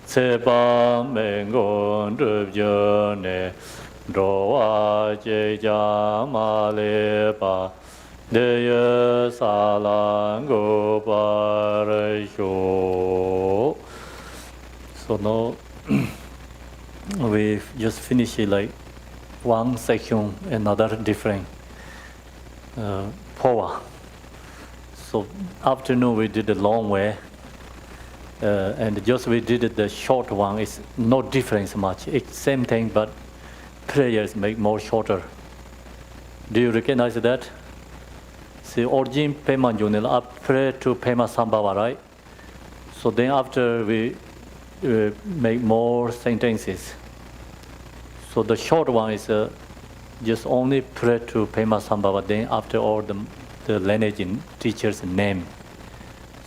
Seba mengon rubjone, Drowa jeja malepa, Deye salango parasho. So now we just finished like one section, another different. Phowa. So afternoon we did the long way, and just we did the short one. It's no difference much. It's same thing, but prayers make more shorter. Do you recognize that? See, origin payment unit up pray to payment sambhava, right? So then after we make more sentences. So the short one is just only pray to Pema Sambhava, then after all the lineage in teacher's name.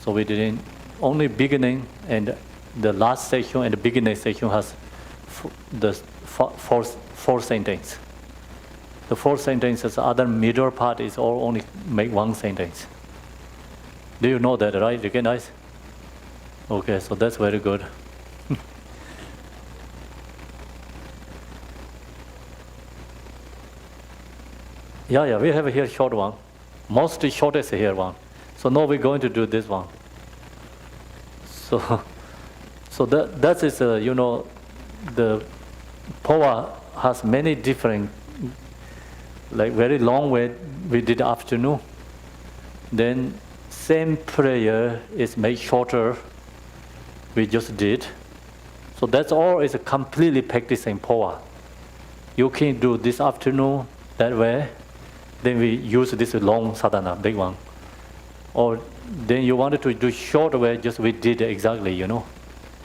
So we didn't, only beginning and the last section and the beginning section has the four sentence. The 4 sentences, other middle part is all only make 1 sentence. Do you know that, right? Recognize? Okay, so that's very good. Yeah, we have here short one. Most shortest here one. So now we're going to do this one. So that is, the Phowa has many different, like very long way we did afternoon. Then same prayer is made shorter, we just did. So that's all is a completely practicing Phowa. You can do this afternoon that way, then we use this long sadhana, big one. Or then you wanted to do short way, just we did exactly,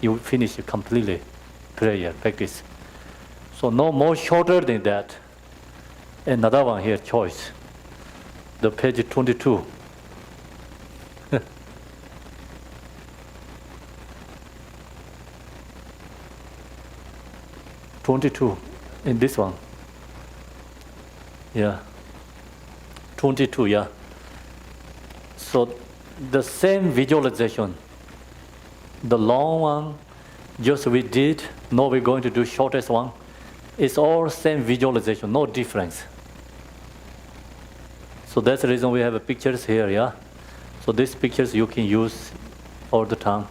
You finish completely prayer, practice. So no more shorter than that. Another one here, choice. The page 22. In this one. Yeah. 22, yeah. So the same visualization. The long one, just we did. Now we're going to do shortest one. It's all same visualization, no difference. So that's the reason we have pictures here, yeah. So these pictures you can use all the time.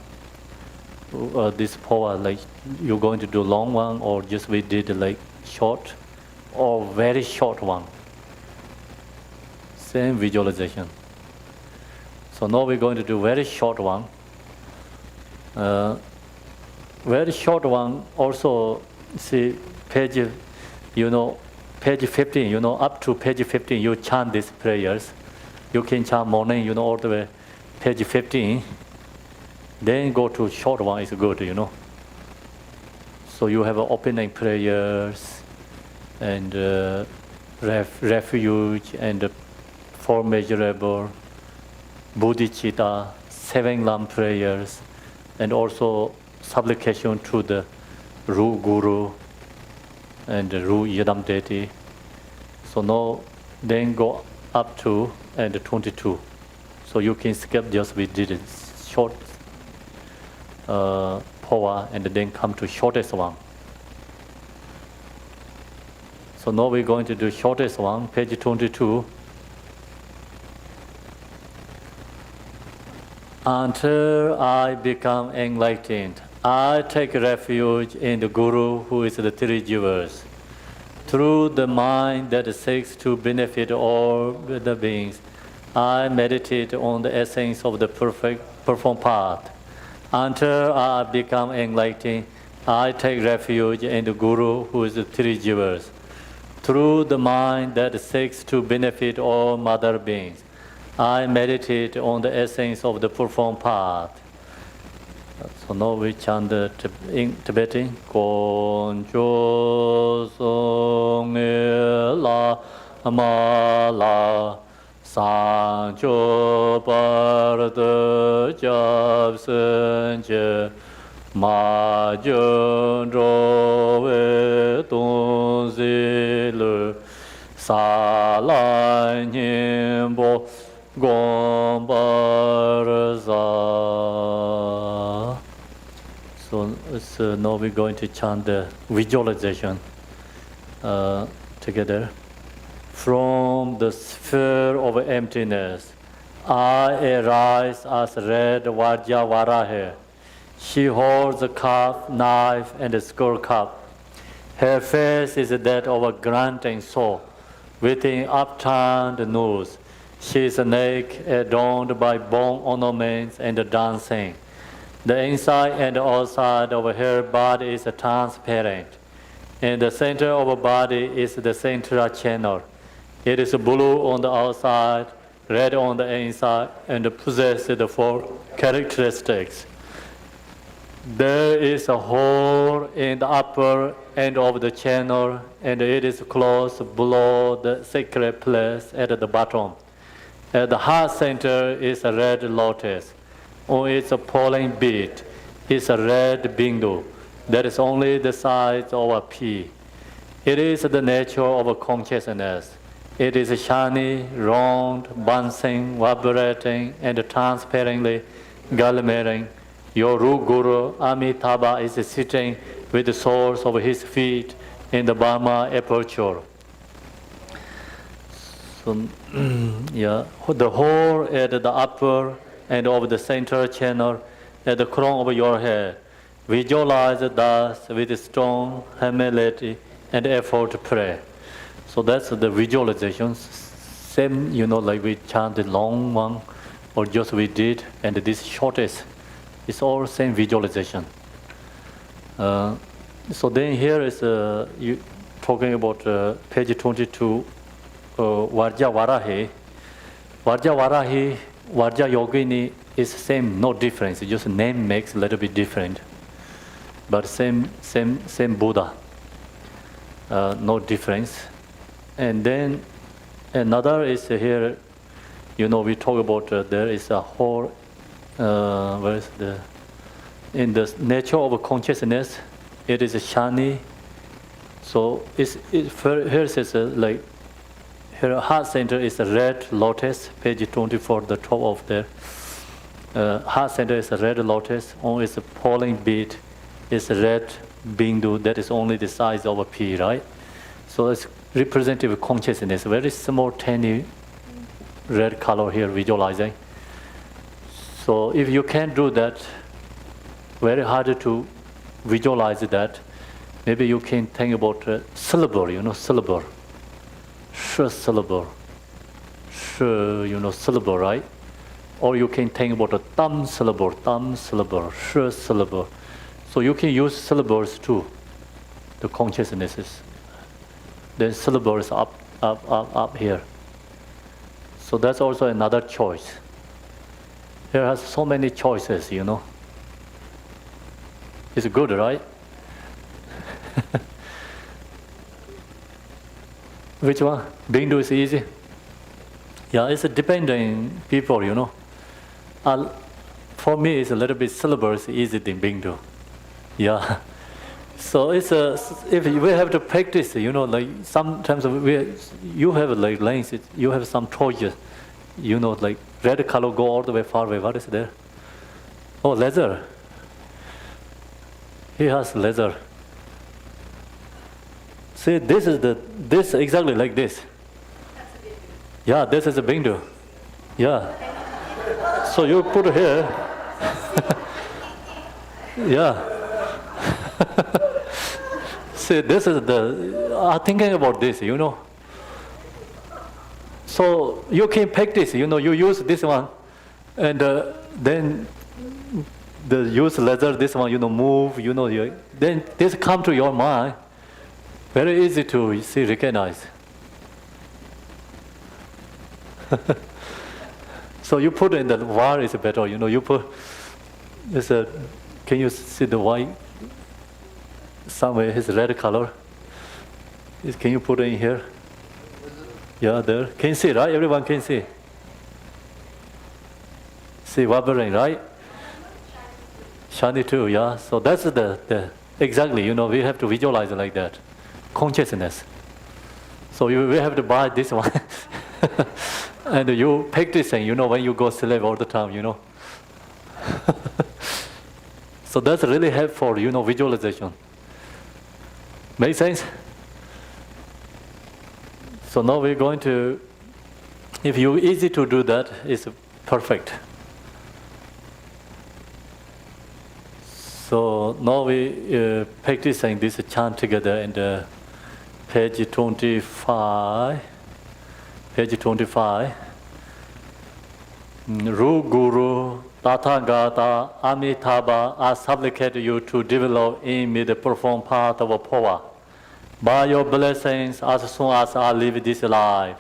This Phowa, like you're going to do long one, or just we did like short, or very short one. Same visualization. So now we're going to do very short one. Very short one also, see page, page 15, up to page 15 you chant these prayers. You can chant morning, all the way page 15. Then go to short one is good, So you have opening prayers and refuge and 4 measurable, bodhicitta, 7 lamp prayers, and also supplication to the Ru Guru and the Ru Yadam deity. So now, then go up to and 22. So you can skip just we did it short Phowa and then come to shortest one. So now we're going to do shortest one, page 22. Until I become enlightened, I take refuge in the Guru who is the three jivas. Through the mind that seeks to benefit all the beings, I meditate on the essence of the performed path. Until I become enlightened, I take refuge in the Guru who is the three jivas. Through the mind that seeks to benefit all mother beings, I meditate on the essence of the performed path. So now we chant the in Tibetan. Koncho song la ma la sancho par de jab sen je ma jun ro we don zi le sa la nyen bo So now we're going to chant the visualization together. From the sphere of emptiness, I arise as red Vajravarahe. She holds a cup, knife, and a skull cup. Her face is that of a grunting soul, with an upturned nose. She is naked, adorned by bone ornaments and dancing. The inside and outside of her body is transparent. In the center of her body is the central channel. It is blue on the outside, red on the inside, and possesses the 4 characteristics. There is a hole in the upper end of the channel, and it is closed below the sacred place at the bottom. At the heart center is a red lotus. On its pollen bead is a red bindu that is only the size of a pea. It is the nature of consciousness. It is shiny, round, bouncing, vibrating, and transparently glimmering. Your root guru Amitabha is sitting with the soles of his feet in the Brahma aperture. So, the hole at the upper and of the center channel at the crown of your head. Visualize thus with strong humility and effort to pray. So that's the visualization. Same, like we chanted long one, or just we did, and this shortest. It's all same visualization. So then here is you talking about page 22, Varja Varahi. Varja Varahi, Varja Yogini is same, no difference. Just name makes a little bit different, but same Buddha. No difference. And then another is here. We talk about there is a whole. Where is in the nature of consciousness, it is shiny. So here says like here heart center is a red lotus, page 24, the top of there. Heart center is a red lotus. On its polling bead is a red bindu. That is only the size of a pea, right? So it's representative of consciousness. Very small, tiny red color here visualizing. So if you can't do that, very hard to visualize that. Maybe you can think about syllable, syllable. Sh syllable. Sh, syllable, right? Or you can think about a thumb syllable, sh syllable. So you can use syllables too, the consciousnesses. Then syllable is up here. So that's also another choice. There are so many choices, It's good, right? Which one? Bindu is easy? Yeah, it's depending people, For me, it's a little bit syllables easy than Bindu. Yeah. So it's if we have to practice, like sometimes you have like lines, you have some choices, like red color go all the way far away. What is there? Oh, leather. He has leather. See, this exactly like this. Yeah, this is a bindu. Yeah. So you put here. Yeah. See, this is I'm thinking about this, So you can practice, you use this one, and then use leather, this one, move, then this come to your mind. Very easy to recognize. So you put in the wire is better, you put this. Can you see the white? Somewhere his red color. Can you put it in here? Yeah, there. Can you see, right? Everyone can see. See, vibrating, right? Shiny too, yeah. So that's the exactly, we have to visualize it like that. Consciousness. So we have to buy this one. And you practicing, when you go sleep all the time, So that's really helpful, visualization. Make sense? So now we're going to, if you easy to do that, it's perfect. So now we practicing this chant together in page 25. Page 25. Ru Guru Tathagata Amitabha, I supplicate you to develop in me the profound part of Phowa. By your blessings, as soon as I live this life,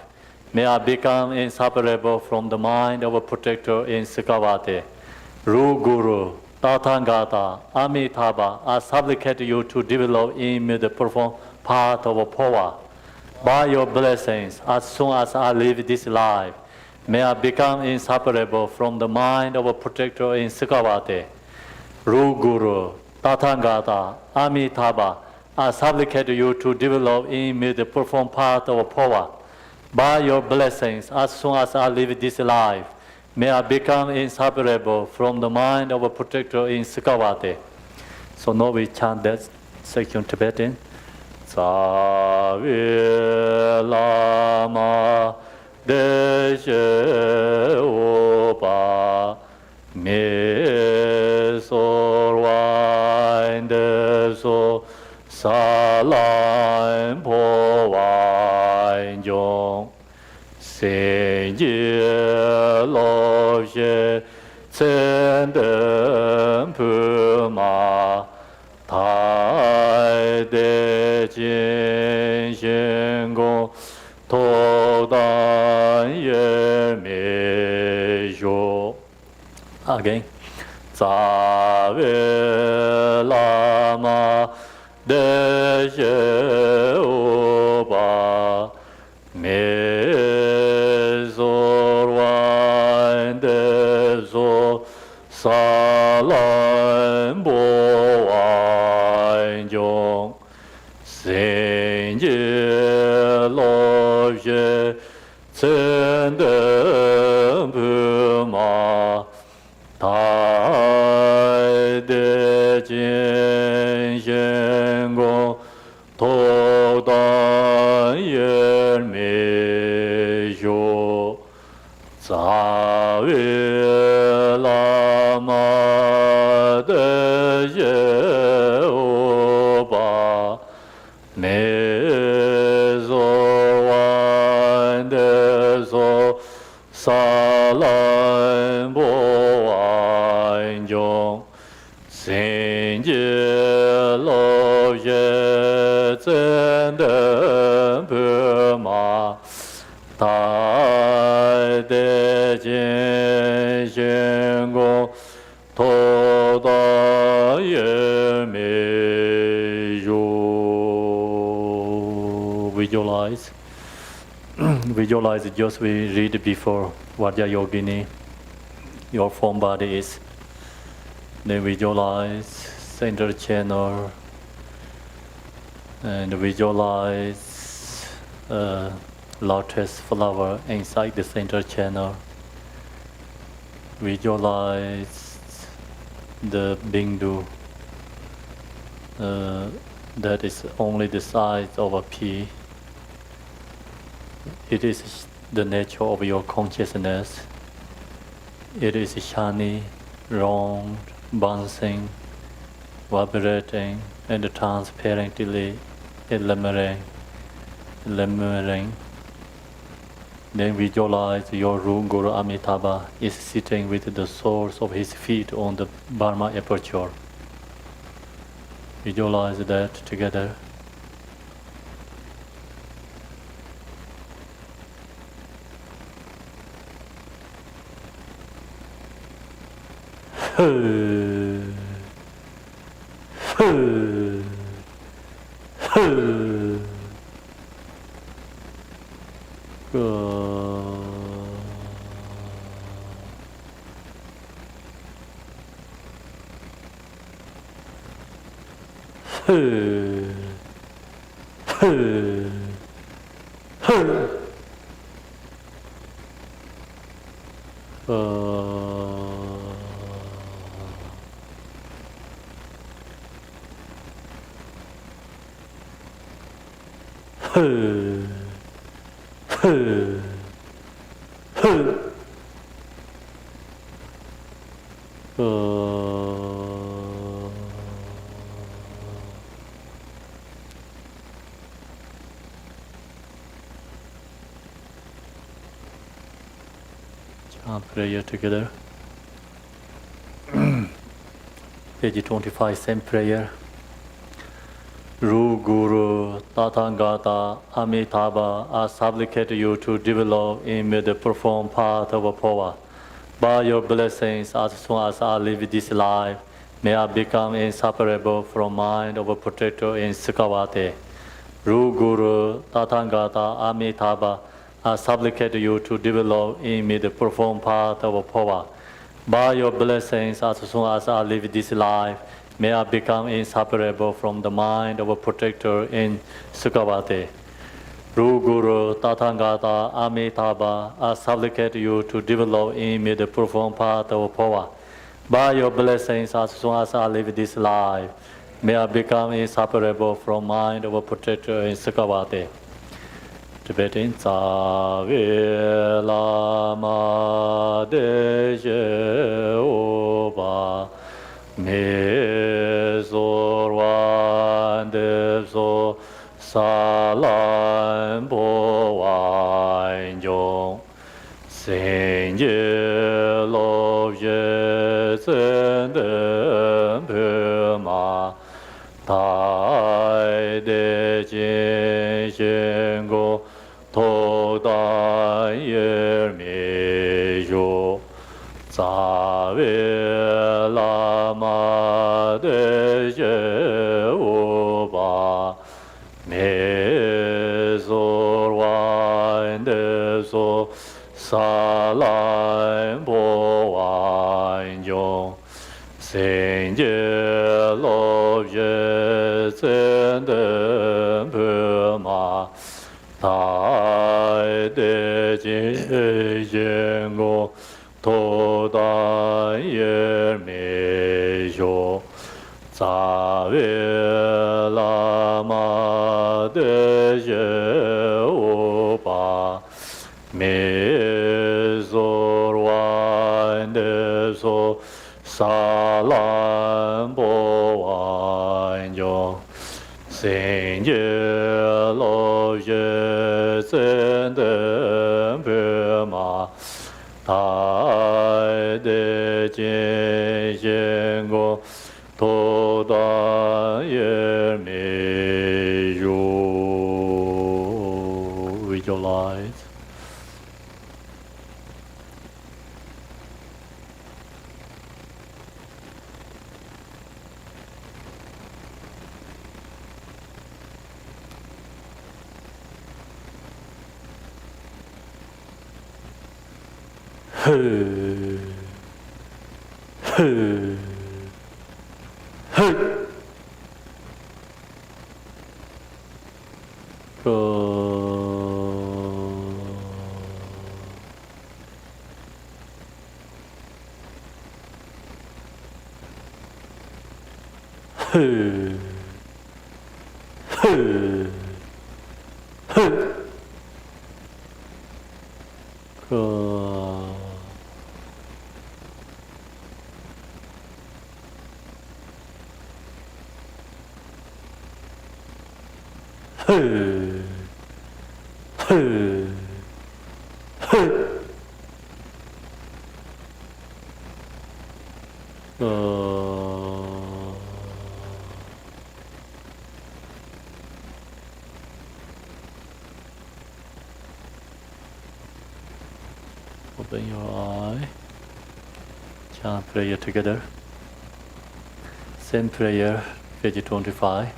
may I become inseparable from the mind of a protector in Sikavate. Ru Guru Tathagata Amitabha, I supplicate you to develop in me the profound part of Phowa. By your blessings, as soon as I live this life, may I become inseparable from the mind of a protector in Sikavate. Ru Guru Tathagata Amitabha, I supplicate you to develop in me the profound path of Phowa. By your blessings, as soon as I live this life, may I become inseparable from the mind of a protector in Sukhavati. So now we chant that section Tibetan. Savi lama deshe opa me sorwain deso salaim powain jong se je lo she chen den pu ma tai de jin xin gong to dan ye me yo. Again. Za ve lama de ye o ba me zor wan de zo sa lan bo wan jong sen je lo ye chen de bu ma tai de jin xin gong to dan ye me yo. Za ve lama de ye o ba me zo wan de zo sa lan bo wan jong sen je lo ye zen de pu ma tai de jin xin gong to da ye me yo. Visualize. Visualize just we read before Vajra Yogini, your form body is. Then visualize center channel and visualize lotus flower inside the center channel. Visualize the bindu that is only the size of a pea. It is the nature of your consciousness. It is shiny, round, bouncing, vibrating, and transparently illuminating. Then visualize your room Guru Amitabha is sitting with the soles of his feet on the Burma aperture. Visualize that together. Prayer together. Page 25, same prayer. Ru Guru Tathagata Amitabha, I supplicate you to develop in me the profound path of Phowa. By your blessings, as soon as I live this life, may I become inseparable from mind of a protector in Sukhavati. Ru Guru Tathagata Amitabha, I supplicate you to develop in me the profound path of Phowa. By your blessings, as soon as I live this life, may I become inseparable from the mind of a protector in Sukhavati. Ru Guru Tathagata Amitabha, I supplicate you to develop in me the profound path of Phowa. By your blessings, as soon as I live this life, may I become inseparable from mind of a protector in Sukhavati. Tibetan Tsavi Lama Deje Oba Me Zorwan Devzo Salam Boan Jong Sing Ye Love Ye Zenden Pema Tai De Jin Shen Go To Da Yer Mi Yo Tsa We Lama De Je Oba Me Zor Wan De So Salam Bo Wan Jong Sing Je Lo Je Zen De Pema Tai De Jin Yen Go To Da Yer Mi Yo Tsa We Lama De Je Oba Me Zor Wan De So Salam Bo Wan Yo Sing Ye Lo Ye Zen De Pema Tai De Jin Yen Go To Da Yer Mi Yo. Visualize. Open your eye. Chant prayer together. Same prayer, page 25.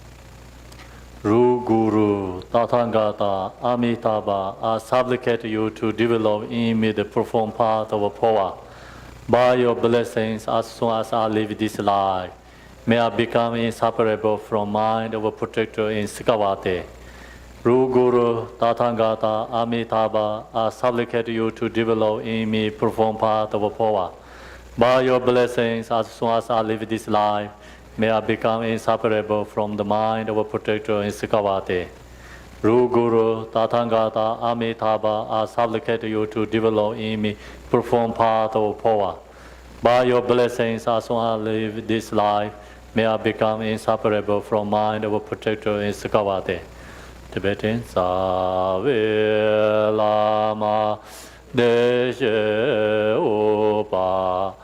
Ru Guru Tathagata Amitabha, I supplicate you to develop in me the profound path of Phowa. By your blessings, as soon as I live this life, may I become inseparable from mind of a protector in Sukhavati. Ru Guru Tathagata Amitabha, I supplicate you to develop in me profound path of Phowa. By your blessings, as soon as I live this life, may I become inseparable from the mind of a protector in Sukhavati. Ru Guru Tathagata Amitabha, I supplicate you to develop in me profound path of Phowa. By your blessings, as soon as I live this life, may I become inseparable from mind of a protector in Sukhavati. Tibetan Save Lama Deje Opa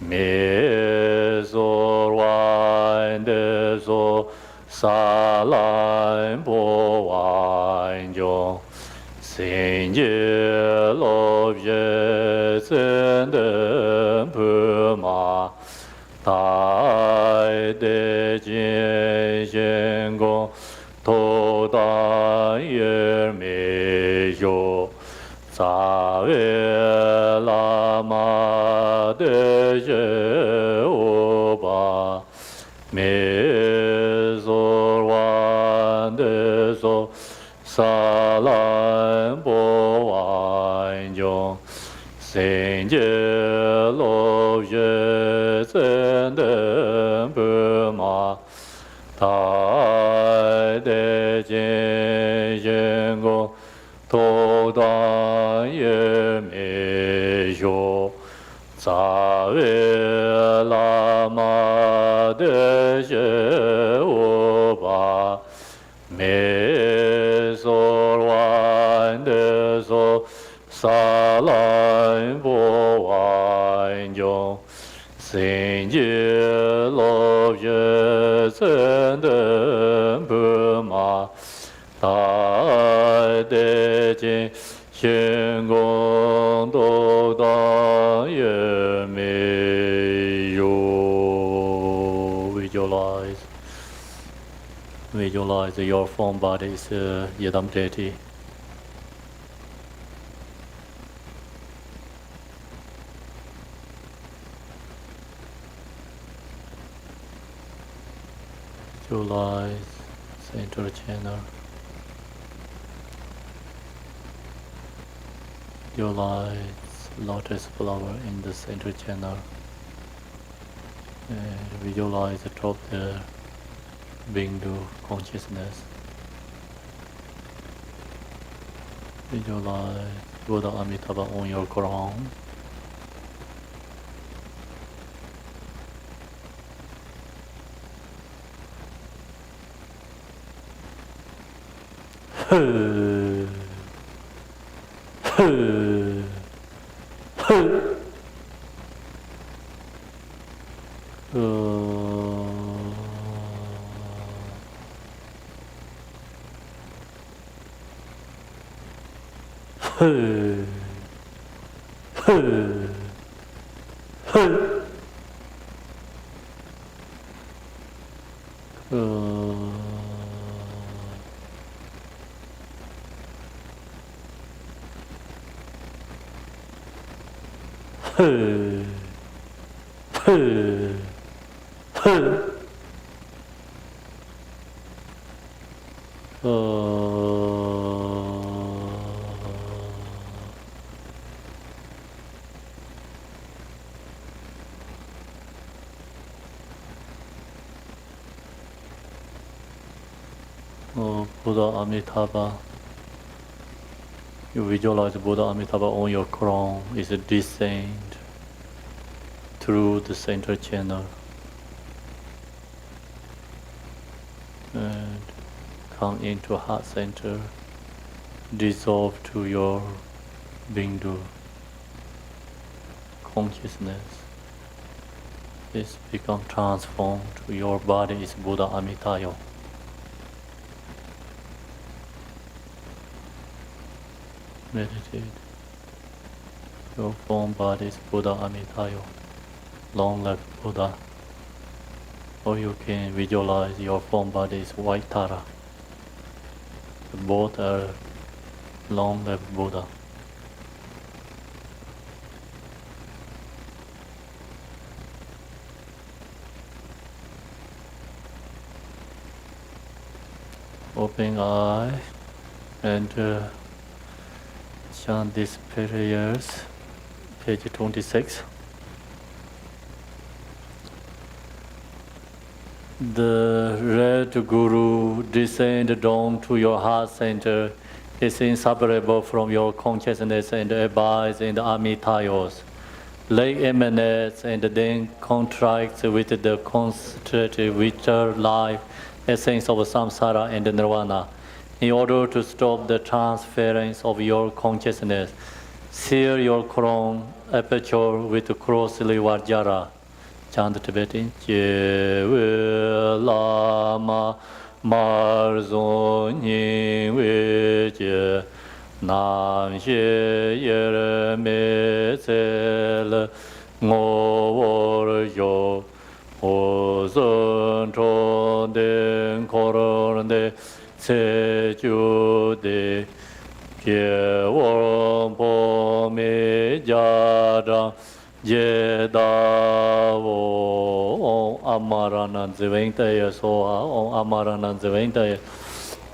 Me Zor Wan De So Salam Bo Wan Jong Sing Ye Lo Ye Zen De Pema Tai De Jin Yen Go To Da Yer Mi Yo Tsa We Lama De Je Oba me so wan de so sa lan bo wan jong sen je lo je zen de bu ma ta de jin yin gong to da ye me yo za we la ma de je wo ba me so wan de so sa lan bo wan jong sen je lo je zen de bu ma ta de jin yin gong do da ye me yo. Visualize your form body is Yidam deity. Visualize center channel. Visualize lotus flower in the center channel. And visualize the top there. Bindu consciousness. Visualize Buddha Amitabha on your crown. Buddha Amitabha. You visualize Buddha Amitabha on your crown is a descent through the center channel and come into heart center, dissolve to your Bindu consciousness. This become transformed to your body is Buddha Amitabha. Meditate. Your form body is Buddha Amitabha. Long life Buddha. Or you can visualize your form body is white Tara. Both are long life Buddha. Open eye and chant these prayers. Page 26. The red Guru descend down to your heart center is inseparable from your consciousness and abides in the Amitabhas. Like emanates and then contracts with the concentrated vital life essence of samsara and nirvana. In order to stop the transference of your consciousness, seal your crown aperture with crossly vajra. Chant Tibetan. Je lama marzo nin veje nam she yer me zel ngo vor yo o zon tron den koron de se ju de je won po me ja da je da wo Amarana Ziventa Soa, Om Amarana Ziventa,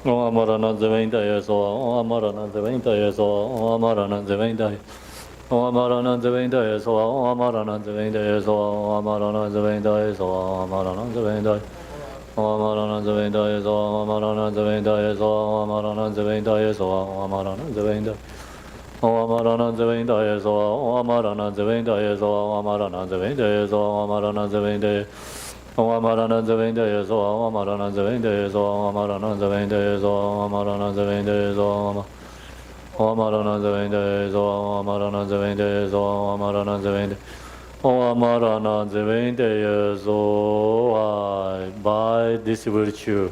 Om Amarana Ziventa Soa, Om Amarana Ziventa Soa, Om Amarana Ziventa, Om Amarana Ziventa Soa, Om Amarana Ziventa Soa, Om Amarana Ziventa Soa, Om Amarana Ziventa. Amarana Zavenda is all Amarana Zavenda is all Amarana Zavenda is all Amarana Zavenda. Amarana Zavenda is all Amarana Zavenda is all Amarana Zavenda is all Amarana Zavenda. Amarana Zavenda is all Amarana Zavenda is all Amarana Zavenda is all Amarana Zavenda is all Amarana Zavenda is all Amarana Zavenda is all Amarana Zavenda. Amarana Zavenda is all by this virtue.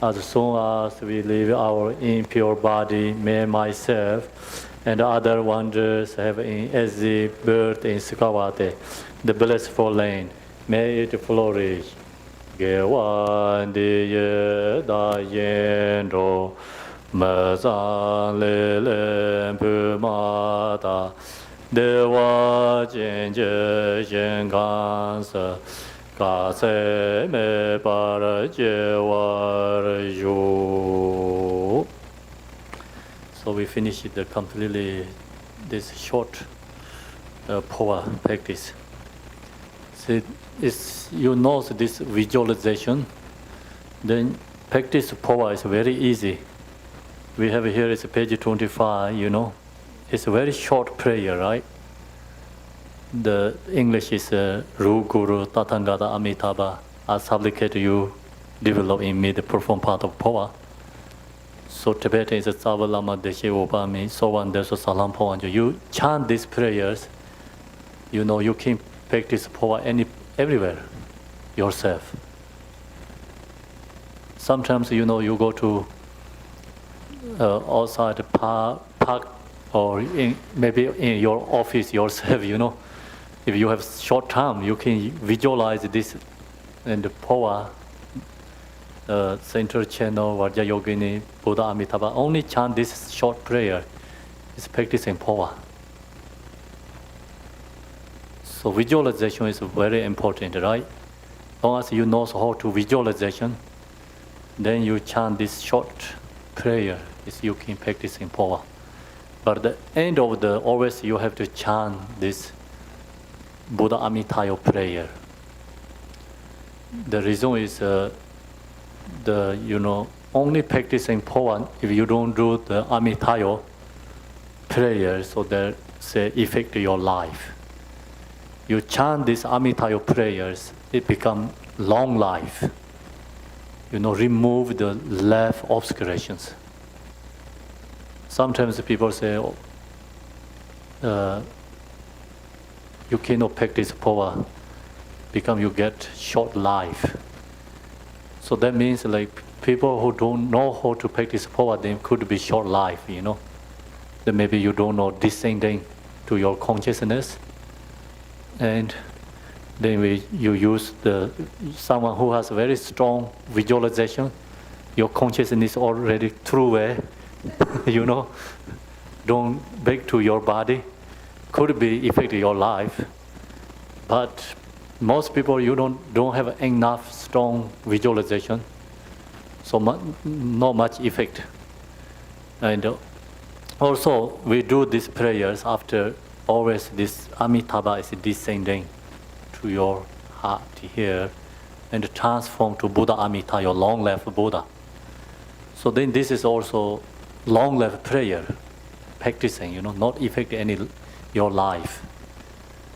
As soon as we leave our impure body, me, myself, and other wonders have in as the birth in Sukhavati, the blissful land, may it flourish. Gewandi da yendo, mazan le pumata, dewa jenje jengansa. So we finished the completely this short Phowa practice. See, you know this visualization, then practice Phowa is very easy. We have here is page 25, you know. It's a very short prayer, right? The English is Ru Guru Tathagata Amitabha. I supplicate you develop in me the profound part of Phowa. So Tibetan is Tsava Lama Deshe Obami, so on there's a Salam Phowa. You chant these prayers, you know you can practice Phowa everywhere yourself. Sometimes you know you go to outside the park or maybe in your office yourself, you know. If you have short time, you can visualize this in the Phowa Central Channel, Vajrayogini, Buddha Amitabha. Only chant this short prayer. It's practicing Phowa. So visualization is very important, right? As long as you know how to visualization, then you chant this short prayer. You can practice in Phowa. But at the end of always you have to chant this Buddha Amitayo prayer. The reason is only practicing Phowa if you don't do the Amitayo prayer, so that's affect your life. You chant these Amitayo prayers, it become long life. Remove the left obscurations. Sometimes people say, you cannot practice Phowa, you get short life. So that means like people who don't know how to practice Phowa, they could be short life, Then maybe you don't know descending to your consciousness, and then you use someone who has very strong visualization. Your consciousness already through way, don't back to your body. Could be affect your life, but most people you don't have enough strong visualization, so not much effect. And also we do these prayers after always this Amitabha is descending to your heart here and transform to Buddha Amita, your long life Buddha. So then this is also long life prayer, practicing, not affect your life.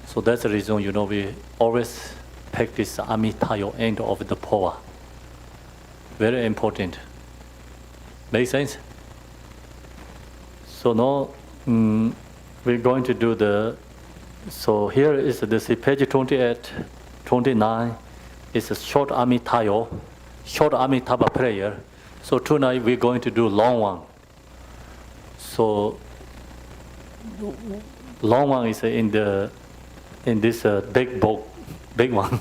So that's the reason, we always practice Amitayo end of the Phowa. Very important. Make sense? So now we're going to do so here is page 28, 29. It's a short Amitayo, short Amitabha prayer. So tonight we're going to do long one. So long one is in this big book, big one.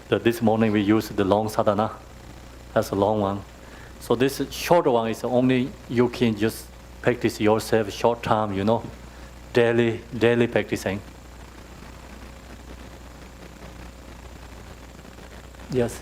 This morning we used the long sadhana. That's a long one. So this short one is only you can just practice yourself short time, daily practicing. Yes.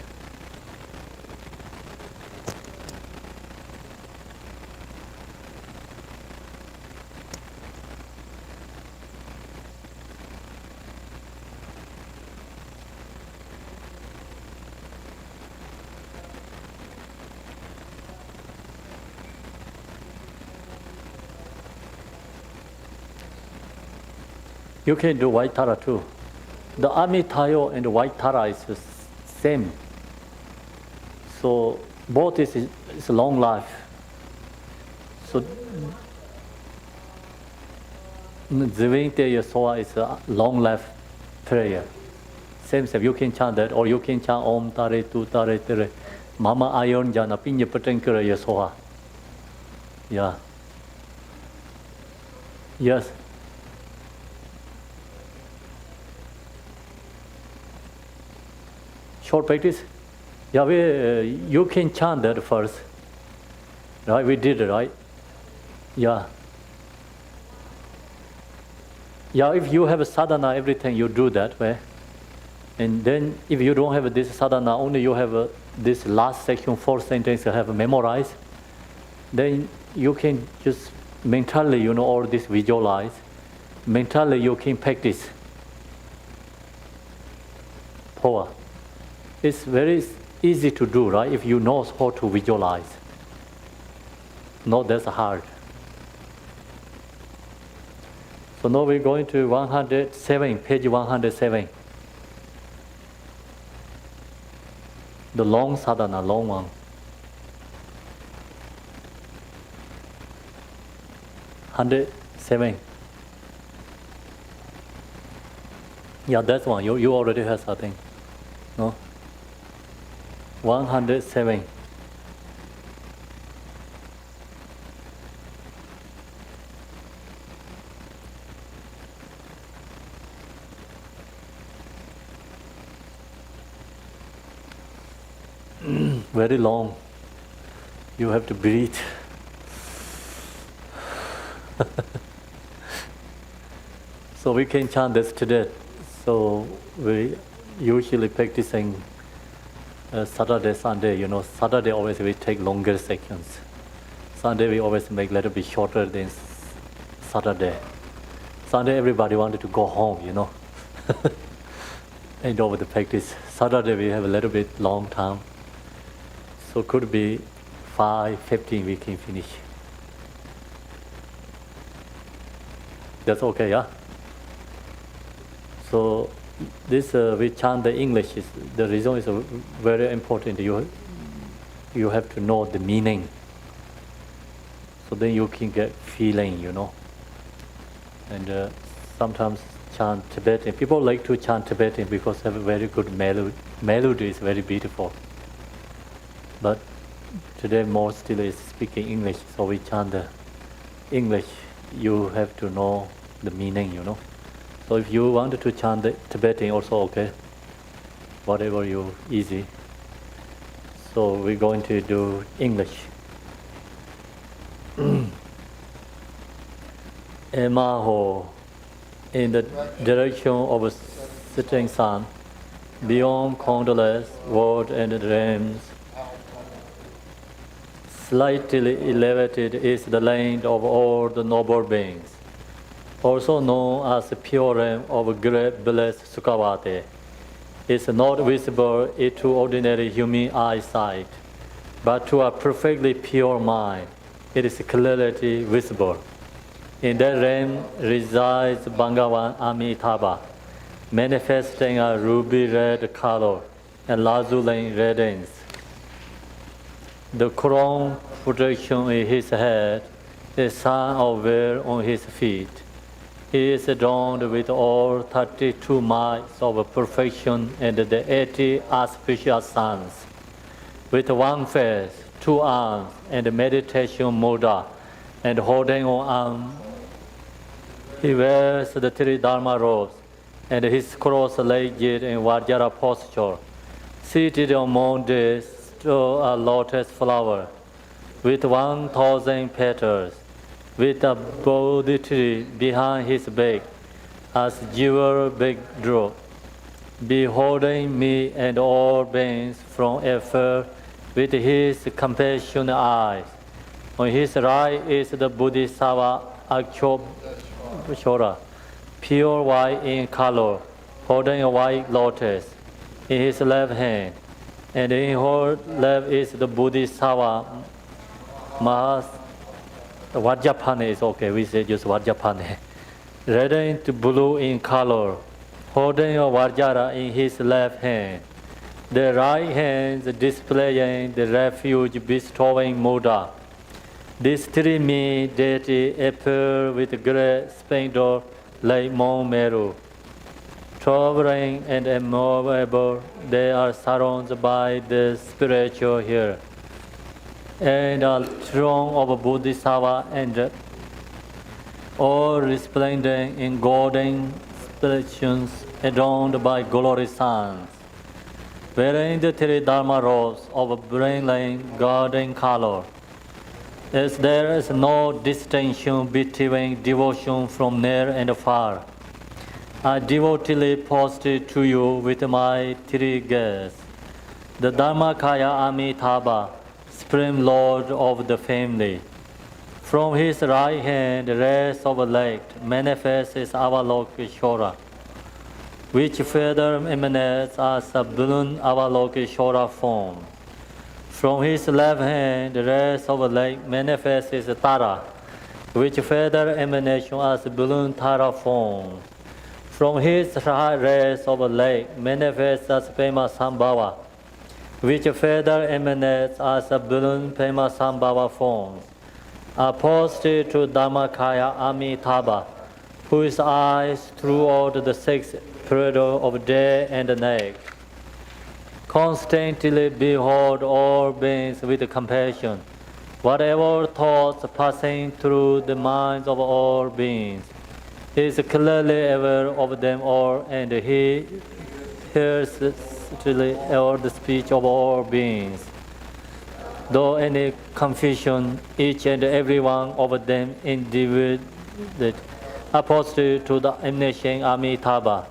You can do white Tara too. The Amitayo and the white Tara is the same. So both is long life. So Zvinte Yasoa is a long life prayer. Same. You can chant that, or you can chant Om Tare Tu Tare Tere. Mama Ayon Jana Pinya Patenkara Yasoa. Yeah. Yes. Short practice? Yeah, you can chant that first. Right? We did it, right? Yeah. Yeah, if you have a sadhana, everything you do that way. And then if you don't have this sadhana, only you have this last section, 4 sentences you have memorized, then you can just mentally, all this visualize. Mentally you can practice. Phowa. It's very easy to do, right? If you know how to visualize. Not that's hard. So now we're going to 107, page 107. The long sadhana, long one. 107. Yeah, that's one. You already have something. No? 107. Very long. You have to breathe. So we can chant this today. So we usually practicing Saturday, Sunday. Saturday always we take longer sections. Sunday we always make a little bit shorter than Saturday. Sunday everybody wanted to go home, And over the practice. Saturday we have a little bit long time. So could be 5:15 we can finish. That's okay, yeah? So this we chant the English. The reason is very important. You have to know the meaning. So then you can get feeling, And sometimes chant Tibetan. People like to chant Tibetan because they have a very good melody. Melody is very beautiful. But today more still is speaking English, so we chant the English. You have to know the meaning, So if you wanted to chant the Tibetan, also okay. Whatever you easy. So we're going to do English. Emaho, in the direction of a setting sun, beyond countless worlds and realms, slightly elevated is the land of all the noble beings, also known as the pure realm of great blessed Sukhavati. It's not visible to ordinary human eyesight, but to a perfectly pure mind, it is clearly visible. In that realm resides Bhagavan Amitabha, manifesting a ruby red color and lazuli radiance. The crown protection in his head, the sun of wear on his feet. He is adorned with all 32 miles of perfection and the 80 auspicious suns. With one face, 2 arms, and meditation mudra, and holding on arm, he wears the 3 Dharma robes, and his cross-legged in Vajra posture, seated among these a lotus flower with 1,000 petals, with a Bodhi tree behind his back as jewel backdrop. beholding me and all beings from afar with his compassionate eyes. On his right is the Bodhisattva Akshobhara, pure white in color, holding a white lotus in his left hand, and in her left is the Bodhisattva Vajrapane is okay, we say just Vajrapane, radiant blue in color, holding a Vajra in his left hand, the right hand displaying the refuge bestowing Buddha. These three me deity appear with great splendor like Mount Meru. Traveling and immovable, they are surrounded by the spiritual here, and a throne of Bodhisattva and all resplendent in golden splendors adorned by glorious suns, wearing the three Dharma robes of brilliant golden color. As there is no distinction between devotion from near and far, I devotedly posted to you with my three guests, the Dharmakaya Amitabha, Supreme Lord of the family. From his right hand, rays of light manifests Avalokiteshvara, which further emanates as a balloon Avalokiteshvara form. From his left hand, rays of light manifests Tara, which further emanates as balloon Tara form. From his right, rays of light manifests as Pema Sambhava, which further emanates as a balloon Pema Sambhava form. Opposite to Dharmakaya Amitabha, whose eyes throughout the 6 periods of day and night constantly behold all beings with compassion, whatever thoughts passing through the minds of all beings, is clearly aware of them all, and he hears all the speech of all beings. Though any confusion, each and every one of them individually opposite to the omniscient Amitabha.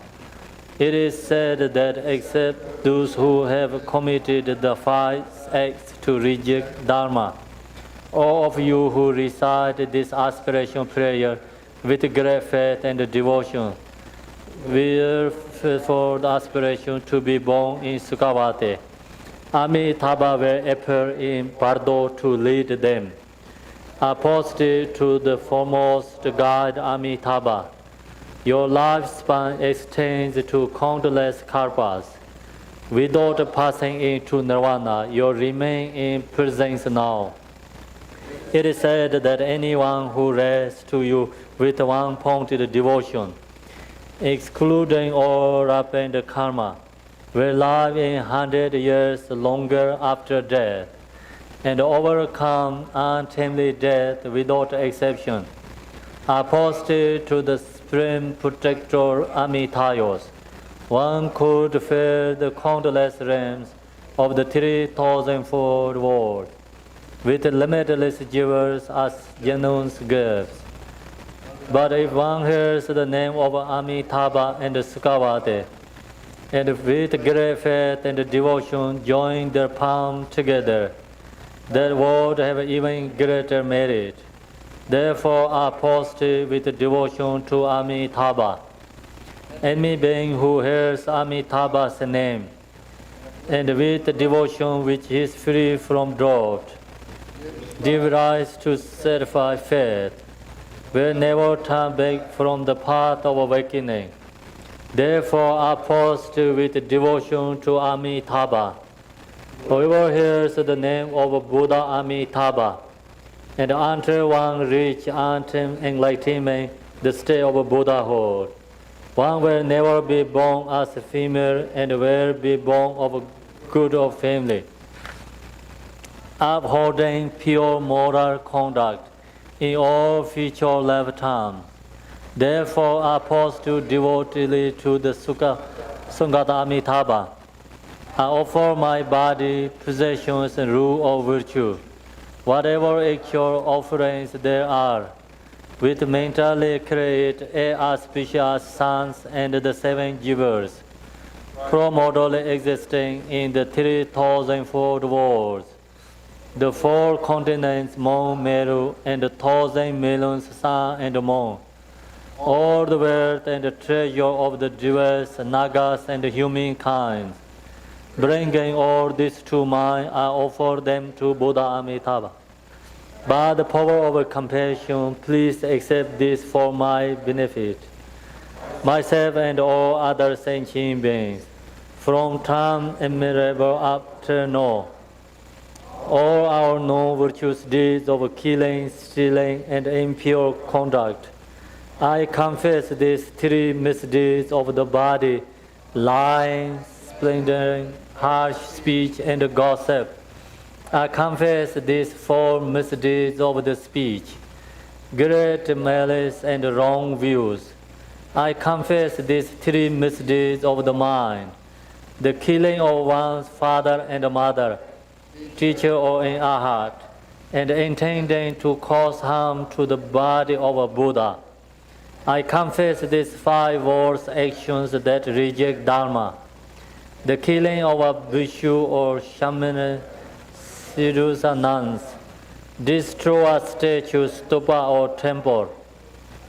It is said that except those who have committed the 5 acts to reject Dharma, all of you who recite this aspiration prayer with great faith and devotion will for the aspiration to be born in Sukhavati. Amitabha will appear in Bardo to lead them. Opposite to the foremost guide Amitabha, your lifespan extends to countless kalpas. Without passing into nirvana, you remain in presence now. It is said that anyone who rests to you with one-pointed devotion, excluding all rap and karma, will live in 100 years longer after death, and overcome untimely death without exception. Opposite to the Supreme Protector Amitabha, one could fill the countless realms of the 3,000-fold world with limitless givers as genuine gifts. But if one hears the name of Amitabha and Sukhavati, and with great faith and devotion join their palm together, that would have even greater merit. Therefore, opposite with devotion to Amitabha. Any being who hears Amitabha's name, and with devotion which is free from doubt, give rise to certified faith, will never turn back from the path of awakening. Therefore, opposite with devotion to Amitabha. Whoever hears the name of Buddha Amitabha, and until one reach ultimate enlightenment, the state of Buddhahood, one will never be born as a female and will be born of a good of family, upholding pure moral conduct in all future lifetimes. Therefore, opposed devotedly to the Sangata Amitabha, I offer my body, possessions, and rule of virtue, whatever actual offerings there are, with mentally create 8 auspicious sons and the 7 givers, primordially existing in the 3,000-fold worlds, the 4 continents, Moon, Meru, and the 1,000 million sun and moon, all the wealth and the treasure of the Devas, Nagas, and humankind. Bringing all this to mind, I offer them to Buddha Amitabha. By the power of compassion, please accept this for my benefit. Myself and all other sentient beings, from time immemorial up to now, all our known virtuous deeds of killing, stealing, and impure conduct, I confess these 3 misdeeds of the body: lying, slandering, harsh speech, and gossip. I confess these 4 misdeeds of the speech: great malice and wrong views. I confess these 3 misdeeds of the mind: the killing of one's father and mother, teacher or in heart, and intending to cause harm to the body of a Buddha. I confess these 5 words actions that reject Dharma: the killing of a bhikshu or shaman, seduce nuns, destroy a statue, stupa, or temple.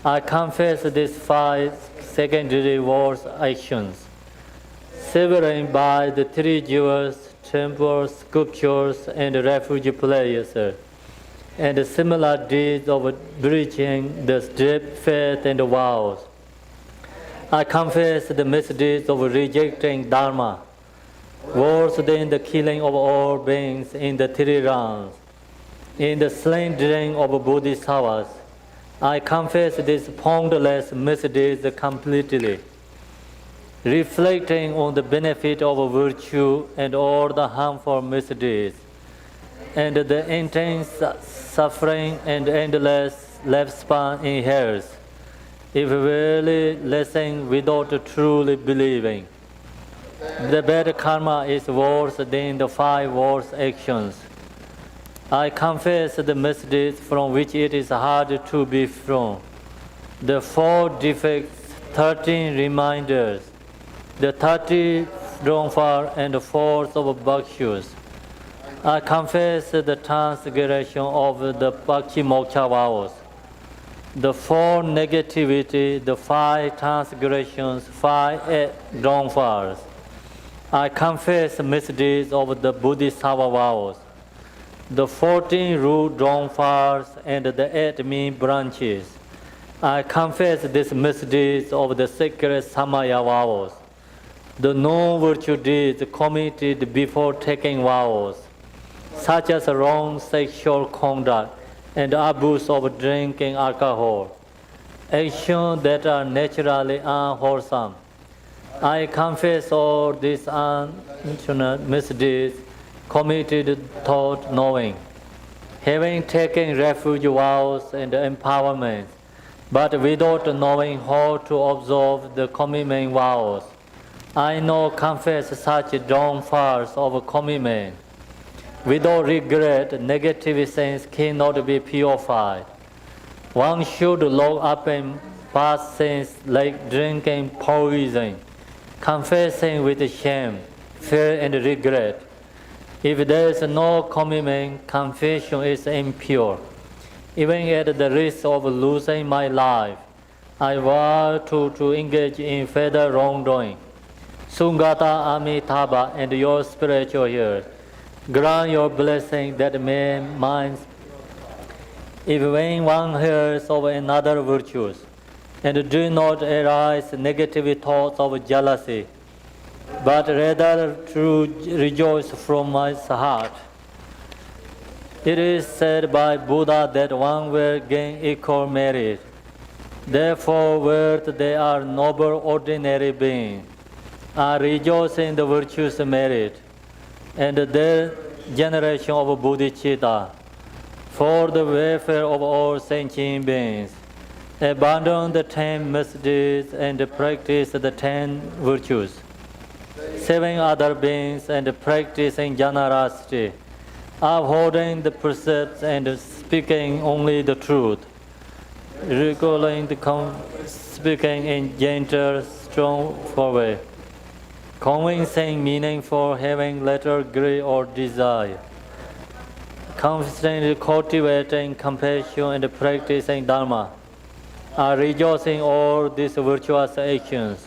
I confess these 5 secondary words actions: severing by the 3 jewels, temples, sculptures, and refuge places, and similar deeds of breaching the deep faith and vows. I confess the misdeeds of rejecting Dharma, worse than the killing of all beings in the 3 realms, in the slandering of bodhisattvas. I confess these pointless misdeeds completely, reflecting on the benefit of virtue and all the harmful misdeeds, and the intense suffering and endless lifespan in hells, if really listening without truly believing. The bad karma is worse than the 5 worst actions. I confess the misdeeds from which it is hard to be free, the 4 defects, 13 reminders, the 30 downfall and the force of bhikshus. I confess the transgression of the bhakti moksha vows, the 4 negativity, the 5 transgressions, 5 downfalls. I confess misdeeds of the bodhisattva vows, the 14 root downfalls, and the 8 mean branches. I confess these misdeeds of the sacred samaya vows, the non-virtue deeds committed before taking vows, such as wrong sexual conduct and abuse of drinking alcohol, actions that are naturally unwholesome. I confess all these unintentional misdeeds committed without knowing, having taken refuge vows and empowerment, but without knowing how to observe the commitment vows. I now confess such downfalls of commitment. Without regret, negative sins cannot be purified. One should lock up in past sins like drinking poison, confessing with shame, fear, and regret. If there is no commitment, confession is impure. Even at the risk of losing my life, I vow to engage in further wrongdoing. Sungata Amitabha and your spiritual ears, grant your blessing that man minds. If when one hears of another virtues, and do not arise negative thoughts of jealousy, but rather to rejoice from my heart. It is said by Buddha that one will gain equal merit. Therefore, where they are noble ordinary beings, I rejoice in the virtuous merit, and their generation of bodhicitta, for the welfare of all sentient beings. Abandon the 10 misdeeds and practice the 10 virtues. Saving other beings and practicing generosity, upholding the precepts and speaking only the truth, recalling the speaking in gentle, strong way. convincing meaning for having little greed or desire, constantly cultivating compassion and practicing Dharma, are rejoicing all these virtuous actions.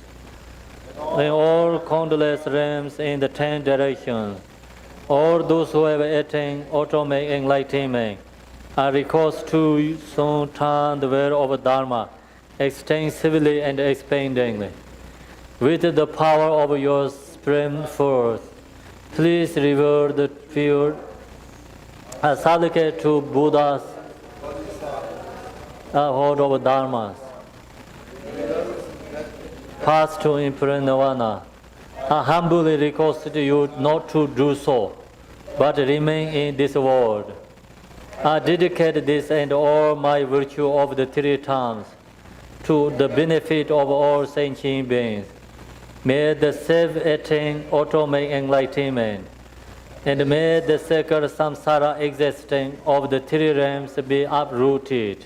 In all countless realms in the 10 directions, all those who have attained ultimate enlightenment are requested to soon turn the world of Dharma extensively and expandingly. With the power of your supreme force, please reward the pure supplicate to Buddhas, hold of Dharmas, pass to Emperor Nirvana. I humbly request you not to do so, but remain in this world. I dedicate this and all my virtue of the 3 times to the benefit of all sentient beings. May the self attain ultimate enlightenment, and may the sacred samsara existence of the 3 realms be uprooted.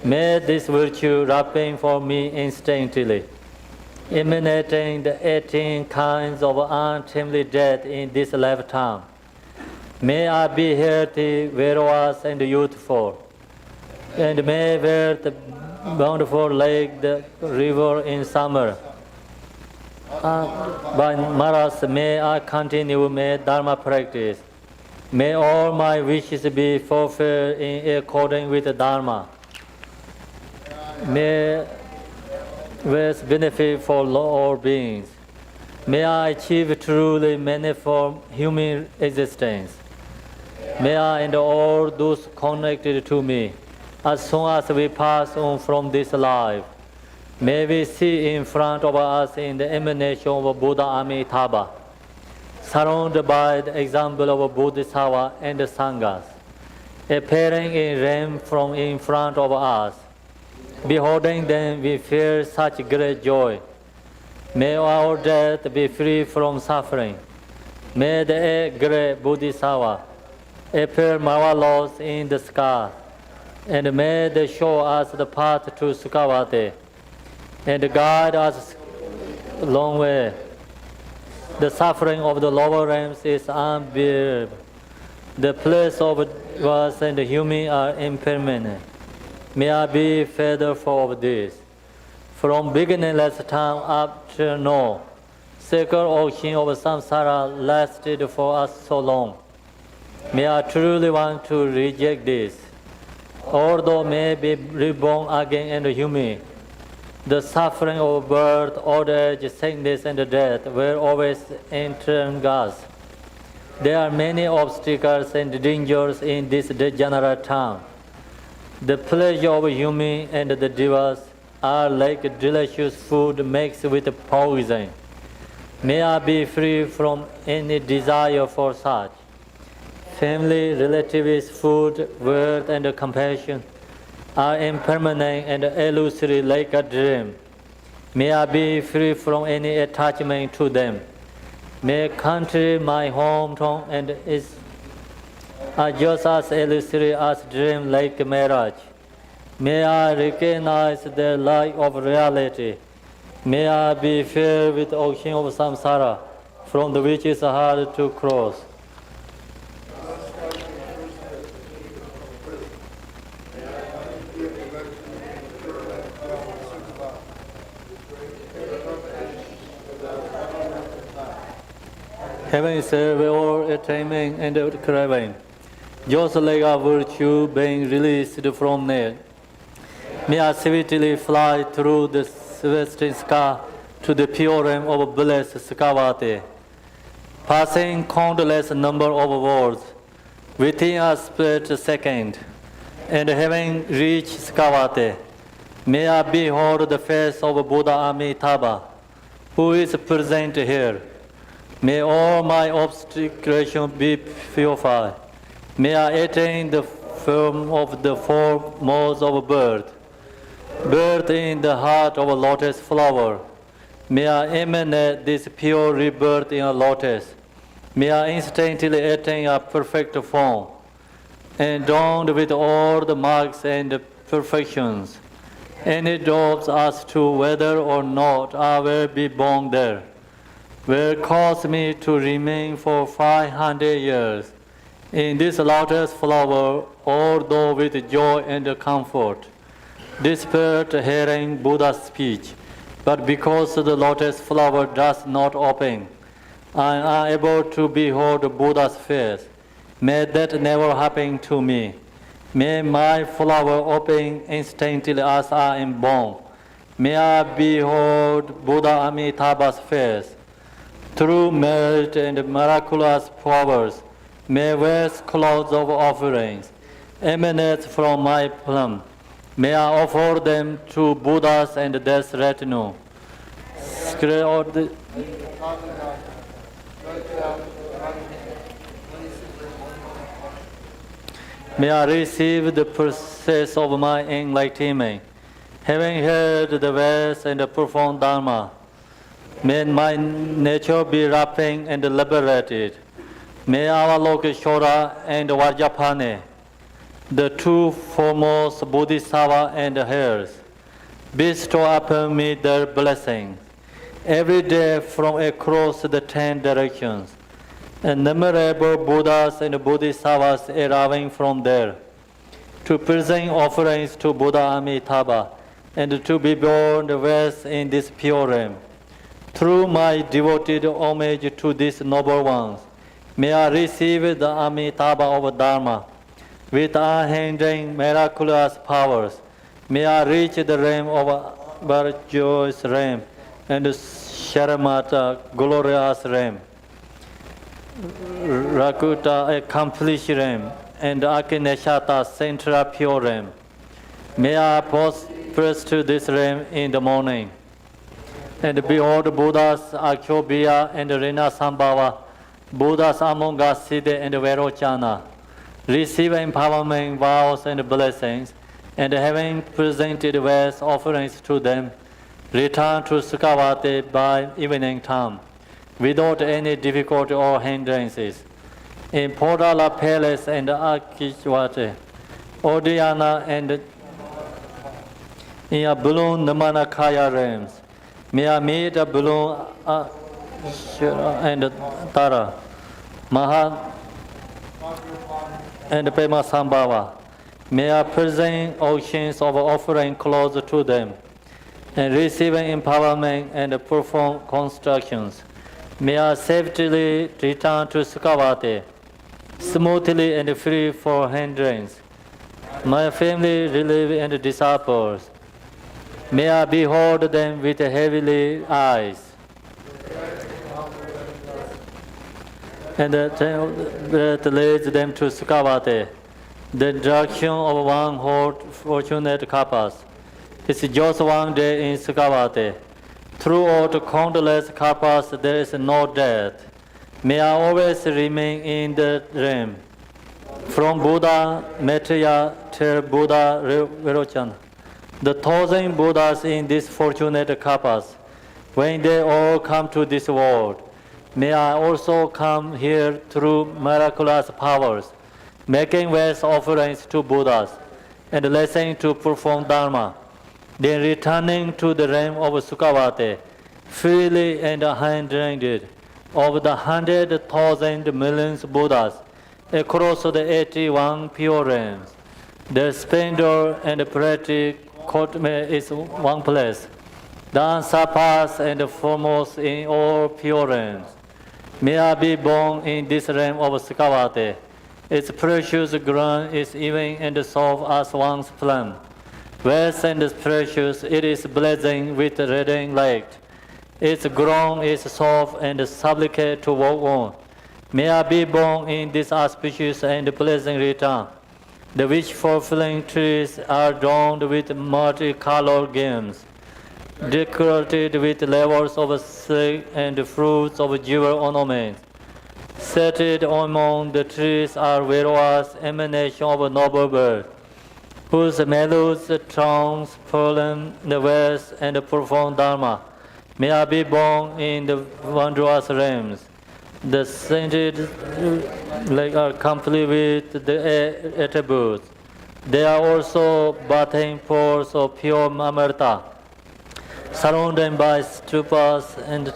May this virtue ripen for me instantly, emanating the 18 kinds of untimely death in this lifetime. May I be healthy, vigorous, and youthful, and may wealth bountiful like the river in summer. By Maras, may I continue my Dharma practice. May all my wishes be fulfilled in accordance with the Dharma. May with benefit for all beings. May I achieve truly manifold human existence. May I and all those connected to me, as soon as we pass on from this life, may we see in front of us in the emanation of Buddha Amitabha, surrounded by the example of Bodhisattva and the Sanghas, appearing in rain from in front of us. Beholding them, we feel such great joy. May our death be free from suffering. May the great Bodhisattva appear marvelous in the sky, and may they show us the path to Sukhavati, and guide us a long way. The suffering of the lower realms is unbearable. The place of us and the human are impermanent. May I be faithful of this. From beginningless time up to now, sacred ocean of samsara lasted for us so long. May I truly want to reject this. Although may be reborn again and human, the suffering of birth, old age, sickness, and death will always entangle us. There are many obstacles and dangers in this degenerate time. The pleasure of human and the devas are like delicious food mixed with poison. May I be free from any desire for such. Family, relatives, food, wealth, and compassion are impermanent and illusory like a dream. May I be free from any attachment to them. May country, my hometown, and its are just as illusory as dream like mirage. May I recognize the light of reality. May I be filled with the ocean of samsara, from the which is hard to cross. Having served all attainment and craving, just like a virtue being released from it, may I swiftly fly through the celestial sky to the pure realm of blessed Sukhavati, passing countless number of worlds within a split second, and having reached Sukhavati, may I behold the face of Buddha Amitabha, who is present here. May all my obstacles be purified. May I attain the form of the 4 modes of birth, birth in the heart of a lotus flower. May I emanate this pure rebirth in a lotus. May I instantly attain a perfect form, adorned with all the marks and perfections. Any doubts as to whether or not I will be born there, will cause me to remain for 500 years in this lotus flower, although with joy and comfort, despite hearing Buddha's speech. But because the lotus flower does not open, I am unable to behold Buddha's face. May that never happen to me. May my flower open instantly as I am born. May I behold Buddha Amitabha's face. Through merit and miraculous powers, may vast clouds of offerings emanate from my palm. May I offer them to Buddhas and their retinue. May I receive the process of my enlightenment. Having heard the vast and profound Dharma, may my nature be ripened and liberated. May Avalokiteshvara and Vajrapane, the two foremost Bodhisattva and heirs, bestow upon me their blessings every day from across the 10 directions. Innumerable Buddhas and Bodhisattvas arriving from there to present offerings to Buddha Amitabha and to be born vast in this pure realm. Through my devoted homage to these noble ones, may I receive the Amitabha of Dharma with unhindering miraculous powers. May I reach the realm of virtuous realm and Sharamata glorious realm, Rakuta accomplished realm, and Akineshata central pure realm. May I press to this realm in the morning and behold Buddhas Akshobhya and Rina Sambhava, Buddhas among us Siddhi and Verochana, receive empowerment, vows, and blessings, and having presented vast offerings to them, return to Sukhavati by evening time, without any difficulty or hindrances. In Podala Palace and Akishwati, Odhyana and in a balloon Namanakaya realms, may I meet a balloon and Tara, Maha and Pema Sambhava. May I present oceans of offering close to them and receiving empowerment and perform constructions. May I safely return to Sukhavati, smoothly and free for hindrance. My family, relatives, and disciples, may I behold them with heavenly eyes. And that leads them to Sukhavati, the direction of one whole fortunate Kapas. It's just one day in Sukhavati. Throughout countless Kapas, there is no death. May I always remain in the realm. From Buddha Maitreya till Buddha Virochana, the 1,000 Buddhas in this fortunate Kapas, when they all come to this world, may I also come here through miraculous powers, making vast offerings to Buddhas and listening to perform Dharma, then returning to the realm of Sukhavati, freely and unhindered of the 100,000 millions Buddhas across the 81 pure realms. Their splendor and pretty court is one place, the unsurpassed and foremost in all pure realms. May I be born in this realm of Sukhavati. Its precious ground is even and soft as one's palm. Vast and precious, it is blazing with radiant light. Its ground is soft and supplicate to walk on. May I be born in this auspicious and pleasant return. The wish-fulfilling trees are adorned with multicolored games, decorated with levels of silk and fruits of jewel ornaments. Seated among the trees are various emanations of noble birds, whose melodies, tongues, pollen, the vast and profound Dharma. May I be born in the wondrous realms. The sainted are complete with the attributes. They are also bathing pools of pure Amrita, surrounded by stupas and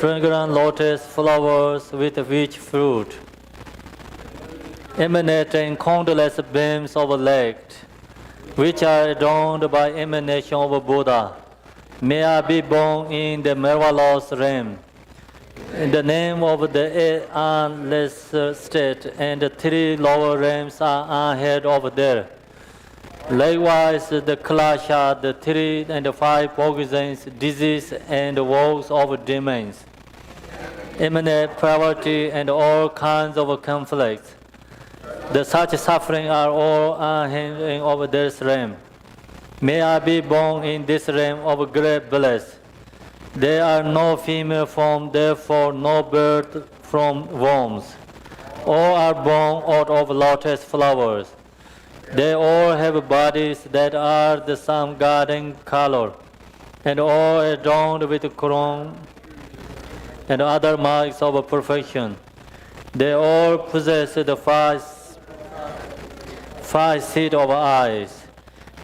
fragrant lotus flowers with rich fruit, emanating countless beams of light, which are adorned by emanation of Buddha. May I be born in the marvelous realm. In the name of the lesser state, and the three lower realms are unheard of there. Likewise, the Kalasha, the 3 and the 5 poisons, disease, and woes of demons, emanate poverty and all kinds of conflicts. The such suffering are all unhinging of this realm. May I be born in this realm of great bliss. There are no female form, therefore no birth from wombs. All are born out of lotus flowers. They all have bodies that are the same golden color, and all adorned with crown and other marks of perfection. They all possess the five seat of eyes.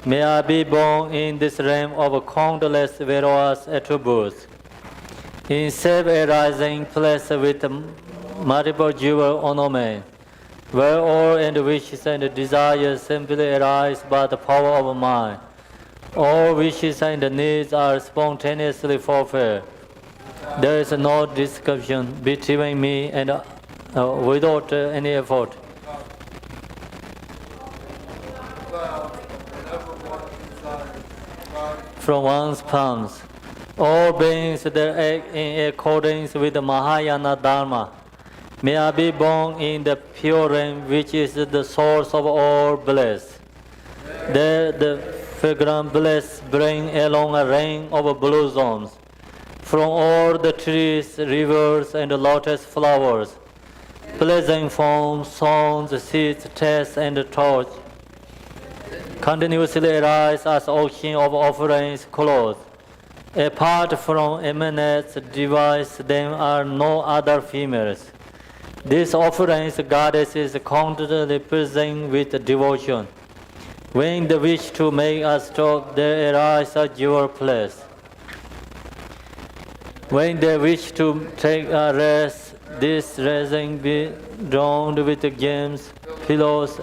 May I be born in this realm of countless various attributes, in self-arising place with multiple jewel ornaments, where all and wishes and desires simply arise by the power of mind. All wishes and needs are spontaneously fulfilled. There is no discussion between me and without any effort. From one's palms, all beings that act in accordance with the Mahayana Dharma. May I be born in the pure realm, which is the source of all bliss. There the fragrant bliss bring along a rain of blossoms from all the trees, rivers, and lotus flowers. Pleasant forms, songs, seeds, tastes, and torch continuously arise as ocean of offerings clothes. Apart from emanates device, there are no other females. These offerings goddesses constantly present with devotion. When they wish to make us stop, there arise a jewel place. When they wish to take a rest, this resting be adorned with gems, pillows,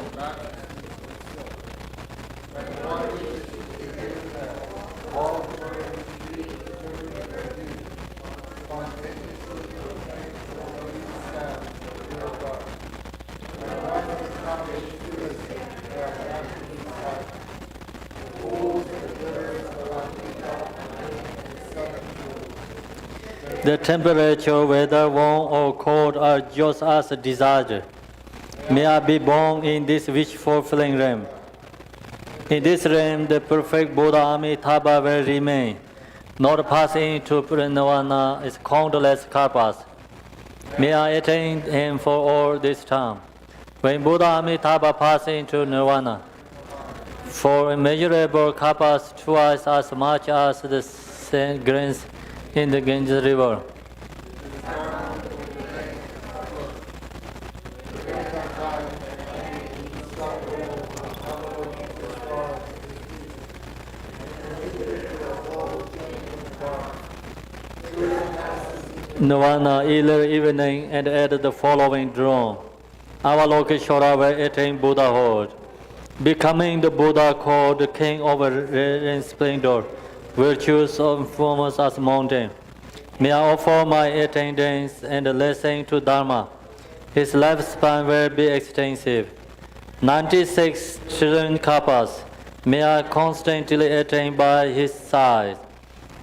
the temperature, whether warm or cold, are just as desired. May I be born in this wish-fulfilling realm. In this realm, the perfect Buddha Amitabha will remain, not passing into nirvana is countless kalpas. May I attain him for all this time. When Buddha Amitabha passes into nirvana, for immeasurable kalpas, twice as much as the grains in the Ganges River. Nirvana either evening and at the following dawn. Avalokiteshvara will attain Buddhahood, becoming the Buddha called the King of Radiant Splendor, virtues of foremost as mountain. May I offer my attendance and listen to Dharma. His lifespan will be extensive. 96 trillion kalpas may I constantly attain by his side,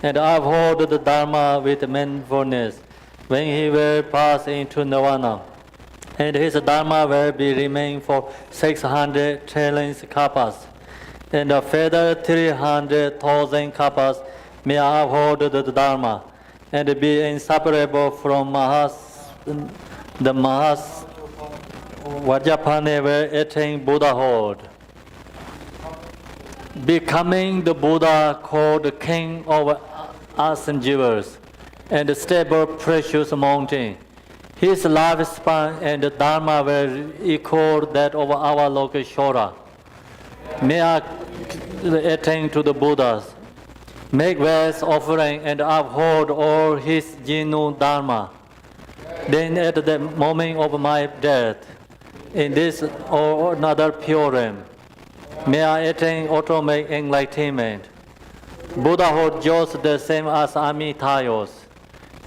and uphold the Dharma with mindfulness when he will pass into nirvana. And his Dharma will be remain for 600 trillion kalpas. And a further 300,000 kalpas may uphold the Dharma and be inseparable from the Mahas Vajrapane will attain Buddhahood, becoming the Buddha called the King of Asanjivas and stable precious mountain. His lifespan and Dharma will equal that of our Avalokiteshvara. May I attain to the Buddhas. make vast offering and uphold all his genuine dharma. Then at the moment of my death, in this or another pure realm, may I attain ultimate enlightenment. Buddhahood just the same as Amitabha's.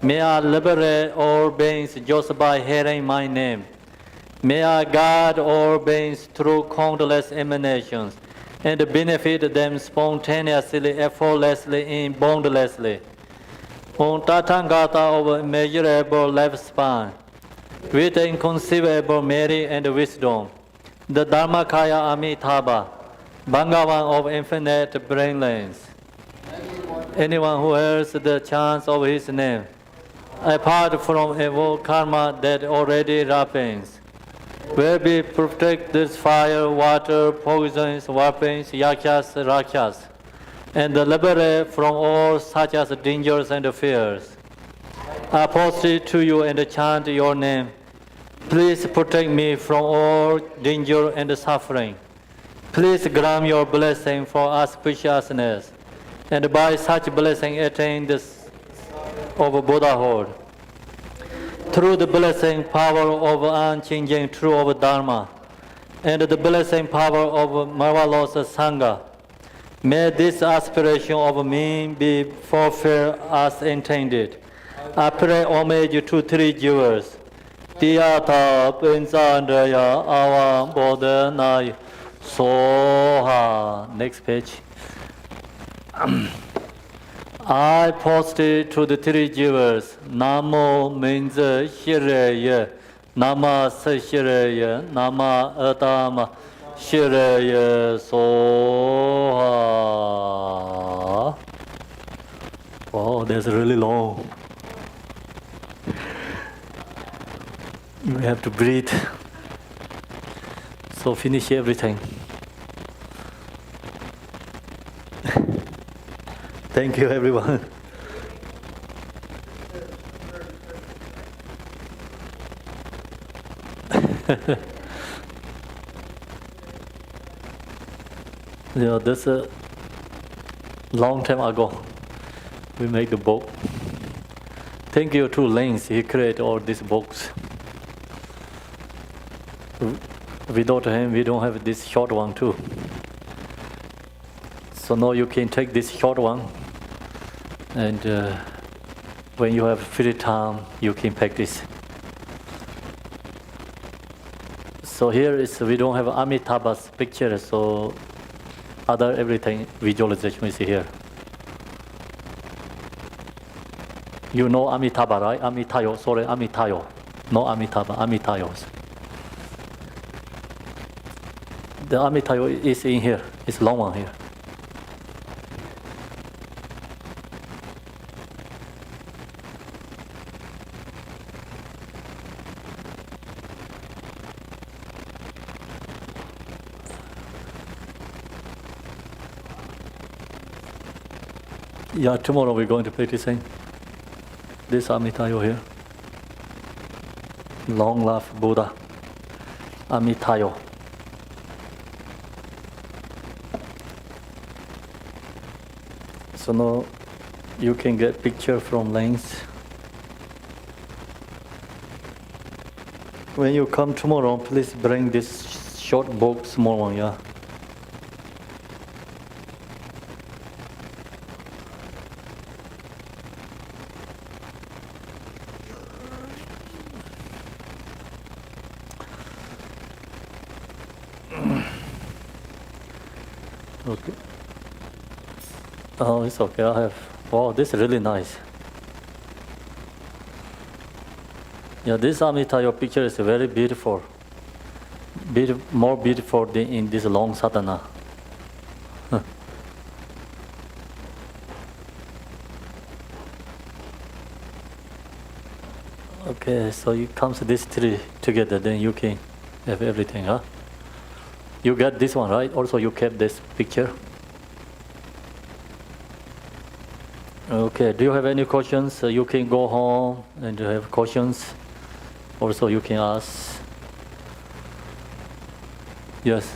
May I liberate all beings just by hearing my name. May I guide all beings through countless emanations and benefit them spontaneously, effortlessly, and boundlessly. On Tathagata of immeasurable lifespan, with inconceivable merit and wisdom, the Dharmakaya Amitabha, Bhagavan of infinite brilliance. Anyone who hears the chants of his name, apart from evil karma that already ripens, will be protected fire, water, poisons, weapons, yakshas, rakshas, and liberated from all such as dangers and fears. I prostrate to you and chant your name. Please protect me from all danger and suffering. Please grant your blessing for auspiciousness, and by such blessing attain this of Buddhahood. Through the blessing power of unchanging truth of Dharma, and the blessing power of marvelous Sangha, may this aspiration of me be fulfilled as intended. I pray homage to three jewels. Tiyatha Pinsandaya Avam Bodhanaya Soha. Next page. I posted to the three jewels. Namo means Shiraya, Nama Shiraya, Nama Atama Shiraya Soha. Wow, that's really long. You have to breathe. So finish everything. Thank you, everyone. Yeah, that's a long time ago. We made the book. Thank you to Lens. He created all these books. Without him, we don't have this short one too. So now you can take this short one, and when you have free time, you can practice. So here is, we don't have Amitabha's picture, so other everything visualization is here. You know Amitabha, right? Amitayo, sorry, Amitayo. No Amitabha, Amitayos. The Amitayo is in here, it's long one here. Yeah, tomorrow we're going to practicing this Amitayo here. Long life Buddha, Amitayo. So now you can get picture from Lens. When you come tomorrow, please bring this short book, small one, yeah. Okay. Oh, it's okay. I have. Wow, this is really nice. Yeah, this Amitayo picture is very beautiful. More beautiful than in this long sadhana. Okay, so it comes these three together, then you can have everything, huh? You got this one, right? Also, you kept this picture. Okay, do you have any questions? You can go home and have questions. Also, you can ask. Yes.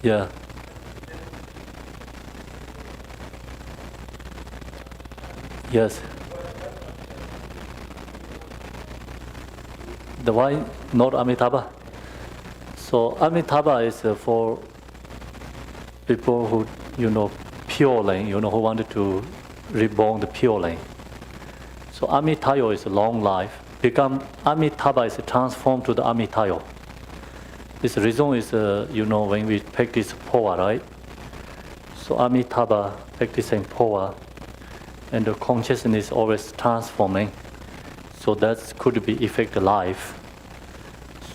Yeah. Yes. The why not Amitabha? So Amitabha is for people who, pure lane, who wanted to reborn the pure lane. So Amitayo is a long life. Become Amitabha is transformed to the Amitayo. This reason is, when we practice Phowa, right? So Amitabha practicing Phowa, and the consciousness always transforming. So that could be affect life.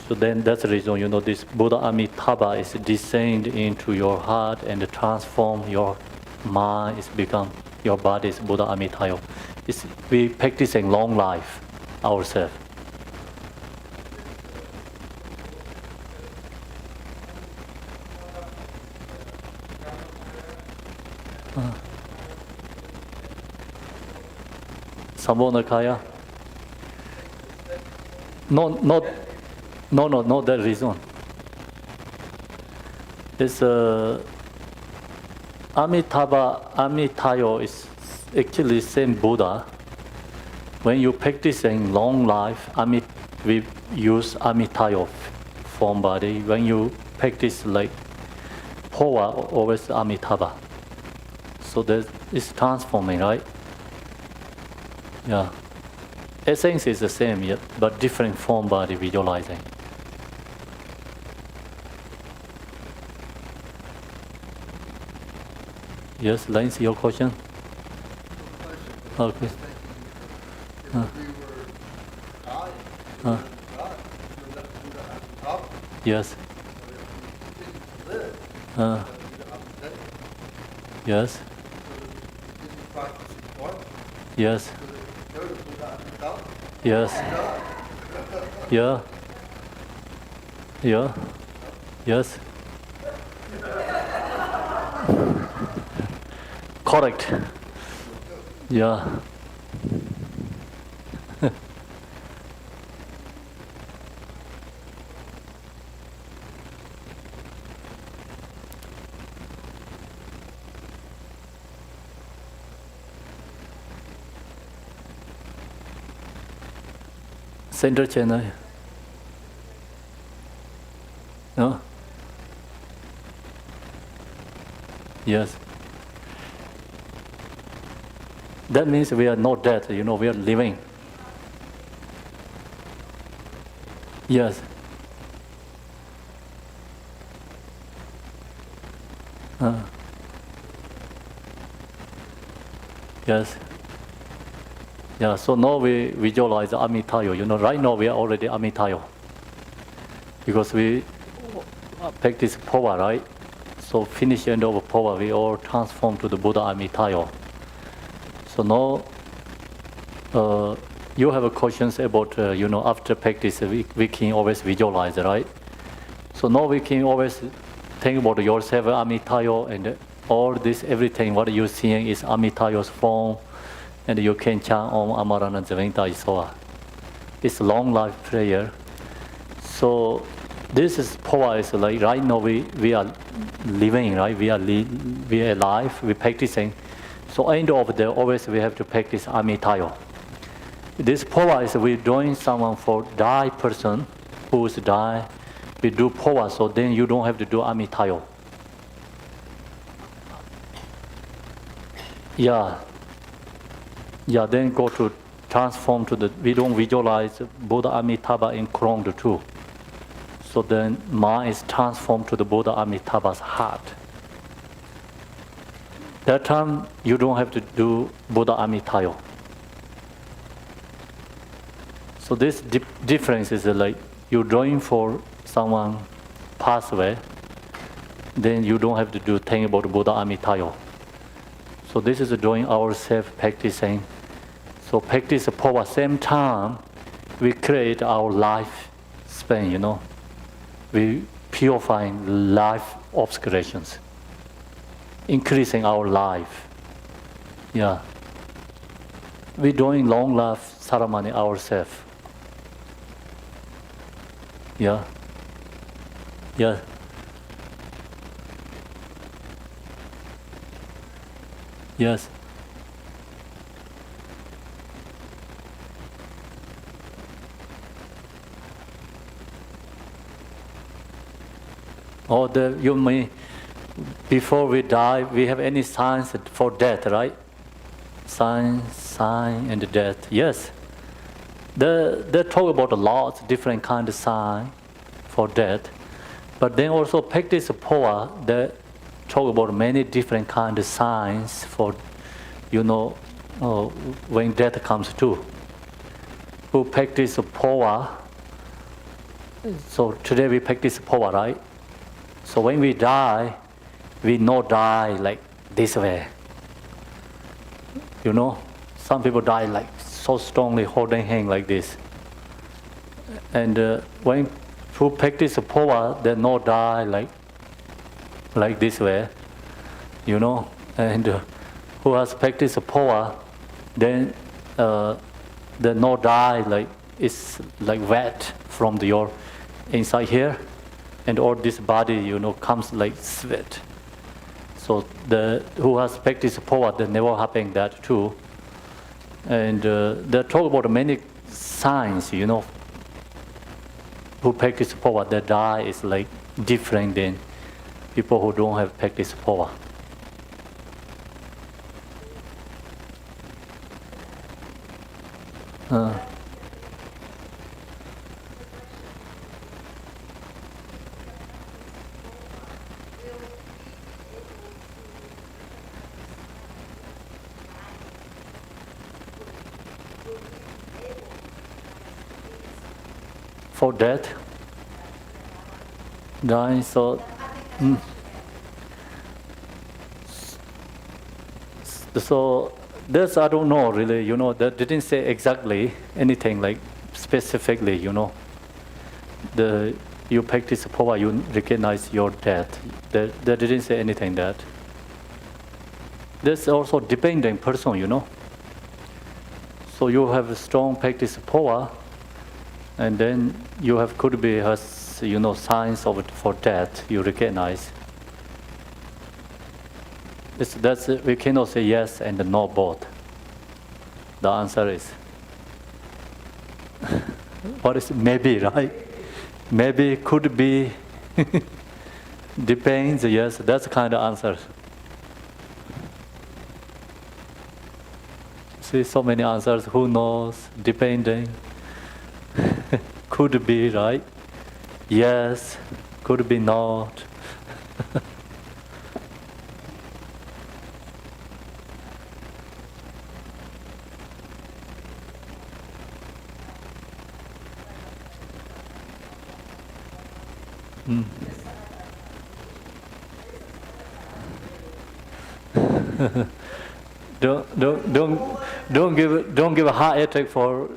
So then that's the reason, this Buddha Amitabha is descend into your heart and transform your mind, is become your body is Buddha Amitayo. We practicing long life ourselves. Sambonakaya? No, not that reason. It's Amitayo is actually same Buddha. When you practicing long life, we use Amitayo form body. When you practice like Phowa, always Amitabha. So that is transforming, right? Yeah. Essence is the same, yeah, but different form body visualizing. Yes, Lance, your question? Okay. If we were dying, Uh. Yes. Yes. Yes. Yes. Yeah. Yeah. Yes. Correct. Yeah. Center channel. No? Yes. That means we are not dead, we are living. Yes. Yes. Yeah, so now we visualize Amitayo. Right now we are already Amitayo. Because we practice Phowa, right? So finish end of Phowa, we all transform to the Buddha Amitayo. So now you have questions about, after practice, we can always visualize, right? So now we can always think about yourself, Amitayo, and all this, everything, what you're seeing is Amitayo's form, and you can chant Om Amarana Javenta Isoa. It's a long life prayer. So this is Phowa is like right now we are living, right? We are alive, we're practicing. So end of the always we have to practice Amitayo. This Phowa is we doing someone for die person who's die. We do Phowa, so then you don't have to do Amitayo. Yeah. Yeah, then go to transform to the, we don't visualize Buddha Amitabha in Krong too. So then mind is transformed to the Buddha Amitabha's heart. That time you don't have to do Buddha Amitayo. So this difference is like you're drawing for someone pass away, then you don't have to do thing about Buddha Amitayo. So this is doing ourselves practicing. So practice Phowa same time we create our life span, We purifying life obscurations, increasing our life. Yeah. We're doing long life ceremony ourselves. Yeah. Yeah. Yes. Or you mean before we die, we have any signs for death, right? Sign and death. Yes. They talk about a lot different kind of sign for death, but then also practice Phowa. They talk about many different kind of signs for, when death comes too. Who practice Phowa? So today we practice Phowa, right? So when we die, we not die like this way. Some people die like so strongly holding hand like this. And when who practice Phowa, they not die like this way, And who has practiced Phowa, then they not die like it's like wet from your inside here, and all this body, comes like sweat. So who has practiced Phowa, they never happen that too. And they talk about many signs, who practice Phowa, they die is like different than people who don't have practiced Phowa. For death, dying, so so this I don't know really, they didn't say exactly anything like specifically, you practice Phowa, you recognize your death. They didn't say anything that. This also depending person, So you have a strong practice Phowa, and then you have could be has signs of for death you recognize. That's we cannot say yes and no both. The answer is what is maybe, right? Maybe, could be, depends. Yes, that's the kind of answer. See, so many answers. Who knows? Depending. Could be, right? Yes. Could be not. Don't give a heart attack for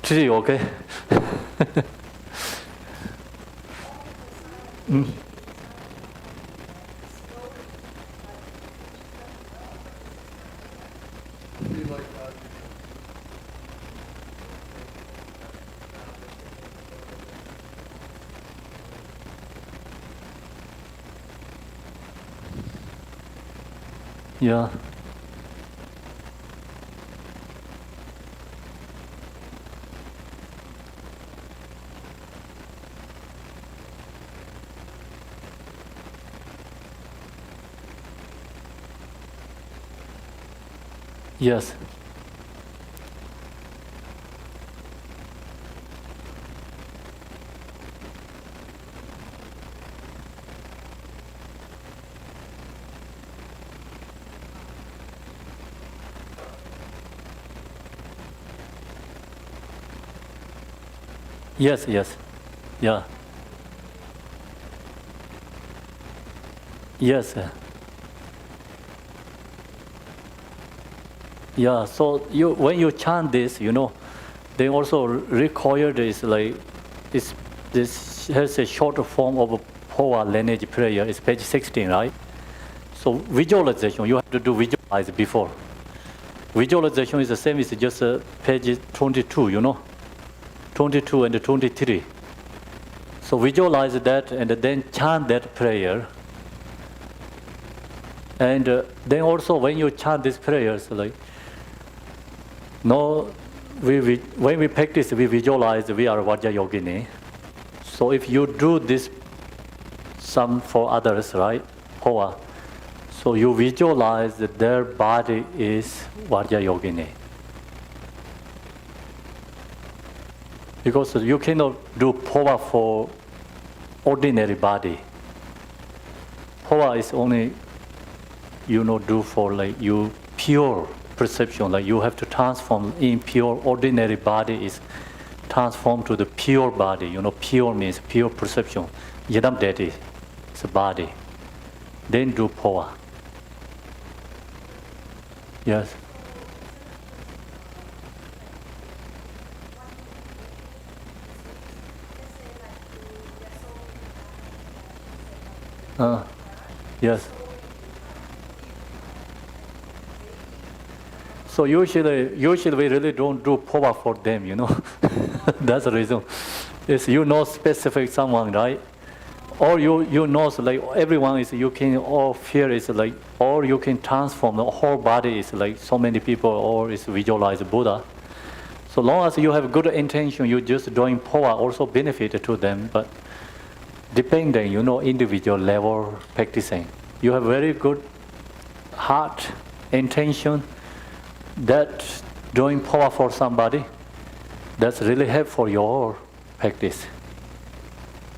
tea, okay? Be like that. Yeah. Yes. Yes, yes. Yeah. Yes. Yeah, so when you chant this, they also require this this has a short form of a Phowa lineage prayer. It's page 16, right? So visualization, you have to do visualize before. Visualization is the same as just page 22, 22 and 23. So visualize that and then chant that prayer. And then also when you chant these prayers, like, no, when we practice, we visualize we are Vajra Yogini. So if you do this some for others, right, Phowa, so you visualize that their body is Vajra Yogini. Because you cannot do Phowa for ordinary body. Phowa is only, do for like you pure perception, like you have to transform in pure ordinary body is transformed to the pure body. Pure means pure perception. Yadam Deti is a body. Then do Phowa. Yes. Yes. So usually we really don't do Phowa for them, That's the reason. Is specific someone, right? Or you know like everyone is you can all feel is like or you can transform the whole body is like so many people or is visualize Buddha. So long as you have good intention, you just doing Phowa also benefit to them, but depending, individual level practicing. You have very good heart intention that doing Phowa for somebody, that's really helpful for your practice.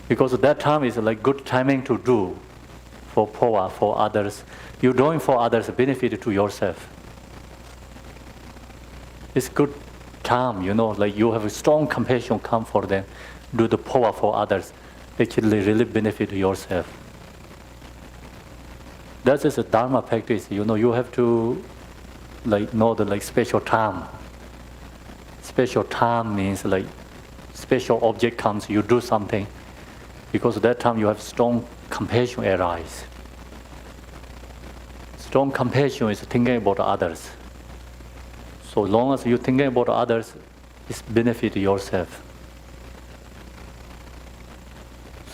Because at that time is like good timing to do for Phowa for others. You're doing for others benefit to yourself. It's good time, like you have a strong compassion come for them, do the Phowa for others. Actually really benefit yourself. That is a Dharma practice. You have to know the special time. Special time means like special object comes, you do something. Because at that time you have strong compassion arise. Strong compassion is thinking about others. So long as you're thinking about others, it's benefit yourself.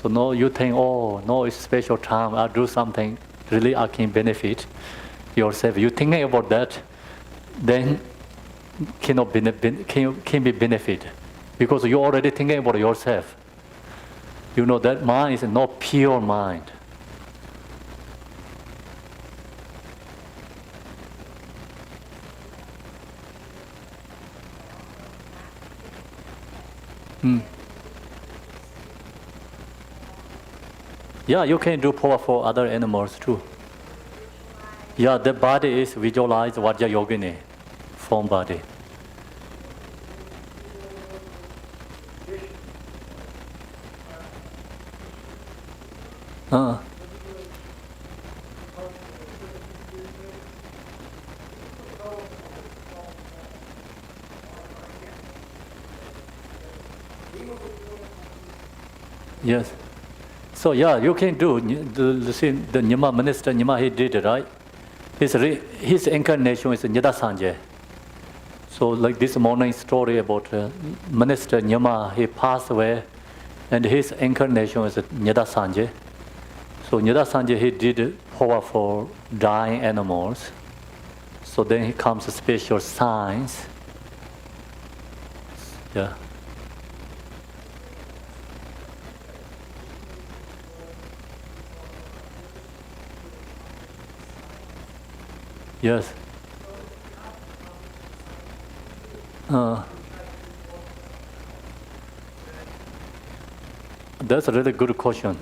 So no, you think, it's special time, I'll do something, really I can benefit yourself. You're thinking about that, then can be benefit. Because you're already thinking about yourself. That mind is not pure mind. Yeah, you can do Phowa for other animals too. Yeah, the body is visualized Vajra Yogini, form body. Yes. So yeah, you can do the Nyima minister Nyima, he did it, right? His incarnation is Nyada Sanje. So like this morning story about minister Nyima, he passed away, and his incarnation is Nyada Sanje. So Nyada Sanje, he did Phowa for dying animals. So then he comes to special signs. Yeah. Yes. That's a really good question.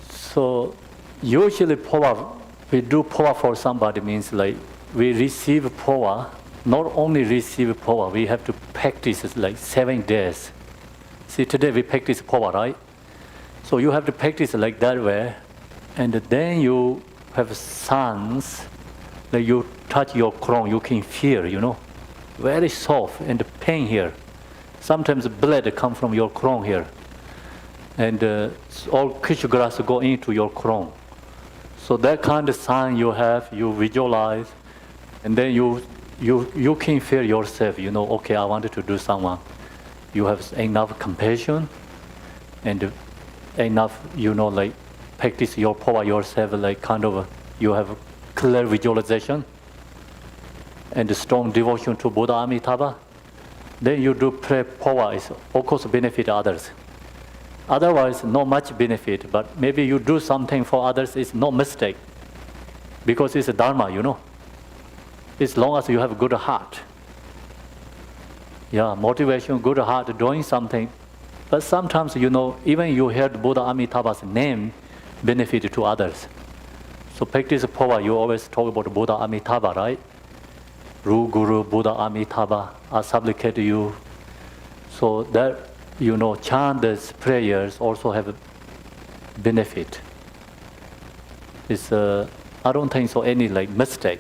So usually Phowa, we do Phowa for somebody means like we receive Phowa, not only receive Phowa, we have to practice it like 7 days. See, today we practice Phowa, right? So you have to practice like that way, and then you have signs. Like you touch your crown, you can feel, very soft and the pain here. Sometimes blood come from your crown here, and all kitchen grass go into your crown. So that kind of sign you have, you visualize, and then you can feel yourself. Okay, I wanted to do someone. You have enough compassion, and enough, like practice your Phowa yourself, like kind of you have clear visualization and strong devotion to Buddha Amitabha, then you do pray Phowa, is of course benefit others. Otherwise, not much benefit, but maybe you do something for others is no mistake, because it's a dharma, you know. As long as you have a good heart. Yeah, motivation, good heart, doing something. But sometimes, you know, even you heard Buddha Amitabha's name, benefit to others. So practice Phowa, you always talk about Buddha Amitabha, right? Ru Guru, Buddha Amitabha, I supplicate you. So that, you know, chant these prayers also have a benefit. It's, I don't think so any like mistake.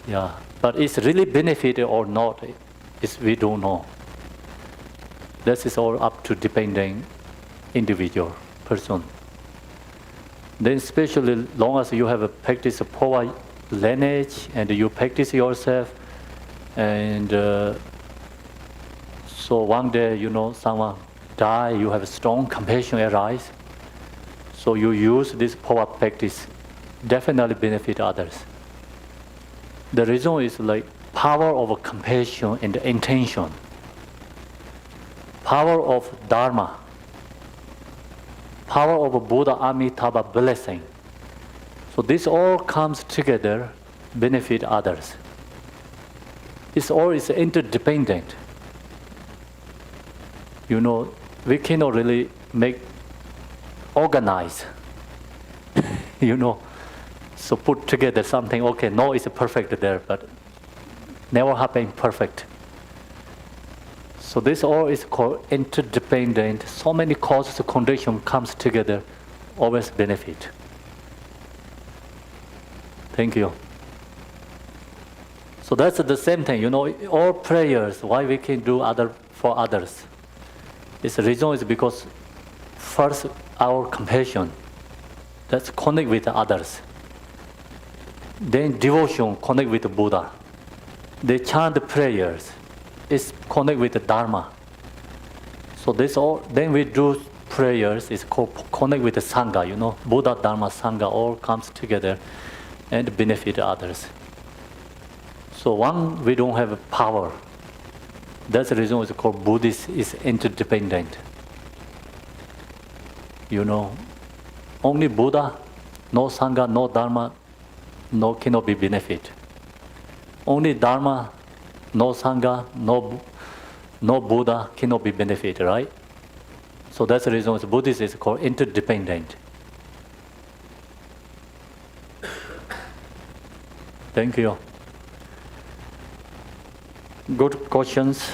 Yeah, but it's really benefited or not, is we don't know. This is all up to depending individual person. Then especially long as you have a practice of Phowa lineage and you practice yourself, and so one day, you know, someone die, you have a strong compassion arise. So you use this Phowa practice, definitely benefit others. The reason is like power of compassion and intention, power of Dharma, power of Buddha Amitabha blessing. So this all comes together, benefit others. It's all is interdependent. You know, we cannot really organize, you know. So put together something, okay, no, it's perfect there, but never happen perfect. So this all is called interdependent. So many causes, conditions comes together, always benefit. Thank you. So that's the same thing, you know, all prayers, why we can do for others. The reason is because first our compassion, that's connect with others. Then devotion, connect with the Buddha. They chant the prayers, it's connect with the Dharma. So this all, then we do prayers, it's called connect with the Sangha, you know, Buddha, Dharma, Sangha all comes together and benefit others. So one, we don't have power. That's the reason it's called Buddhist is interdependent. You know, only Buddha, no Sangha, no Dharma, no cannot be benefit. Only Dharma, no Sangha, no Buddha cannot be benefit, right? So that's the reason it's Buddhist is called interdependent. Thank you. Good questions.